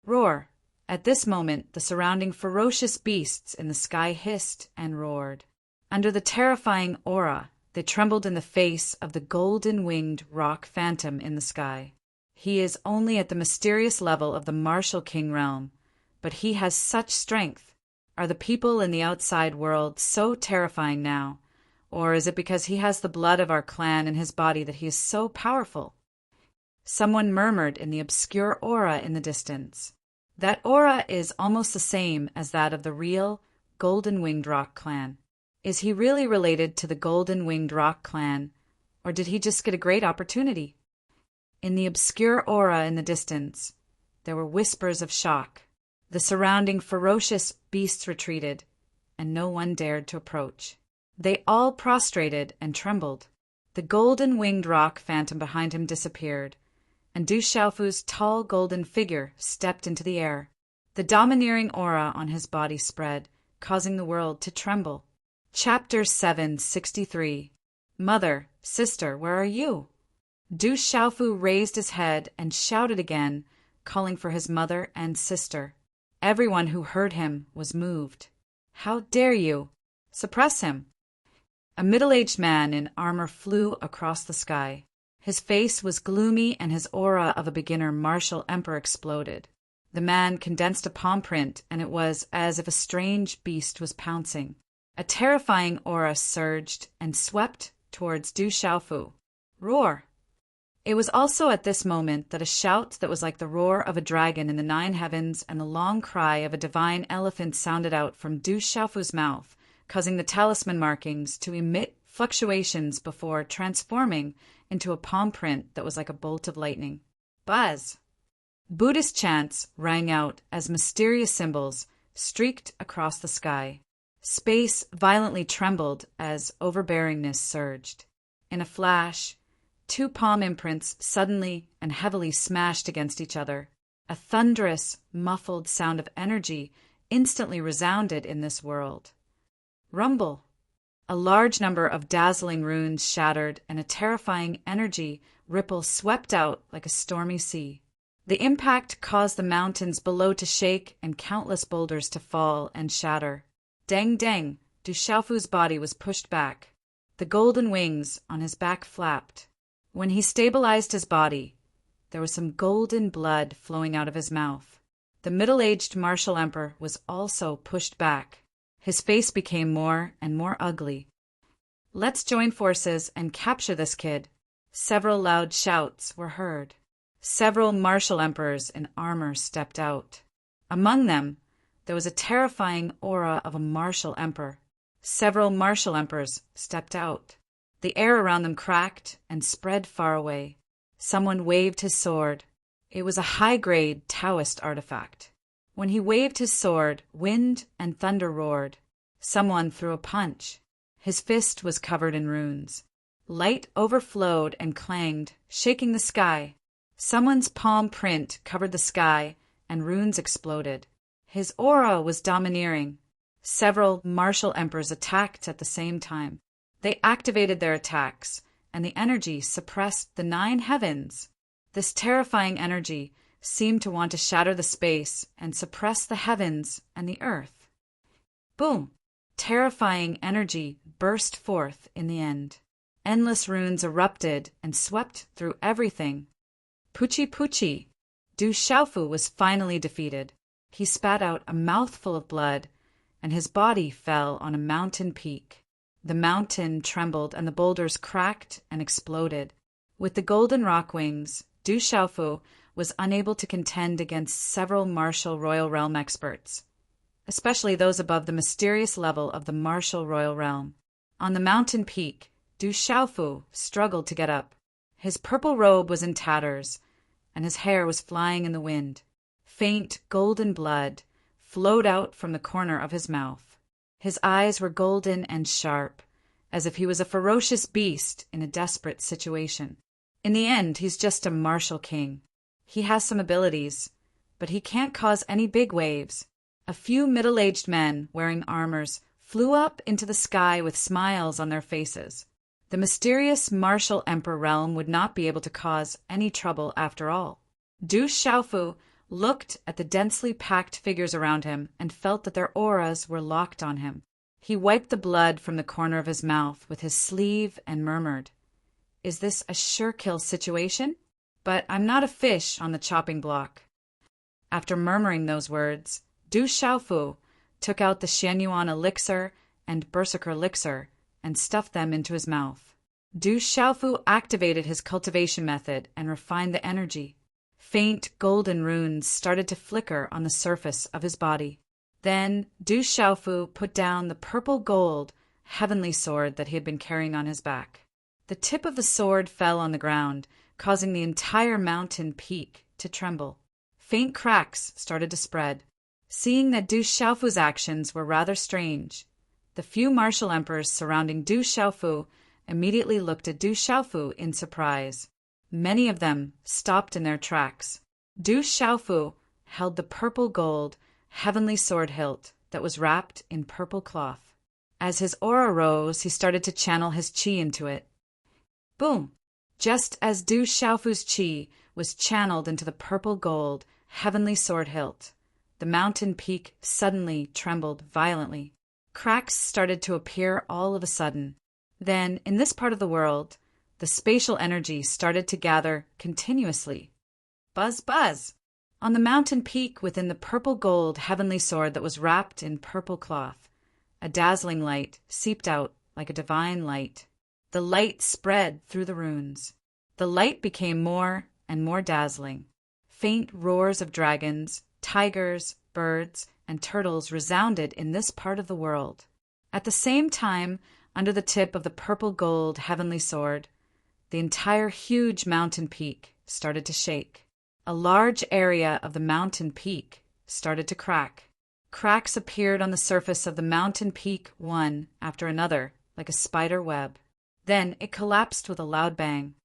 Roar! At this moment, the surrounding ferocious beasts in the sky hissed and roared. Under the terrifying aura, they trembled in the face of the golden-winged rock phantom in the sky. He is only at the mysterious level of the martial king realm, but he has such strength. Are the people in the outside world so terrifying now? Or is it because he has the blood of our clan in his body that he is so powerful? Someone murmured in the obscure aura in the distance. That aura is almost the same as that of the real Golden-Winged Rock clan. Is he really related to the Golden-Winged Rock clan, or did he just get a great opportunity? In the obscure aura in the distance, there were whispers of shock. The surrounding ferocious beasts retreated, and no one dared to approach. They all prostrated and trembled. The golden-winged rock phantom behind him disappeared, and Du Xiaofu's tall golden figure stepped into the air. The domineering aura on his body spread, causing the world to tremble. Chapter 763. Mother, sister, where are you? Du Xiaofu raised his head and shouted again, calling for his mother and sister. Everyone who heard him was moved. How dare you? Suppress him! A middle-aged man in armor flew across the sky. His face was gloomy and his aura of a beginner martial emperor exploded. The man condensed a palm print, and it was as if a strange beast was pouncing. A terrifying aura surged and swept towards Du Xiaofu. Roar! It was also at this moment that a shout that was like the roar of a dragon in the 9 heavens and the long cry of a divine elephant sounded out from Du Xiaofu's mouth, causing the talisman markings to emit fluctuations before transforming into a palm print that was like a bolt of lightning. Buzz! Buddhist chants rang out as mysterious symbols streaked across the sky. Space violently trembled as overbearingness surged. In a flash, 2 palm imprints suddenly and heavily smashed against each other. A thunderous, muffled sound of energy instantly resounded in this world. Rumble! A large number of dazzling runes shattered, and a terrifying energy ripple swept out like a stormy sea. The impact caused the mountains below to shake and countless boulders to fall and shatter. Dang dang! Du Xiaofu's body was pushed back. The golden wings on his back flapped. When he stabilized his body, there was some golden blood flowing out of his mouth. The middle-aged martial emperor was also pushed back. His face became more and more ugly. Let's join forces and capture this kid. Several loud shouts were heard. Several martial emperors in armor stepped out. Among them, there was a terrifying aura of a martial emperor. Several martial emperors stepped out. The air around them cracked and spread far away. Someone waved his sword. It was a high-grade Taoist artifact. When he waved his sword, wind and thunder roared. Someone threw a punch. His fist was covered in runes. Light overflowed and clanged, shaking the sky. Someone's palm print covered the sky, and runes exploded. His aura was domineering. Several martial emperors attacked at the same time. They activated their attacks, and the energy suppressed the 9 heavens. This terrifying energy seemed to want to shatter the space and suppress the heavens and the earth. Boom! Terrifying energy burst forth in the end. Endless runes erupted and swept through everything. Puchi Puchi! Du Xiaofu was finally defeated. He spat out a mouthful of blood, and his body fell on a mountain peak. The mountain trembled and the boulders cracked and exploded. With the golden rock wings, Du Xiaofu was unable to contend against several martial royal realm experts, especially those above the mysterious level of the martial royal realm. On the mountain peak, Du Xiaofu struggled to get up. His purple robe was in tatters, and his hair was flying in the wind. Faint golden blood flowed out from the corner of his mouth. His eyes were golden and sharp, as if he was a ferocious beast in a desperate situation. In the end, he's just a martial king. He has some abilities, but he can't cause any big waves. A few middle-aged men wearing armors flew up into the sky with smiles on their faces. The mysterious martial emperor realm would not be able to cause any trouble after all. Du Xiaofu looked at the densely packed figures around him and felt that their auras were locked on him. He wiped the blood from the corner of his mouth with his sleeve and murmured, "Is this a sure-kill situation? But I'm not a fish on the chopping block." After murmuring those words, Du Xiaofu took out the Xianyuan elixir and Berserker elixir and stuffed them into his mouth. Du Xiaofu activated his cultivation method and refined the energy. Faint golden runes started to flicker on the surface of his body. Then Du Xiaofu put down the purple gold heavenly sword that he had been carrying on his back. The tip of the sword fell on the ground, causing the entire mountain peak to tremble. Faint cracks started to spread. Seeing that Du Xiaofu's actions were rather strange, the few martial emperors surrounding Du Xiaofu immediately looked at Du Xiaofu in surprise. Many of them stopped in their tracks. Du Xiaofu held the purple gold heavenly sword hilt that was wrapped in purple cloth. As his aura rose, he started to channel his qi into it. Boom! Just as Du Xiaofu's qi was channeled into the purple gold heavenly sword hilt, the mountain peak suddenly trembled violently. Cracks started to appear all of a sudden. Then, in this part of the world, the spatial energy started to gather continuously. Buzz, buzz! On the mountain peak within the purple gold heavenly sword that was wrapped in purple cloth, a dazzling light seeped out like a divine light. The light spread through the runes. The light became more and more dazzling. Faint roars of dragons, tigers, birds, and turtles resounded in this part of the world. At the same time, under the tip of the purple gold heavenly sword, the entire huge mountain peak started to shake. A large area of the mountain peak started to crack. Cracks appeared on the surface of the mountain peak one after another, like a spider web. Then it collapsed with a loud bang.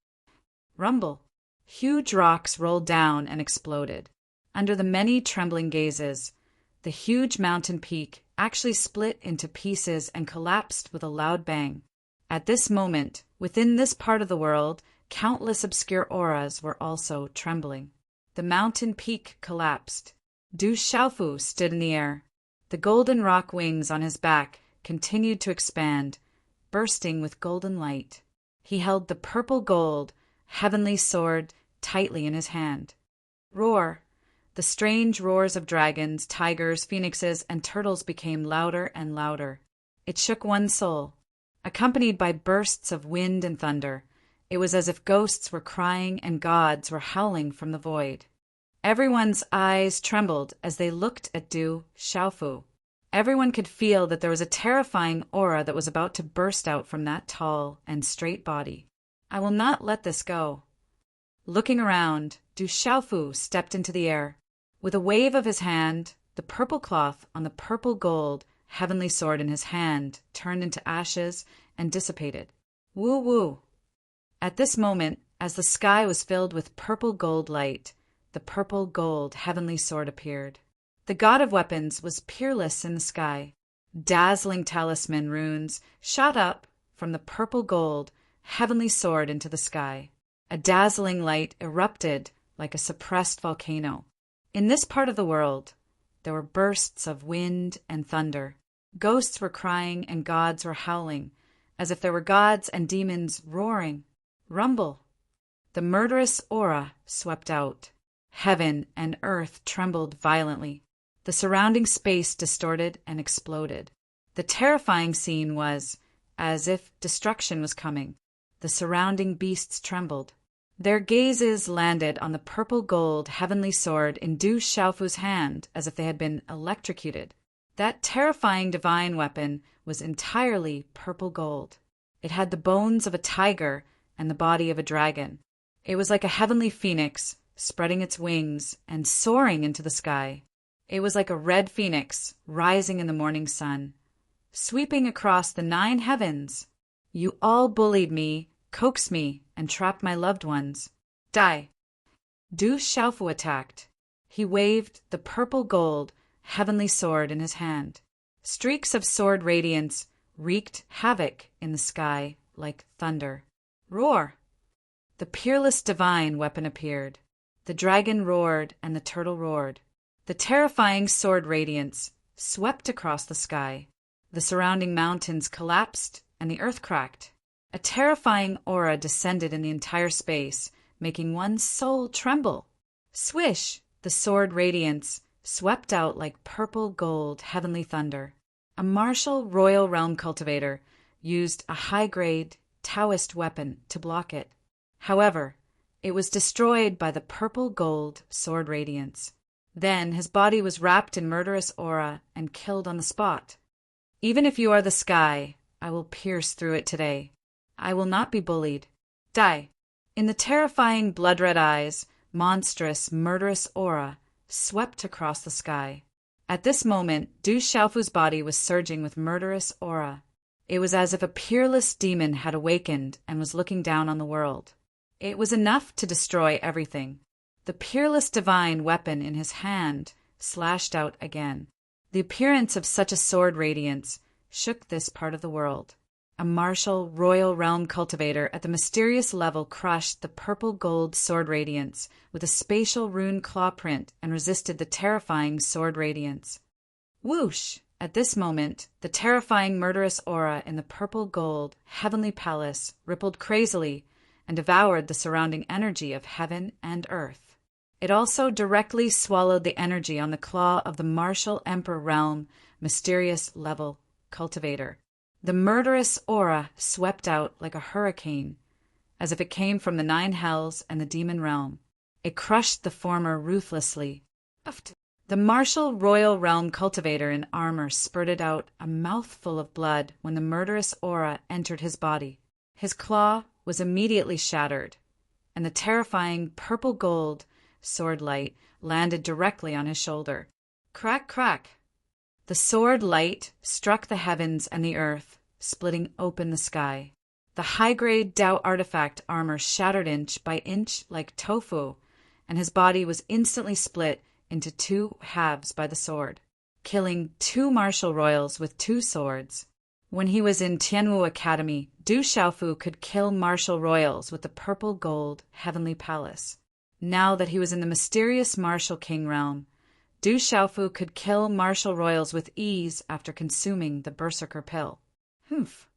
Rumble! Huge rocks rolled down and exploded. Under the many trembling gazes, the huge mountain peak actually split into pieces and collapsed with a loud bang. At this moment, within this part of the world, countless obscure auras were also trembling. The mountain peak collapsed. Du Xiaofu stood in the air. The golden rock wings on his back continued to expand, bursting with golden light. He held the purple gold heavenly sword tightly in his hand. Roar! The strange roars of dragons, tigers, phoenixes, and turtles became louder and louder. It shook one's soul. Accompanied by bursts of wind and thunder, it was as if ghosts were crying and gods were howling from the void. Everyone's eyes trembled as they looked at Du Xiaofu. Everyone could feel that there was a terrifying aura that was about to burst out from that tall and straight body. I will not let this go. Looking around, Du Xiaofu stepped into the air. With a wave of his hand, the purple cloth on the purple gold heavenly sword in his hand turned into ashes and dissipated. Woo woo! At this moment, as the sky was filled with purple gold light, the purple gold heavenly sword appeared. The god of weapons was Peerless in the sky. Dazzling talisman runes shot up from the purple gold heavenly sword into the sky. A dazzling light erupted like a suppressed volcano. In this part of the world, there were bursts of wind and thunder. Ghosts were crying and gods were howling, as if there were gods and demons roaring. Rumble! The murderous aura swept out. Heaven and earth trembled violently. The surrounding space distorted and exploded. The terrifying scene was as if destruction was coming. The surrounding beasts trembled. Their gazes landed on the purple gold heavenly sword in Du Xiaofu's hand as if they had been electrocuted. That terrifying divine weapon was entirely purple gold. It had the bones of a tiger and the body of a dragon. It was like a heavenly phoenix spreading its wings and soaring into the sky. It was like a red phoenix rising in the morning sun, sweeping across the 9 heavens. You all bullied me, coaxed me, and trapped my loved ones. Die. Du Xiaofu attacked. He waved the purple gold, heavenly sword in his hand. Streaks of sword radiance wreaked havoc in the sky like thunder. Roar! The Peerless divine weapon appeared. The dragon roared and the turtle roared. The terrifying sword radiance swept across the sky. The surrounding mountains collapsed and the earth cracked. A terrifying aura descended in the entire space, making one's soul tremble. Swish! The sword radiance swept out like purple gold heavenly thunder. A martial royal realm cultivator used a high-grade Taoist weapon to block it. However, it was destroyed by the purple gold sword radiance. Then his body was wrapped in murderous aura and killed on the spot. Even if you are the sky, I will pierce through it today. I will not be bullied. Die. In the terrifying blood-red eyes, monstrous, murderous aura swept across the sky. At this moment, Du Xiaofu's body was surging with murderous aura. It was as if a peerless demon had awakened and was looking down on the world. It was enough to destroy everything. The Peerless divine weapon in his hand slashed out again. The appearance of such a sword radiance shook this part of the world. A martial royal realm cultivator at the mysterious level crushed the purple gold sword radiance with a spatial rune claw print and resisted the terrifying sword radiance. Whoosh! At this moment, the terrifying murderous aura in the purple gold heavenly palace rippled crazily and devoured the surrounding energy of heaven and earth. It also directly swallowed the energy on the claw of the martial emperor realm mysterious level cultivator. The murderous aura swept out like a hurricane, as if it came from the 9 hells and the demon realm. It crushed the former ruthlessly. The martial royal realm cultivator in armor spurted out a mouthful of blood when the murderous aura entered his body. His claw was immediately shattered, and the terrifying purple gold sword light landed directly on his shoulder. Crack, crack! The sword light struck the heavens and the earth, splitting open the sky. The high-grade Dao artifact armor shattered inch by inch like tofu, and his body was instantly split into 2 halves by the sword, killing 2 martial royals with 2 swords. When he was in Tianwu Academy, Du Xiaofu could kill martial royals with the purple gold heavenly palace. Now that he was in the mysterious martial king realm, Du Xiaofu could kill martial royals with ease after consuming the berserker pill. Humph.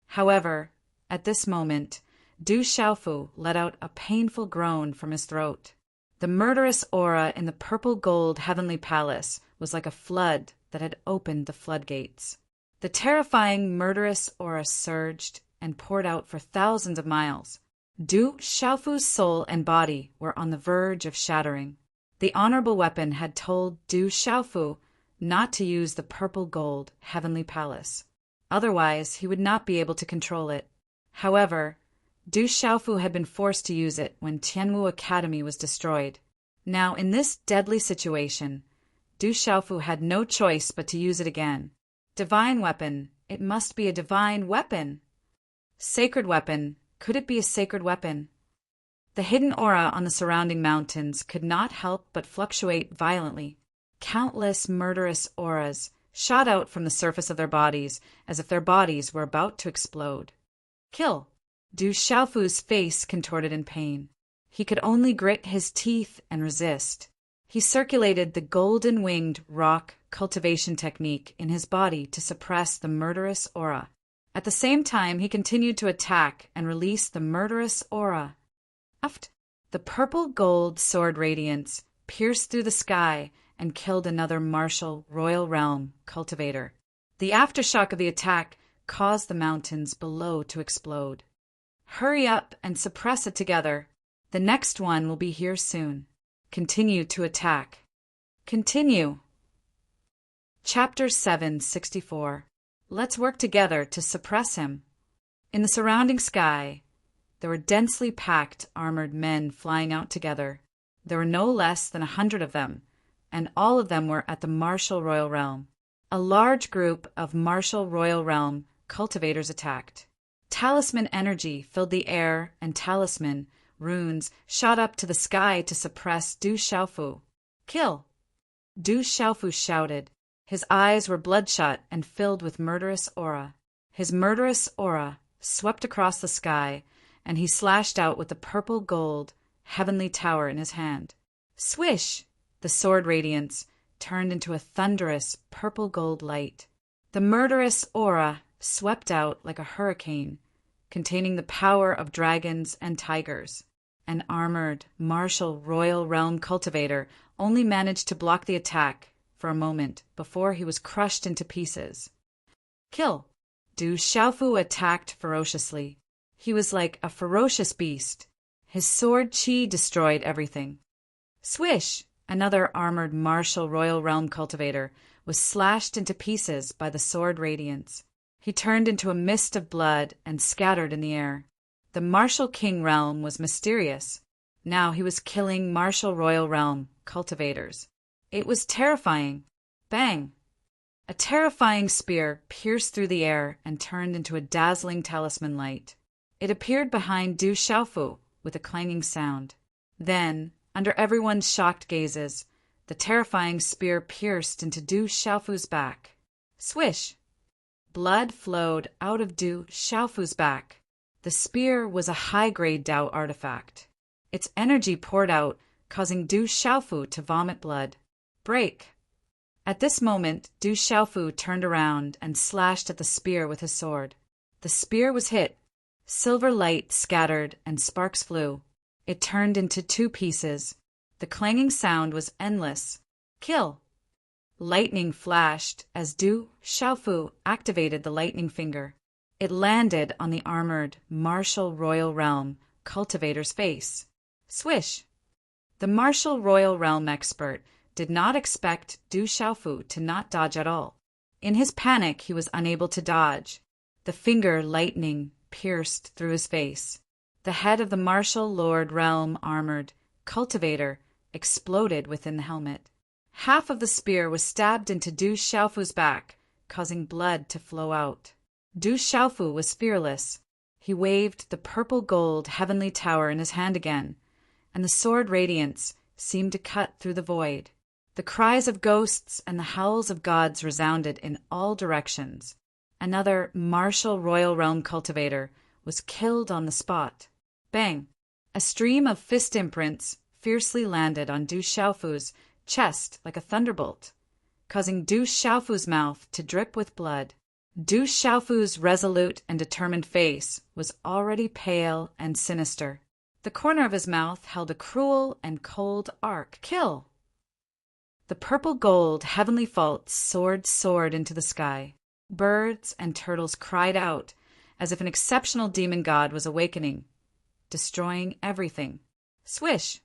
However, at this moment, Du Xiaofu let out a painful groan from his throat. The murderous aura in the purple gold heavenly palace was like a flood that had opened the floodgates. The terrifying murderous aura surged and poured out for thousands of miles. Du Xiaofu's soul and body were on the verge of shattering. The honorable weapon had told Du Xiaofu not to use the purple gold heavenly palace. Otherwise, he would not be able to control it. However, Du Xiaofu had been forced to use it when Tianwu Academy was destroyed. Now, in this deadly situation, Du Xiaofu had no choice but to use it again. Divine weapon. It must be a divine weapon. Sacred weapon. Could it be a sacred weapon? The hidden aura on the surrounding mountains could not help but fluctuate violently. Countless murderous auras shot out from the surface of their bodies as if their bodies were about to explode. Kill! Du Xiaofu's face contorted in pain. He could only grit his teeth and resist. He circulated the golden-winged rock cultivation technique in his body to suppress the murderous aura. At the same time, he continued to attack and release the murderous aura. The purple gold sword radiance pierced through the sky and killed another martial royal realm cultivator. The aftershock of the attack caused the mountains below to explode. Hurry up and suppress it together. The next one will be here soon. Continue to attack. Continue. Chapter 764. Let's work together to suppress him. In the surrounding sky, there were densely packed armored men flying out together. There were no less than 100 of them, and all of them were at the martial royal realm. a large group of martial royal realm cultivators attacked. Talisman energy filled the air, and talisman runes shot up to the sky to suppress Du Xiaofu. Kill! Du Xiaofu shouted. His eyes were bloodshot and filled with murderous aura. His murderous aura swept across the sky, and he slashed out with the purple gold heavenly tower in his hand. Swish! The sword radiance turned into a thunderous purple gold light. The murderous aura swept out like a hurricane, containing the power of dragons and tigers. An armored, martial royal realm cultivator only managed to block the attack for a moment before he was crushed into pieces. Kill! Du Xiaofu attacked ferociously. He was like a ferocious beast. His sword qi destroyed everything. Swish! Another armored martial royal realm cultivator was slashed into pieces by the sword radiance. He turned into a mist of blood and scattered in the air. The martial king realm was mysterious. Now he was killing martial royal realm cultivators. It was terrifying. Bang! A terrifying spear pierced through the air and turned into a dazzling talisman light. It appeared behind Du Xiaofu with a clanging sound. Then, under everyone's shocked gazes, the terrifying spear pierced into Du Xiaofu's back. Swish! Blood flowed out of Du Xiaofu's back. The spear was a high-grade Dao artifact. Its energy poured out, causing Du Xiaofu to vomit blood. Break! At this moment, Du Xiaofu turned around and slashed at the spear with his sword. The spear was hit. Silver light scattered and sparks flew. It turned into two pieces. The clanging sound was endless. Kill! Lightning flashed as Du Xiaofu activated the lightning finger. It landed on the armored, martial royal realm cultivator's face. Swish! The martial royal realm expert did not expect Du Xiaofu to not dodge at all. In his panic, he was unable to dodge. The finger lightning pierced through his face. The head of the martial lord realm armored cultivator exploded within the helmet. Half of the spear was stabbed into Du Xiaofu's back, causing blood to flow out. Du Xiaofu was fearless. He waved the purple gold heavenly tower in his hand again, and the sword radiance seemed to cut through the void. The cries of ghosts and the howls of gods resounded in all directions. Another martial royal realm cultivator was killed on the spot. Bang! A stream of fist imprints fiercely landed on Du Xiaofu's chest like a thunderbolt, causing Du Xiaofu's mouth to drip with blood. Du Xiaofu's resolute and determined face was already pale and sinister. The corner of his mouth held a cruel and cold arc. Kill! The purple gold heavenly fault soared into the sky. Birds and turtles cried out as if an exceptional demon god was awakening, destroying everything. Swish!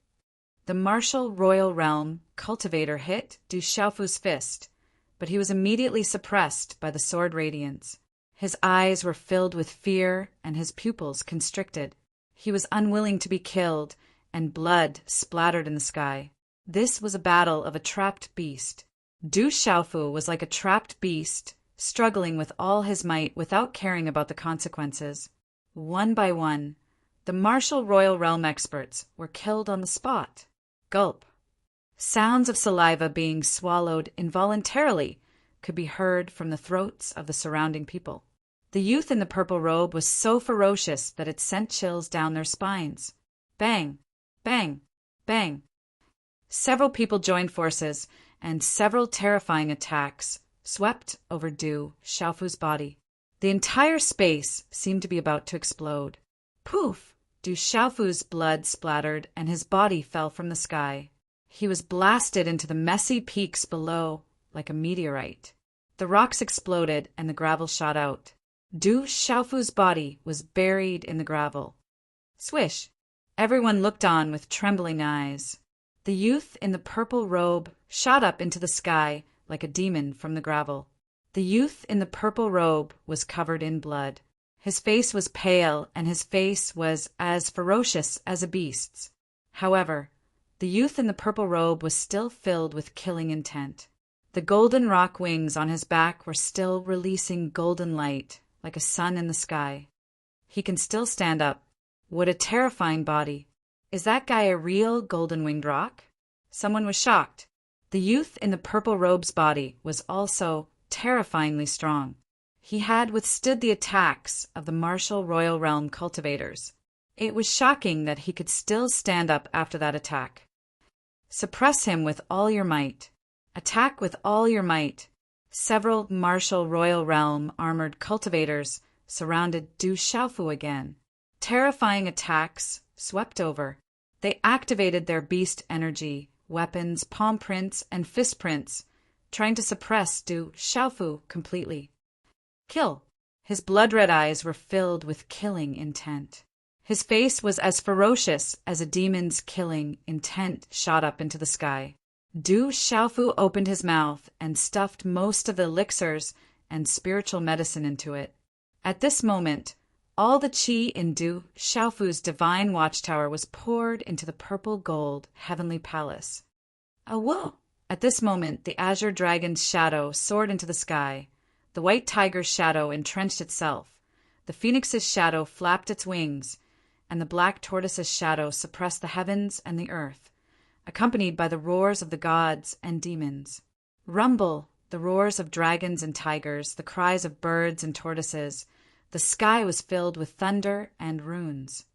The martial royal realm cultivator hit Du Xiaofu's fist, but he was immediately suppressed by the sword radiance. His eyes were filled with fear and his pupils constricted. He was unwilling to be killed, and blood splattered in the sky. This was a battle of a trapped beast. Du Xiaofu was like a trapped beast, struggling with all his might without caring about the consequences. One by one, the martial royal realm experts were killed on the spot. Gulp. Sounds of saliva being swallowed involuntarily could be heard from the throats of the surrounding people. The youth in the purple robe was so ferocious that it sent chills down their spines. Bang! Bang! Bang! Several people joined forces, and several terrifying attacks swept over Du Xiaofu's body. The entire space seemed to be about to explode. Poof! Du Xiaofu's blood splattered, and his body fell from the sky. He was blasted into the messy peaks below like a meteorite. The rocks exploded, and the gravel shot out. Du Xiaofu's body was buried in the gravel. Swish! Everyone looked on with trembling eyes. The youth in the purple robe shot up into the sky like a demon from the gravel. The youth in the purple robe was covered in blood. His face was pale, and his face was as ferocious as a beast's. However, the youth in the purple robe was still filled with killing intent. The golden rock wings on his back were still releasing golden light, like a sun in the sky. He can still stand up. What a terrifying body. Is that guy a real golden-winged rock? Someone was shocked. The youth in the purple robe's body was also terrifyingly strong. He had withstood the attacks of the martial royal realm cultivators. It was shocking that he could still stand up after that attack. Suppress him with all your might. Attack with all your might. Several martial royal realm armored cultivators surrounded Du Xiaofu again. Terrifying attacks swept over. They activated their beast energy, weapons, palm prints, and fist prints, trying to suppress Du Xiaofu completely. Kill. His blood-red eyes were filled with killing intent. His face was as ferocious as a demon's killing intent shot up into the sky. Du Xiaofu opened his mouth and stuffed most of the elixirs and spiritual medicine into it. At this moment, all the qi in Du Xiaofu's divine watchtower was poured into the purple gold heavenly palace. Whoa! At this moment, the azure dragon's shadow soared into the sky. The white tiger's shadow entrenched itself. The phoenix's shadow flapped its wings, and the black tortoise's shadow suppressed the heavens and the earth, accompanied by the roars of the gods and demons. Rumble, the roars of dragons and tigers, the cries of birds and tortoises. The sky was filled with thunder and runes.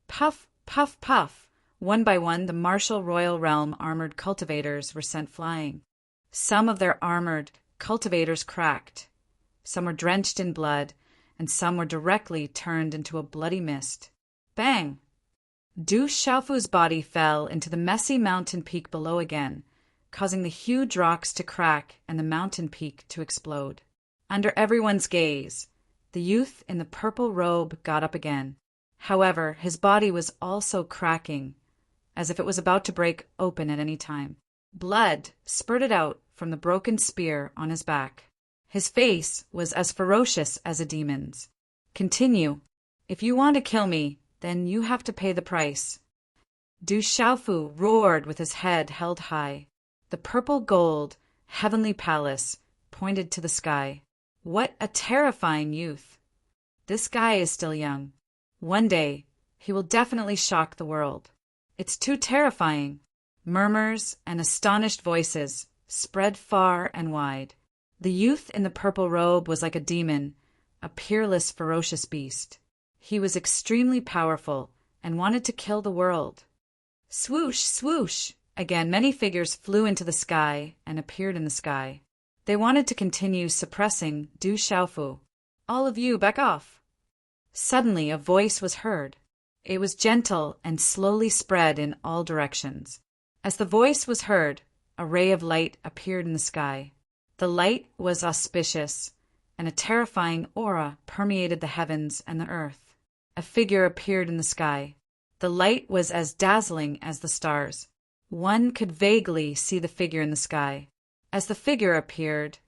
Puff, puff, puff. One by one, the martial royal realm armored cultivators were sent flying. Some of their armored cultivators cracked. Some were drenched in blood, and some were directly turned into a bloody mist. Bang! Du Xiaofu's body fell into the messy mountain peak below again, causing the huge rocks to crack and the mountain peak to explode. Under everyone's gaze, the youth in the purple robe got up again. However, his body was also cracking, as if it was about to break open at any time. Blood spurted out from the broken spear on his back. His face was as ferocious as a demon's. Continue. If you want to kill me, then you have to pay the price. Du Xiaofu roared with his head held high. The purple gold, heavenly palace pointed to the sky. What a terrifying youth. This guy is still young. One day, he will definitely shock the world. It's too terrifying. Murmurs and astonished voices spread far and wide. The youth in the purple robe was like a demon, a peerless, ferocious beast. He was extremely powerful and wanted to kill the world. Swoosh, swoosh! Again, many figures flew into the sky and appeared in the sky. They wanted to continue suppressing Du Xiaofu. All of you, back off! Suddenly, a voice was heard. It was gentle and slowly spread in all directions. As the voice was heard, a ray of light appeared in the sky. The light was auspicious, and a terrifying aura permeated the heavens and the earth. A figure appeared in the sky. The light was as dazzling as the stars. One could vaguely see the figure in the sky. As the figure appeared,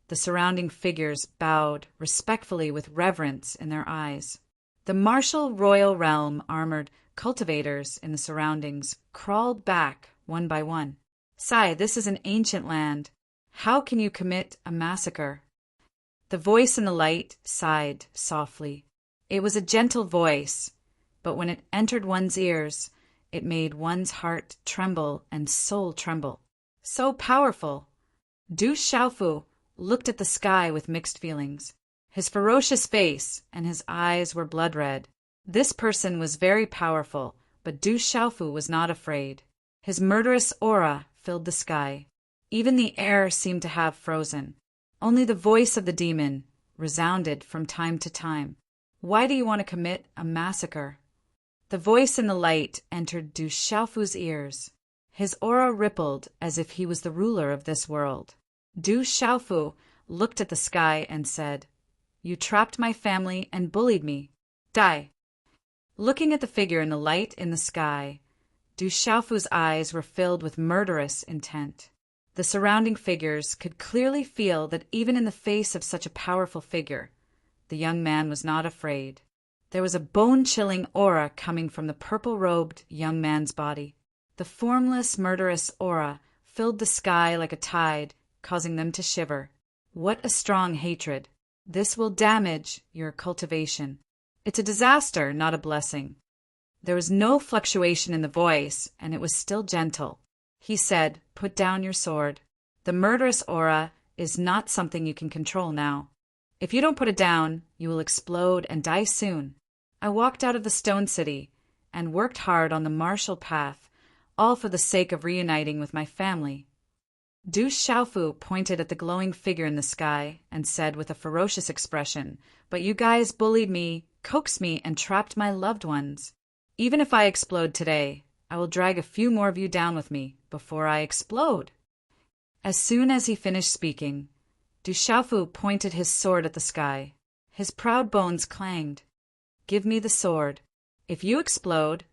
the surrounding figures bowed respectfully with reverence in their eyes. The martial royal realm armored cultivators in the surroundings crawled back one by one. Sai, this is an ancient land. How can you commit a massacre? The voice in the light sighed softly. It was a gentle voice, but when it entered one's ears, it made one's heart tremble and soul tremble. So powerful! Du Xiaofu looked at the sky with mixed feelings. His ferocious face and his eyes were blood-red. This person was very powerful, but Du Xiaofu was not afraid. His murderous aura filled the sky. Even the air seemed to have frozen. Only the voice of the demon resounded from time to time. Why do you want to commit a massacre? The voice in the light entered Du Xiaofu's ears. His aura rippled as if he was the ruler of this world. Du Xiaofu looked at the sky and said, "You trapped my family and bullied me. Die." Looking at the figure in the light in the sky, Du Xiaofu's eyes were filled with murderous intent. The surrounding figures could clearly feel that even in the face of such a powerful figure, the young man was not afraid. There was a bone-chilling aura coming from the purple-robed young man's body. The formless, murderous aura filled the sky like a tide, causing them to shiver. What a strong hatred. This will damage your cultivation. It's a disaster, not a blessing. There was no fluctuation in the voice, and it was still gentle. He said, "Put down your sword. The murderous aura is not something you can control now. If you don't put it down, you will explode and die soon." I walked out of the Stone City and worked hard on the martial path, all for the sake of reuniting with my family. Du Xiaofu pointed at the glowing figure in the sky and said with a ferocious expression, "But you guys bullied me, coaxed me, and trapped my loved ones. Even if I explode today, I will drag a few more of you down with me before I explode." As soon as he finished speaking, Du Xiaofu pointed his sword at the sky. His proud bones clanged. "Give me the sword. If you explode,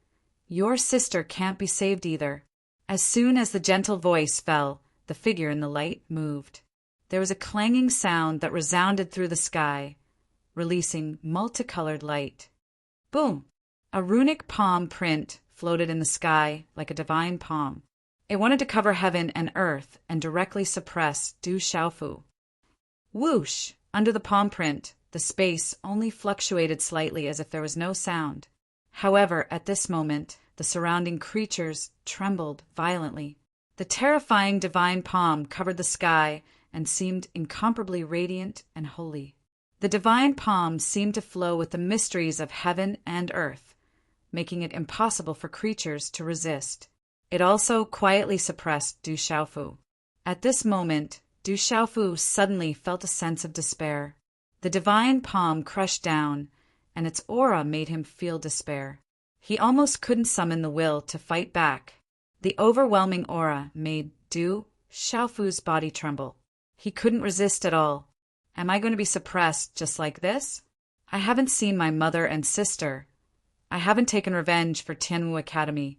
your sister can't be saved either." As soon as the gentle voice fell, the figure in the light moved. There was a clanging sound that resounded through the sky, releasing multicolored light. Boom! A runic palm print floated in the sky like a divine palm. It wanted to cover heaven and earth and directly suppress Du Xiaofu. Whoosh! Under the palm print, the space only fluctuated slightly as if there was no sound. However, at this moment, the surrounding creatures trembled violently. The terrifying divine palm covered the sky and seemed incomparably radiant and holy. The divine palm seemed to flow with the mysteries of heaven and earth, making it impossible for creatures to resist. It also quietly suppressed Du Xiaofu. At this moment, Du Xiaofu suddenly felt a sense of despair. The divine palm crushed down, and its aura made him feel despair. He almost couldn't summon the will to fight back. The overwhelming aura made Du Xiaofu's body tremble. He couldn't resist at all. Am I going to be suppressed just like this? I haven't seen my mother and sister. I haven't taken revenge for Tianwu Academy,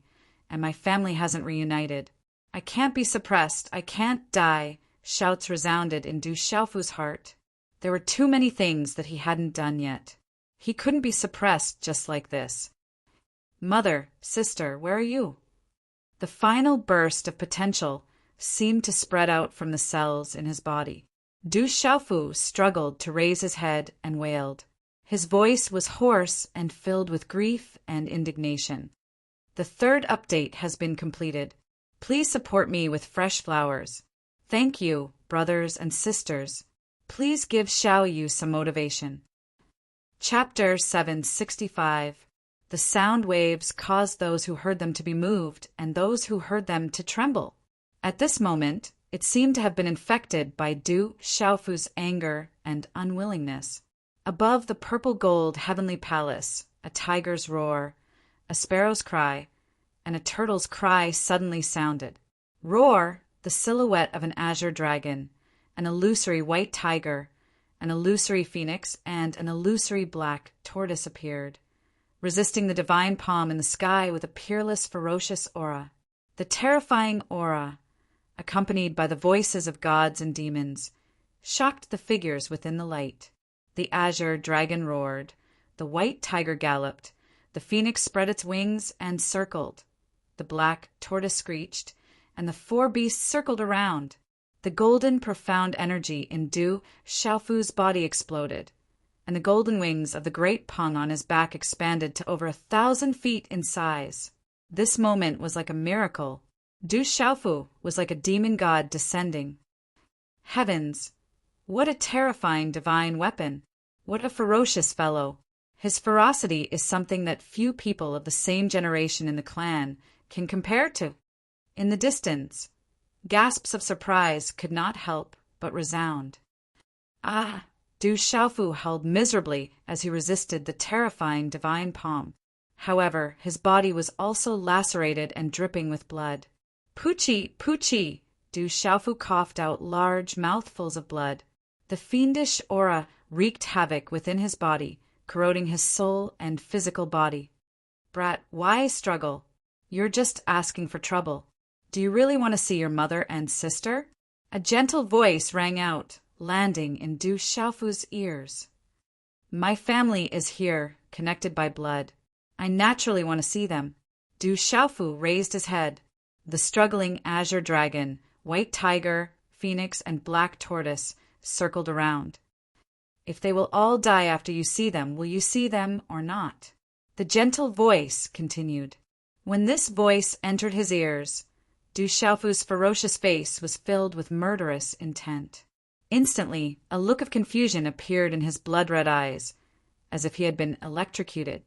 and my family hasn't reunited. I can't be suppressed. I can't die. Shouts resounded in Du Xiaofu's heart. There were too many things that he hadn't done yet. He couldn't be suppressed just like this. Mother, sister, where are you? The final burst of potential seemed to spread out from the cells in his body. Du Xiaofu struggled to raise his head and wailed. His voice was hoarse and filled with grief and indignation. The third update has been completed. Please support me with fresh flowers. Thank you, brothers and sisters. Please give Xiaoyu some motivation. Chapter 765. The sound waves caused those who heard them to be moved and those who heard them to tremble. At this moment, it seemed to have been infected by Du Xiaofu's anger and unwillingness. Above the purple-gold heavenly palace, a tiger's roar, a sparrow's cry, and a turtle's cry suddenly sounded. Roar, the silhouette of an azure dragon, an illusory white tiger, an illusory phoenix, and an illusory black tortoise appeared, resisting the divine palm in the sky with a peerless, ferocious aura. The terrifying aura, accompanied by the voices of gods and demons, shocked the figures within the light. The azure dragon roared, the white tiger galloped, the phoenix spread its wings and circled, the black tortoise screeched, and the four beasts circled around. The golden, profound energy in Du Xiaofu's body exploded, and the golden wings of the great Peng on his back expanded to over 1,000 feet in size. This moment was like a miracle. Du Xiaofu was like a demon god descending. Heavens! What a terrifying divine weapon! What a ferocious fellow! His ferocity is something that few people of the same generation in the clan can compare to. In the distance, gasps of surprise could not help but resound. Ah! Du Xiaofu howled miserably as he resisted the terrifying divine palm. However, his body was also lacerated and dripping with blood. Poochie! Poochie! Du Xiaofu coughed out large mouthfuls of blood. The fiendish aura wreaked havoc within his body, corroding his soul and physical body. Brat, why struggle? You're just asking for trouble. Do you really want to see your mother and sister? A gentle voice rang out, landing in Du Xiaofu's ears. My family is here, connected by blood. I naturally want to see them. Du Xiaofu raised his head. The struggling azure dragon, white tiger, phoenix, and black tortoise circled around. If they will all die after you see them, will you see them or not? The gentle voice continued. When this voice entered his ears, Du Xiaofu's ferocious face was filled with murderous intent. Instantly, a look of confusion appeared in his blood-red eyes, as if he had been electrocuted.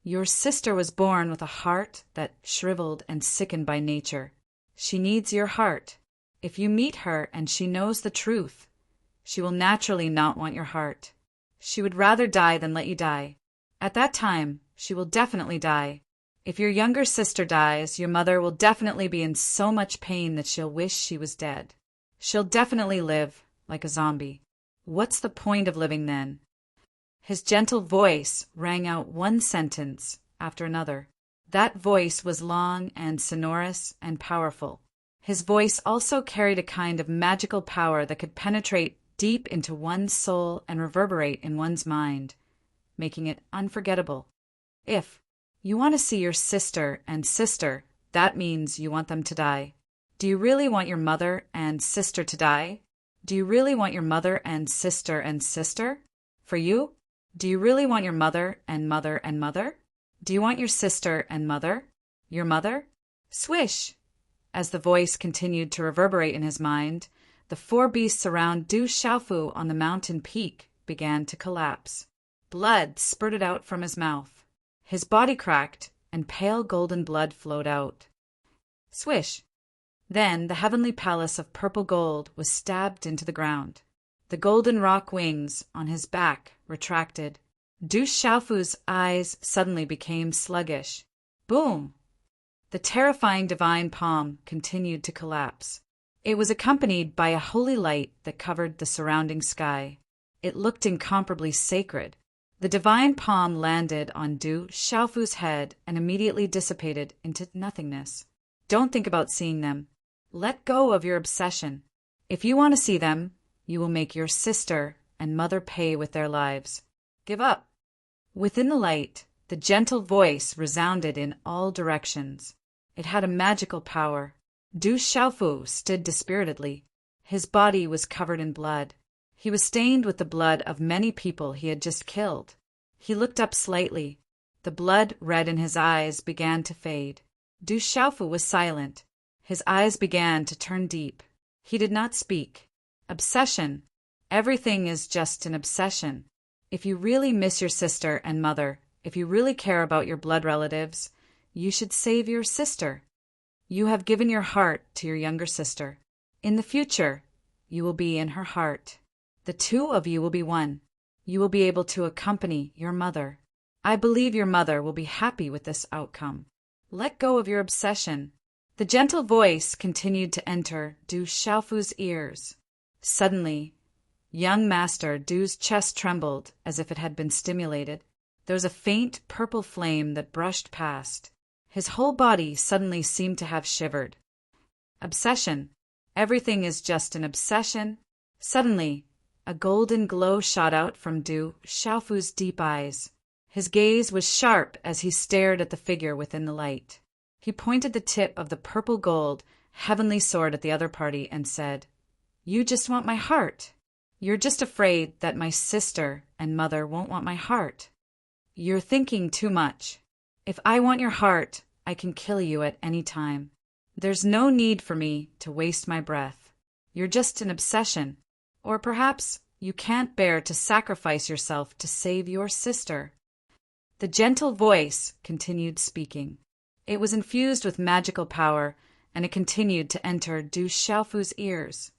Your sister was born with a heart that shriveled and sickened by nature. She needs your heart. If you meet her and she knows the truth, she will naturally not want your heart. She would rather die than let you die. At that time, she will definitely die. If your younger sister dies, your mother will definitely be in so much pain that she'll wish she was dead. She'll definitely live like a zombie. What's the point of living then? His gentle voice rang out one sentence after another. That voice was long and sonorous and powerful. His voice also carried a kind of magical power that could penetrate deep into one's soul and reverberate in one's mind, making it unforgettable. If you want to see your sister and sister, that means you want them to die. Do you really want your mother and sister to die? Do you really want your mother and sister and sister? For you? Do you really want your mother and mother and mother? Do you want your sister and mother? Your mother? Swish! As the voice continued to reverberate in his mind, the four beasts around Du Xiaofu on the mountain peak began to collapse. Blood spurted out from his mouth. His body cracked, and pale golden blood flowed out. Swish! Then the heavenly palace of purple gold was stabbed into the ground. The golden rock wings on his back retracted. Du Xiaofu's eyes suddenly became sluggish. Boom! The terrifying divine palm continued to collapse. It was accompanied by a holy light that covered the surrounding sky. It looked incomparably sacred. The divine palm landed on Du Xiaofu's head and immediately dissipated into nothingness. Don't think about seeing them. Let go of your obsession. If you want to see them, you will make your sister and mother pay with their lives. Give up. Within the light, the gentle voice resounded in all directions. It had a magical power. Du Xiaofu stood dispiritedly. His body was covered in blood. He was stained with the blood of many people he had just killed. He looked up slightly. The blood red in his eyes began to fade. Du Xiaofu was silent. His eyes began to turn deep. He did not speak. Obsession. Everything is just an obsession. If you really miss your sister and mother, if you really care about your blood relatives, you should save your sister. You have given your heart to your younger sister. In the future, you will be in her heart. The two of you will be one. You will be able to accompany your mother. I believe your mother will be happy with this outcome. Let go of your obsession. The gentle voice continued to enter Du Xiaofu's ears. Suddenly, young Master Du's chest trembled as if it had been stimulated. There was a faint purple flame that brushed past. His whole body suddenly seemed to have shivered. Obsession. Everything is just an obsession. Suddenly, a golden glow shot out from Du Xiaofu's deep eyes. His gaze was sharp as he stared at the figure within the light. He pointed the tip of the purple gold, heavenly sword at the other party and said, "You just want my heart. You're just afraid that my sister and mother won't want my heart. You're thinking too much. If I want your heart, I can kill you at any time. There's no need for me to waste my breath. You're just an obsession. Or perhaps you can't bear to sacrifice yourself to save your sister." The gentle voice continued speaking. It was infused with magical power, and it continued to enter Du Xiaofu's ears.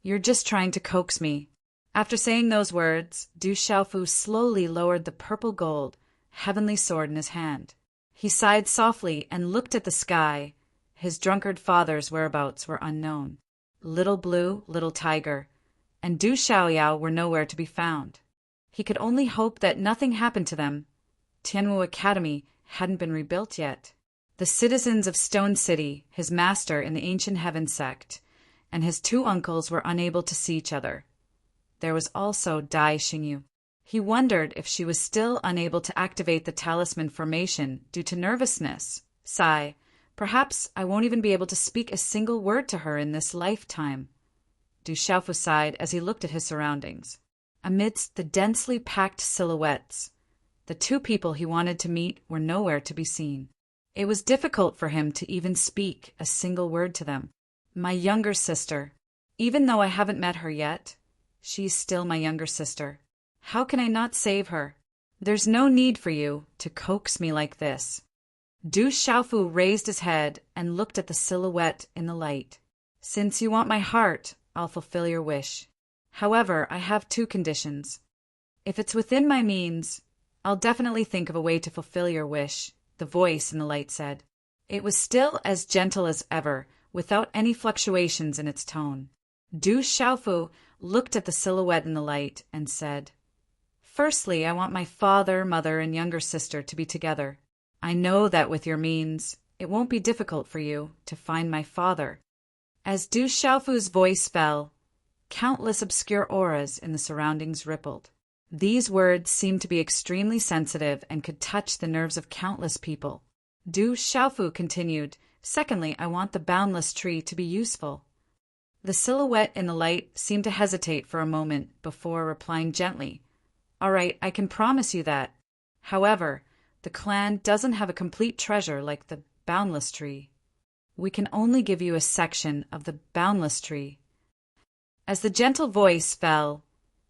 "You're just trying to coax me." After saying those words, Du Xiaofu slowly lowered the purple gold, heavenly sword in his hand. He sighed softly and looked at the sky. His drunkard father's whereabouts were unknown. Little Blue, Little Tiger, and Du Xiaoyao were nowhere to be found. He could only hope that nothing happened to them. Tianwu Academy hadn't been rebuilt yet. The citizens of Stone City, his master in the Ancient Heaven sect, and his two uncles were unable to see each other. There was also Dai Xingyu. He wondered if she was still unable to activate the talisman formation due to nervousness. Sigh, perhaps I won't even be able to speak a single word to her in this lifetime. Du Xiaofu sighed as he looked at his surroundings. Amidst the densely packed silhouettes, the two people he wanted to meet were nowhere to be seen. It was difficult for him to even speak a single word to them. My younger sister. Even though I haven't met her yet, she's still my younger sister. How can I not save her? There's no need for you to coax me like this. Du Xiaofu raised his head and looked at the silhouette in the light. Since you want my heart, I'll fulfill your wish. However, I have two conditions. If it's within my means, I'll definitely think of a way to fulfill your wish, the voice in the light said. It was still as gentle as ever, without any fluctuations in its tone. Du Xiaofu looked at the silhouette in the light and said, Firstly, I want my father, mother, and younger sister to be together. I know that with your means, it won't be difficult for you to find my father. As Du Xiaofu's voice fell, countless obscure auras in the surroundings rippled. These words seemed to be extremely sensitive and could touch the nerves of countless people. Du Xiaofu continued, Secondly, I want the boundless tree to be useful. The silhouette in the light seemed to hesitate for a moment before replying gently, All right, I can promise you that. However, the clan doesn't have a complete treasure like the boundless tree. We can only give you a section of the boundless tree. As the gentle voice fell,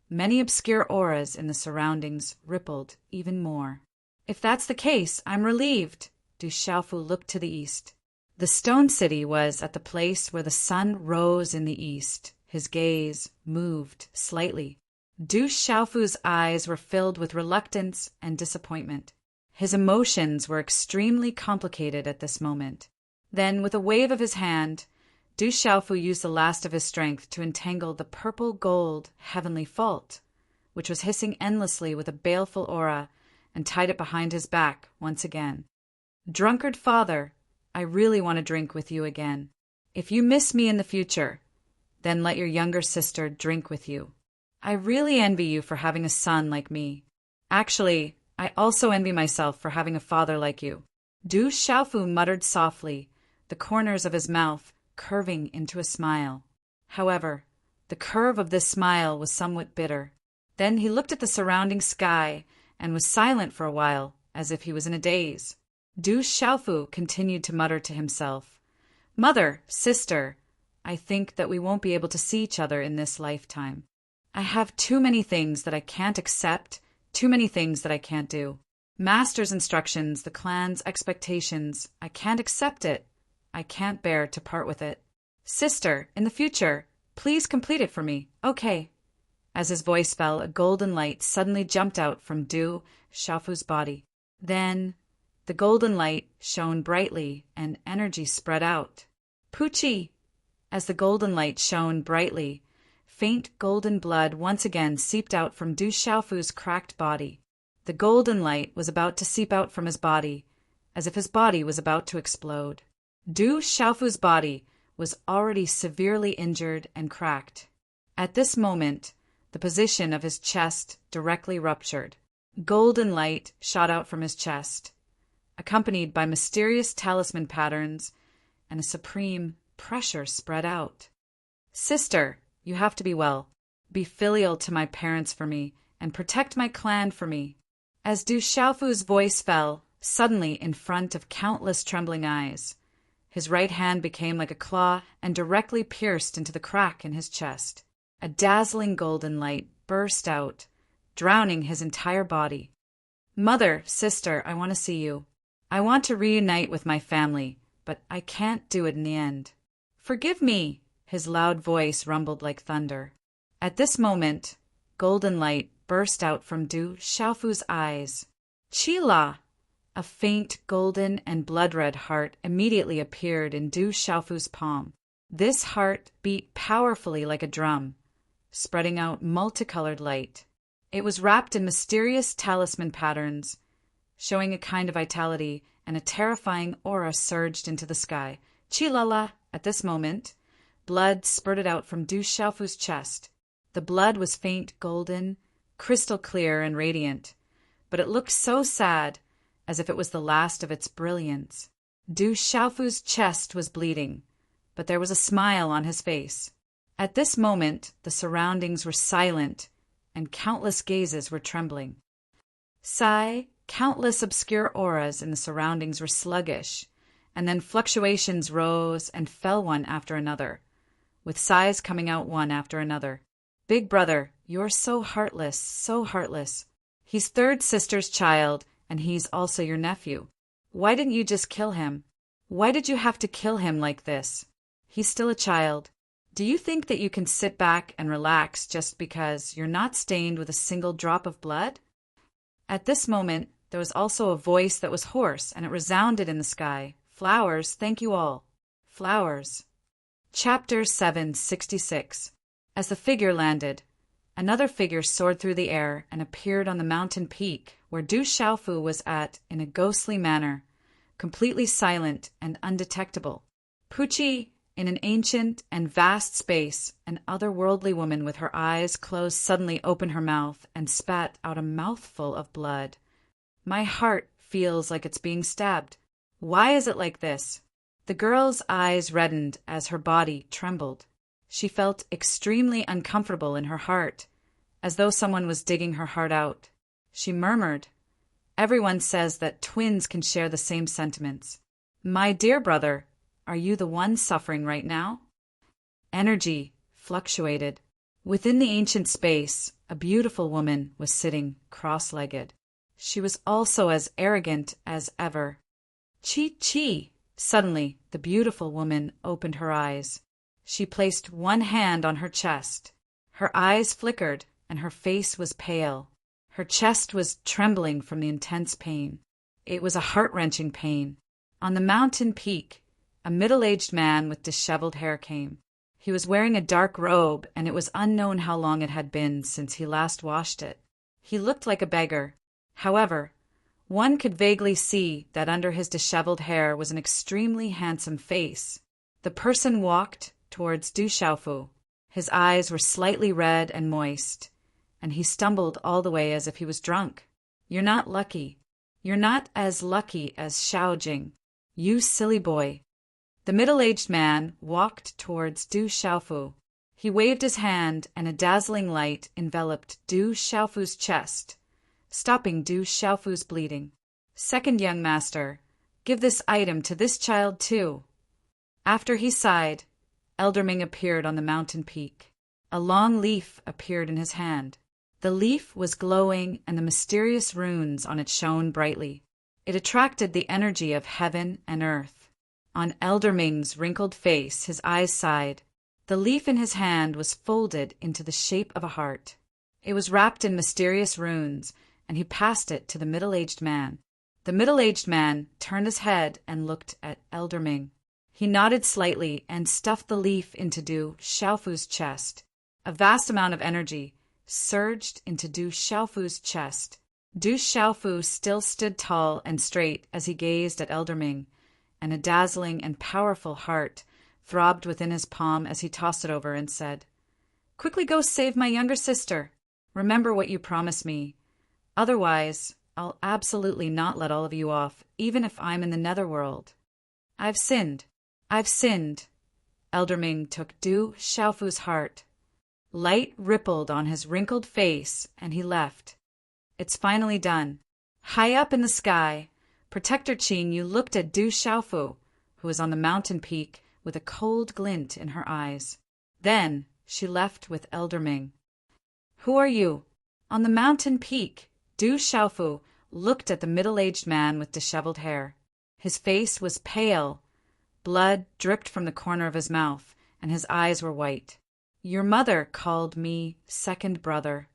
many obscure auras in the surroundings rippled even more. If that's the case, I'm relieved. Du Xiaofu looked to the east. The stone city was at the place where the sun rose in the east. His gaze moved slightly. Du Xiaofu's eyes were filled with reluctance and disappointment. His emotions were extremely complicated at this moment. Then, with a wave of his hand, Du Xiaofu used the last of his strength to entangle the purple-gold heavenly fault, which was hissing endlessly with a baleful aura, and tied it behind his back once again. Drunkard father, I really want to drink with you again. If you miss me in the future, then let your younger sister drink with you. I really envy you for having a son like me. Actually, I also envy myself for having a father like you. Du Xiaofu muttered softly, the corners of his mouth curving into a smile. However, the curve of this smile was somewhat bitter. Then he looked at the surrounding sky and was silent for a while, as if he was in a daze. Du Xiaofu continued to mutter to himself, Mother, sister, I think that we won't be able to see each other in this lifetime. I have too many things that I can't accept, too many things that I can't do. Master's instructions, the clan's expectations, I can't accept it. I can't bear to part with it. Sister, in the future, please complete it for me. Okay. As his voice fell, a golden light suddenly jumped out from Du Xiaofu's body. Then the golden light shone brightly and energy spread out. Puchi! As the golden light shone brightly, faint golden blood once again seeped out from Du Xiaofu's cracked body. The golden light was about to seep out from his body, as if his body was about to explode. Du Xiaofu's body was already severely injured and cracked. At this moment, the position of his chest directly ruptured. Golden light shot out from his chest, accompanied by mysterious talisman patterns, and a supreme pressure spread out. Sister, you have to be well. Be filial to my parents for me, and protect my clan for me. As Du Xiaofu's voice fell, suddenly in front of countless trembling eyes, his right hand became like a claw and directly pierced into the crack in his chest. A dazzling golden light burst out, drowning his entire body. Mother, sister, I want to see you. I want to reunite with my family, but I can't do it in the end. Forgive me, his loud voice rumbled like thunder. At this moment, golden light burst out from Du Xiaofu's eyes. Qila! A faint golden and blood-red heart immediately appeared in Du Xiaofu's palm. This heart beat powerfully like a drum, spreading out multicolored light. It was wrapped in mysterious talisman patterns, showing a kind of vitality, and a terrifying aura surged into the sky. Qilala! At this moment, blood spurted out from Du Xiaofu's chest. The blood was faint golden, crystal clear and radiant, but it looked so sad, as if it was the last of its brilliance. Du Xiaofu's chest was bleeding, but there was a smile on his face. At this moment, the surroundings were silent, and countless gazes were trembling. Sigh, countless obscure auras in the surroundings were sluggish, and then fluctuations rose and fell one after another, with sighs coming out one after another. Big brother, you're so heartless, so heartless. He's third sister's child, and he's also your nephew. Why didn't you just kill him? Why did you have to kill him like this? He's still a child. Do you think that you can sit back and relax just because you're not stained with a single drop of blood? At this moment, there was also a voice that was hoarse, and it resounded in the sky. Flowers, thank you all. Flowers. Chapter 766. As the figure landed, another figure soared through the air and appeared on the mountain peak where Du Xiaofu was at in a ghostly manner, completely silent and undetectable. Pucci, in an ancient and vast space, an otherworldly woman with her eyes closed suddenly opened her mouth and spat out a mouthful of blood. My heart feels like it's being stabbed. Why is it like this? The girl's eyes reddened as her body trembled. She felt extremely uncomfortable in her heart, as though someone was digging her heart out. She murmured, "Everyone says that twins can share the same sentiments. My dear brother, are you the one suffering right now?" Energy fluctuated. Within the ancient space, a beautiful woman was sitting cross-legged. She was also as arrogant as ever. Chi! Suddenly, the beautiful woman opened her eyes. She placed one hand on her chest. Her eyes flickered, and her face was pale. Her chest was trembling from the intense pain. It was a heart-wrenching pain. On the mountain peak, a middle-aged man with disheveled hair came. He was wearing a dark robe, and it was unknown how long it had been since he last washed it. He looked like a beggar. However, one could vaguely see that under his disheveled hair was an extremely handsome face. The person walked towards Du Xiaofu. His eyes were slightly red and moist, and he stumbled all the way as if he was drunk. "You're not lucky. You're not as lucky as Xiaojing. You silly boy." The middle-aged man walked towards Du Xiaofu. He waved his hand, and a dazzling light enveloped Du Xiaofu's chest, stopping Du Xiaofu's bleeding. "Second young master, give this item to this child too." After he sighed, Elder Ming appeared on the mountain peak. A long leaf appeared in his hand. The leaf was glowing, and the mysterious runes on it shone brightly. It attracted the energy of heaven and earth. On Elder Ming's wrinkled face, his eyes sighed. The leaf in his hand was folded into the shape of a heart. It was wrapped in mysterious runes, and he passed it to the middle-aged man. The middle-aged man turned his head and looked at Elder Ming. He nodded slightly and stuffed the leaf into Du Xiaofu's chest. A vast amount of energy surged into Du Xiaofu's chest. Du Xiaofu still stood tall and straight as he gazed at Elder Ming, and a dazzling and powerful heart throbbed within his palm as he tossed it over and said, "Quickly go save my younger sister. Remember what you promised me. Otherwise, I'll absolutely not let all of you off, even if I'm in the netherworld. I've sinned. I've sinned." Elder Ming took Du Xiaofu's heart. Light rippled on his wrinkled face, and he left. "It's finally done." High up in the sky, Protector Qing Yu looked at Du Xiaofu, who was on the mountain peak, with a cold glint in her eyes. Then she left with Elder Ming. "Who are you?" On the mountain peak, Du Xiaofu looked at the middle-aged man with disheveled hair. His face was pale. Blood dripped from the corner of his mouth, and his eyes were white. "Your mother called me second brother."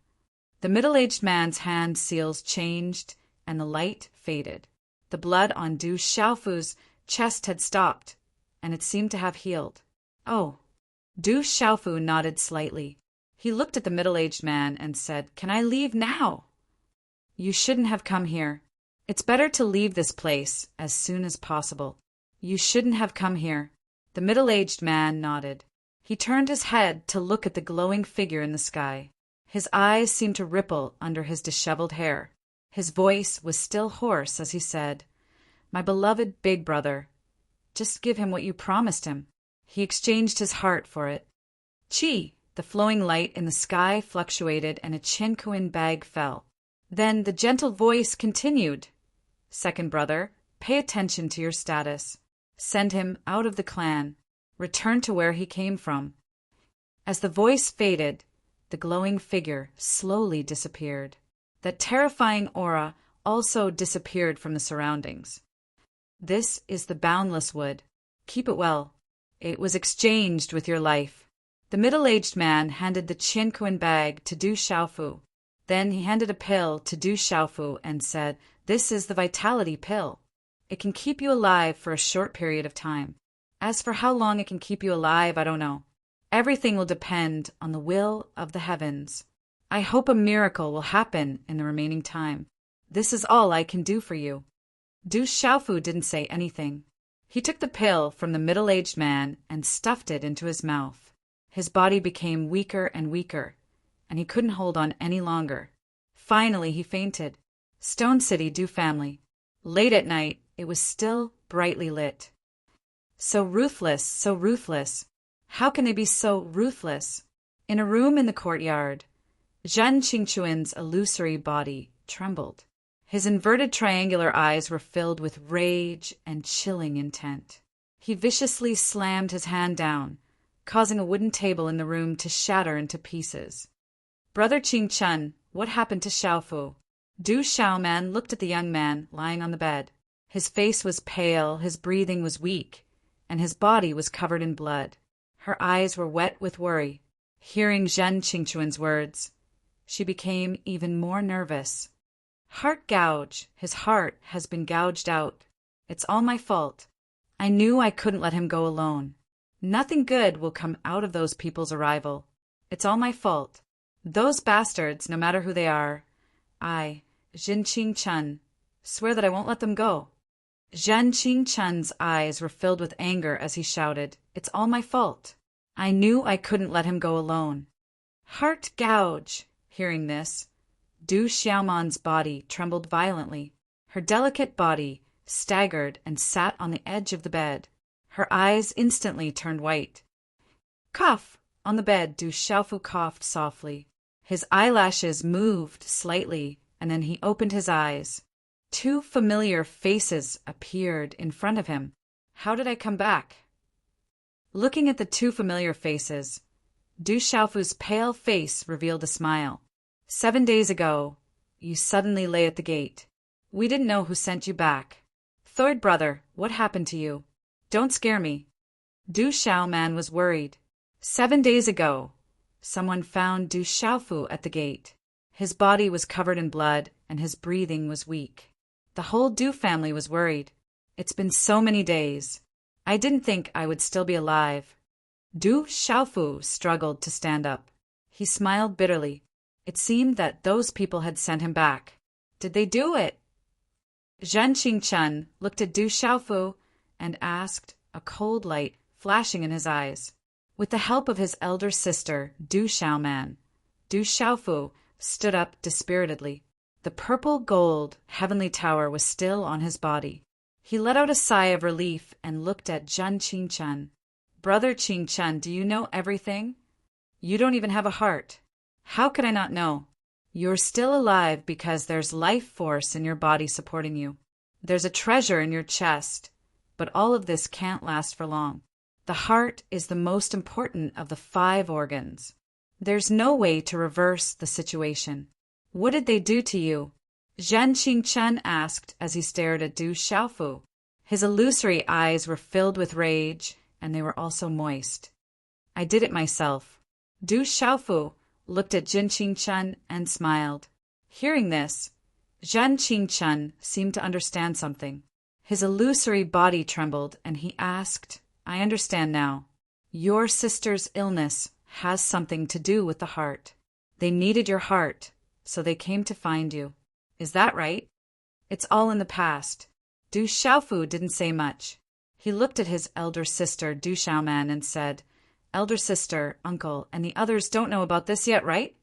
The middle-aged man's hand seals changed, and the light faded. The blood on Du Xiaofu's chest had stopped, and it seemed to have healed. "Oh." Du Xiaofu nodded slightly. He looked at the middle-aged man and said, "Can I leave now?" "You shouldn't have come here. It's better to leave this place as soon as possible. You shouldn't have come here." The middle-aged man nodded. He turned his head to look at the glowing figure in the sky. His eyes seemed to ripple under his disheveled hair. His voice was still hoarse as he said, "My beloved big brother, just give him what you promised him." He exchanged his heart for it. Chi, the flowing light in the sky fluctuated and a Chinkuin bag fell. Then the gentle voice continued. Second brother, pay attention to your status. Send him out of the clan. Return to where he came from. As the voice faded, the glowing figure slowly disappeared. That terrifying aura also disappeared from the surroundings. This is the boundless wood. Keep it well. It was exchanged with your life. The middle-aged man handed the Chinkuin bag to Du Xiaofu. Then he handed a pill to Du Xiaofu and said, "This is the vitality pill. It can keep you alive for a short period of time. As for how long it can keep you alive, I don't know. Everything will depend on the will of the heavens. I hope a miracle will happen in the remaining time. This is all I can do for you." Du Xiaofu didn't say anything. He took the pill from the middle-aged man and stuffed it into his mouth. His body became weaker and weaker, and he couldn't hold on any longer. Finally, he fainted. Stone City Du family. Late at night, it was still brightly lit. So ruthless, so ruthless. How can they be so ruthless? In a room in the courtyard, Zhen Qingchuan's illusory body trembled. His inverted triangular eyes were filled with rage and chilling intent. He viciously slammed his hand down, causing a wooden table in the room to shatter into pieces. "Brother Qingchun, what happened to Xiaofu?" Du Xiaoman looked at the young man lying on the bed. His face was pale, his breathing was weak, and his body was covered in blood. Her eyes were wet with worry. Hearing Zhen Qingchuan's words, she became even more nervous. "Heart gouge. His heart has been gouged out. It's all my fault. I knew I couldn't let him go alone. Nothing good will come out of those people's arrival. It's all my fault. Those bastards, no matter who they are, I, Jin Qingchun, swear that I won't let them go." Zhen Qingchun's eyes were filled with anger as he shouted, "It's all my fault. I knew I couldn't let him go alone." Heart gouge. Hearing this, Du Xiaoman's body trembled violently. Her delicate body staggered and sat on the edge of the bed. Her eyes instantly turned white. "Cough!" On the bed, Du Xiaofu coughed softly. His eyelashes moved slightly, and then he opened his eyes. Two familiar faces appeared in front of him. How did I come back? Looking at the two familiar faces, Du Xiaofu's pale face revealed a smile. 7 days ago, you suddenly lay at the gate. We didn't know who sent you back. Third brother, what happened to you? Don't scare me. Du Xiaoman was worried. 7 days ago, someone found Du Xiaofu at the gate. His body was covered in blood, and his breathing was weak. The whole Du family was worried. It's been so many days. I didn't think I would still be alive. Du Xiaofu struggled to stand up. He smiled bitterly. It seemed that those people had sent him back. Did they do it? Zhen Qingchun looked at Du Xiaofu and asked, a cold light flashing in his eyes. With the help of his elder sister, Du Xiaoman, Du Xiaofu stood up dispiritedly. The purple gold heavenly tower was still on his body. He let out a sigh of relief and looked at Zhen Qingchun. Brother Qingchun, do you know everything? You don't even have a heart. How could I not know? You're still alive because there's life force in your body supporting you. There's a treasure in your chest, but all of this can't last for long. The heart is the most important of the 5 organs. There's no way to reverse the situation. What did they do to you? Zhen Qingchun asked as he stared at Du Xiaofu. His illusory eyes were filled with rage, and they were also moist. I did it myself. Du Xiaofu looked at Zhen Qingchun and smiled. Hearing this, Zhen Qingchun seemed to understand something. His illusory body trembled, and he asked, I understand now. Your sister's illness has something to do with the heart. They needed your heart, so they came to find you. Is that right? It's all in the past. Du Xiaofu didn't say much. He looked at his elder sister, Du Xiaoman, and said, Elder sister, uncle, and the others don't know about this yet, right?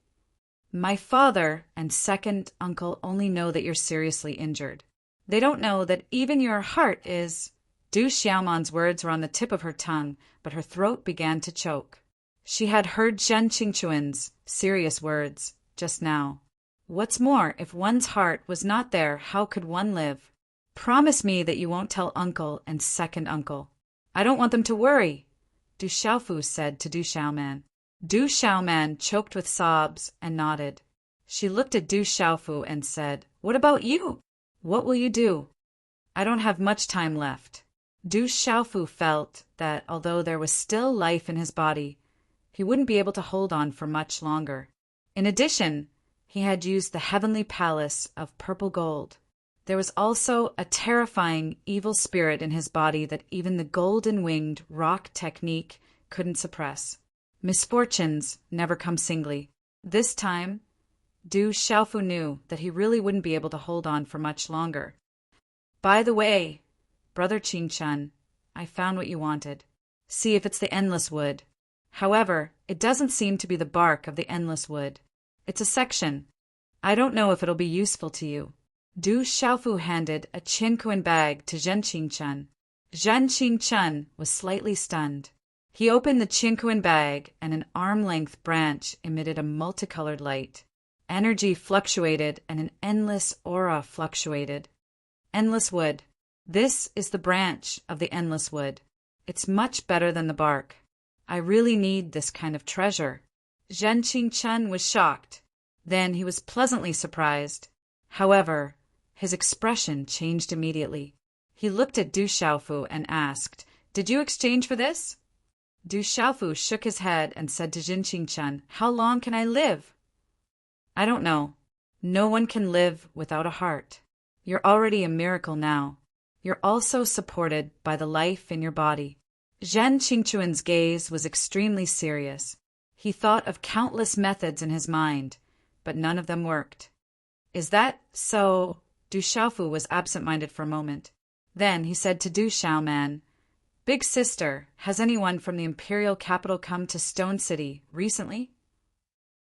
My father and second uncle only know that you're seriously injured. They don't know that even your heart is... Du Xiaoman's words were on the tip of her tongue, but her throat began to choke. She had heard Zhen Qingquan's serious words just now. What's more, if one's heart was not there, how could one live? Promise me that you won't tell uncle and second uncle. I don't want them to worry, Du Xiaofu said to Du Xiaoman. Du Xiaoman choked with sobs and nodded. She looked at Du Xiaofu and said, What about you? What will you do? I don't have much time left. Du Xiaofu felt that although there was still life in his body, he wouldn't be able to hold on for much longer. In addition, he had used the heavenly palace of purple gold. There was also a terrifying evil spirit in his body that even the golden-winged rock technique couldn't suppress. Misfortunes never come singly. This time, Du Xiaofu knew that he really wouldn't be able to hold on for much longer. By the way, Brother Qingquan, I found what you wanted. See if it's the endless wood. However, it doesn't seem to be the bark of the endless wood. It's a section. I don't know if it'll be useful to you. Du Xiaofu handed a Qingquan bag to Zhen Qingquan. Zhen Qingquan was slightly stunned. He opened the Qingquan bag, and an arm-length branch emitted a multicolored light. Energy fluctuated, and an endless aura fluctuated. Endless wood. This is the branch of the endless wood. It's much better than the bark. I really need this kind of treasure. Zhen Qingquan was shocked. Then he was pleasantly surprised. However, his expression changed immediately. He looked at Du Xiaofu and asked, Did you exchange for this? Du Xiaofu shook his head and said to Zhen Qingquan, How long can I live? I don't know. No one can live without a heart. You're already a miracle now. You're also supported by the life in your body. Zhen Qingquan's gaze was extremely serious. He thought of countless methods in his mind, but none of them worked. Is that so? Du Xiaofu was absent-minded for a moment. Then he said to Du Xiaoman, Big sister, has anyone from the imperial capital come to Stone City recently?